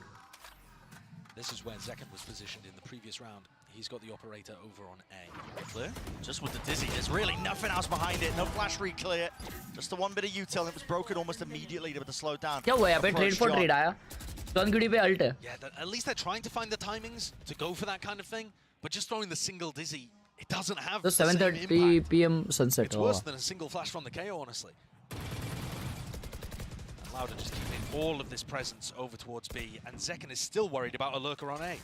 This is where Zekan was positioned in the previous round. He's got the operator over on A. Clear. Just with the dizzy, there's really nothing else behind it. No flash re-clear. Just the one bit of util. It was broken almost immediately with the slowdown. क्या हुआ यहाँ पे? Trade for trade आया. John cutie पे ult है. Yeah, at least they're trying to find the timings to go for that kind of thing. But just throwing the single dizzy, it doesn't have तो the same 7:30 impact. PM sunset. It's worse than a single flash from the KO, honestly. And Lauda just keeping all of this presence over towards B, and Zekan is still worried about a lurker on A.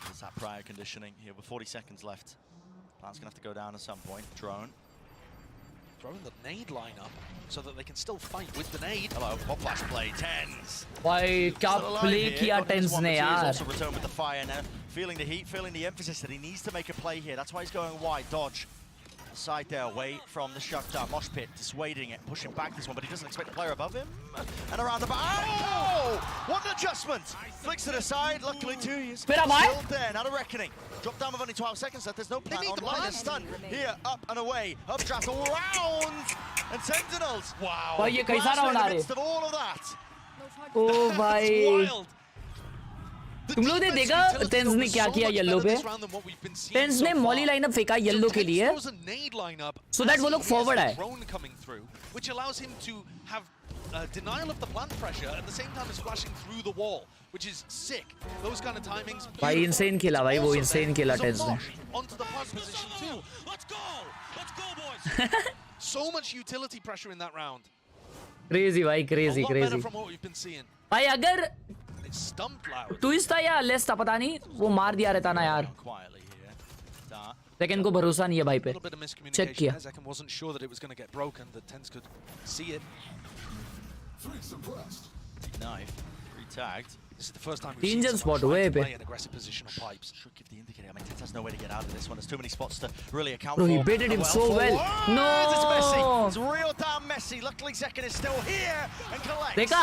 There's that prior conditioning here with 40 seconds left. Plant's gonna have to go down at some point. Drone. Throwing the nade lineup so that they can still fight with the nade. Hello, pop flash play, Tens. भाई क्या play किया tense ने यार. Also returned with the fire now. Feeling the heat, feeling the emphasis that he needs to make a play here. That's why he's going wide. Dodge. Side there, away from the shutdown. Mosh pit, dissuading it, pushing back this one, but he doesn't expect the player above him. And around the back. Oh! What an adjustment! Flicks to the side, luckily 2 years. Still there, not a reckoning. Drop down with only 12 seconds left. There's no plan online. They're stunned. Here, up and away. Updraft all round. And Sentinels. Wow. भाई ये कैसा round आ रहे? Of all of that. ओ भाई. तुम लोग ने देखा tense ने क्या किया येलो पे? टेंस ने मॉली लाइनअप फेंका येलो के लिए so that वो लोग फॉरवर्ड आए. Which allows him to have denial of the plant pressure at the same time as flashing through the wall, which is sick. Those kind of timings. भाई insane खेला भाई वो insane खेला tense ने. Onto the plant position too. Let's go boys. So much utility pressure in that round. Crazy भाई crazy A lot better crazy. from what we've been seeing. भाई अगर Stumped Loud. Twist था या less था पता नहीं वो मार दिया रहता ना यार. सेकंड को भरोसा नहीं है भाई पे. चेक किया. Zekan wasn't sure that it was going to get broken. The Tens could see it. Knife. Re-tagged. This is the first time we've तीन seen जन someone spot हुए try to पे. play an aggressive position on pipes. Should give the indicator. I mean, Tens has no way to get out of this one. There's too many spots to really account Bro, for. he baited him so well. No! It's messy. It's real damn messy. Luckily, Zekan is still here and collects. देखा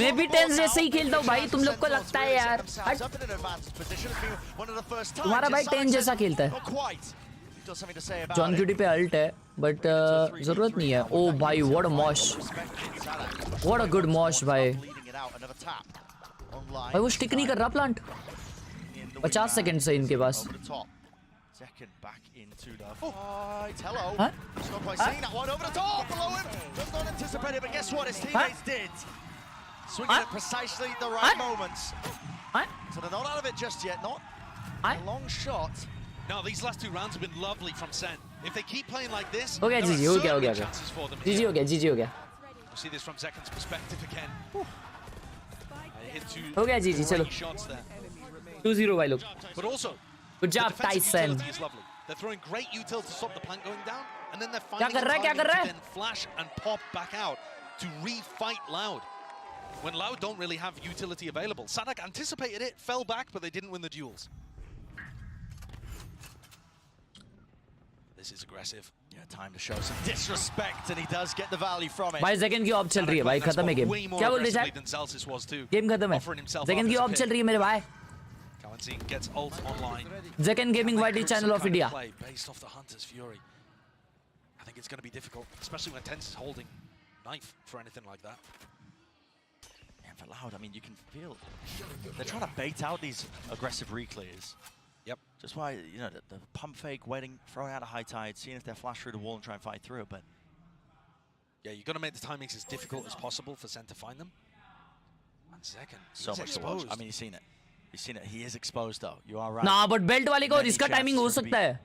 मैं भी tense जैसे ही खेलता हूँ भाई तुम लोग को लगता है यार. Up in an advanced position. It's been one of the first times. तुम्हारा भाई टेंस जैसा खेलता है. Not quite. He's got something to say about John it. QT पे अल्ट है बट जरूरत नहीं है. ओ भाई what a mosh. What a good mosh भाई. भाई वो स्टिक नहीं कर रहा प्लांट. 50 सेकंड से इनके पास. Zekken back into the fight. Hello. Huh? Just not quite seeing that one over the top below him. Does not anticipate it, but guess what? His teammates did. Swinging at precisely the right moments. So they're not out of it just yet. Not a long shot. No, these last 2 rounds have been lovely from SEN. If they keep playing like this, Okay, there are GG, certainly okay. chances for them GG here. हो गया, GG हो गया. We'll see this from Zekken's perspective again. Hit 2 हो गया GG, चलो. great shots there. 2-0 भाई लोग. But also, Good job, the defensive Tyson. utility is lovely. They're throwing great util to stop the plant going down, and then they're finding कर रहा है, क्या कर रहा है? to then flash and pop back out to re-fight Loud. When Loud don't really have utility available. Sadak anticipated it, fell back, but they didn't win the duels. This is aggressive. Yeah, time to show some disrespect, and he does get the value from it. भाई Zekken की of चल रही है भाई, खत्म है game. क्या बोल रहे Aggressively हैं? than Zelsis was too. Game खत्म है. Offering himself Zekken up की as a ऑफ pick. चल रही है मेरे भाई. Kawanzin gets ult online. Zekken Gaming YT channel of India. Play based off the Hunter's Fury. I think it's going to be difficult, especially when Tense is holding knife for anything like that. Yeah, for Loud, I mean, you can feel they're trying to bait out these aggressive reclears. Yep. Just why, you know, the pump fake, waiting, throwing out a high tide, seeing if they flash through the wall and try and fight through it, but... Yeah, you've got to make the timings as difficult as possible for SEN to find them. And Zekken, So much to watch. I mean, you've seen it. You've seen it. He is exposed, though. You are right. Nah, but belt वाले को इसका timing हो सकता है.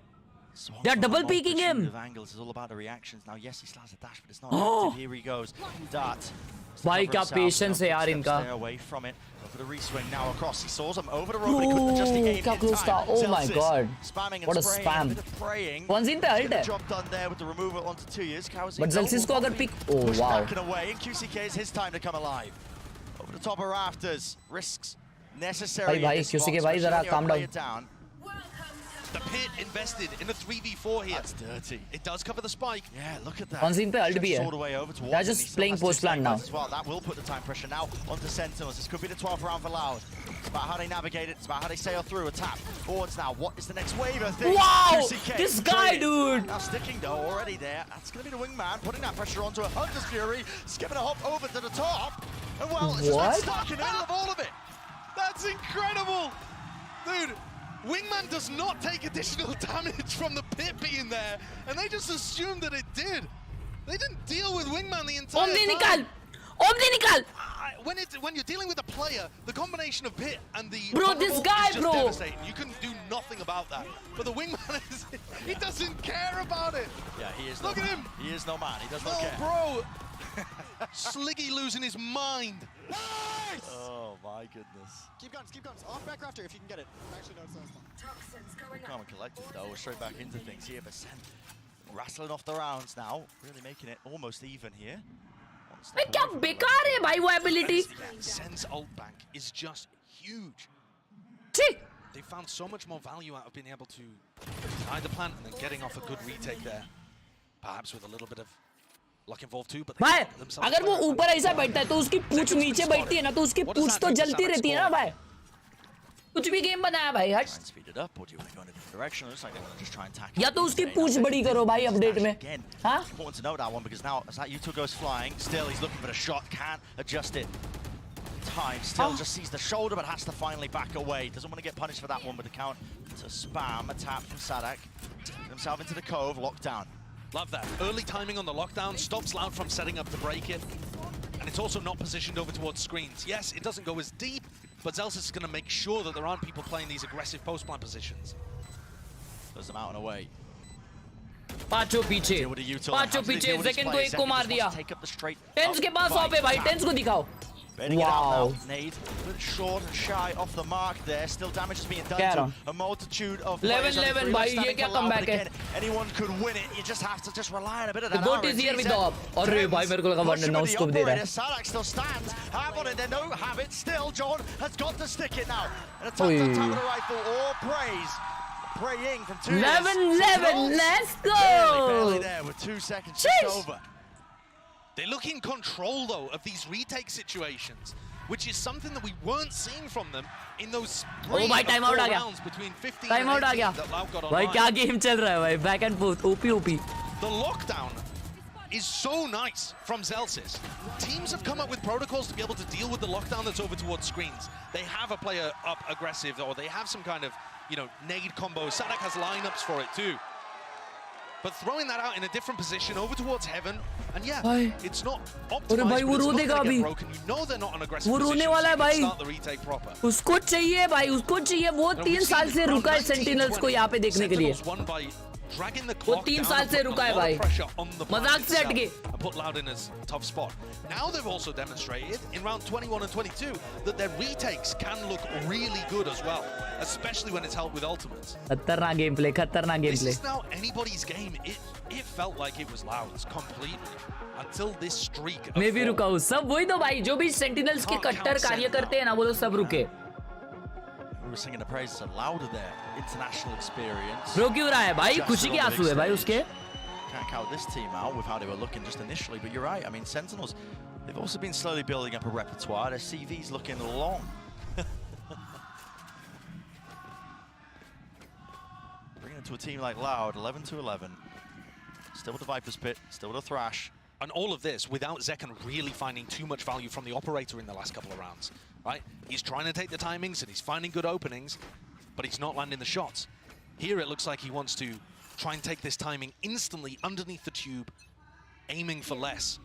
They are double peeking him. Angles is all about the reactions. Now, yes, he slams a dash, but it's not active. Here he goes. Dart. भाई क्या patience है यार इनका. Stay away from it. Go for the reswing now across. He saws him over the rope, but he couldn't adjust the aim क्या in close था. time. Oh my Zelsis god. spamming and What a spraying, spam. a bit of praying. Kwanzin पे ult है. Job done there with the removal onto 2 years. But Zelsis को अगर pick, oh Push wow. back and away, and QCK is his time to come alive. Over the top of rafters, risks necessary. भाई QCK भाई जरा calm down. The pit invested in a 3v4 here. That's dirty. It does cover the spike. Yeah, look at that. Kwanzin पे ult भी है. All the way over to They're just playing post plan now. As well. That will put the time pressure now onto Sentinels. This could be the 12th round for Loud. It's about how they navigate it. It's about how they sail through. A tap forwards now. What is the next wave of things? Wow! QCK This guy, dude! Now sticking though already there. That's going to be the wingman putting that pressure onto a Hunter's Fury. Skipping a hop over to the top. And well, it's just stuck in the middle of all of it. That's incredible! Dude, Wingman does not take additional damage from the pit being there, and they just assumed that it did. They didn't deal with Wingman the entire time. Omni nikal! When you're dealing with a player, the combination of pit and the Bro, this guy, is just devastating. You can do nothing about that. But the Wingman is, he doesn't care about it. Yeah, he is. Look at him. He is no man. He does not care. Bro. Sliggy losing his mind. Nice! Oh my goodness. Keep guns. Off back rafter if you can get it. Actually, no, it's not. Calm and collected though. We're straight back into things here, but Sen rattling off the rounds now, really making it almost even here. भाई क्या बेकार है भाई वो ability. Sen's ult bank is just huge. They found so much more value out of being able to hide the plant and then getting off a good retake there. Perhaps with a little bit of luck involved too, but भाई अगर वो ऊपर ऐसा बैठता है तो उसकी पूंछ नीचे बैठती है ना तो उसकी पूंछ तो जलती रहती है ना भाई. कुछ भी गेम बनाया भाई हट. Speed it up, or do you want to go in a different direction? Looks like they want to just try and tackle. या तो उसकी पूंछ बड़ी करो भाई अपडेट में. हाँ? Important to know that one because now as that U2 goes flying, still he's looking for a shot, can't adjust it. Time still just sees the shoulder, but has to finally back away. Doesn't want to get punished for that one, but the count to spam a tap from Sadak. Get himself into the cove, lockdown. Love that. Early timing on the lockdown stops Loud from setting up to break it. And it's also not positioned over towards screens. Yes, it doesn't go as deep, but Zelsis is going to make sure that there aren't people playing these aggressive post-plant positions. Does them out and away. पांचों पीछे Zekken को एक को मार दिया. Tens के पास of है भाई, Tens को दिखाओ. Wow. Nade, a bit short and shy off the mark there. Still damage is being done to a multitude of players. 11-11 भाई, ये क्या comeback है? Anyone could win it. You just have to just rely on a bit of that. The goat is here with the op. अरे भाई मेरे को लगा वरना no scope दे रहा है. Sadak still stands. Have on it. They don't have it. Still, John has got to stick it now. And a top of the rifle or praise. Praying from 2 11-11. Let's go. Barely there with 2 seconds just over. They look in control, though, of these retake situations, which is something that we weren't seeing from them in those rounds between 15 and 18 that Loud got online. भाई क्या game चल रहा है भाई, back and forth, OP. The lockdown is so nice from Zelsis. Teams have come up with protocols to be able to deal with the lockdown that's over towards screens. They have a player up aggressive, or they have some kind of, nade combos. Sadak has lineups for it too. But throwing that out in a different position over towards heaven, and yeah, it's not optimized, but it's not going to get broken. You know they're not an aggressive position, so you can start the retake proper. उसको चाहिए भाई, उसको चाहिए. वो 3 साल से रुका है सेंटिनल्स को यहाँ पे देखने के लिए. वो 3 साल से रुका है भाई. मजाक से हटके. Put Loud in his tough spot. Now they've also demonstrated in round 21 and 22 that their retakes can look really good as well, especially when it's helped with ultimates. खतरनाक गेमप्ले, खतरनाक This gameplay. is now anybody's game. It felt like it was Loud's completely until this streak. मैं भी रुका हूँ. सब वही तो भाई, जो भी सेंटिनल्स के कट्टर कार्य करते हैं ना, वो लोग सब रुके. We were singing the praises of Louder there. International experience. रो क्यों रहा है भाई? खुशी के आंसू है भाई उसके. Can't count this team out with how they were looking just initially, but you're right. I mean, Sentinels, they've also been slowly building up a repertoire. Their CV's looking long. Bringing it to a team like Loud, 11-11. Still with the Viper's Pit, still with a Thrash. And all of this without Zekken really finding too much value from the operator in the last couple of rounds, right? He's trying to take the timings and he's finding good openings, but he's not landing the shots. Here it looks like he wants to try and take this timing instantly underneath the tube, aiming for less.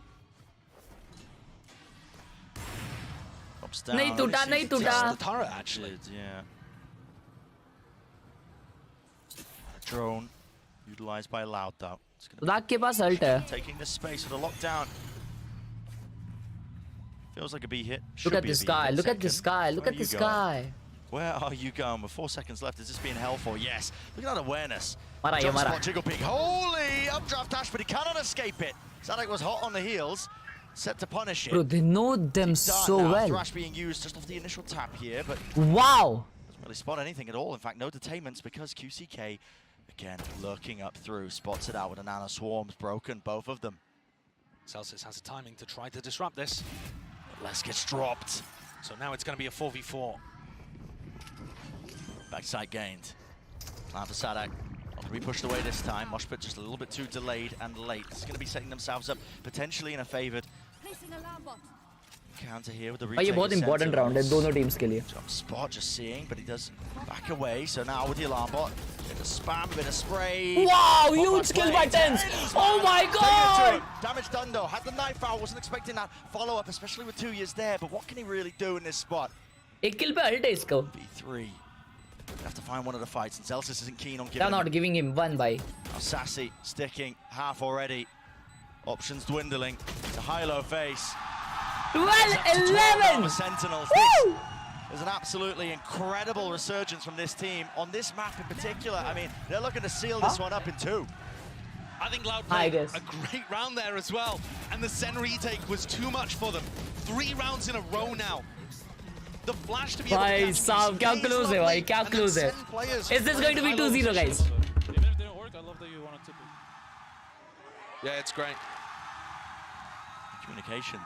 Ups, down. नहीं टूटा, नहीं टूटा. The turret actually. Yeah. A drone utilized by Loud though. Dak के पास ult है. Taking this space with a lockdown. Feels like a B hit. Look at this guy. Look at this guy. Look at this guy. Where are you going? With 4 seconds left, is this being held for? Yes. Look at that awareness. Mara, Jump mara. spot, jiggle peek. Holy updraft dash, but he cannot escape it. Sadak was hot on the heels, set to punish it. Bro, they know them so now. well. Thrash being used just off the initial tap here, but wow. Doesn't really spot anything at all. In fact, no detainments because QCK, again, lurking up through, spots it out with a nano swarms broken, both of them. Celsius has a timing to try to disrupt this. Les gets dropped. So now it's going to be a 4v4. Backside gained. Plan for Sadak. Not going to be pushed away this time. Moshpit just a little bit too delayed and late. It's going to be setting themselves up potentially in a favored counter here with the retake. ये बहुत important round है दोनों teams के लिए. Jump spot just seeing, but he does back away. So now with the alarm bot, bit of spam, bit of spray. Wow, huge kill by Tens. Oh my god! Damage done though. Had the knife out. Wasn't expecting that follow up, especially with 2 years there. But what can he really do in this spot? एक kill पे ult है इसको. B3. Have to find one of the fights, and Celsius isn't keen on giving. They're not giving him one by. Now Sassy sticking half already. Options dwindling. It's a high-low face. 12-11. Sentinels. There's an absolutely incredible resurgence from this team on this map in particular. I mean, they're looking to seal this one up in 2. I think Loud played a great round there as well, and the SEN retake was too much for them. 3 rounds in a row now. The flash to be able to भाई साहब क्या close है भाई क्या close है. Is this going to be 2-0 guys? Even if it didn't work, I love that you wanted to. Yeah, it's great. Communication,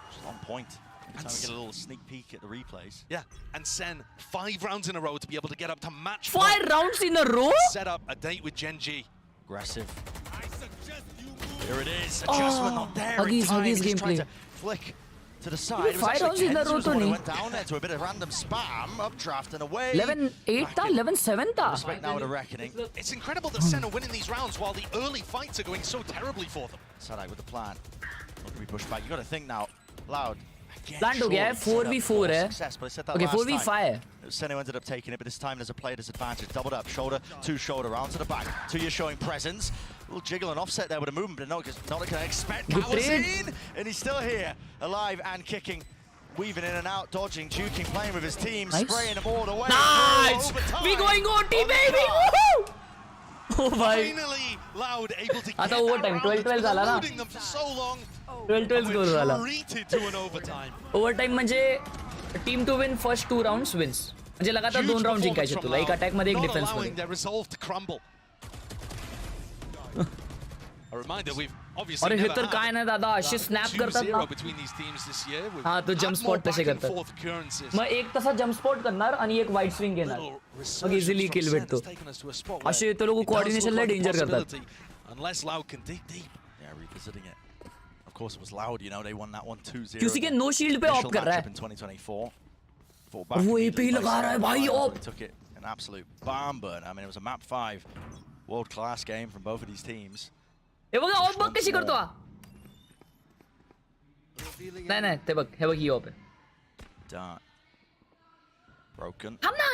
just on point. Every time we get a little sneak peek at the replays. Yeah, and SEN 5 rounds in a row to be able to get up to match 5 rounds in a row? Set up a date with Gen.G. Aggressive. Here it is. Adjustment not there. Huggies gameplay. To flick to the side. 5 rounds in a row तो नहीं. Went down there to a bit of random spam, updraft and away. 11-8 था, 11-7 था. Respect now with a reckoning. It's incredible that SEN are winning these rounds while the early fights are going so terribly for them. Sadak with the plan. Not to be pushed back. You got to think now. Loud. Plan हो गया है 4v4 है. Okay 4v5 है. Seno ended up taking it, but this time there's a player disadvantage. Doubled up, shoulder to shoulder, round to the back. 2 years showing presence. A little jiggle and offset there with a movement, but not going to expect Kawazin. And he's still here, alive and kicking. Weaving in and out, dodging, juking, playing with his team, spraying them all the way. Nice! We going OT, baby! Woohoo! Oh भाई. Finally, Loud able to आता overtime 12-12 झाला ना. them for so long. 12-12 score झाला. Treated to an overtime. Overtime म्हणजे team to win first 2 rounds wins. म्हणजे लगातार 2 round जिंकायचे तुला एक attack मध्ये एक defense मध्ये. Their resolve to crumble. A reminder, we've obviously अरे हे never तर had काय नाही दादा असे स्नॅप करतात ना. between these teams this year. हां तो जंप स्पॉट तसे करतात. मग एक तसा जंप स्पॉट करणार आणि एक वाईड स्विंग घेणार. मग इझिली किल भेटतो. असे ते लोक कोऑर्डिनेशन ला डेंजर करतात. Unless Loud can dig deep. Yeah, revisiting it. Of course, it was Loud. You know, they won that one 2-0. किसी के नो शील्ड पे ऑफ कर रहा है. In 2024. वो ए पे ही लगा रहा है भाई of. an absolute barn burn. I mean, it was a map 5 world-class game from both of these teams. हे बघा ऑफ बघ कशी करतो हा. नाही ते बघ हे बघ ही ऑफ आहे. Dart. Broken. थांब ना.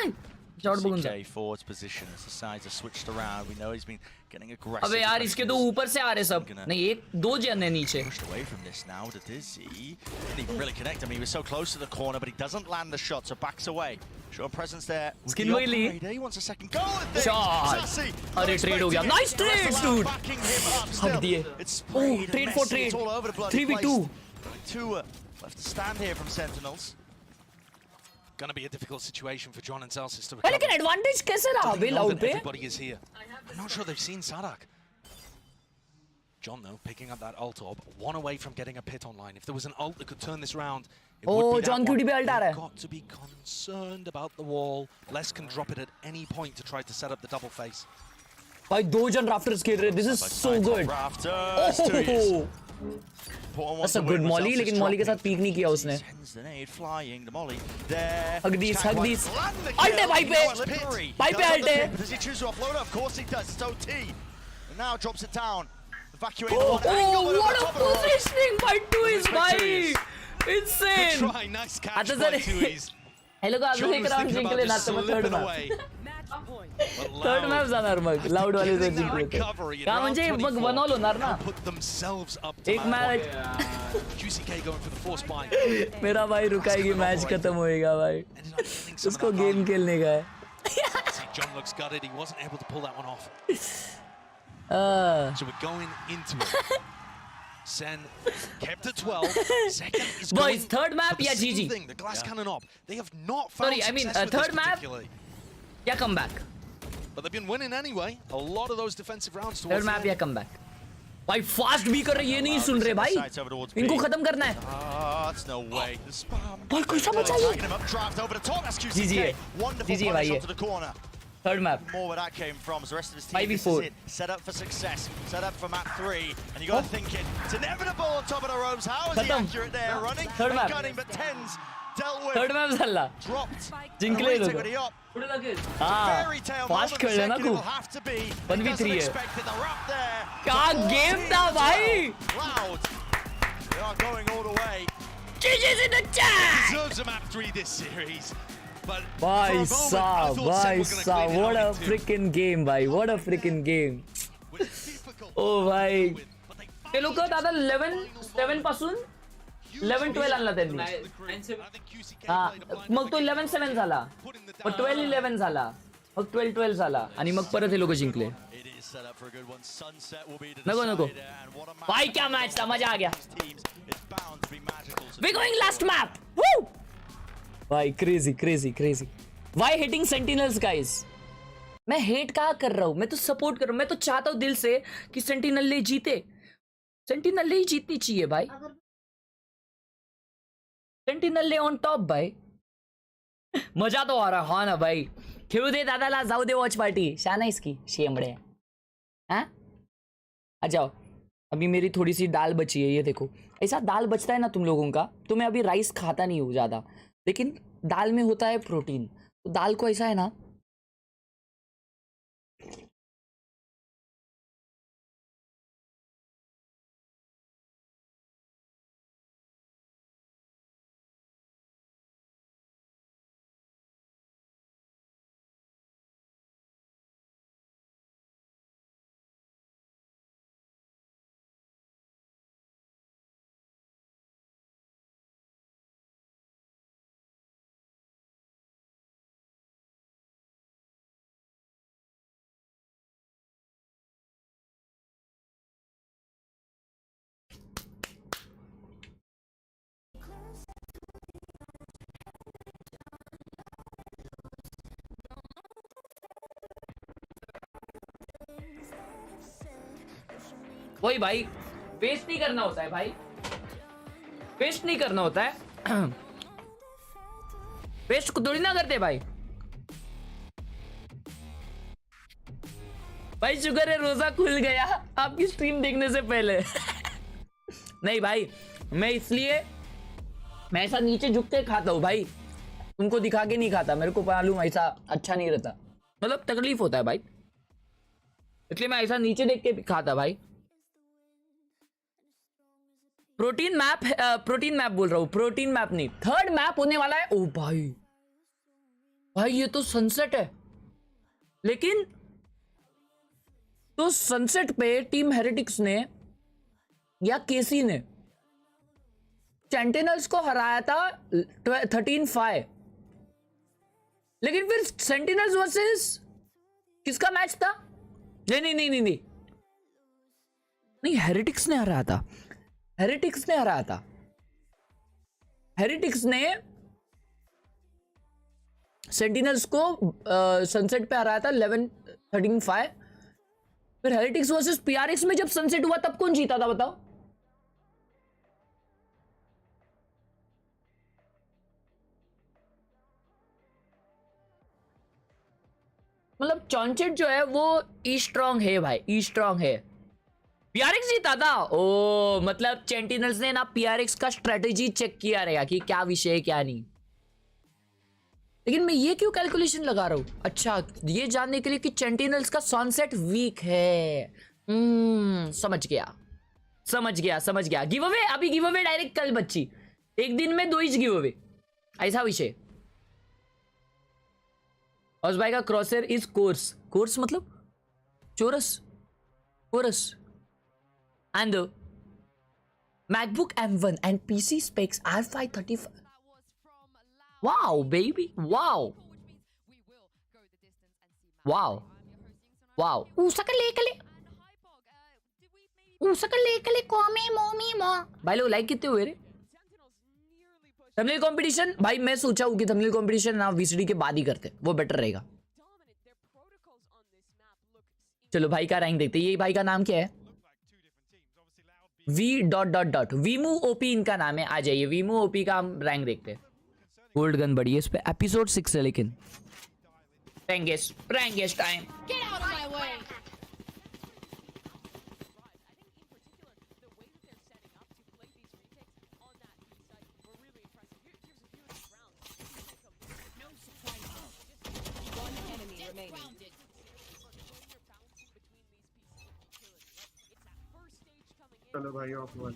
शॉट बघून जा. VCT forwards position as the sides are switched around. We know he's been getting aggressive. अबे यार इसके तो ऊपर से आ रहे सब. नहीं एक दो जन है नीचे. Pushed away from this now. Dizzy didn't even really connect. I mean, he was so close to the corner, but he doesn't land the shot, so backs away. Showing presence there. Skin Wiley. He wants a second goal. Shot. अरे trade हो गया. Nice trade, dude. हक दिए. Oh, trade for trade. 3v2. 2 left to stand here from Sentinels. Gonna be a difficult situation for John and Celsius to recover. लेकिन advantage कैसे रहा बे Loud पे? Everybody is here. I'm not sure they've seen Sadak. John though picking up that ult orb, one away from getting a pit online. If there was an ult that could turn this round, it would be John QD पे ult आ रहा है. Got to be concerned about the wall. Les can drop it at any point to try to set up the double face. भाई दो जन rafters खेल रहे. This is so good. Rafters. That's a good molly, लेकिन molly के साथ peek नहीं किया उसने. Hug these. Ult है भाई पे. भाई पे ult है. Does he choose to offload it? Of course he does. It's OT. And now drops it down. Evacuating Oh, what a positioning by Tuiz, भाई. Insane. Good try, nice catch by Tuiz. Hello का अजून एक round जिंकले ना तो third map. Third map जाणार मग loud वाले जर जिंकले तर. का म्हणजे मग बनवलं होणार ना. एक match. GCK going for the force buy. मेरा भाई रुकाएगी मैच खत्म होएगा भाई. उसको गेम खेलने का है. John looks gutted. He wasn't able to pull that one off. So we're going into it. SEN kept at 12. Second is boys, third map, yeah, GG. The glass cannon op. They have not found third map, yeah, come back. But they've been winning anyway. A lot of those defensive rounds towards third map, yeah, come back. भाई fast भी कर रहे, ये नहीं सुन रहे भाई. इनको खत्म करना है. That's no way. भाई कैसा बचा ये? GG है. GG भाई ये. Third map. More where that came from. The rest of his team 5v4. Set up for success. Set up for map 3. And you got to think it's inevitable on top of the ropes. How is he accurate there? Running and gunning, but 10's dealt with. Third map झाला. Dropped. जिंकले लोग. पुढे लगेल. हाँ. Fast खेळले ना खूप. 1v3 है. क्या game था भाई? Loud. They are going all the way. GG's in the chat. Deserves a map 3 this series. भाई साहब, what a freaking game भाई, what a freaking game. Oh भाई, ते लोक दादा 11-7 पासून 11-12 आणला त्यांनी. हा, मग तो 11-7 झाला, मग 12-11 झाला, मग 12-12 झाला आणि मग परत हे लोक जिंकले. नको भाई क्या मैच था, मजा आ गया. We going last map. Woo! भाई crazy. Why hating Sentinels guys? मैं हेट कहाँ कर रहा हूँ, मैं तो सपोर्ट कर रहा हूँ. मैं तो चाहता हूँ दिल से कि सेंटिनल ले जीते. सेंटिनल ले ही जीतनी चाहिए भाई. सेंटिनल ले ऑन टॉप भाई. मजा तो आ रहा. हाँ ना भाई, खेळू दे दादाला, जाऊ दे वॉच पार्टी. शान है इसकी शेमड़े. हाँ आ जाओ. अभी मेरी थोड़ी सी दाल बची है, ये देखो. ऐसा दाल बचता है ना तुम लोगों का, तो मैं अभी राइस खाता नहीं हूँ ज्यादा, लेकिन दाल में होता है प्रोटीन. तो दाल को ऐसा है ना, वही भाई, वेस्ट नहीं करना होता है भाई, वेस्ट नहीं करना होता है. वेस्ट को थोड़ी ना करते भाई. भाई शुक्र है रोजा खुल गया आपकी स्ट्रीम देखने से पहले. नहीं भाई, मैं इसलिए मैं ऐसा नीचे झुक के खाता हूँ भाई. तुमको दिखा के नहीं खाता, मेरे को मालूम ऐसा अच्छा नहीं रहता, मतलब तकलीफ होता है भाई, इसलिए मैं ऐसा नीचे देख के खाता भाई। प्रोटीन मैप बोल रहा हूँ, प्रोटीन मैप नहीं, थर्ड मैप होने वाला है। ओ भाई भाई ये तो सनसेट है, लेकिन तो सनसेट पे टीम हेरेटिक्स ने या केसी ने सेंटिनल्स को हराया था 13-5, लेकिन फिर सेंटिनल्स वर्सेस किसका मैच था? नहीं हेरेटिक्स ने हराया था, हेरेटिक्स ने सेंटिनल्स को सनसेट पे हराया था 13-5। फिर हेरेटिक्स वर्सेस पीआरएक्स में जब सनसेट हुआ तब कौन जीता था बताओ? मतलब चॉन्चेट जो है वो ई स्ट्रॉन्ग है भाई, ई स्ट्रॉन्ग है। पीआरएक्स जीता था। ओ मतलब सेंटिनल्स ने ना पीआरएक्स का स्ट्रेटेजी चेक किया रहेगा कि क्या विषय है क्या नहीं। लेकिन मैं ये क्यों कैलकुलेशन लगा रहा हूं? अच्छा ये जानने के लिए कि सेंटिनल्स का सनसेट वीक है। समझ गया। गिव अवे, अभी गिव अवे डायरेक्ट कल बच्ची, एक दिन में 2 ही गिव अवे, ऐसा विषय। और भाई का क्रॉसर इज कोर्स मतलब coarse and the MacBook M1 and PC specs R535. Wow baby, wow. उसकले कॉमी मोमी मो। भाई लोग लाइक कितने हुए रे? थंबनेल कंपटीशन भाई मैं सोचा हूँ कि थंबनेल कंपटीशन ना VCT के बाद ही करते, वो बेटर रहेगा। चलो भाई का रैंक देखते हैं। ये भाई का नाम क्या है? वीमू ओपी इनका नाम है। आ जाइए वीमू ओपी का हम रैंक देखते हैं। गोल्ड गन बड़ी है इस पे, एपिसोड 6 है लेकिन रैंक टाइम। चलो भाई ऑफ वन।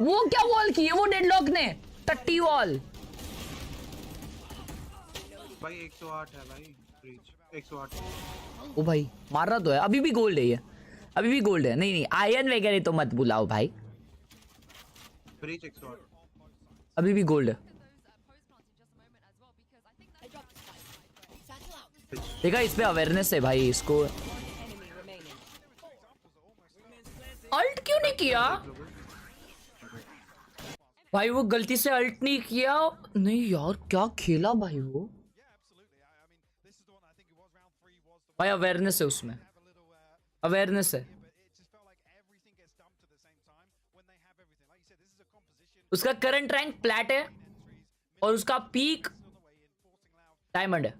वो क्या वॉल की है वो डेडलॉक ने? टट्टी वॉल भाई 108 है भाई, ब्रीच 108। ओ भाई मार रहा तो है, अभी भी गोल्ड है ये, अभी भी गोल्ड है। नहीं आयरन वगैरह तो मत बुलाओ भाई, ब्रीच 108 अभी भी गोल्ड है। देखा इस पे अवेयरनेस है भाई, इसको अल्ट क्यों नहीं किया भाई? वो गलती से अल्ट नहीं किया। नहीं यार क्या खेला भाई वो भाई, अवेयरनेस है उसमें, अवेयरनेस है। उसका करंट रैंक प्लैट है और उसका पीक डायमंड है।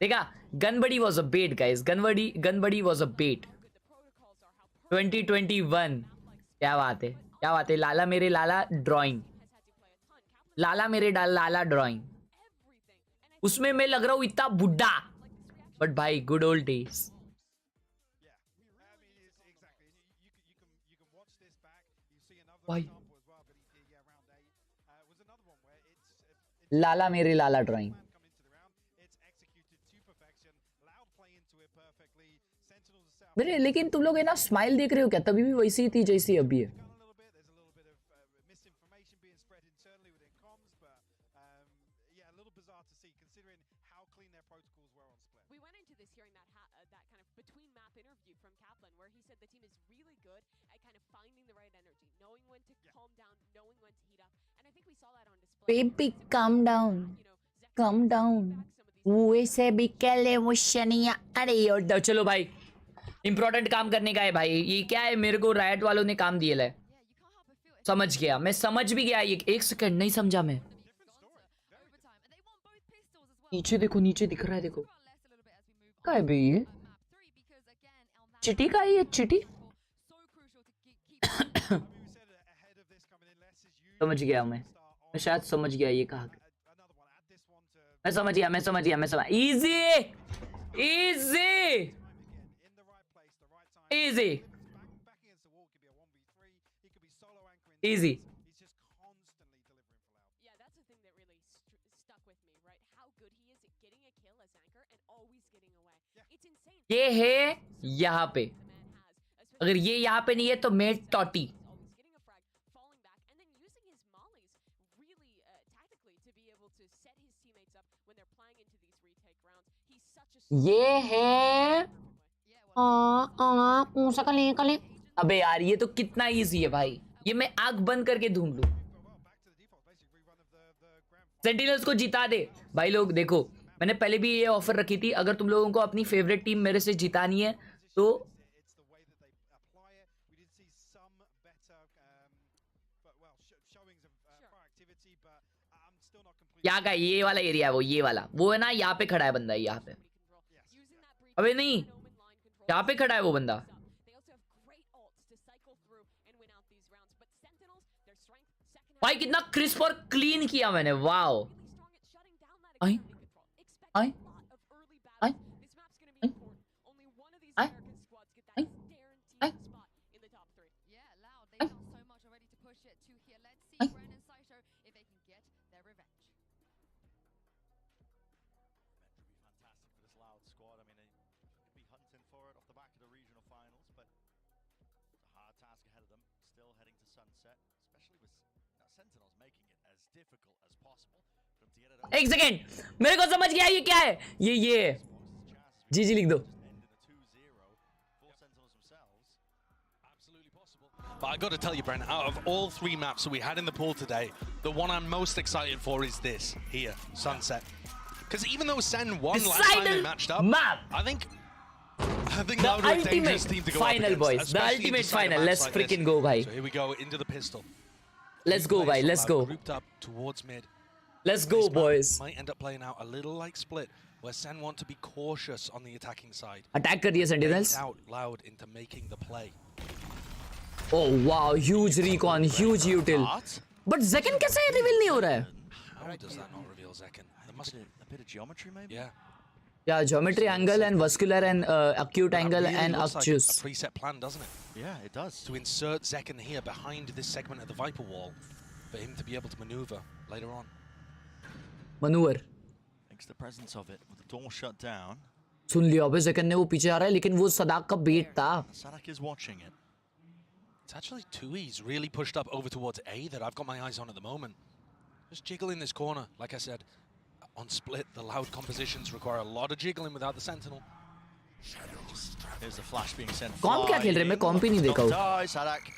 देखा gun buddy was a bet guys, gun buddy was a bet. 2021 क्या बात है। लाला मेरे लाला ड्राइंग, लाला ड्राइंग, उसमें मैं लग रहा हूं इतना बुड्ढा, बट भाई गुड ओल्ड डेज। भाई लाला मेरे लाला ड्राइंग। मेरे लेकिन तुम लोग है ना स्माइल देख रहे हो क्या? तभी भी वैसी ही थी जैसी अभी है। Baby calm down वैसे भी कले मुशनिया। अरे यार चलो भाई इंपॉर्टेंट काम करने का है भाई। ये क्या है, मेरे को रायट वालों ने काम दिया है। समझ गया, मैं समझ भी गया। ये 1 सेकंड नहीं समझा मैं। नीचे देखो, नीचे दिख रहा है, देखो क्या है बे ये? चिटी का है ये, चिटी। समझ गया मैं शायद समझ गया ये कहा। मैं समझ गया, मैं समझ गया, मैं समझ। Easy easy easy easy. ये है यहाँ पे, अगर ये यहाँ पे नहीं है तो मैं टॉटी। ये है कले। अबे यार ये तो कितना इजी है भाई, ये मैं आंख बंद करके ढूंढ लूं। सेंटिनल्स को जिता दे भाई लोग। देखो मैंने पहले भी ये ऑफर रखी थी, अगर तुम लोगों को अपनी फेवरेट टीम मेरे से जितानी है तो क्या का ये वाला एरिया है, ये वाला वो है ना, यहाँ पे खड़ा है बंदा, यहाँ पे। अबे नहीं, यहाँ पे खड़ा है वो बंदा। भाई कितना क्रिस्प और क्लीन किया मैंने, वाओ। आई आई आई आई आई एक सेकेंड, मेरे को समझ गया ये क्या है। ये जी लिख दो। But I got to tell you, Brent, out of all 3 maps that we had in the pool today, the one I'm most excited for is this here, Sunset. Because even though Sen won last time they matched up, I think the ultimate final, boys. The ultimate final. Let's freaking go, bhai. So here we go into the pistol. Let's go, bhai. Let's go. Grouped up towards mid. Let's go, boys. Might end up playing out a little like Split, where Sen want to be cautious on the attacking side. Attack कर दिया Sentinels. Out loud into making the play. Oh wow, huge recon, huge util. But Zekken कैसे reveal नहीं हो रहा है? How does that not reveal Zekken? There must be a bit of geometry, maybe. Yeah. Yeah, geometry angle and vascular and acute angle really and looks obtuse. Like a preset plan, doesn't it? Yeah, it does. To insert Zekken here behind this segment of the Viper wall, for him to be able to maneuver later on. Maneuver. Thanks to the presence of it, with the door shut down. सुन लिया अबे Zekken ने वो पीछे आ रहा है, लेकिन वो सदाक का बेट था. Sadak is watching it. It's actually 2E's really pushed up over towards A that I've got my eyes on at the moment. Just jiggle in this corner, like I said. On Split, the loud compositions require a lot of jiggling without the Sentinel. Here's the flash being sent. Com क्या खेल रहे हैं? मैं com भी नहीं देखा हूँ. Sadak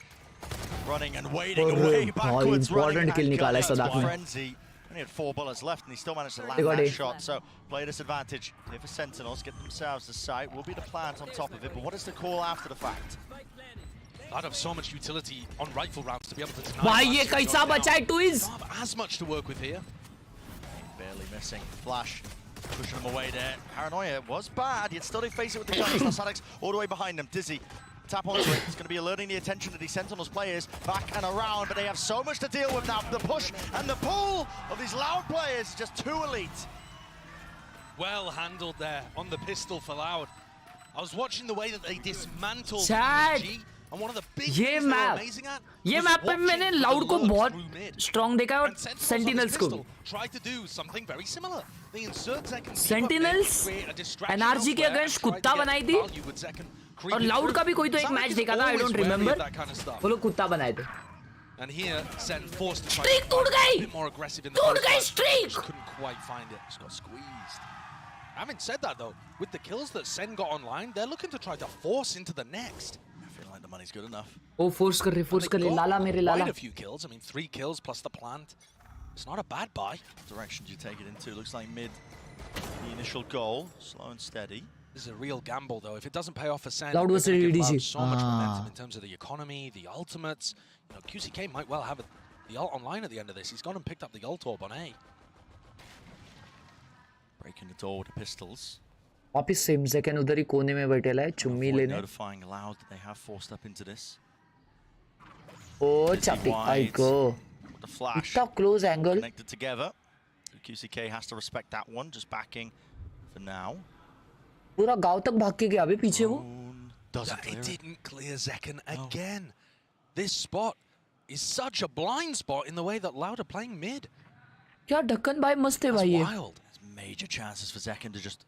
running and waiting away backwards. Important kill निकाला है सदाक ने. Frenzy. Only had 4 bullets left and he still managed to land that shot. So play disadvantage here for Sentinels. Get themselves the site. Will be the plant on top of it. But what is the call after the fact? I'd have so much utility on rifle rounds to be able to deny. Why ये कैसा बचा है Twiz? As much to work with here. Barely missing. Flash pushing him away there. Paranoia was bad. Yet still they face it with the guns. Now Sadak's all the way behind them. Dizzy. Tap onto it. It's going to be alerting the attention of these Sentinels players back and around, but they have so much to deal with now. The push and the pull of these Loud players, just too elite. Well handled there on the pistol for Loud. I was watching the way that they dismantled Gen.G, and one of the big things they were amazing at. ये map पे मैंने Loud को बहुत strong देखा और Sentinels को. Tried to do something very similar. They insert Zekken. Sentinels NRG के against कुत्ता बनाई थी और Loud का भी कोई तो एक मैच देखा था. I don't remember. वो लोग कुत्ता बनाए थे. And here, Sen forced to try Streak टूट गई. a bit more aggressive in the टूट गई first, streak. just couldn't quite find it. Just got squeezed. Having said that though, with the kills that Sen got online, they're looking to try to force into the next. I feel like the money's good enough. Oh, force कर रहे लाला मेरे लाला. Quite a few kills. I mean, 3 kills plus the plant. It's not a bad buy. What direction do you take it into? Looks like mid. The initial goal, slow and steady. This is a real gamble though. If it doesn't pay off for Sen, Loud was they're gonna give EDG. Loud so much momentum in terms of the economy, the ultimates. Now, QCK might well have the ult online at the end of this. He's gone and picked up the ult orb on A. Breaking the door with the pistols. वापिस same second उधर ही कोने में बैठेला है चुम्मी लेने. Notifying Loud that they have forced up into this. Oh, chappy, I go. The flash. Top close angle. Connected together. QCK has to respect that one. Just backing for now. पूरा गांव तक भाग के गया अभी पीछे वो. It didn't clear Zekken again. This spot is such a blind spot in the way that Loud are playing mid. क्या ढक्कन भाई मस्त है भाई ये. Wild. Major chances for Zekken to just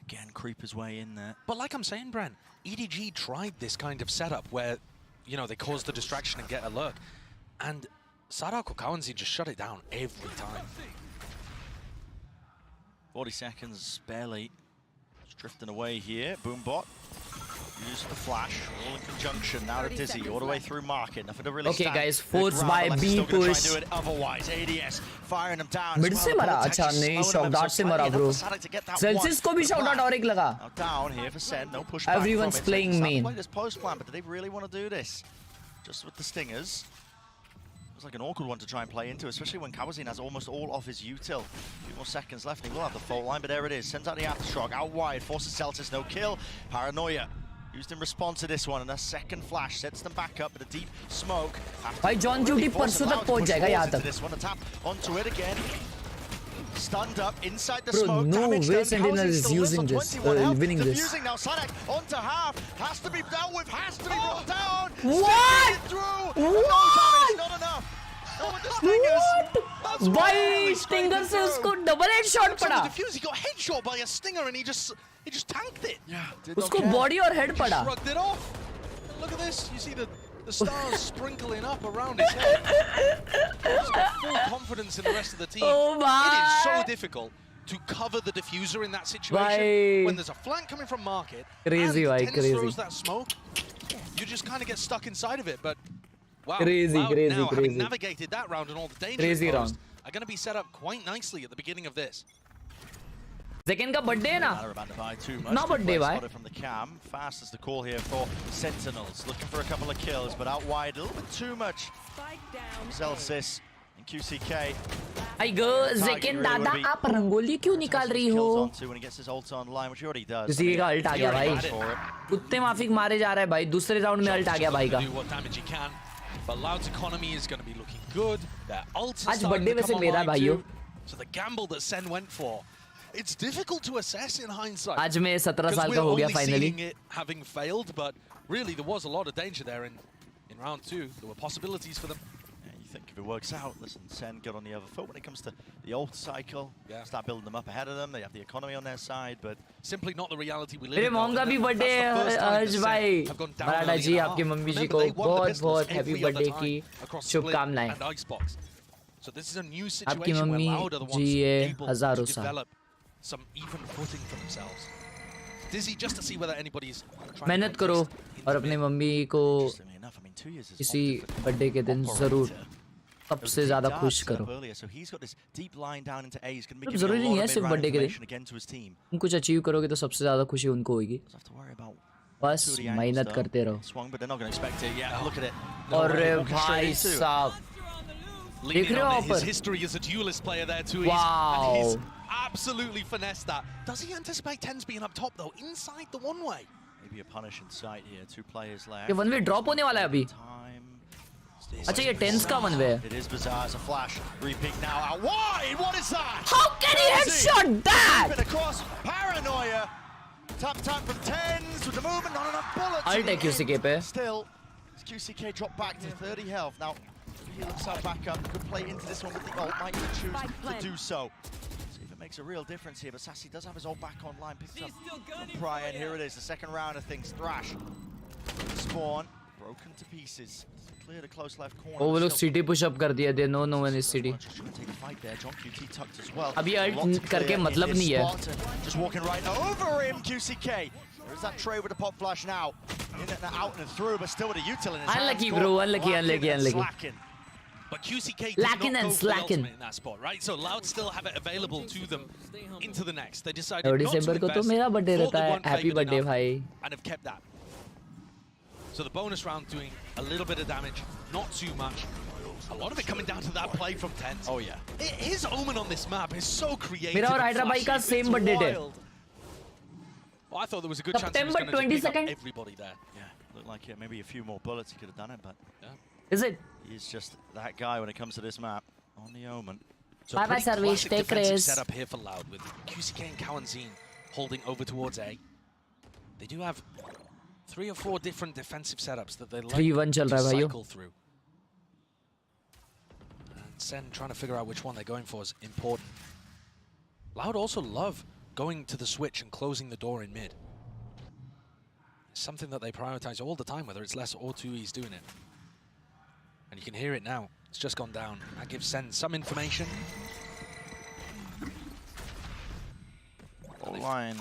again creep his way in there. But like I'm saying, Bren, EDG tried this kind of setup where, you know, they cause the distraction and get a lurk. And Sadak or Kawanzi just shut it down every time. 40 seconds, barely. Just drifting away here. Boombot. Use the flash, all in conjunction. Now to Dizzy, all the way through market. Nothing to really Okay, stand guys, force by B push. Do it otherwise. ADS firing them down. Mid से मरा, अच्छा नहीं, shock dart से मरा bro. Celsius को भी shock dart और एक लगा. Now down here for SEN, no push. Everyone's playing main. Play this post plan, but do they really want to do this? Just with the stingers. It's like an awkward one to try and play into, especially when Kawazin has almost all of his util. A few more seconds left, and he will have the fault line, but there it is. Sends out the aftershock, out wide, forces Celsius, no kill. Paranoia. Used in response to this one, and a second flash sets them back up with a deep smoke. भाई John duty परसों तक पहुंच जाएगा यहाँ तक. This one, a tap onto it again. Stunned up inside the Bro, smoke. no Damage way done. Sentinel Kawazin is still lives using on this, 21 health. winning this. Defusing now. Sadak onto half. Has to be dealt with. Has to be brought down. What? Through. No damage. Not enough. No, with the stingers. That's भाई stinger से उसको double headshot पड़ा. He got headshot by a stinger and he just tanked it. Yeah. उसको body और head पड़ा. Shrugged it off. Look at this. You see the stars sprinkling up around his head. He's got full confidence in the rest of the team. Oh my. It is so difficult to cover the diffuser in that situation Bye. when there's a flank coming from market. Crazy, and bhai, Tens crazy. throws that smoke. You just kind of get stuck inside of it. But wow, Crazy, Loud crazy, now, crazy. having navigated that round and all the danger Crazy posed, round. are going to be set up quite nicely at the beginning of this. Zekken का birthday है ना. ना birthday भाई. From the cam, fast as the call here for Sentinels, looking for a couple of kills, but out wide a little bit too much. Celsius and QCK. I go Zekken दादा आप रंगोली क्यों निकाल रही हो? When he gets his ult online, which he already does. किसी का alt आ गया भाई. कुत्ते माफिक मारे जा रहा है भाई. दूसरे राउंड में अल्ट आ गया भाई का. But Loud's economy is going to be looking good. Their ult is आज starting बर्थडे to वैसे come मेरा online भाइयों. too. So the gamble that Sen went for, it's difficult to assess in hindsight. आज मैं 17 साल का हो गया finally. Seeing it having failed, but really there was a lot of danger there in round 2. There were possibilities for them. Yeah, you think if it works out, listen, Sen get on the other foot when it comes to the ult cycle. Yeah. Start building them up ahead of them. They have the economy on their side, but simply not the reality we live मेरे in. Mom का भी birthday है आज भाई. मराठा जी आपकी mummy जी को बहुत बहुत हैप्पी बर्थडे की शुभकामनाएं. So this is a new आपकी situation where mummy Loud are the ones जी है able हजारों to साल. develop some even footing for themselves. Dizzy just to see whether anybody's मेहनत करो और अपने मम्मी को इसी बर्थडे के दिन जरूर सबसे ज्यादा खुश करो. तो जरूरी नहीं है सिर्फ बर्थडे के दिन. तुम कुछ अचीव करोगे तो सबसे ज्यादा खुशी उनको होगी. बस मेहनत करते रहो. और भाई साहब देख रहे हो his history as a duelist player there too. Wow. And he's absolutely finessed that. Does he anticipate Tens being up top though, inside the one way? maybe a punish in sight here. 2 players left. ये one way drop होने वाला है अभी. अच्छा ये tense का one way है. It is bizarre as a flash. Repeat now out wide. What is that? How can he headshot that? Across Paranoia. Tap from Tens with the movement. Not enough bullets. I'll take QCK पे. Still, QCK dropped back to 30 health. Now heal himself back up. Could play into this one with the ult. Might even choose to do so. See if it makes a real difference here. But Sassy does have his ult back online. Picks up from Prior. And here it is. The second round of things. Thrash. Spawn. Broken to pieces. Clear the close left corner. वो लोग city push up कर दिया. They know one is city. अभी alt करके मतलब नहीं है. Just walking right over him, QCK. There is that trade with the pop flash now. In and out and through, but still with a util in his Unlucky, hands. bro. Unlucky. But QCK lacking did and not go slacking for the ultimate in that spot, right? So Loud still have it available to them into the next. They decided और not to दिसंबर को तो invest, मेरा birthday thought रहता they है. weren't happy favoured birthday enough, भाई. and have kept that. So the bonus round doing a little bit of damage. not too much. A lot of it coming down to that play from Tens. Oh, yeah. His omen on this map is so creative. मेरा और hydra भाई का same birthday है. Well, I thought there was a good chance he was September going to pick 22nd. up everybody there. Yeah, looked like maybe a few more bullets he could have done it, but Is it? he's just that guy when it comes to this map on the omen. So Bye bye, pretty Sarvesh. classic Take defensive race. setup here for Loud with QCK and Kawanzine holding over towards A. They do have 3 or 4 different defensive setups that they like 3-1 चल रहा है to भाइयों. cycle through. And Sen trying to figure out which one they're going for is important. Loud also love going to the switch and closing the door in mid. It's something that they prioritize all the time, whether it's Les or 2E's doing it. And you can hear it now. It's just gone down. That gives Sen some information. Fault line.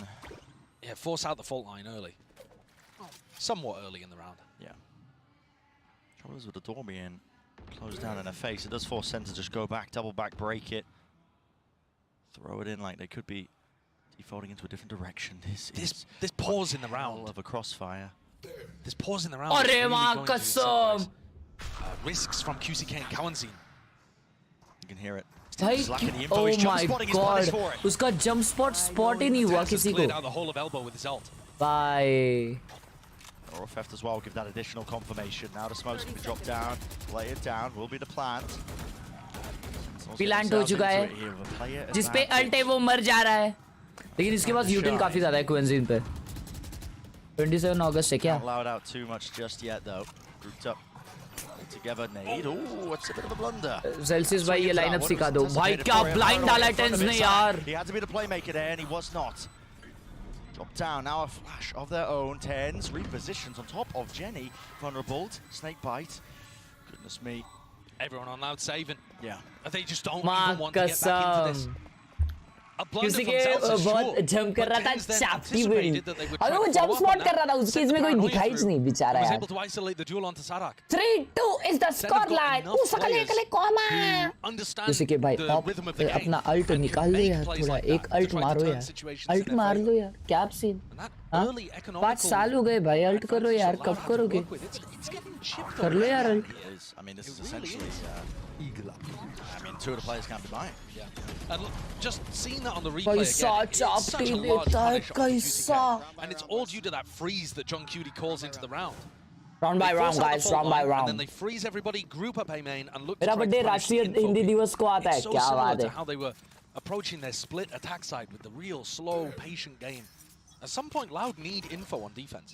Yeah, force out the fault line early. Somewhat early in the round. Yeah. Trouble is with the door being closed down in her face. It does force Sen to just go back, double back, break it. Throw it in like they could be defaulting into a different direction. This pause in the round of a crossfire. This pause in the round. Arre is really maa going to kasam. risks from QCK and Kawanzine. You can hear it. भाई, oh my god, उसका jump spot spot ही नहीं हुआ किसी को. Cleared out the whole of elbow with his ult. Bye. Or Theft as well, give that additional confirmation. Now the smoke's going to be dropped down, lay it down, will be the plant. Plant हो चुका है. जिस पे ult है वो मर जा रहा है. लेकिन इसके पास util काफी ज़्यादा है Kawanzine पे. 27 August है क्या? Not allowed out too much just yet though. Grouped up together, nade. Oh, it's a bit of a blunder. Celsius भाई ये lineup सिखा दो. भाई क्या blind डाला है Tens ने यार. He had to be the playmaker there and he was not. Drop down, now a flash of their own. Tens repositions on top of Jenny. Vulnerable, snake bite. Goodness me. Everyone on Loud saving. Yeah. They just don't even want to get back into this. किसी के बहुत jump कर रहा था चापटी build अगर वो jump spot कर रहा था उसके इसमें कोई दिखाई नहीं बेचारा यार 3-2 is the score line वो सकले कले कॉमा किसी के भाई अपना अल्ट निकाल लो यार थोड़ा एक अल्ट मारो यार अल्ट मार लो यार कैप सीन 5 साल हो गए भाई अल्ट करो यार कब करोगे कर लो यार alt I mean, this is essentially eagle up. I mean, 2 of the players can't be buying. Yeah. And look, just seeing that on the replay again, it's such a large punish on QCK. And it's all due to that freeze that John Cutie calls into the round. Round by round, guys. Round by round. And then they freeze everybody, group up A main, and look to मेरा birthday राष्ट्रीय हिंदी दिवस को आता है क्या बात है? How they were approaching their split attack side with the real slow, patient game. At some point, Loud need info on defense.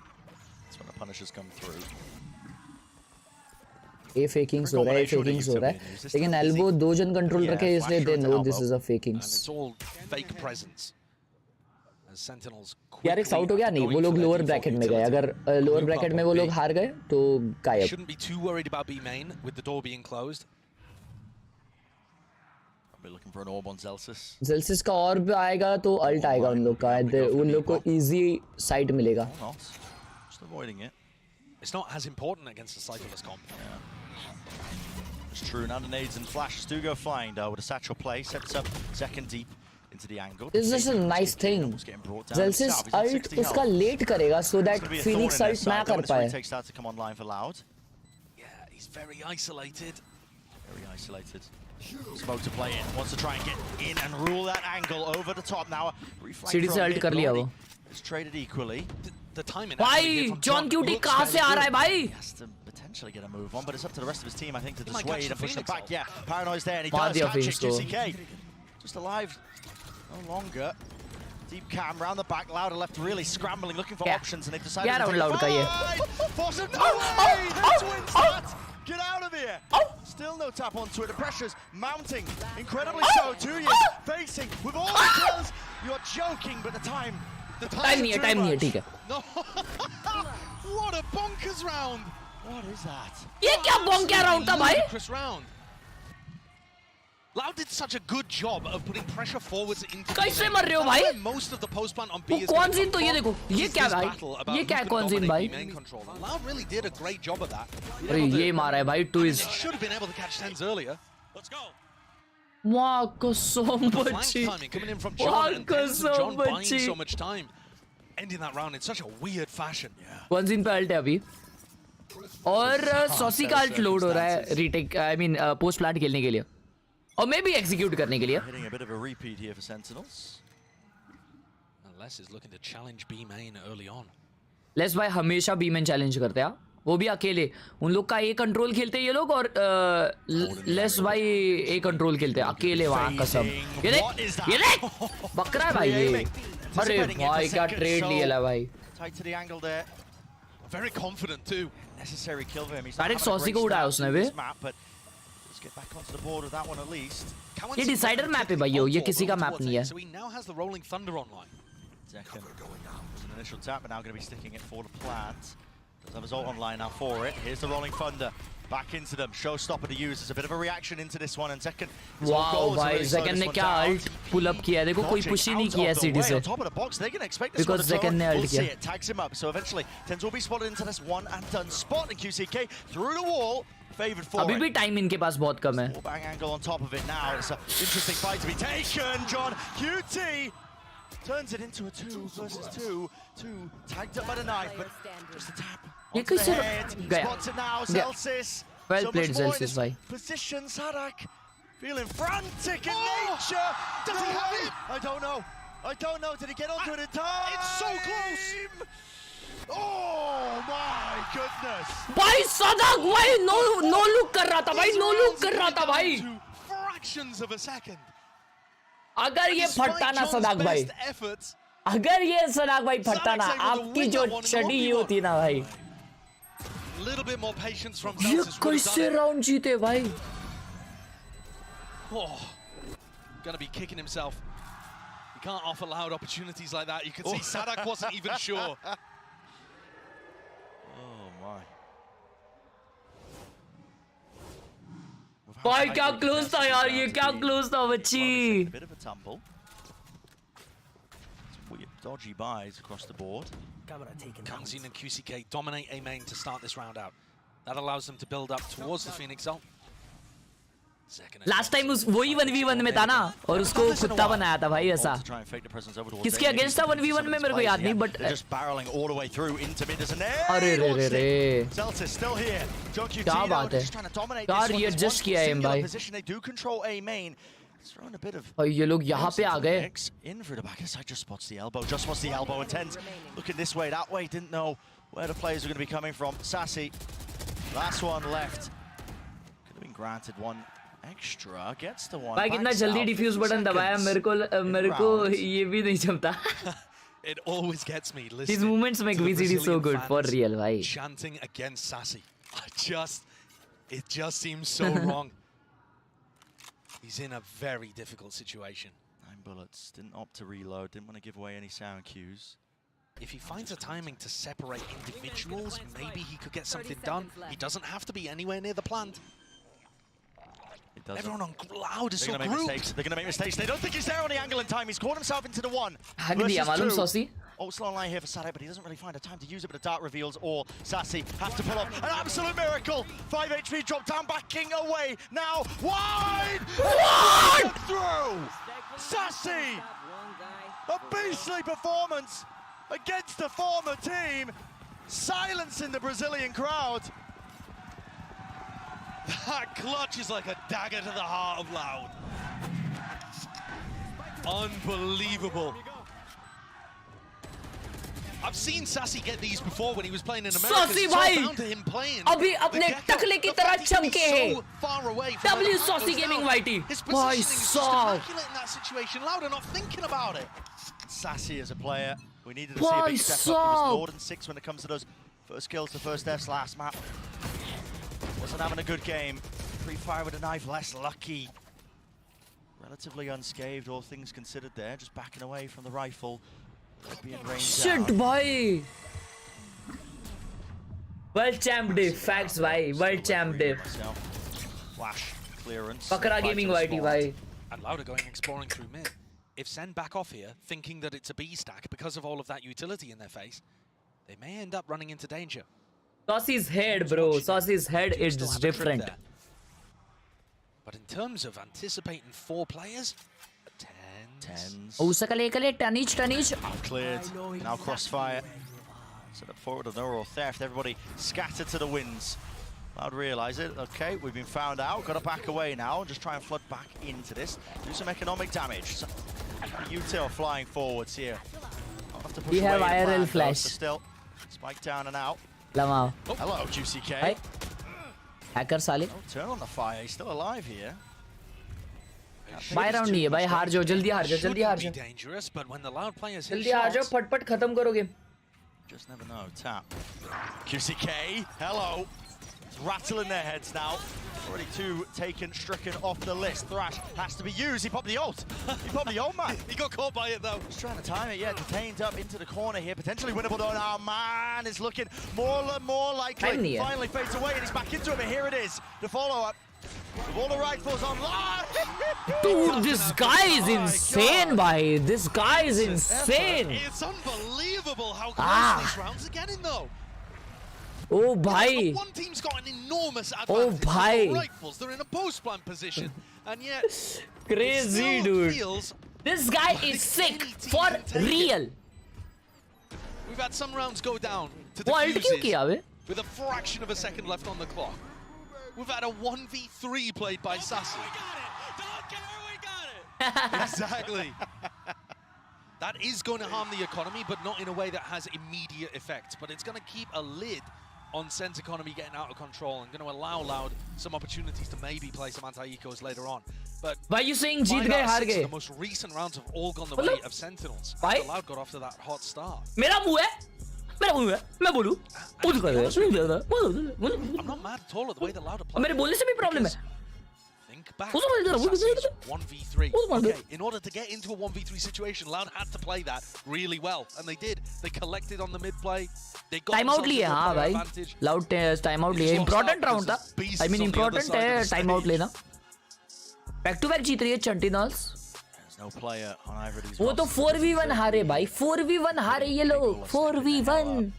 That's when the punishers come through. A fakings हो रहा है, fakings हो रहा है. लेकिन elbow 2 जन control रखे इसलिए they know this is a fakings. And it's all fake presence. As Sentinels. यार एक आउट हो गया नहीं वो लोग lower bracket में गए अगर lower bracket में वो लोग हार गए तो गायब. Shouldn't be too worried about B main with the door being closed. We're looking for an orb on Zelsis. Zelsis का orb आएगा तो ult आएगा उन लोग का उन लोग को easy sight मिलेगा. Just avoiding it. It's not as important against the cyclist comp. Yeah. It's true. Now the nades and flashes do go flying though with a satchel play. Sets up second deep into the angle. This is a nice thing. Zelsis ult उसका late करेगा so that Phoenix ult ना कर पाए. Takes that to come online for Loud. Yeah, he's very isolated. Very isolated. Smoke to play in. Wants to try and get in and rule that angle over the top now. सीढ़ी से ult कर लिया वो. It's traded equally. The timing. भाई John Cutie कहाँ से आ रहा है भाई? Has to potentially get a move on, but it's up to the rest of his team, I think, to dissuade and push them back. Yeah, Paranoid's there, and he does catch it. QCK just alive no longer. Deep cam round the back, Louder left really scrambling, looking for options, and they've decided to take Loud का ये. Force him, no way! That's wins that! Get out of here! Still no tap onto it. The pressure's mounting, incredibly so. 2 years facing with all the kills. You're joking, but the time. Time नहीं है ठीक है. No. What a bonkers round! What is that? ये क्या bonkers round था भाई? Round. Loud did such a good job of putting pressure forwards into. कैसे मर रहे हो भाई? Most of the post plant on B is. कौन सी तो ये देखो ये क्या भाई? ये क्या कौन सी भाई? Loud really did a great job of that. अरे ये मारा है भाई twist. Should have been able to catch Tens earlier. Let's go. वाह कसम बच्ची. वाह कसम बच्ची. So much time. Ending that round in such a weird fashion. कौन सी पे अल्ट है अभी? और सॉसी का अल्ट लोड हो रहा है retake I mean post plant खेलने के लिए और मे बी एग्जीक्यूट करने के लिए Hitting a bit of a repeat here for Sentinels. Les is looking to challenge B main early on. Less भाई हमेशा बी मैन चैलेंज करते हैं वो भी अकेले उन लोग का ए कंट्रोल खेलते हैं ये लोग और लेस भाई ए कंट्रोल खेलते हैं अकेले वहां कसम ये देख बकरा है भाई ये अरे भाई क्या ट्रेड लिया है भाई Tight to the angle there. Very confident too. Necessary kill for him. He's direct saucy को उड़ाया उसने भी let's get back onto the board with that one at least. ये डिसाइडर मैप है भाई ये किसी का मैप नहीं है So he now has the rolling thunder online. Second. An initial tap, but now going to be sticking it for the plant. Does have his ult online now for it. Here's the rolling thunder. Back into them. Showstopper to use. There's a bit of a reaction into this one. And second. Wow, भाई Zekan ने क्या ult pull up किया देखो कोई push ही नहीं किया CD से. On top of the box, they're going to expect this because Zekan ने ult किया. Tags him up. So eventually, Tens will be spotted into this one and done spot. And QCK through the wall. Favored for अभी भी time इनके पास बहुत कम है. Bang angle on top of it now. It's an interesting fight to be taken. John QT turns it into a 2 versus 2. 2 tagged up by the knife, but just a tap. ये कैसे गया? Spots it now. Celsius. Well played, Celsius भाई. Position Sadak feeling frantic in nature. Does he have it? I don't know. I don't know. Did he get onto it in time? It's so close. Oh my goodness. भाई सदाक भाई no look कर रहा था भाई no look कर रहा था भाई. Fractions of a second. अगर ये फटता ना सदाक भाई अगर ये सदाक भाई फटता ना आपकी जो चढ़ी ये होती ना भाई ये कैसे राउंड जीते भाई Gonna be kicking himself. You can't offer Loud opportunities like that. You can see Sadak wasn't even sure. Oh my. भाई क्या क्लोज था यार ये क्या क्लोज था बच्ची. A bit of a tumble. Weird dodgy buys across the board. Kanzin and QCK dominate A main to start this round out. That allows them to build up towards the Phoenix ult. Last time उस वही 1v1 में था ना और उसको कुत्ता बनाया था भाई ऐसा किसके अगेंस्ट था 1v1 में मेरे को याद नहीं बट अरे रे रे रे क्या बात है यार ये एडजस्ट किया है भाई और ये लोग यहाँ पे आ गए where the players are going to be coming from. Sassy, last one left. Could have been granted one extra. Gets the one. भाई कितना जल्दी डिफ्यूज बटन दबाया मेरे को ये भी नहीं जमता. It always gets me. His movements make VCT so good for real, भाई. Chanting against Sassy. It just seems so wrong. He's in a very difficult situation. 9 bullets. Didn't opt to reload. Didn't want to give away any sound cues. If he finds a timing to separate individuals, maybe he could get something done. He doesn't have to be anywhere near the plant. Everyone on Loud is so grouped. They're going to make mistakes. They don't think he's there on the angle in time. He's caught himself into the one. Also online here for Sadak, but he doesn't really find a time to use it, but the dart reveals all. Sassy has to pull off an absolute miracle. 5 HP drop down, backing away. Now, wide! What? Through! Sassy! A beastly performance against the former team. Silencing the Brazilian crowd. That clutch is like a dagger to the heart of Loud. Unbelievable. I've seen Sassy get these before when he was playing in America. Sassy भाई अभी अपने टकले की तरह चमके हैं. W Saucy Gaming YT. भाई साहब. In that situation, Loud are not thinking about it. Sassy as a player, we needed to see a big step up. He was Northern 6 when it comes to those first kills, the first deaths last map. Wasn't having a good game. Pre-fire with a knife, less lucky. Relatively unscathed, all things considered there. Just backing away from the rifle. Shit, boy. World champ diff, facts, bhai. World champ diff. Flash clearance. Bakra Gaming YT, bhai. And Loud are going exploring through mid. If SEN back off here, thinking that it's a B stack because of all of that utility in their face, they may end up running into danger. Saucy's head, bro. Saucy's head is different. But in terms of anticipating 4 players, Tens. Oh, sakale kale tonnage. Cleared. Now crossfire. Set up forward a neural theft. Everybody scattered to the winds. Loud realise it. Okay, we've been found out. Got to back away now and just try and flood back into this. Do some economic damage. So, util flying forwards here. Have to push we have IRL flash. Still, spike down and out. Lama. Oh. Hello, QCK. Hi. Hacker Sali. Oh, turn on the fire. He's still alive here. Buy round नहीं है भाई, हार जाओ, जल्दी हार जाओ, जल्दी हार जाओ, जल्दी हार जाओ, फटफट खत्म करो game. Just never know. Tap. QCK. Hello. It's rattling their heads now. Already two taken, stricken off the list. Thrash has to be used. He popped the ult. He popped the ult, man. He got caught by it though. Just trying to time it. Yeah, detained up into the corner here. Potentially winnable though. Oh man, it's looking more and more likely. Finally fades away and he's back into it. But here it is. The follow-up. With all the rifles online. Dude, this guy is insane, bhai. This guy is insane. It's unbelievable how close these rounds are getting, though. Oh, bhai. One team's got an enormous advantage. Oh, bhai. Rifles, they're in a post-plant position, and yet crazy, dude. This guy is sick for real. We've had some rounds go down to the with a fraction of a second left on the clock. We've had a 1v3 played by Sassy. We got it! Don't care, we got it! Exactly. That is going to harm the economy, but not in a way that has immediate effects. But it's going to keep a lid on Sen's economy getting out of control and going to allow Loud some opportunities to maybe play some anti-ecos later on. But why are you saying jeet gaye, haar gaye? The most recent rounds have all gone the way of Sentinels. Why? Loud got off to that hot start. मेरा मुंह है, मेरा मुंह है, मैं बोलूं. I'm not mad at all at the way the Loud are playing. मेरे बोलने से भी प्रॉब्लम है. Think back. 1v3. Okay, in order to get into a 1v3 situation, Loud had to play that really well, and they did. They collected on the mid play. They got timeout लिया हाँ भाई. Loud timeout लिया. Important round था. I mean important है timeout लेना. Back to back जीत रही है Sentinels. No player on either of these. वो तो 4v1 हारे भाई. 4v1 हारे ये लोग. 4v1.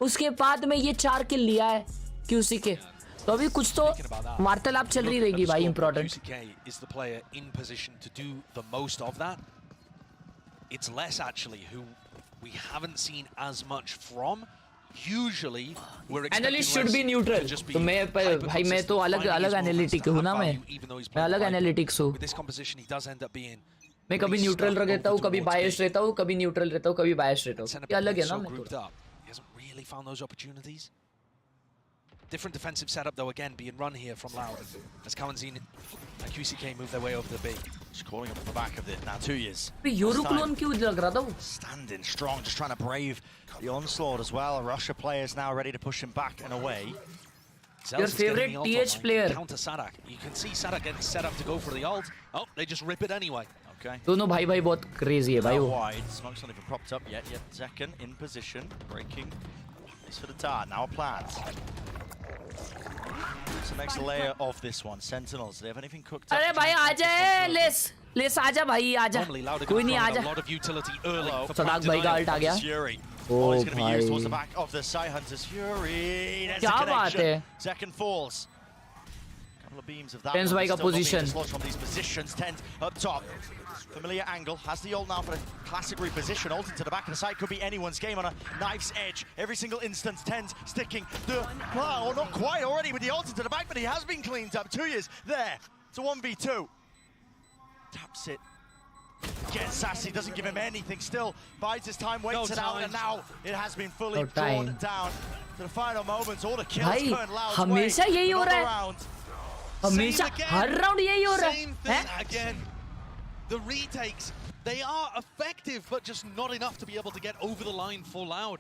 उसके बाद में ये 4 किल लिया है QC के. तो अभी कुछ तो वार्तालाप चल रही रहेगी भाई. Important. QCK is the player in position to do the most of that. It's less actually who we haven't seen as much from. Usually we're expecting Analyst should be neutral. तो मैं भाई मैं तो अलग एनालिटिक हूँ ना मैं अलग एनालिटिक्स हूँ. With this composition he does end up being. मैं कभी न्यूट्रल रहता हूँ, कभी बायस रहता हूँ, कभी न्यूट्रल रहता हूँ, कभी बायस रहता हूँ. ये अलग है ना मैं थोड़ा. He hasn't really found those opportunities. Different defensive setup though again being run here from Loud as Kawanzin and QCK move their way over the B. Just calling up the back of it now. 2 years. Yoru clone क्यों लग रहा था वो? Standing strong, just trying to brave the onslaught as well. Russia players now ready to push him back and away. Your favorite TH player. Counter Sadak. You can see Sadak getting set up to go for the ult. Oh, they just rip it anyway. Okay. दोनों भाई बहुत crazy है भाई वो. Wide. Smoke's not even propped up yet. Zekken in position, breaking. This for the dart. Now a plant. It's the next layer of this one. Sentinels. Do they have anything cooked up? अरे भाई आजा less आजा भाई आजा. कोई नहीं आजा. A lot of utility early. सदाक भाई का ult आ गया. Oh, he's going to be used towards the back of the Sai Hunter's Fury. There's the connection. Zekken falls. Couple of beams of that. Tens भाई का position. From these positions. Tens up top. Familiar angle. Has the ult now for a classic reposition. Ult into the back of the site. Could be anyone's game on a knife's edge. Every single instance. Tens sticking the plow. Not quite already with the ult into the back, but he has been cleaned up. 2 years there. It's a 1v2. Taps it. Gets Sassy, doesn't give him anything, still bides his time, waits it out, and now it has been fully drawn down to the final moments. All the kills going Loud's way. हमेशा यही हो रहा है. हमेशा हर round यही हो रहा है. Same thing again. The retakes, they are effective, but just not enough to be able to get over the line for Loud.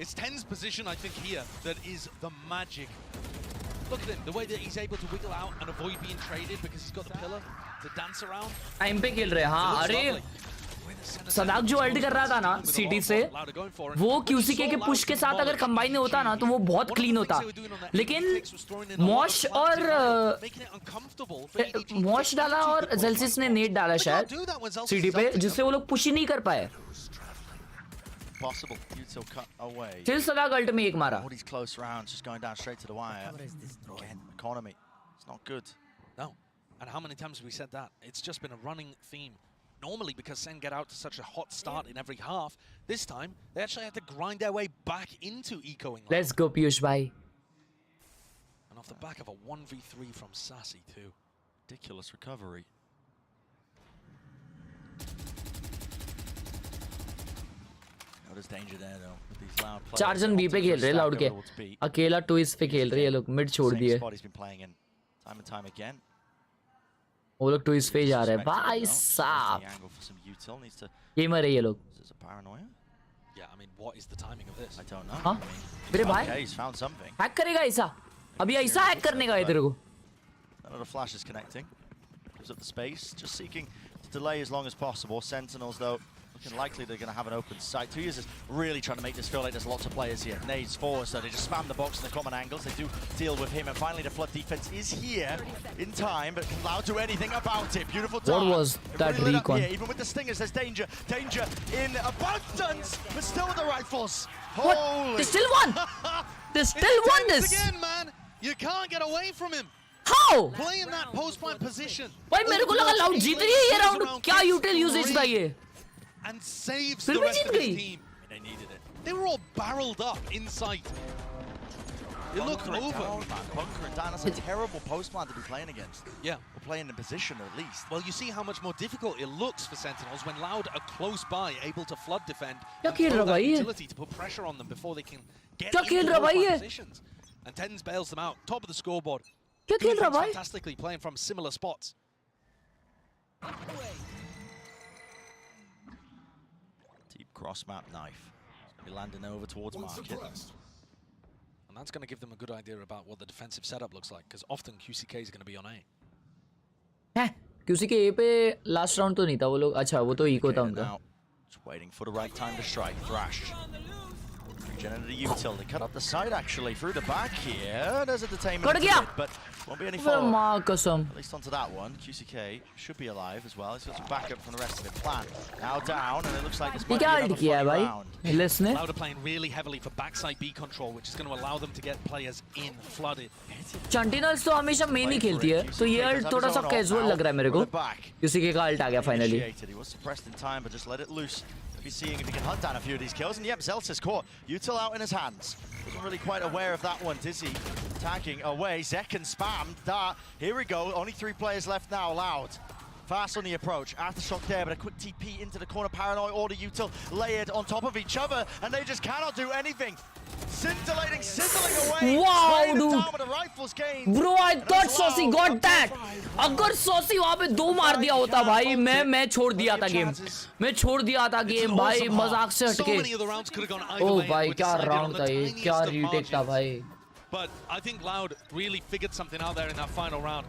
It's Ten's position, I think, here that is the magic. Look at him, the way that he's able to wiggle out and avoid being traded because he's got the pillar to dance around. Time पे खेल रहे हैं. हाँ अरे सदाक जो alt कर रहा था ना सिटी से, वो QCK के पुश के साथ अगर कंबाइन होता ना तो वो बहुत क्लीन होता. लेकिन मॉश और मॉश डाला और जेल्सिस ने नेट डाला शायद सिटी पे, जिससे वो लोग पुश ही नहीं कर पाए. Possible. Util cut away. Still Sadak ult में एक मारा. All these close rounds just going down straight to the wire. Again, economy. It's not good. No. And how many times have we said that? It's just been a running theme normally because Sen get out to such a hot start in every half. This time, they actually had to grind their way back into ecoing. Let's go, Piyush bhai. And off the back of a 1v3 from Sassy too. Ridiculous recovery. There's danger there though. With these loud players. 4 जन B पे खेल रहे Loud के. अकेला Twist पे खेल रहे ये लोग. Mid छोड़ दिए. Spot he's been playing in time and time again. वो लोग Twist पे जा रहे हैं. भाई साहब. Gamer है ये लोग. Is this a paranoia? Yeah, I mean, what is the timing of this? I don't know. हाँ? मेरे भाई. Okay, he's found something. Hack करेगा ऐसा. अभी ऐसा hack करने का है तेरे को. Another flash is connecting. Gives up the space, just seeking to delay as long as possible. Sentinels though, looking likely they're going to have an open sight. 2 users really trying to make this feel like there's lots of players here. Nades forward, so they just spam the box in the common angles. They do deal with him, and finally the flood defense is here in time, but can Loud do anything about it? Beautiful time. What was that recon? Even with the stingers, there's danger. Danger in abundance, but still with the rifles. What? Holy. They still won. They still won this. Again, man. You can't get away from him. How? Play in that post-plant position. भाई मेरे को लगा Loud जीत रही है ये round. क्या util usage था ये? And saves the rest of his team. They needed it. They were all barreled up inside. You look over. Bunker it down. That's a terrible post plant to be playing against. Yeah. Or playing in position at least. Well, you see how much more difficult it looks for Sentinels when Loud are close by, able to flood defend. क्या खेल रहा भाई ये? Utility to put pressure on them before they can get क्या खेल रहा भाई ये? positions. And Tens bails them out, top of the scoreboard. क्या खेल रहा भाई? Fantastically playing from similar spots. Deep cross map knife. It's going to be landing over towards market. And that's going to give them a good idea about what the defensive setup looks like, because often QCK is going to be on A. हैं? QCK A पे last round तो नहीं था वो लोग. अच्छा वो तो eco था उनका. Just waiting for the right time to strike. Thrash. Regenerated util. They cut up the side actually through the back here. There's a detainment, but won't be any follow-up. At least onto that one. QCK should be alive as well. He's got some backup from the rest of it. Plan now down, and it looks like this might be another funny round. Loud are playing really heavily for backside B control, which is going to allow them to get players in flooded. Sentinels तो हमेशा main ही खेलती है, तो ये ult थोड़ा सा casual लग रहा है मेरे को. QCK का ult आ गया finally. He was suppressed in time, but just let it loose. Be seeing if he can hunt down a few of these kills, and yep, Zelt's caught. Util out in his hands. Wasn't really quite aware of that one, is he? Tagging away, Zekken spammed that. Here we go, only 3 players left now, Loud. Fast on the approach, aftershock there, but a quick TP into the corner, Paranoid order Util layered on top of each other, and they just cannot do anything. Scintillating, sizzling away. Wow, dude. Down with the rifles gained. Bro, I thought Saucy got that. अगर Saucy वहाँ पे 2 मार दिया होता भाई, मैं छोड़ दिया था गेम. मैं छोड़ दिया था गेम भाई, मजाक से हटके. Oh भाई क्या round था ये, क्या retake था भाई. But I think Loud really figured something out there in that final round.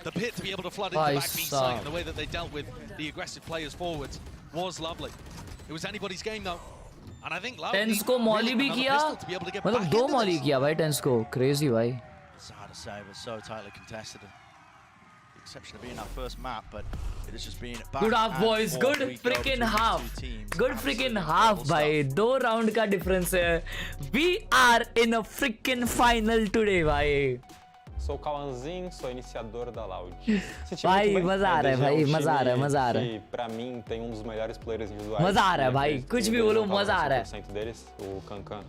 The pit to be able to flood into back B side and the way that they dealt with the aggressive players forwards was lovely. It was anybody's game though. And I think Loud Tens को Molly भी किया, मतलब 2 Molly किया भाई Tens को, crazy भाई. It's hard to say, it was so tightly contested. The exception of being our first map, but it has just been back. Good half boys, good freaking half. Good freaking half भाई, 2 round का difference है. We are in a freaking final today भाई. Sou o Kalanzinho, sou iniciador da Loud. भाई मजा आ रहा है भाई, मजा आ रहा है, मजा आ रहा है. Pra mim tem dos melhores players individuais. मजा आ रहा है भाई, कुछ भी बोलो मजा आ रहा है. 100% deles, o Kankan.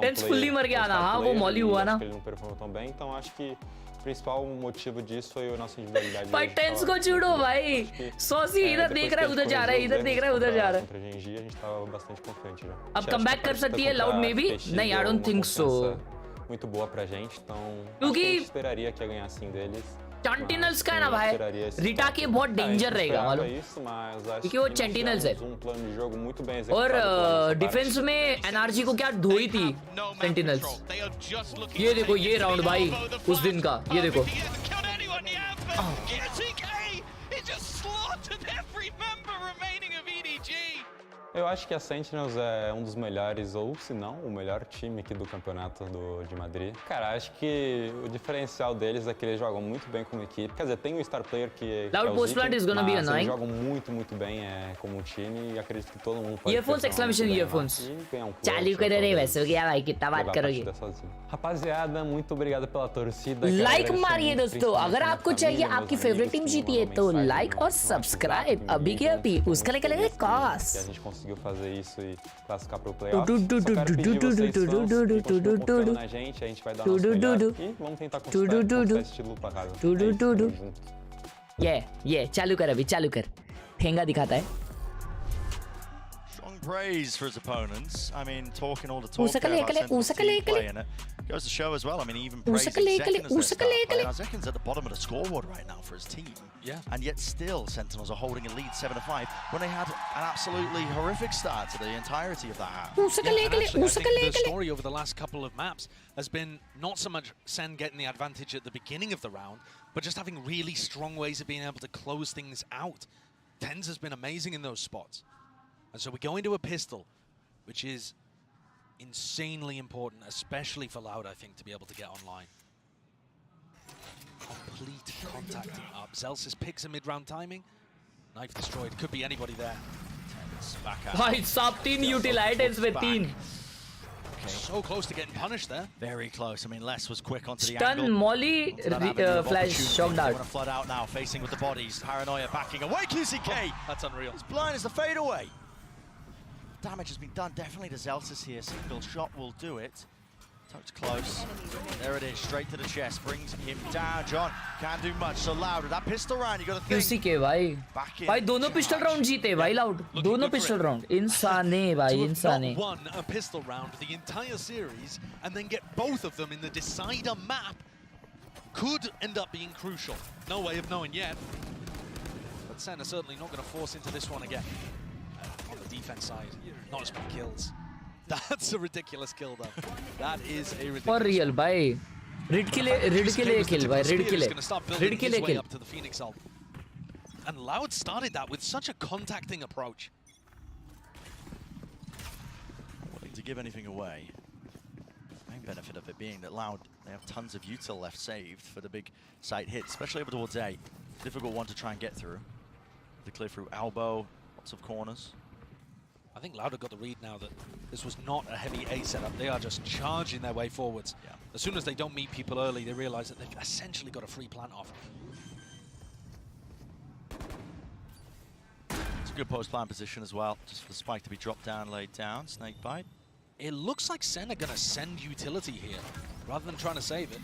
Tens fully मर गया ना, हाँ वो मॉली हुआ ना. Ele não performou tão bem, então acho que o principal motivo disso foi a nossa individualidade. भाई Tens को छोड़ो भाई. Saucy इधर देख रहा है, उधर जा रहा है, इधर देख रहा है, उधर जा रहा है. Contra Gen.G a gente tava bastante confiante já. अब comeback कर सकती है Loud में भी? नहीं, I don't think so. Muito boa pra gente, então क्योंकि a gente esperaria que ia ganhar assim deles. Sentinels का है ना भाई, Rita के बहुत डेंजर रहेगा मालूम, क्योंकि वो Sentinels है. और डिफेंस में NRG को क्या धोई थी Sentinels. ये देखो ये राउंड भाई उस दिन का, ये देखो. Eu acho que a Sentinels é dos melhores, ou se não, o melhor time aqui do campeonato de Madrid. Cara, acho que o diferencial deles é que eles jogam muito bem como equipe. Quer dizer, tem o star player que é o Ziken, mas eles jogam muito bem como um time e acredito que todo mundo pode Earphones, exclamation earphones. चालू करो रे वैसे क्या भाई कितना बात करोगे? Rapaziada, muito obrigado pela torcida. Like मारिए दोस्तों, अगर आपको चाहिए आपकी फेवरेट टीम जीती है तो लाइक और सब्सक्राइब अभी के अभी उसका लेके cost. A gente conseguiu fazer isso e classificar para o playoff. Só quero pedir vocês fãs que continuem confiando na gente, a gente vai dar nosso melhor e vamos tentar conquistar esse título para casa. ये चालू कर अभी चालू कर ठेंगा दिखाता है. Strong praise for his opponents. I mean, talking all the talk there about team play, and it goes to show as well. I mean, even praising Zekken as their star player. Now, Zekken's at the bottom of the scoreboard right now for his team. Yeah. And yet still, Sentinels are holding a lead 7-5 when they had an absolutely horrific start to the entirety of that half. Yeah, and actually, I think the story over the last couple of maps has been not so much Sen getting the advantage at the beginning of the round, but just having really strong ways of being able to close things out. Tens has been amazing in those spots. And so we go into a pistol, which is insanely important, especially for Loud, I think, to be able to get online. Complete contacting up. Zelsis picks a mid-round timing. Knife destroyed. Could be anybody there. Tens back out. भाई सब 3 utilized with 3. So close to getting punished there. Very close. I mean, Les was quick onto the Stun, angle. molly, flash, shocked They out. want to flood out now, facing with the bodies. Paranoia backing away. QCK. That's unreal. As blind as the fadeaway. Damage has been done definitely to Zelsis here. Single shot will do it. Touch close. There it is, straight to the chest. Brings him down. John can't do much. So Loud with that pistol round, you got to think. QCK भाई दोनों pistol round जीते भाई Loud. दोनों pistol round इंसान है भाई इंसान है. Won a pistol round the entire series and then get both of them in the decider map could end up being crucial. No way of knowing yet. But Sen are certainly not going to force into this one again. On the defense side, not as many kills. That's a ridiculous kill though. That is a ridiculous. For real भाई. Rid kill kill भाई rid kill. Up to the Phoenix ult. And Loud started that with such a contacting approach. Willing to give anything away. Main benefit of it being that Loud, they have tons of util left saved for the big site hit, especially over towards A. Difficult one to try and get through. The clear through elbow, lots of corners. I think Loud have got the read now that this was not a heavy A setup. They are just charging their way forwards. Yeah. As soon as they don't meet people early, they realize that they've essentially got a free plant off. It's a good post-plant position as well, just for the spike to be dropped down, laid down. Snake bite. It looks like Sen are going to send utility here, rather than trying to save it.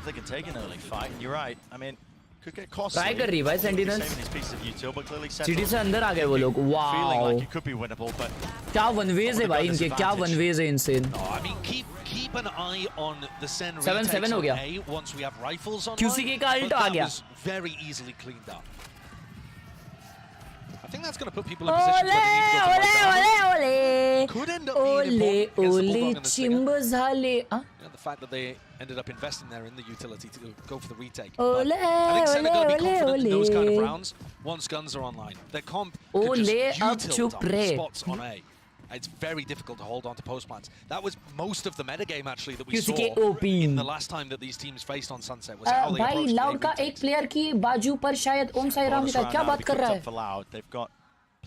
They can take an early fight, and you're right. I mean, could get costly. Try कर रही भाई Sentinels. Saving these pieces of util, but clearly city से अंदर आ गए वो लोग. Feeling like Wow. it could be winnable, but क्या one ways है भाई इनके क्या one ways है insane. No, I mean, keep an eye on the Sen 7-7 हो गया. A once we have rifles on. QCK का ult आ गया. Was very easily cleaned up. I think that's going to put people in position where they need to go to Ole Could end up being important against the Bulldog and the Stinger. चिंबझाले. The fact that they ended up investing there in the utility to go for the retake. Ole, But I think Sen are going to be confident in those kind of ole. rounds once guns are online. Their comp could just Ole, ab util chup dump re. spots on A. It's very difficult to hold on to post plants. That was most of the metagame actually that we QCK saw OP. in the last time that these teams faced on Sunset. Was how they भाई approached Loud the का A एक player की बाजू पर शायद ओम साई राम का क्या बात कर रहा है? For Loud, they've got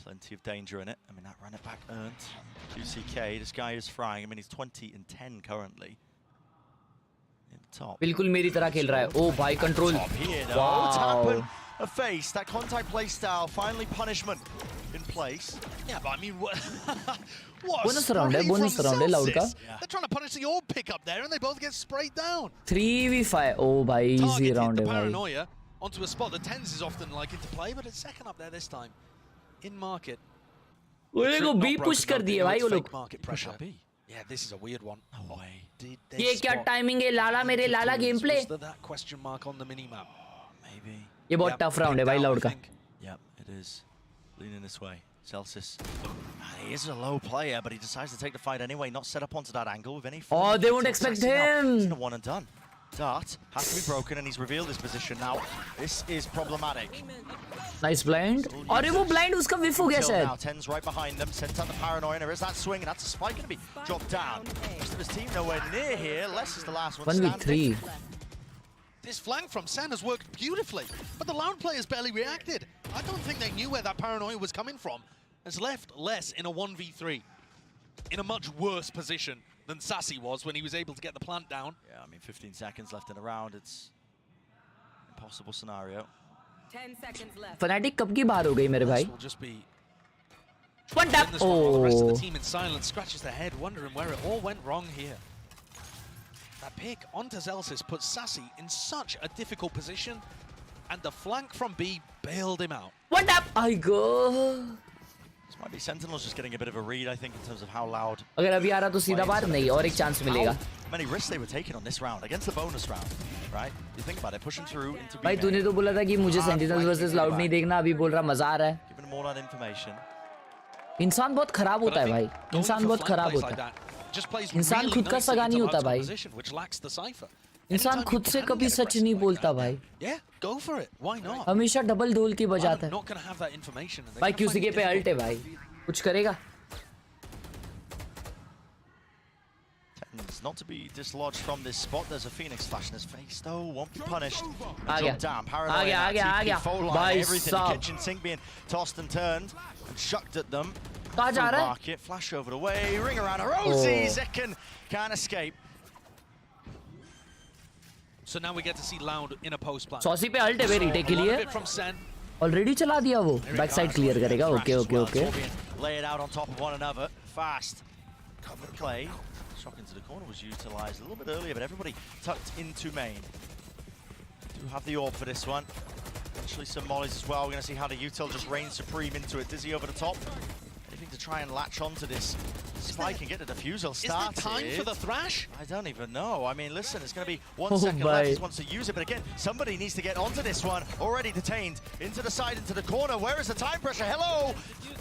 plenty of danger in it. I mean, that run it back earned. QCK, this guy is frying. I mean, he's 20-10 currently. In the top. बिल्कुल मेरी तरह खेल रहा है. Oh भाई control. Wow. A face, that contact play style, finally punishment in place. Yeah, but I mean, what Bonus round है, bonus round है Loud का. They're trying to punish the orb pick up there and they both get sprayed down. 3v5. Oh भाई easy Targeted round the है भाई. Paranoia onto a spot. The tens is often like into play, but it's second up there this time. In market. उन्हें को B push कर दिए भाई वो लोग. Market pressure. Yeah, this is a weird one. No way. ये क्या timing है लाला मेरे लाला gameplay. Was there that question mark on the minimap? Maybe. ये बहुत tough round है भाई Loud का. Yep, it is. Leaning this way. Celsius. He is a low player, but he decides to take the fight anyway, not set up onto that angle with any. Oh, they won't expect him. He's in a one and done. Dart has to be broken, and he's revealed his position now. This is problematic. Nice blind. और वो blind उसका whiff हो गया शायद. Now 10's right behind them, sent out the paranoia, and there is that swing, and that's a spike going to be dropped down. Rest of his team nowhere near here. Les is the last one standing. 1v3. This flank from SEN has worked beautifully, but the Loud players barely reacted. I don't think they knew where that paranoia was coming from. Has left Les in a 1v3, in a much worse position than Sassy was when he was able to get the plant down. Yeah, I mean, 15 seconds left in the round. It's an impossible scenario. 10 seconds left. Fnatic कब की बाहर हो गई मेरे भाई? Will just be one tap. The rest of the team in silence scratches their head, wondering where it all went wrong here. That pick onto Zelsis puts Sassy in such a difficult position, and the flank from B bailed him out. One tap. I go. This might be Sentinels just getting a bit of a read, I think, in terms of how loud. अगर अभी आ रहा तो सीधा बाहर नहीं और एक chance मिलेगा. How many risks they were taking on this round against the bonus round, right? You think about it, pushing through into B. भाई तूने तो बोला था कि मुझे Sentinels versus Loud नहीं देखना, अभी बोल रहा मजा आ रहा है. Giving them all that information. इंसान बहुत खराब होता है भाई. इंसान बहुत खराब होता है. इंसान खुद का सगा नहीं होता भाई. इंसान खुद से कभी सच नहीं बोलता भाई. हमेशा डबल ढोल की बजाता है. भाई क्यूसी के पे अल्ट है भाई. कुछ करेगा? Not to be dislodged from this spot. There's a Phoenix flash in his face, though. Won't be punished. आ गया. आ गया. भाई everything. The kitchen sink being tossed and turned and shucked at them. कहाँ जा रहा है? Flash over the way. Ring around Rosie. Zekken can't escape. So now we get to see Loud in a post plan. Saucy पे ult है वे retake के लिए. Already चला दिया वो. बैक साइड क्लियर करेगा. Okay. Lay it out on top of one another. Fast. Cover play. Shock into the corner was utilised a little bit earlier, but everybody tucked into main. Do have the orb for this one. Actually some mollies as well. We're going to see how the util just reigns supreme into it. Dizzy over the top. Anything to try and latch onto this spike and get the defusal started. Is there time for the thrash? I don't even know. I mean, listen, it's going to be 1 second left. He wants to use it, but again, somebody needs to get onto this one. Already detained. Into the side, into the corner. Where is the time pressure? Hello!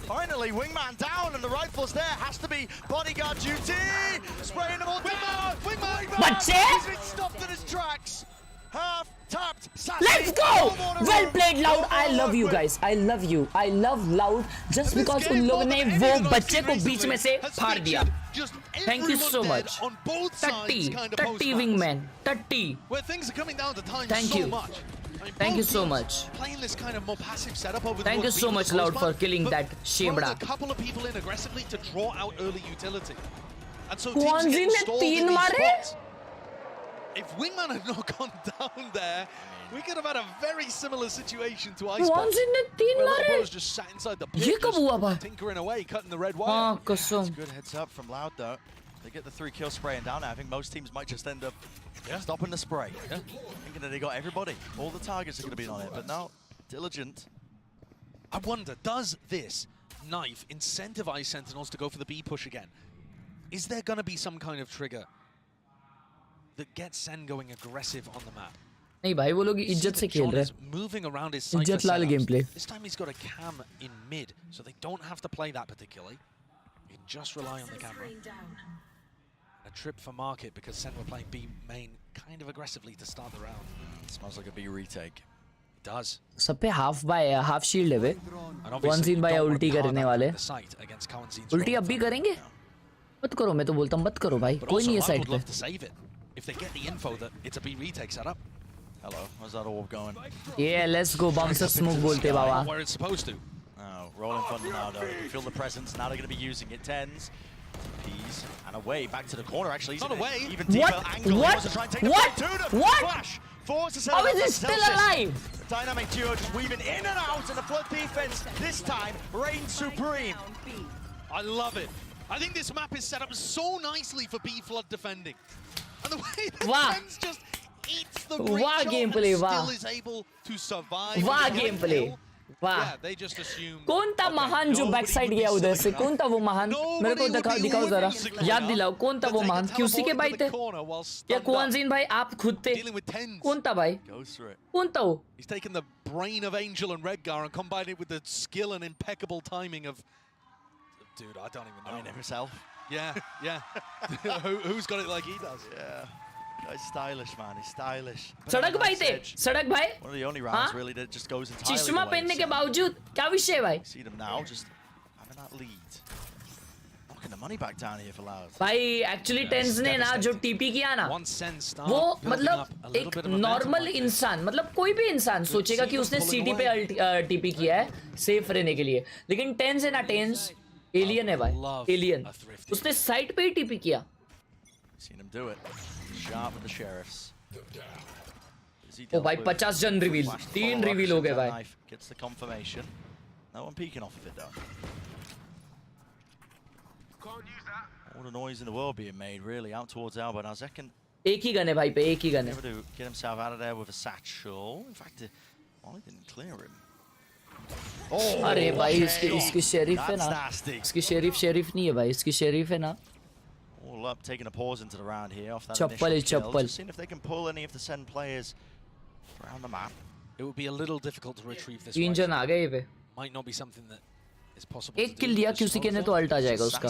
Finally, Wingman down, and the rifle's there. Has to be bodyguard duty. Spraying them all down. Wingman! He's been stopped in his tracks. Half tapped. Let's go! Well played, Loud. I love you guys. I love you. I love Loud just because उन लोगों ने वो बच्चे को बीच में से फाड़ दिया. Thank you so much. Tutty Wingman. Tutty. Where things are coming down to time Thank so you. much. I mean, Thank you so much. Playing this kind of more passive setup over the Thank you so much, Loud, for killing that Shebra. A couple of people in aggressively to draw out early utility. And so Kwanzin teams ने get तीन in these मारे? spots. If Wingman had not gone down there, we could have had a very similar situation to Icebox. Kwanzin ने तीन where मारे? Lobos just sat inside the pit, ये कब हुआ भाई? tinkering away, cutting the red wire. हाँ कसम. Good heads up from Loud though. They get the 3-kill spraying down now. I think most teams might just end up stopping the spray. Thinking that they got everybody. All the targets are going to be on it, but now Diligent. I wonder, does this knife incentivize Sentinels to go for the B push again? Is there going to be some kind of trigger that gets Sen going aggressive on the map? नहीं भाई वो लोग इज्जत से खेल रहे हैं. Moving around his इज्जत लाल gameplay. This time he's got a cam in mid, so they don't have to play that particularly. You can just rely on the camera. A trip for market because Sen were playing B main kind of aggressively to start the round. Smells like a B retake. It does. सब पे half shield है वे. One scene by ulti करने वाले. Ulti अब भी करेंगे? मत करो, मैं तो बोलता हूँ मत करो भाई. कोई नहीं है side पे. To save it if they get the info that it's a B retake setup. Hello, how's that orb going? Yeah, let's go. Bouncer smoke बोलते बाबा. Where it's supposed to. Oh, rolling thunder now though. You can feel the presence. Now they're going to be using it. 10s. P's and away back to the corner. Actually, not away. Even deeper angle. He wants to try and take the fight to them. Flash. Force to set How is he still alive? The dynamic duo just weaving in and out, and the flood defense this time reigns supreme. I love it. I think this map is set up so nicely for B flood defending, and the way that Sen's just eats the breach gameplay, still is able to survive. gameplay. Yeah, they just assume. कौन था महान जो back side गया उधर से? कौन था वो महान? मेरे को दिखाओ जरा. याद दिलाओ कौन था वो महान? क्यूसी के भाई थे? या क्वांजिन भाई आप खुद थे? कौन था भाई? कौन था वो? He's taken the brain of Angel and Redgar and combined it with the skill and impeccable timing of. Dude, I don't even know. I mean himself. Yeah. Who's got it like he does? Yeah. He's stylish, man. He's stylish. सड़क भाई थे, सड़क भाई. One of the only rounds really that just goes entirely चश्मा पहनने के बावजूद क्या विषय भाई? See them now, just having that lead. Knocking the money back down here for Loud. भाई actually Tens ने ना जो TP किया ना, वो मतलब एक नॉर्मल इंसान, मतलब कोई भी इंसान सोचेगा कि उसने CT पे TP किया है सेफ रहने के लिए, लेकिन Tens है ना, Tens एलियन है भाई, एलियन. उसने साइड पे ही TP किया. Seen him do it. Sharp with the sheriffs. ओ भाई 50 जन रिवील, 3 रिवील हो गए भाई. Gets the confirmation. No one peeking off of it though. All the noise in the world being made really out towards Alba. Now Zekken. एक ही gun है भाई पे, एक ही गन है. Able to get himself out of there with a satchel. In fact, Molly didn't clear him. Oh, अरे भाई इसकी sheriff है ना, इसकी शेरिफ नहीं है भाई, इसकी शेरिफ है ना. All up, taking a pause into the round here off that Chappal initial kill. chappal. Just seeing if they can pull any of the SEN players around the map. It would be a little difficult to retrieve this. 3 जन आ गए पे. Might not be something that is possible. एक किल दिया किसी के ने तो alt आ जाएगा उसका.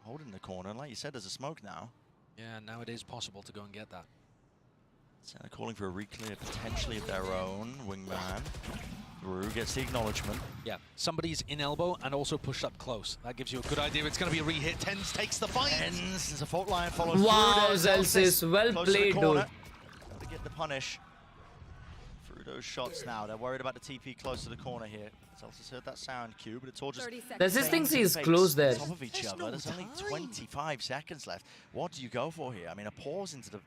Holding the corner, like you said, there's a smoke now. Yeah, now it is possible to go and get that. SEN are calling for a reclear potentially of their own. Wingman. Rue gets the acknowledgement. Yeah, somebody's in elbow and also pushed up close. That gives you a good idea. It's going to be a re-hit. Tens takes the fight. Tens, there's a fault line follows. Wow, Zelsis, well played, dude. Got to get the punish. Through those shots now. They're worried about the TP close to the corner here. Zelsis heard that sound cue, but it's all just... Zelsis thinks he's close there. On top of each other. There's only 25 seconds left. What do you go for here? I mean, a pause into the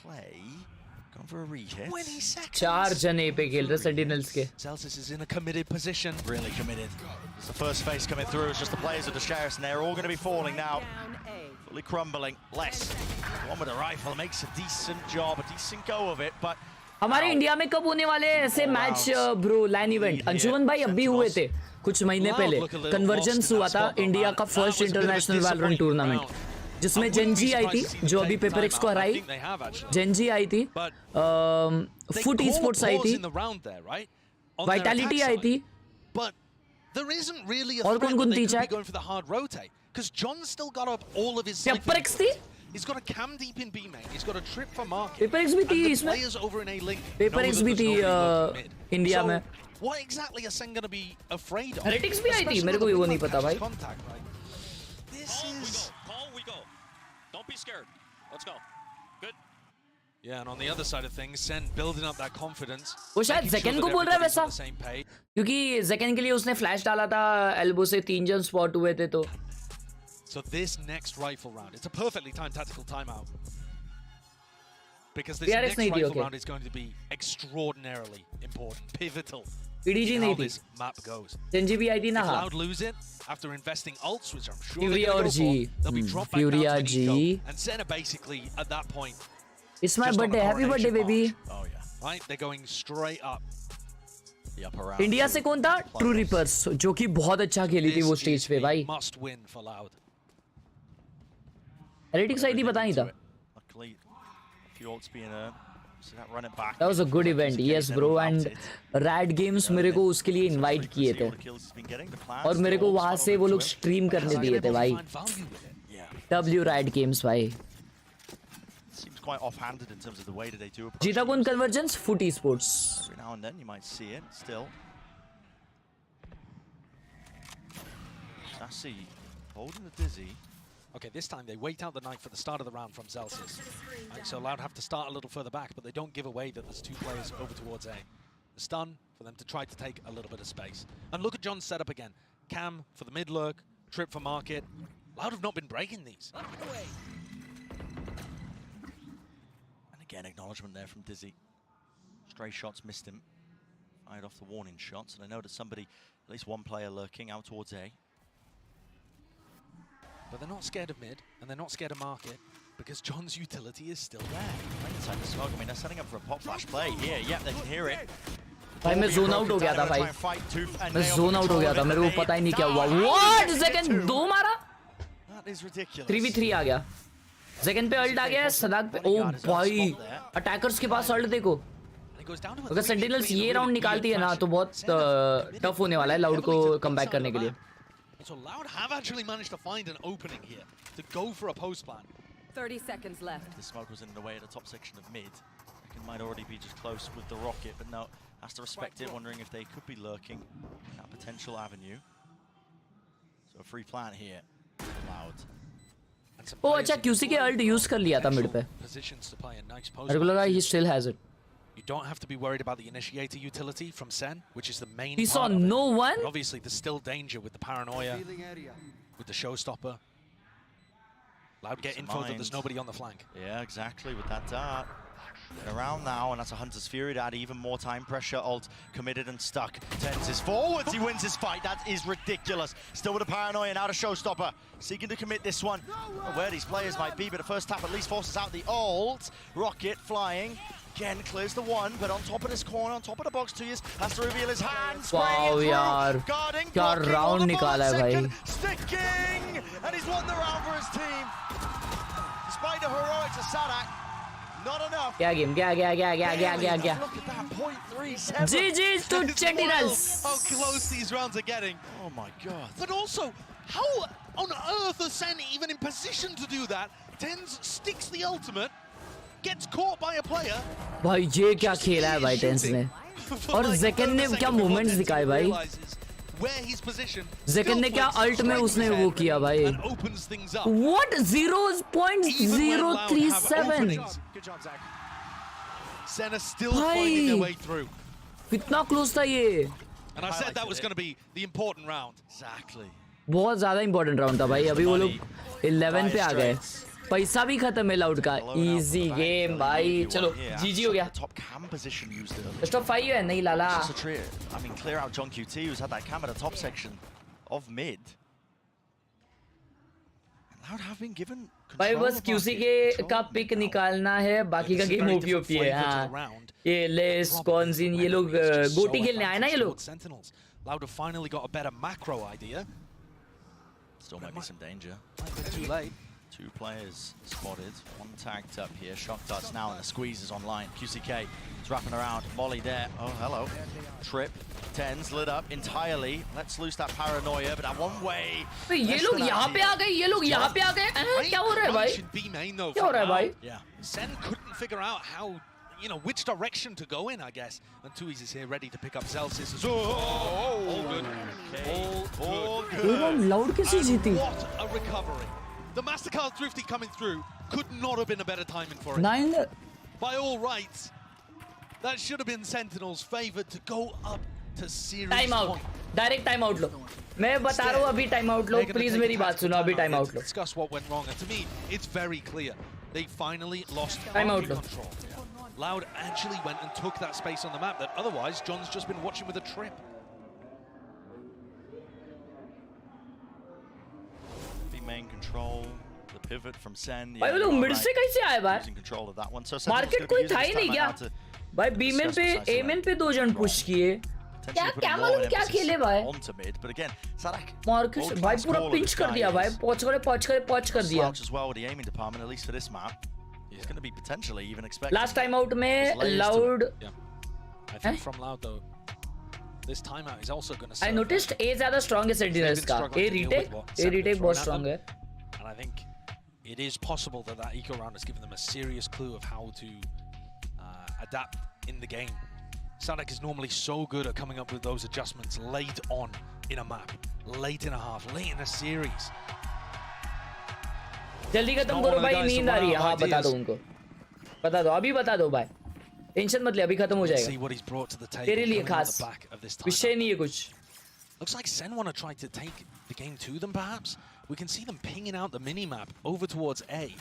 play. Going for a re-hit. 20 seconds. 4 जन ए पे खेल रहे Sentinels के. Zelsis is in a committed position. Really committed. It's the first phase coming through. It's just the players of the Sheriffs, and they're all going to be falling now. Fully crumbling. Less. One with a rifle makes a decent job, a decent go of it, but... हमारे India में कब होने वाले हैं ऐसे match bro line event? Anshuman भाई अभी हुए थे कुछ महीने पहले. कन्वर्जेंस हुआ था इंडिया का फर्स्ट इंटरनेशनल वैलोरेंट टूर्नामेंट, जिसमें Gen.G आई थी जो अभी PRX को हराई. Gen.G आई थी, फुट esports आई थी, वाइटैलिटी आई थी, और कौन थी चैट? PRX थी, He's got a cam deep in B main. He's got a trip for market. PRX भी थी इसमें. PRX भी थी इंडिया में. What exactly are SEN going to be afraid of? Heretics भी आई थी, मेरे को भी वो नहीं पता भाई. This is... Don't be scared. Let's go. Good. Yeah, and on the other side of things, SEN building up that confidence. वो शायद Zekken को बोल रहा है वैसा, क्योंकि Zekken के लिए उसने फ्लैश डाला था, एल्बो से 3 जन स्पॉट हुए थे तो. So this next rifle round, it's a perfectly timed tactical timeout. Because this next rifle round is going to be extraordinarily important, pivotal. PDG नहीं how थी. this map goes. Gen.G भी आई थी ना. If Loud lose it after investing ults, which I'm sure Fury they're going to go G. for, they'll be dropped back down to an eco. And SEN are basically at that point. It's my birthday. Happy birthday, baby. Oh yeah. Right, they're going straight up. The upper round. India से कौन था? True Reapers, जो कि बहुत अच्छा खेली थी वो स्टेज पे भाई. Must win for Loud. Heretics आई थी पता नहीं था. Luckily, a few ults being earned. That was a good event, yes bro, and Rad Games मेरे को उसके लिए इनवाइट किए थे और मेरे को वहाँ से वो लोग स्ट्रीम करने दिए थे भाई. W Rad Games भाई. जीता कौन convergence? Foot esports. Every now and then you might see it still. Sassy holding the dizzy. Okay, this time they wait out the knife at the start of the round from Zelsis. Right, so Loud have to start a little further back, but they don't give away that there's 2 players over towards A. The stun for them to try to take a little bit of space. And look at John's setup again. Cam for the mid lurk, trip for market. Loud have not been breaking these. And again, acknowledgement there from Dizzy. Stray shots missed him. Fired off the warning shots, and I know there's somebody, at least one player lurking out towards A. But they're not scared of mid, and they're not scared of market, because John's utility is still there. Right inside the smoke. I mean, they're setting up for a pop flash play here. Yep, they can hear it. भाई मैं zone out हो गया था भाई. मैं zone out हो गया था, मेरे को पता ही नहीं क्या हुआ. What? Zekken 2 मारा? That is ridiculous. 3v3 आ गया. Zekken पे अल्ट आ गया, सदाक पे. ओ भाई, अटैकर्स के पास अल्ट देखो. अगर सेंटिनल्स ये राउंड निकालती है ना तो बहुत टफ होने वाला है लाउड को कमबैक करने के लिए. So Loud have actually managed to find an opening here to go for a post plan. 30 seconds left. The smoke was in the way of the top section of mid. It might already be just close with the rocket, but no, has to respect it, wondering if they could be lurking in that potential avenue. So a free plant here. Loud. Oh, अच्छा QC के ult use कर लिया था mid पे. Positions to play a nice post. मेरे को लगा he still has it. You don't have to be worried about the initiator utility from SEN, which is the main. He saw no one. But obviously, there's still danger with the paranoia, with the showstopper. Loud get info that there's nobody on the flank. Yeah, exactly, with that dart. Get around now, and that's a Hunter's Fury to add even more time pressure. Ult committed and stuck. Tens is forwards, he wins his fight. That is ridiculous. Still with a paranoia, now to showstopper. Seeking to commit this one. Where these players might be, but the first tap at least forces out the ult. Rocket flying. Again, clears the one, but on top of this corner, on top of the box, 2 years, has to reveal his hand. Wow, yaar. Guarding, क्या round निकाला है भाई. Sticking, and he's won the round for his team. Despite the heroics of Sadak, not enough. क्या game? क्या? Look at that, 0.37. GG to Sentinels. How close these rounds are getting. Oh my god. But also, how on earth are SEN even in position to do that? Tens sticks the ultimate, gets caught by a player. भाई ये क्या खेला है भाई tense ने. और Zekan ने क्या movements दिखाए भाई. Where he's positioned. Zekan ने क्या ult में उसने वो किया भाई. What 0.037. Good job, Zach. SEN are still finding their way through. कितना close था ये. And I said that was going to be the important round. Exactly. बहुत ज़्यादा important round था भाई. अभी वो लोग 11 पे आ गए. पैसा भी खत्म है लाउड का. Easy game भाई. चलो GG हो गया. Top cam position used it. Best of 5 है नहीं लाला. Just a trio. I mean, clear out John QT, who's had that cam at the top section of mid. And Loud have been given भाई बस QC के का pick निकालना है. बाकी का गेम OP है. हाँ. ये लेस कॉन्जिन ये लोग गोटी खेलने आए ना ये लोग. Loud have finally got a better macro idea. Still might be some danger. Too late. 2 players spotted, 1 tagged up here. Shock darts now, and the squeeze is online. QCK is wrapping around. Molly there. Oh, hello. Trip. Tens lit up entirely. Let's loose that paranoia, but that one way. ये लोग यहाँ पे आ गए. ये लोग यहाँ पे आ गए. क्या हो रहा है भाई? क्या हो रहा है भाई? Yeah. SEN couldn't figure out how, you know, which direction to go in, I guess. And Tuiz is here ready to pick up Celsius. All good. All good. Loud कैसे जीती? What a recovery. The Mastercard Thrifty coming through could not have been a better timing for it. 9. By all rights, that should have been Sentinels favored to go up to series. Time out. Direct time out लो. मैं बता रहा हूँ अभी time out low. Please मेरी बात सुनो अभी time out low. Discuss what went wrong, and to me, it's very clear. They finally lost time out control. Loud actually went and took that space on the map that otherwise John's just been watching with a trip. Main control, the pivot from SEN. भाई वो लोग mid से कैसे आए भाई? Control of that one. So market कोई था ही नहीं क्या? भाई B-main पे A-main पे 2 जन पुश किए. क्या मालूम क्या खेले भाई? But again, Sadak मार्केट भाई पूरा पिंच कर दिया भाई. पहुंच कर दिया. As well with the aiming department, at least for this map, he's going to be potentially even expected. Last time out में Loud. I think from Loud though. This timeout is also going to. I noticed A ज़्यादा strong है Sentinels का. A retake बहुत strong है. And I think it is possible that that eco round has given them a serious clue of how to adapt in the game. Sadak is normally so good at coming up with those adjustments late on in a map, late in a half, late in a series. जल्दी खत्म करो भाई नींद आ रही है. हाँ बता दो उनको. बता दो अभी बता दो भाई. टेंशन मत ले अभी खत्म हो जाएगा. तेरे लिए खास विषय नहीं है कुछ. Looks like SEN want to try to take the game to them perhaps. We can see them pinging out the mini-map over towards A.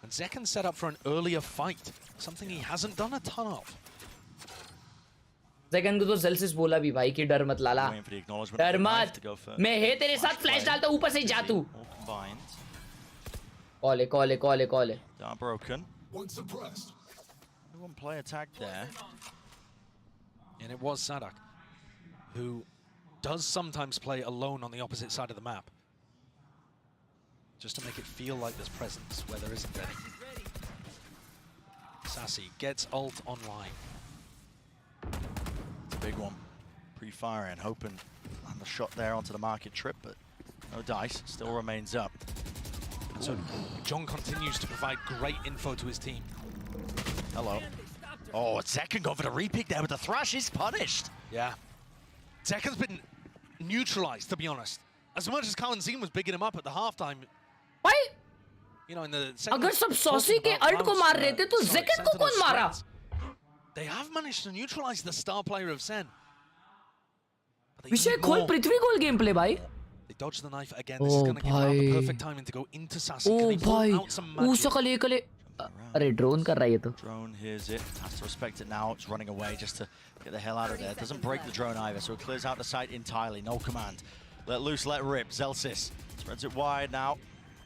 And Zekan set up for an earlier fight, something he hasn't done a ton of. Zekan को तो Celsius बोला भी भाई कि डर मत लाला. डर मत. मैं है तेरे साथ फ्लैश डालता हूँ ऊपर से जा तू. Call. Dart broken. One suppressed. One player tagged there. And it was Sadak, who does sometimes play alone on the opposite side of the map. Just to make it feel like there's presence where there isn't any. Sassy gets ult online. It's a big one. Pre-firing, hoping to land the shot there onto the market trip, but no dice. Still remains up. So John continues to provide great info to his team. Hello. Oh, Zekken going for the repick there, but the thrash is punished. Yeah. Zekken's been neutralized, to be honest. As much as Kawan Zine was bigging him up at the halftime. Why? You know, in the अगर सब saucy के alt को मार रहे थे तो ज़ेकन को कौन मारा? They have managed to neutralize the star player of SEN. विषय खोल पृथ्वी खोल गेम प्ले भाई. They dodge the knife again. This is going to give out the perfect timing to go into Sassy. Oh, भाई. ऊसकले कले. अरे drone कर रहा है ये तो. Drone hears it, has to respect it now. It's running away just to get the hell out of there. Doesn't break the drone either, so it clears out the site entirely. No command. Let loose, let rip. Zelsis spreads it wide now.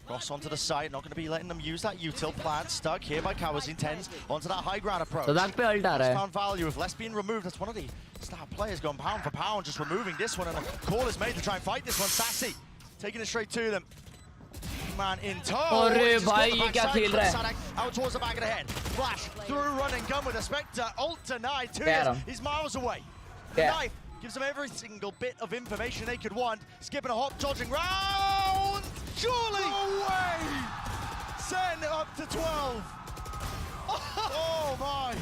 Cross onto the site, not going to be letting them use that util plant. Stuck here by Kawazin. Tens onto that high ground approach. So that पे ult आ रहा है. Found value with less being removed. That's one of the star players going pound for pound, just removing this one, and a call is made to try and fight this one. Sassy taking it straight to them. Man in tow. अरे भाई ये क्या खेल रहा है? Out towards the back of the head. Flash through, running gun with a Spectre. Ult denied. 2 years. He's miles away. The knife gives them every single bit of information they could want. Skipping a hop, dodging round. Surely! No way! SEN up to 12. Oh my!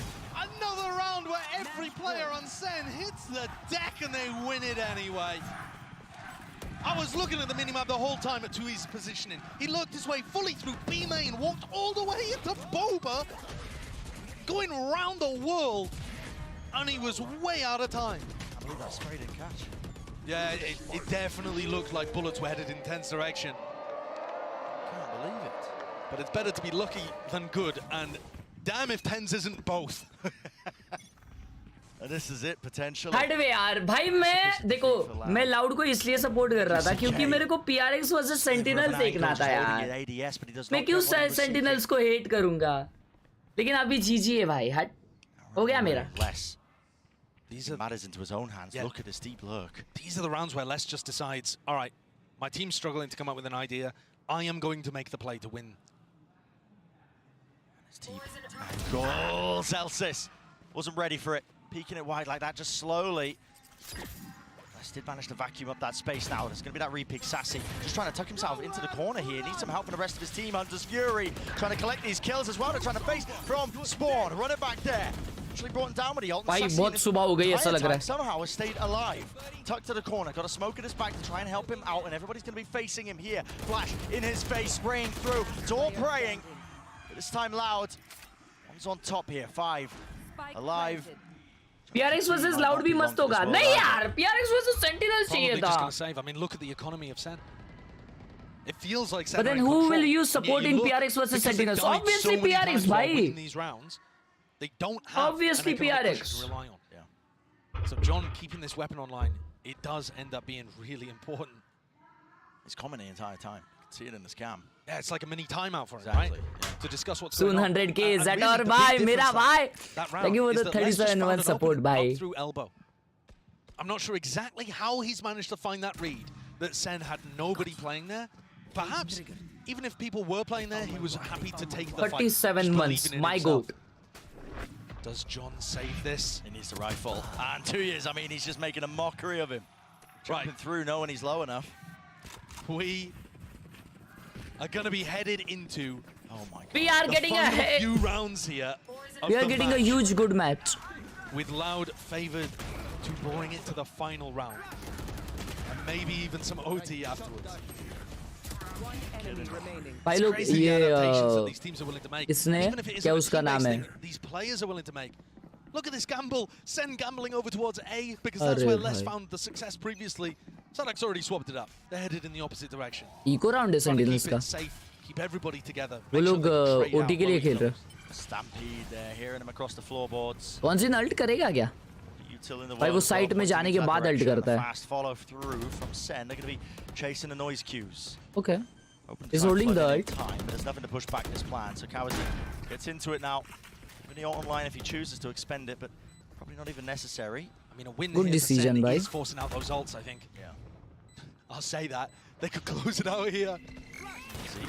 Another round where every player on SEN hits the deck and they win it anyway. I was looking at the minimap the whole time at Tui's positioning. He looked his way fully through B main, walked all the way into Boba, going around the world, and he was way out of time. I believe that straight in catch. Yeah, it definitely looked like bullets were headed in Ten's direction. Can't believe it. But it's better to be lucky than good, and damn if Tens isn't both. And this is it potentially. हटवे यार भाई मैं देखो मैं loud को इसलिए support कर रहा था क्योंकि मेरे को PRX वर्सेस सेंटिनल्स देखना था यार. मैं क्यों सेंटिनल्स को हेट करूंगा? लेकिन अभी जीजी है भाई. हट हो गया मेरा. These are matters into his own hands. Yeah. Look at this deep lurk. These are the rounds where Les just decides, all right, my team's struggling to come up with an idea. I am going to make the play to win. It's deep. Goal, Zelsis. Wasn't ready for it. Peeking it wide like that, just slowly. Les did manage to vacuum up that space now. There's going to be that repick. Sassy just trying to tuck himself into the corner here. Needs some help from the rest of his team. Hunter's Fury trying to collect these kills as well. They're trying to face from Spawn. Run it back there. Actually brought him down with the ult. भाई बहुत सुबह हो गई ऐसा लग रहा है. Somehow has stayed alive. Tucked to the corner. Got a smoke at his back to try and help him out, and everybody's going to be facing him here. Flash in his face, spraying through. It's all praying. But this time Loud. One's on top here. 5 alive. PRX versus Loud भी मस्त होगा. नहीं यार, PRX versus Sentinels चाहिए था. I mean, look at the economy of SEN. It feels like SEN. But then who will use support in PRX versus Sentinels? Obviously PRX, भाई. These rounds, they don't have obviously PRX to rely on. Yeah. So John keeping this weapon online, it does end up being really important. It's common the entire time. You can see it in the scam. Yeah, it's like a mini timeout for him, exactly. right? Yeah. To discuss what's soon going on. 100k Zator bhai, mera bhai. Thank you for the 37-1 support bhai. Through elbow. I'm not sure exactly how he's managed to find that read that SEN had nobody playing there. Perhaps even if people were playing there, he was happy to take the 37 fight. months, my goat. Does John save this? He needs the rifle. And 2 years, I mean, he's just making a mockery of him. Jumping through knowing he's low enough. We are going to be headed into we are getting a few rounds here. We are getting a huge good match. With Loud favored to bring it to the final round. And maybe even some OT afterwards. भाई लोग ये इसने क्या उसका नाम है? These players are willing to make. Look at this gamble. SEN gambling over towards A because that's where Les found the success previously. Sadak's already swapped it up. They're headed in the opposite direction. Eco round है Sentinels का. Keep everybody together. वो लोग OT के लिए खेल रहे हैं. Stampede there, hearing him across the floorboards. कौन सी ult करेगा क्या? भाई वो साइट में जाने के बाद ult करता है. Fast follow through from SEN. They're going to be chasing the noise cues. Okay. He's holding the ult. But there's nothing to push back this plan. So Kawasi gets into it now. Even the ult online if he chooses to expend it, but probably not even necessary. I mean, a win good decision, right? He's forcing out those ults, I think. Yeah. I'll say that. They could close it out here. Easy.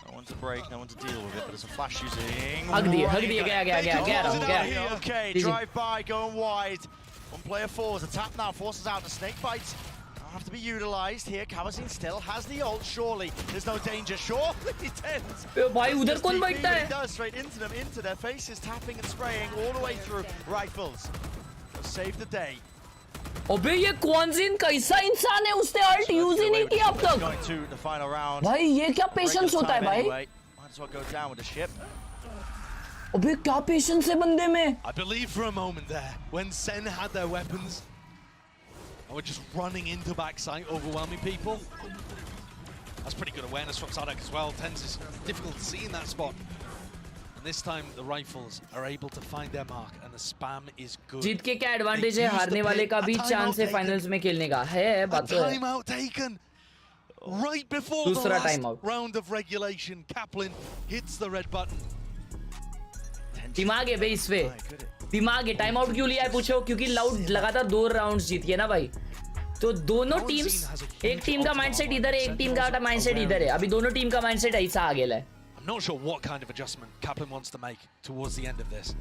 No one to break, no one to deal with it, but it's a flash using. Hug the, get him. Okay, drive by, going wide. One player falls, a tap now, forces out the snake bites. have to be utilized here. Kawazin still has the ult, surely. There's no danger, surely. Tens. भाई उधर कौन बैठता है? He does straight into them, into their faces, tapping and spraying all the way through rifles. Save the day. अबे ये क्वांजिन कैसा इंसान है, उसने अल्ट यूज ही नहीं किया अब तक। भाई ये क्या पेशेंस होता है भाई? अबे क्या पेशेंस है बंदे में? I believe for a moment there when SEN had their weapons and were just running into backside, overwhelming people. That's pretty good awareness from Sadak as well. Tens is difficult to see in that spot. And this time the rifles are able to find their mark and the spam is good. जीत के क्या advantage है, हारने वाले का भी chance है finals में खेलने का है, बात तो है। Time out taken right before the last round of regulation. Kaplan hits the red button. दिमाग है भाई इस पे, दिमाग है। टाइम आउट क्यों लिया है पूछो? क्योंकि लाउड लगातार 2 राउंड्स जीत गए ना भाई। तो दोनों टीम्स, एक टीम का माइंडसेट इधर है, एक टीम का माइंडसेट इधर है। अभी दोनों टीम का माइंडसेट ऐसा आ गया है। I'm not sure what kind of adjustment Kaplan wants to make towards the end of this.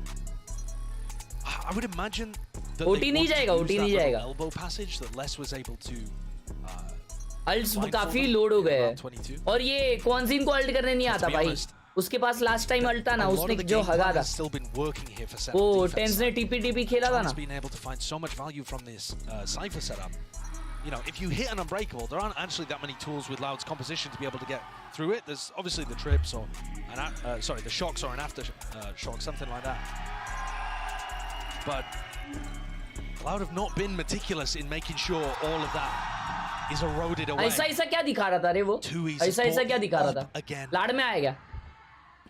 I would imagine that OT नहीं जाएगा, OT नहीं जाएगा। elbow passage that Les was able to अल्ट्स काफी load हो गए हैं और ये क्वांजिन को अल्ट करने नहीं आता भाई। उसके पास लास्ट टाइम अल्ट था ना, उसने जो हगा था वो टेंस ने टीपी खेला था ना। You know, if you hit an unbreakable, there aren't actually that many tools with Loud's composition to be able to get through it. There's obviously the trips or the shocks or an after shock, something like that. But Loud have not been meticulous in making sure all of that is eroded away. ऐसा क्या दिखा रहा था रे वो? ऐसा क्या दिखा रहा था? लाड में आएगा।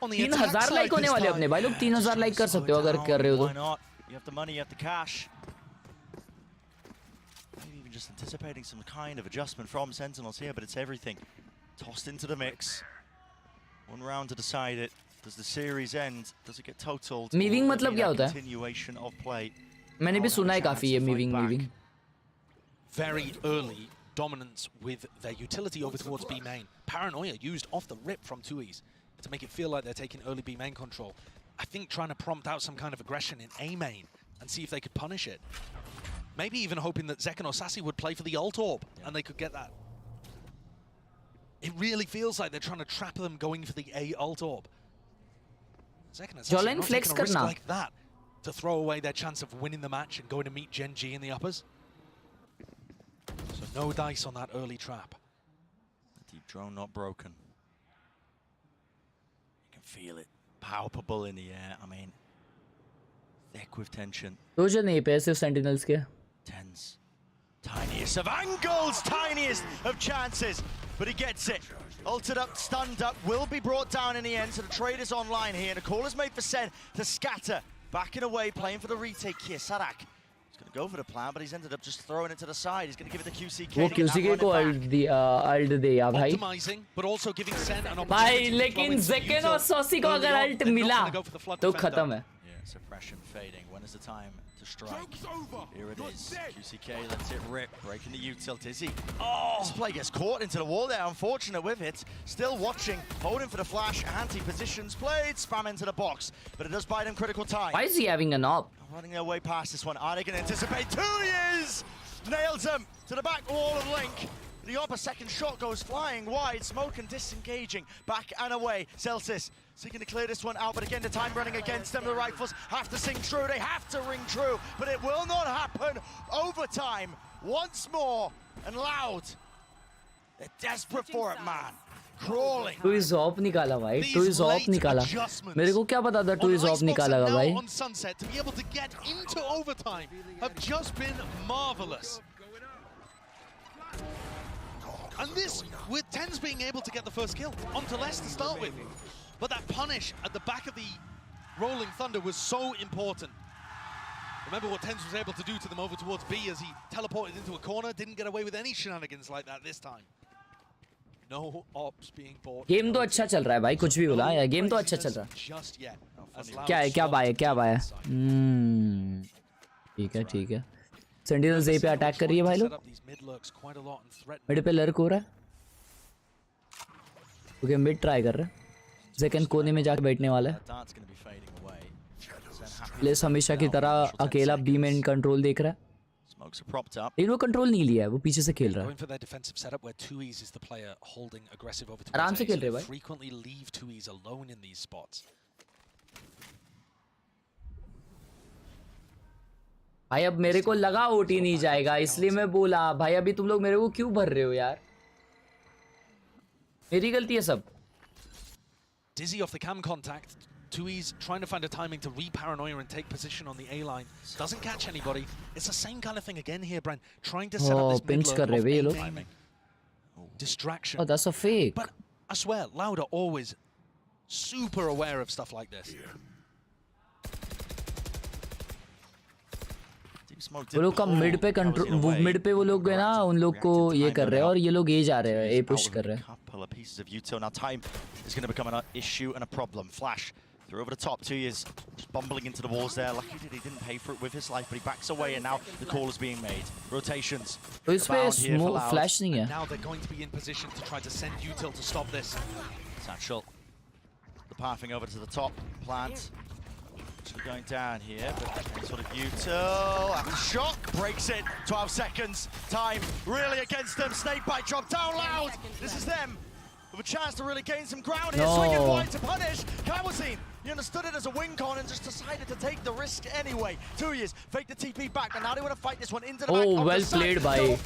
3000 लाइक होने वाले अपने भाई लोग। 3000 लाइक कर सकते हो अगर कर रहे हो तो। You have the money, you have the cash. Maybe even just anticipating some kind of adjustment from Sentinels here, but it's everything tossed into the mix. One round to decide it. Does the series end? Does it get totaled? Moving मतलब क्या होता है? Continuation of play. मैंने भी सुना है काफी ये moving. Very early dominance with their utility over towards B main. Paranoia used off the rip from 2Es to make it feel like they're taking early B main control. I think trying to prompt out some kind of aggression in A main and see if they could punish it. Maybe even hoping that Zekken or Sassy would play for the ult orb and they could get that. It really feels like they're trying to trap them going for the A ult orb. Zekken and Sassy not taking a risk like that to throw away their chance of winning the match and going to meet Gen.G in the uppers. So no dice on that early trap. The deep drone not broken. You can feel it. Palpable in the air. I mean, thick with tension. दो जन नहीं पे सिर्फ sentinels के। Tens. Tiniest of angles, tiniest of chances, but he gets it. Ulted up, stunned up, will be brought down in the end. So the trade is online here, and a call is made for SEN to scatter. Backing away, playing for the retake here. Sadak. He's going to go for the plan, but he's ended up just throwing it to the side. He's going to give it to QCK. वो QCK को alt दे या भाई। Optimizing, but also giving SEN an opportunity. भाई लेकिन Zekken और Saucy को अगर alt मिला तो खत्म है। Yeah, suppression fading. When is the time to strike? Here it is. QCK lets it rip, breaking the U-tilt. Izzy. Oh! This play gets caught into the wall there. Unfortunate with it. Still watching, holding for the flash. Anti-positions played. Spam into the box. But it does buy them critical time. Why is he having an op? Running their way past this one. Are they going to anticipate? 2 years! Nails them to the back wall of Link. The upper second shot goes flying wide. Smoke and disengaging. Back and away. Celsius seeking to clear this one out, but again the time running against them. The rifles have to sing true. They have to ring true, but it will not happen. Overtime once more, and Loud. They're desperate for it, man. Crawling. Two is of निकाला भाई, two is of निकाला। मेरे को क्या पता था two is of निकाला भाई। On Sunset to be able to get into overtime have just been marvelous. And this with Tens being able to get the first kill onto Les to start with. But that punish at the back of the Rolling Thunder was so important. Remember what Tens was able to do to them over towards B as he teleported into a corner, didn't get away with any shenanigans like that this time. No ops being bought. Game तो अच्छा चल रहा है भाई, कुछ भी बोला यार, गेम तो अच्छा चल रहा है। क्या है, क्या बाय है, क्या बाय है? ठीक है। सेंटिनल्स ए पे अटैक कर रही है भाई लोग। मिड पे लर्क हो रहा है। ओके मिड ट्राई कर रहा है। Zekken कोने में जाके बैठने वाला है। प्लेस हमेशा की तरह अकेला बी में कंट्रोल देख रहा है। Smokes are propped up. लेकिन वो कंट्रोल नहीं लिया है, वो पीछे से खेल रहा है. Going for their defensive setup where 2Es is the player holding aggressive over to आराम से खेल रहे they भाई. frequently leave 2Es alone in these spots. भाई अब मेरे को लगा ओटी नहीं जाएगा, इसलिए मैं बोला भाई अभी तुम लोग मेरे को क्यों भर रहे हो यार, मेरी गलती है सब. Dizzy off the cam contact. 2Es trying to find a timing to re-paranoia and take position on the A line. Doesn't catch anybody. It's the same kind of thing again here, Brent. Trying to set up this pinch कर रहे हैं ये लोग. Distraction. Oh, that's a fake. But I swear, Loud are always super aware of stuff like this. वो लोग का mid पे control, mid पे वो लोग है ना, उन लोग को ये कर रहे हैं और ये लोग ए जा रहे हैं, ए पुश कर रहे हैं. Couple of pieces of util. Now time is going to become an issue and a problem. Flash through over the top. 2Es just bumbling into the walls there. Lucky he didn't pay for it with his life, but he backs away and now the call is being made. Rotations. तो इस पे flash नहीं है. Now they're going to be in position to try to send util to stop this. Satchel. The pathing over to the top. Plant. Going down here, but any sort of util. After shock breaks it. 12 seconds. Time really against them. Snakebite drop down Loud. This is them with a chance to really gain some ground here. Swinging wide to punish. Kamazine, he understood it as a win con and just decided to take the risk anyway. 2Es fake the TP back, and now they want to fight this one into the back. Oh, well played by. Well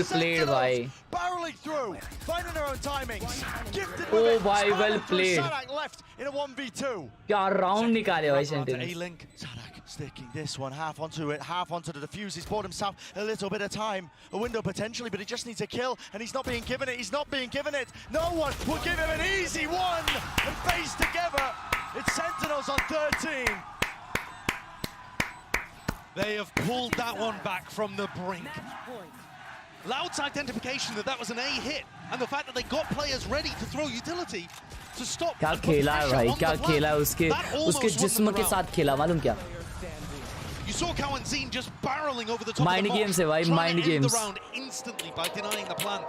played by. Barreling through, finding their own timings. Gifted Oh, with by it. well played. Sadak left in a 1v2. क्या round निकाले भाई Sentinel. A-Link. Sadak sticking this one half onto it, half onto the defuse. He's bought himself a little bit of time, a window potentially, but he just needs a kill, and he's not being given it. He's not being given it. No one will give him an easy one. And face together, it's Sentinels on 13. They have pulled that one back from the brink. Loud's identification that that was an A hit, and the fact that they got players ready to throw utility to stop. क्या खेला है भाई, क्या खेला है उसके जिस्म के साथ खेला, मालूम क्या? You saw Cowan just barreling over the top Mind of the games है भाई, mind trying to end games. the round instantly by denying the plan.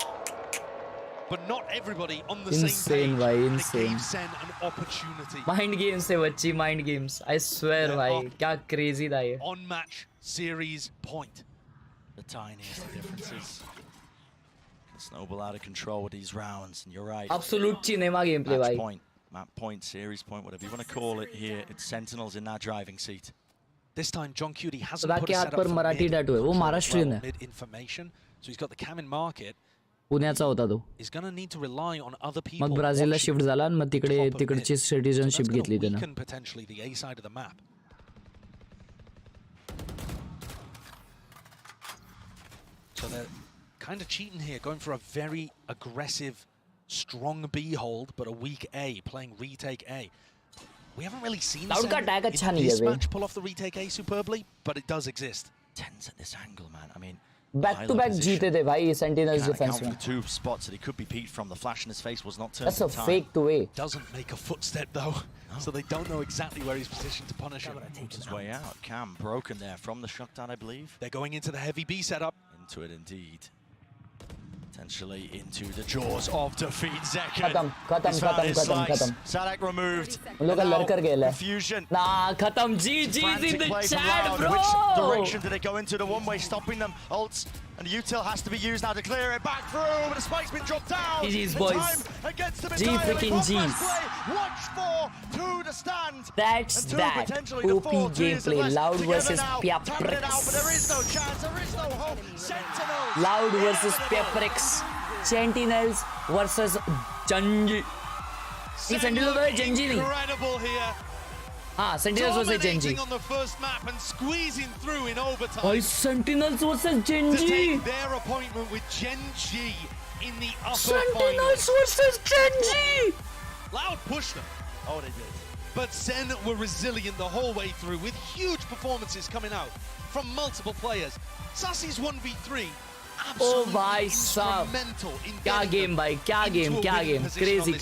But not everybody on the Insane same page. भाई, insane. Gave Sen an opportunity. Mind games है बच्ची, mind games. I swear भाई, क्या crazy था ये. On match series point. The tiniest of differences. Snowball out of control with these rounds, and you're right. Absolute cinema gameplay Match भाई. point, map point, series point, whatever you want to call it here. It's Sentinels in that driving seat. This time, John Cutie hasn't सदा put के a हाथ setup पर for Marathi tattoo है, वो महाराष्ट्रियन है. mid information, so he's got the cam in market. पुण्याचा होता तो. He's going to need to rely on other people. मग ब्राझीलला शिफ्ट झाला आणि मग तिकडे तिकडची सिटीजनशिप घेतली त्यानं. Weaken potentially the A side of the map. So they're kind of cheating here, going for a very aggressive, strong B hold, but a weak A, playing retake A. We haven't really seen Loud का tag in अच्छा नहीं है this way. match pull off the retake A superbly, but it does exist. Tense at this angle, man. I mean, Back to back जीते थे भाई Sentinels defense में. For two spots that he could be peaked from. The flash in his face was not turned. That's a in time. fake to way. Doesn't make a footstep though, so they don't know exactly where he's positioned to punish him. Moves his way out. Cam broken there from the shutdown, I believe. They're going into the heavy B setup. Into it indeed. Potentially into the jaws of defeat. Zekken. खत्म. Sadak removed. उन लोग का लड़कर गेल है. Confusion. Nah, खत्म. GG's in the chat, bro. Which direction did they go into? The one-way stopping them. Ults. And the util has to be used now to clear it back through. But the spike's been dropped down. GG's, boys. G freaking G's. Watch for to the stand. That's that. OP gameplay. Loud versus PRX. There is no chance. There is no hope. Sentinels. Loud versus PRX. Sentinels versus Gen.G. Sentinels versus Gen.G. Incredible here. Sentinels versus Gen.G. on the first map and squeezing through in overtime. Oh, Sentinels versus Gen.G. To take their appointment with Gen.G in the upper Sentinels versus Gen.G. Loud pushed them. Oh, they did. But Sen were resilient the whole way through with huge performances coming out from multiple players. Sassy's 1v3. Oh भाई साहब, क्या game भाई, क्या game, crazy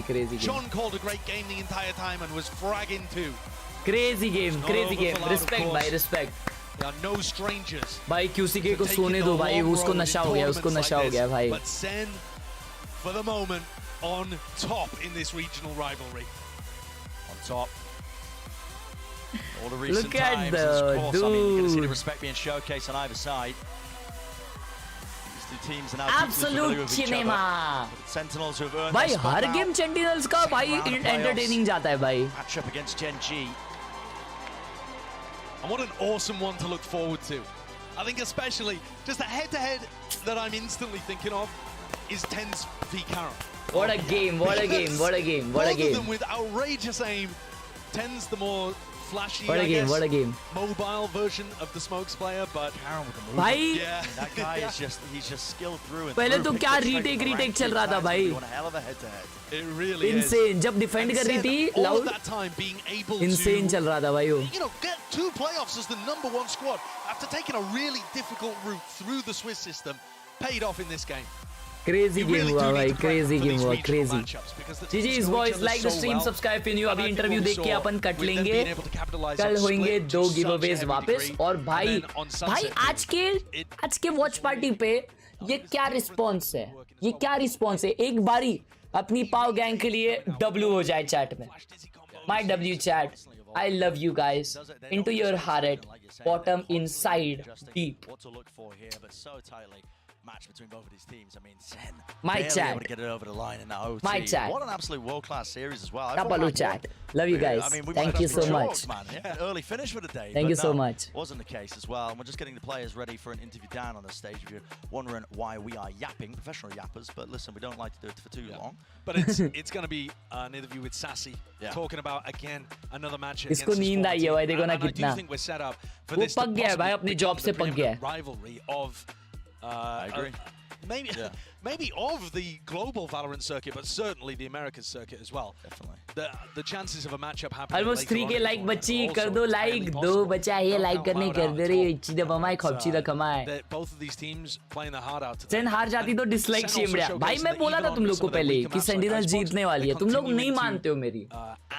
game. John called a great game the entire time and was fragging too. Crazy game, respect भाई, respect. They are no strangers. भाई QCK को सोने दो भाई, उसको नशा हो गया भाई. But Sen, for the moment, on top in this regional rivalry. On top. All the recent Look at times, the of course, I mean, you're going to see the dude. respect being showcased on either side. These two teams are now Absolute deeply familiar with each cinema. other. Sentinels who have earned भाई their spot her now. Game sentinels का भाई Round of playoffs. entertaining जाता है भाई. Matchup against Gen.G. And what an awesome one to look forward to. I think especially just a head-to-head that I'm instantly thinking of is TenZ v Karen. What a game! What a game! What a game! What a Both of game! them with outrageous aim. TenZ the more flashy, What a I game! guess, What a game! mobile version of the Smokes player, but Karen with the move. भाई yeah. That guy is he's just skilled through and पहले through. तो Picked क्या up straight retake from the retake चल rank. रहा था भाई. Doing a hell of a head-to-head. It really is. Insane. जब defend And कर रही Sen, थी all of loud. that time being able Insane to, चल रहा था भाई वो. you know, get 2 playoffs as the #1 squad after taking a really difficult route through the Swiss system, paid off in this game. Crazy You game really हुआ do भाई. need to credit Crazy for game these हुआ. regional Crazy. matchups because the teams GG's know boys, each other like the so stream, well. subscribe if you're new. And अभी I think interview what we देख के saw upon cut with them लेंगे. being able to capitalize कल on होंगे split 2 to such giveaways heavy वापस. degree, और and भाई then on भाई Sunset आज के वॉच पार्टी पे ये क्या रिस्पॉन्स है? ये क्या रिस्पॉन्स है? एक बारी अपनी पाव गैंग के लिए W हो जाए चैट में. My W chat. I love you guys. Into your heart, bottom, inside, deep. What to look for here, but so tightly matched between both of these teams. I mean, Sen My barely chat. able to get it over the line in that OT. My chat. What an absolute world-class series as well. I thought Tapalu round chat. one- Love you guys. I mean, we Thank might you have so some much. chalks, man. Yeah, early finish for the day. Thank but you so no, much. Wasn't the case as well. And we're just getting the players ready for an interview down on the stage. If you're wondering why we are yapping, professional yappers, but listen, we don't like to do it for too long. But it's going to be an interview with Sassy, talking about again another match against इसको his नींद former आई है team. भाई, देखो ना And I do कितना. think we're set up for वो this to पक गया है भाई, possibly अपनी job become से the पक गया है. preeminent rivalry of I agree. maybe maybe of the global Valorant circuit, but certainly the Americas circuit as well. Definitely. The chances of a matchup happening Almost later 3K on like are बच्ची also कर दो entirely like possible. दो बच्चा ये Don't like count करने loud कर out they at रही all. इच्छी the बमाई खपची द कमाए. That both of these teams playing their heart out today. Sen हार जाती तो डिसलाइक Sen चाहिए also मेरा showcased भाई. मैं that बोला even था on तुम लोग some को of their पहले weaker कि maps like सेंटिनल Icebox, जीतने वाली है. they're तुम लोग नहीं continuing to, मानते हो मेरी.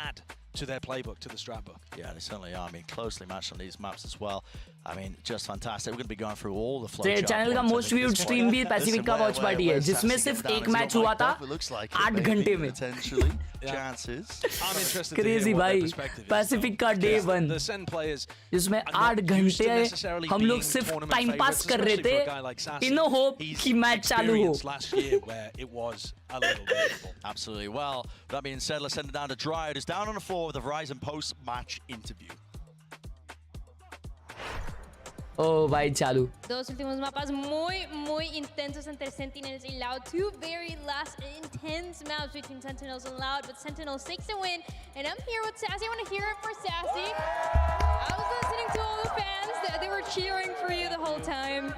Add to their playbook, to the strat book. Yeah, they certainly are. I mean, closely matched on these maps as well. I mean, just fantastic. We're going to be going through all the flow chart channel का points most at viewed this stream point. भी Pacific का watch party है जिसमें सिर्फ एक match हुआ था 8 घंटे में. Potentially, chances. I'm interested to crazy hear what their भाई. perspective is. पैसिफिक का डे 1 The Sen players जिसमें are not 8 used to घंटे necessarily हम लोग being सिर्फ tournament टाइम पास favorites, कर रहे especially थे for a guy like Sassy. In hope He's कि मैच चालू हो. experienced last year where it was a little difficult. Absolutely. Well, that being said, let's send it down to Dryad, who's down on the floor with the Verizon post-match interview. ओ भाई चालू. Dos últimos mapas muy intensos entre Sentinels y Loud. 2 very last intense maps between Sentinels and Loud, but Sentinels takes the win. And I'm here with Sassy. I want to hear it for Sassy. I was listening to all the fans. They were cheering for you the whole time.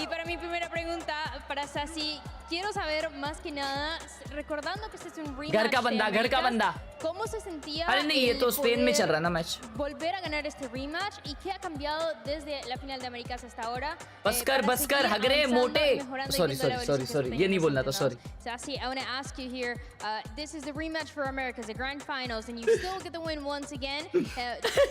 Y para mi primera pregunta, para Sassy, quiero saber más que nada, recordando que este es un rematch घर का de बंदा Américas, ¿cómo se sentía अरे नहीं ये el तो Spain में poder चल रहा है ना match. volver a ganar este rematch y qué ha cambiado desde la final de Américas hasta ahora? बस कर हगरे मोटे. Sorry ये नहीं बोलना था. Sorry. Sassy, I want to ask you here, this is the rematch for Americas, the grand finals, and you still get the win once again.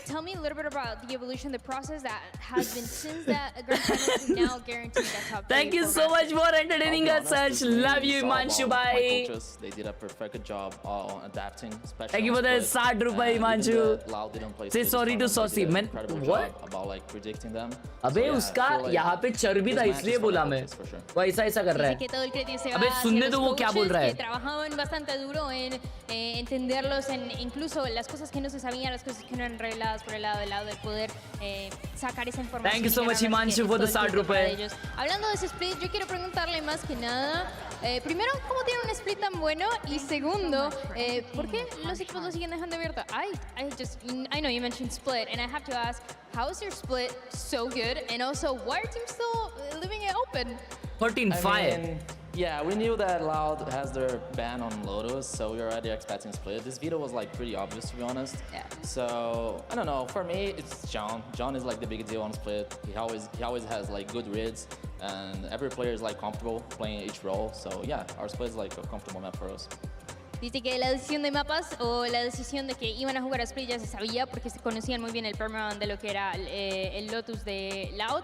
Tell me a little bit about the evolution, the process that has been since that grand finals to now guaranteeing that top Thank three you so much for entertaining us, Sarge. Love you, Himanshu bhai. They did a perfect job on adapting. Thank you for the 60 rupees, Himanshu. Loud didn't play Say sorry to Saucy. Man, what? About like predicting them. अबे उसका यहाँ पे चर्बी था इसलिए बोला मैं. वो ऐसा कर रहा Dice que है. todo el crédito se अबे va सुनने hacia दो los वो क्या बोल coaches रहा que है. trabajaban bastante duro en entenderlos, en incluso las cosas que no se sabían, las cosas que no eran reveladas por el lado del lado de poder sacar esa información. Thank you so y much, ganarlas, Himanshu, que for the es todo el 60 tiempo para rupees. ellos. Hablando de ese split, yo quiero preguntarle más que nada, primero, ¿cómo tiene un split tan bueno? Y segundo, ¿por qué los equipos lo siguen dejando abierto? I know you mentioned split, and I have to ask, how is your split so good? And also, why are teams still leaving it open? 14-5. Yeah, we knew that Loud has their ban on Lotus, so we were already expecting split. This veto was like pretty obvious, to be honest. Yeah. So I don't know. For me, it's John. John is like the big deal on split. He always has like good reads, and every player is like comfortable playing each role. So yeah, our split is like a comfortable map for us. Dice que la decisión de mapas o la decisión de que iban a jugar a Split ya se sabía porque se conocían muy bien el permaround de lo que era el Lotus de Loud,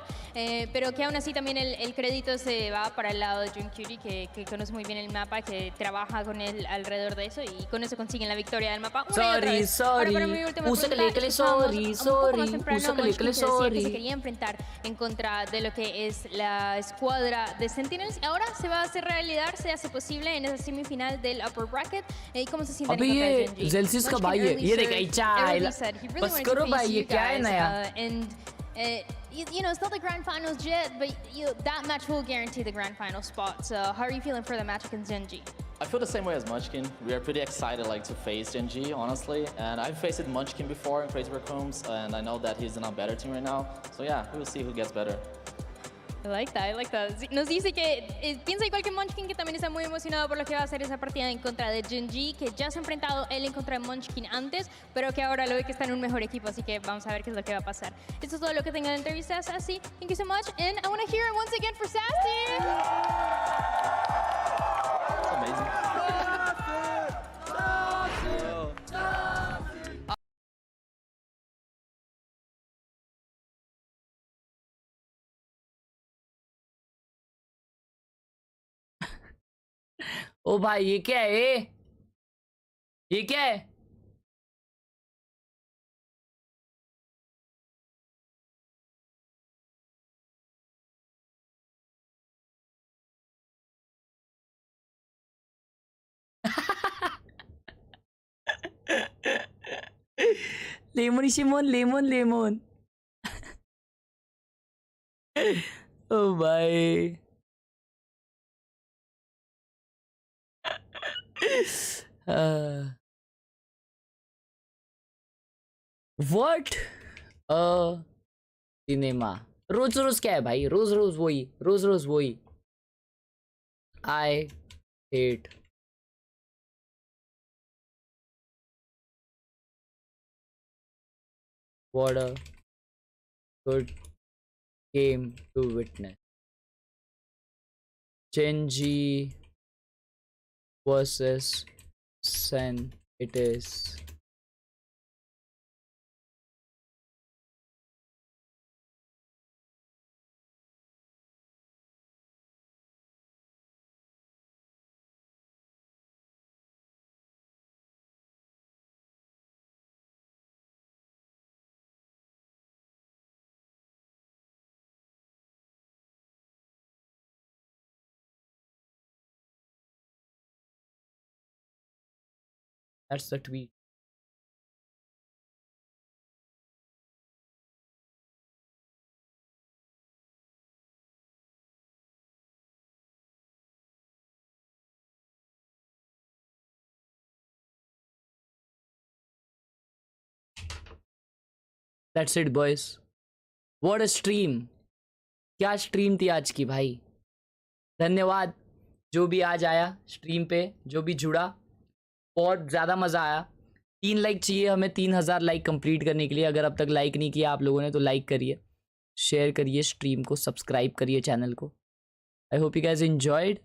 pero que aún así también el crédito se va para el lado de Gen.G, que conoce muy bien el mapa, que trabaja con él alrededor de eso y con eso consiguen la victoria del mapa. Sorry. Ahora para mi última pregunta, sorry. Que se quería enfrentar en contra de lo que es la escuadra de Sentinels. Ahora se va a hacer realidad, se hace posible en esa semifinal del upper bracket. ¿Y cómo se sienten en contra de Gen.G? Zelsis का भाई है ये देखा इच्छा बस करो भाई ये क्या है नया You know, it's not the grand finals yet, but that match will guarantee the grand final spot. So how are you feeling for the match against Gen.G? I feel the same way as Munchkin. We are pretty excited to face Gen.G, honestly. And I've faced Munchkin before in Crazy Raccoons, and I know that he's in a better team right now. So yeah, we will see who gets better. I like that. Nos dice que piensa igual que Munchkin, que también está muy emocionado por lo que va a hacer esa partida en contra de Gen.G, que ya se ha enfrentado él en contra de Munchkin antes, pero que ahora lo ve que está en un mejor equipo, así que vamos a ver qué es lo que va a pasar. Esto es todo lo que tenga de entrevista, Sassy. Thank you so much, and I want to hear it once again for Sassy. That's amazing. ओ भाई ये क्या है ये क्या है lemon ओ भाई What a cinema. रोज क्या है भाई रोज वही I hate what a good game to witness. Gen.G versus SEN it is. That's the tweet. That's it boys. What a stream. क्या स्ट्रीम थी आज की भाई. धन्यवाद जो भी आज आया स्ट्रीम पे, जो भी जुड़ा. बहुत ज़्यादा मज़ा आया. 3 लाइक चाहिए हमें 3000 लाइक कंप्लीट करने के लिए. अगर अब तक लाइक नहीं किया आप लोगों ने तो लाइक करिए, शेयर करिए स्ट्रीम को, सब्सक्राइब करिए चैनल को. I hope you guys enjoyed.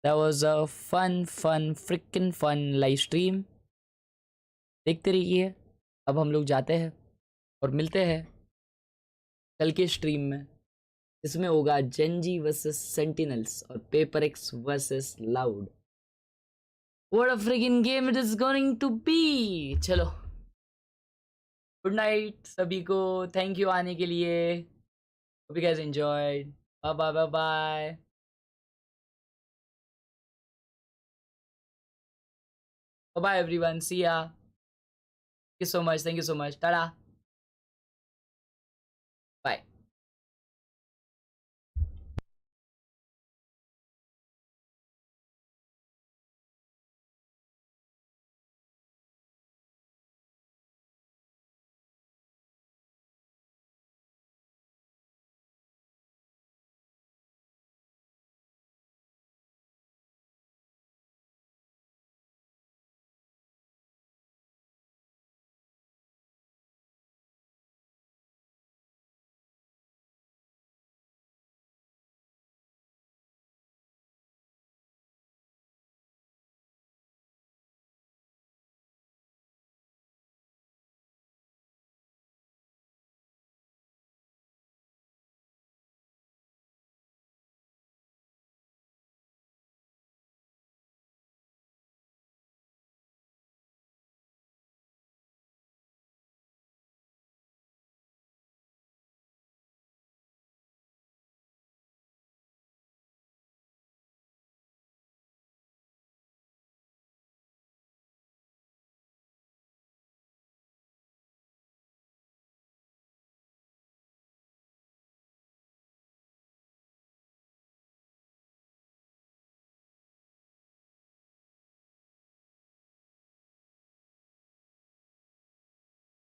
That was a fun fricking fun live stream. देखते रहिए. अब हम लोग जाते हैं और मिलते हैं कल के स्ट्रीम में. इसमें होगा Gen.G वर्सेस सेंटिनल्स और PRX versus loud. What a freaking game it is going to be. चलो गुड नाइट सभी को. थैंक यू आने के लिए. Hope you guys enjoyed. Bye. Bye everyone. See ya. Thank you so much. Tada.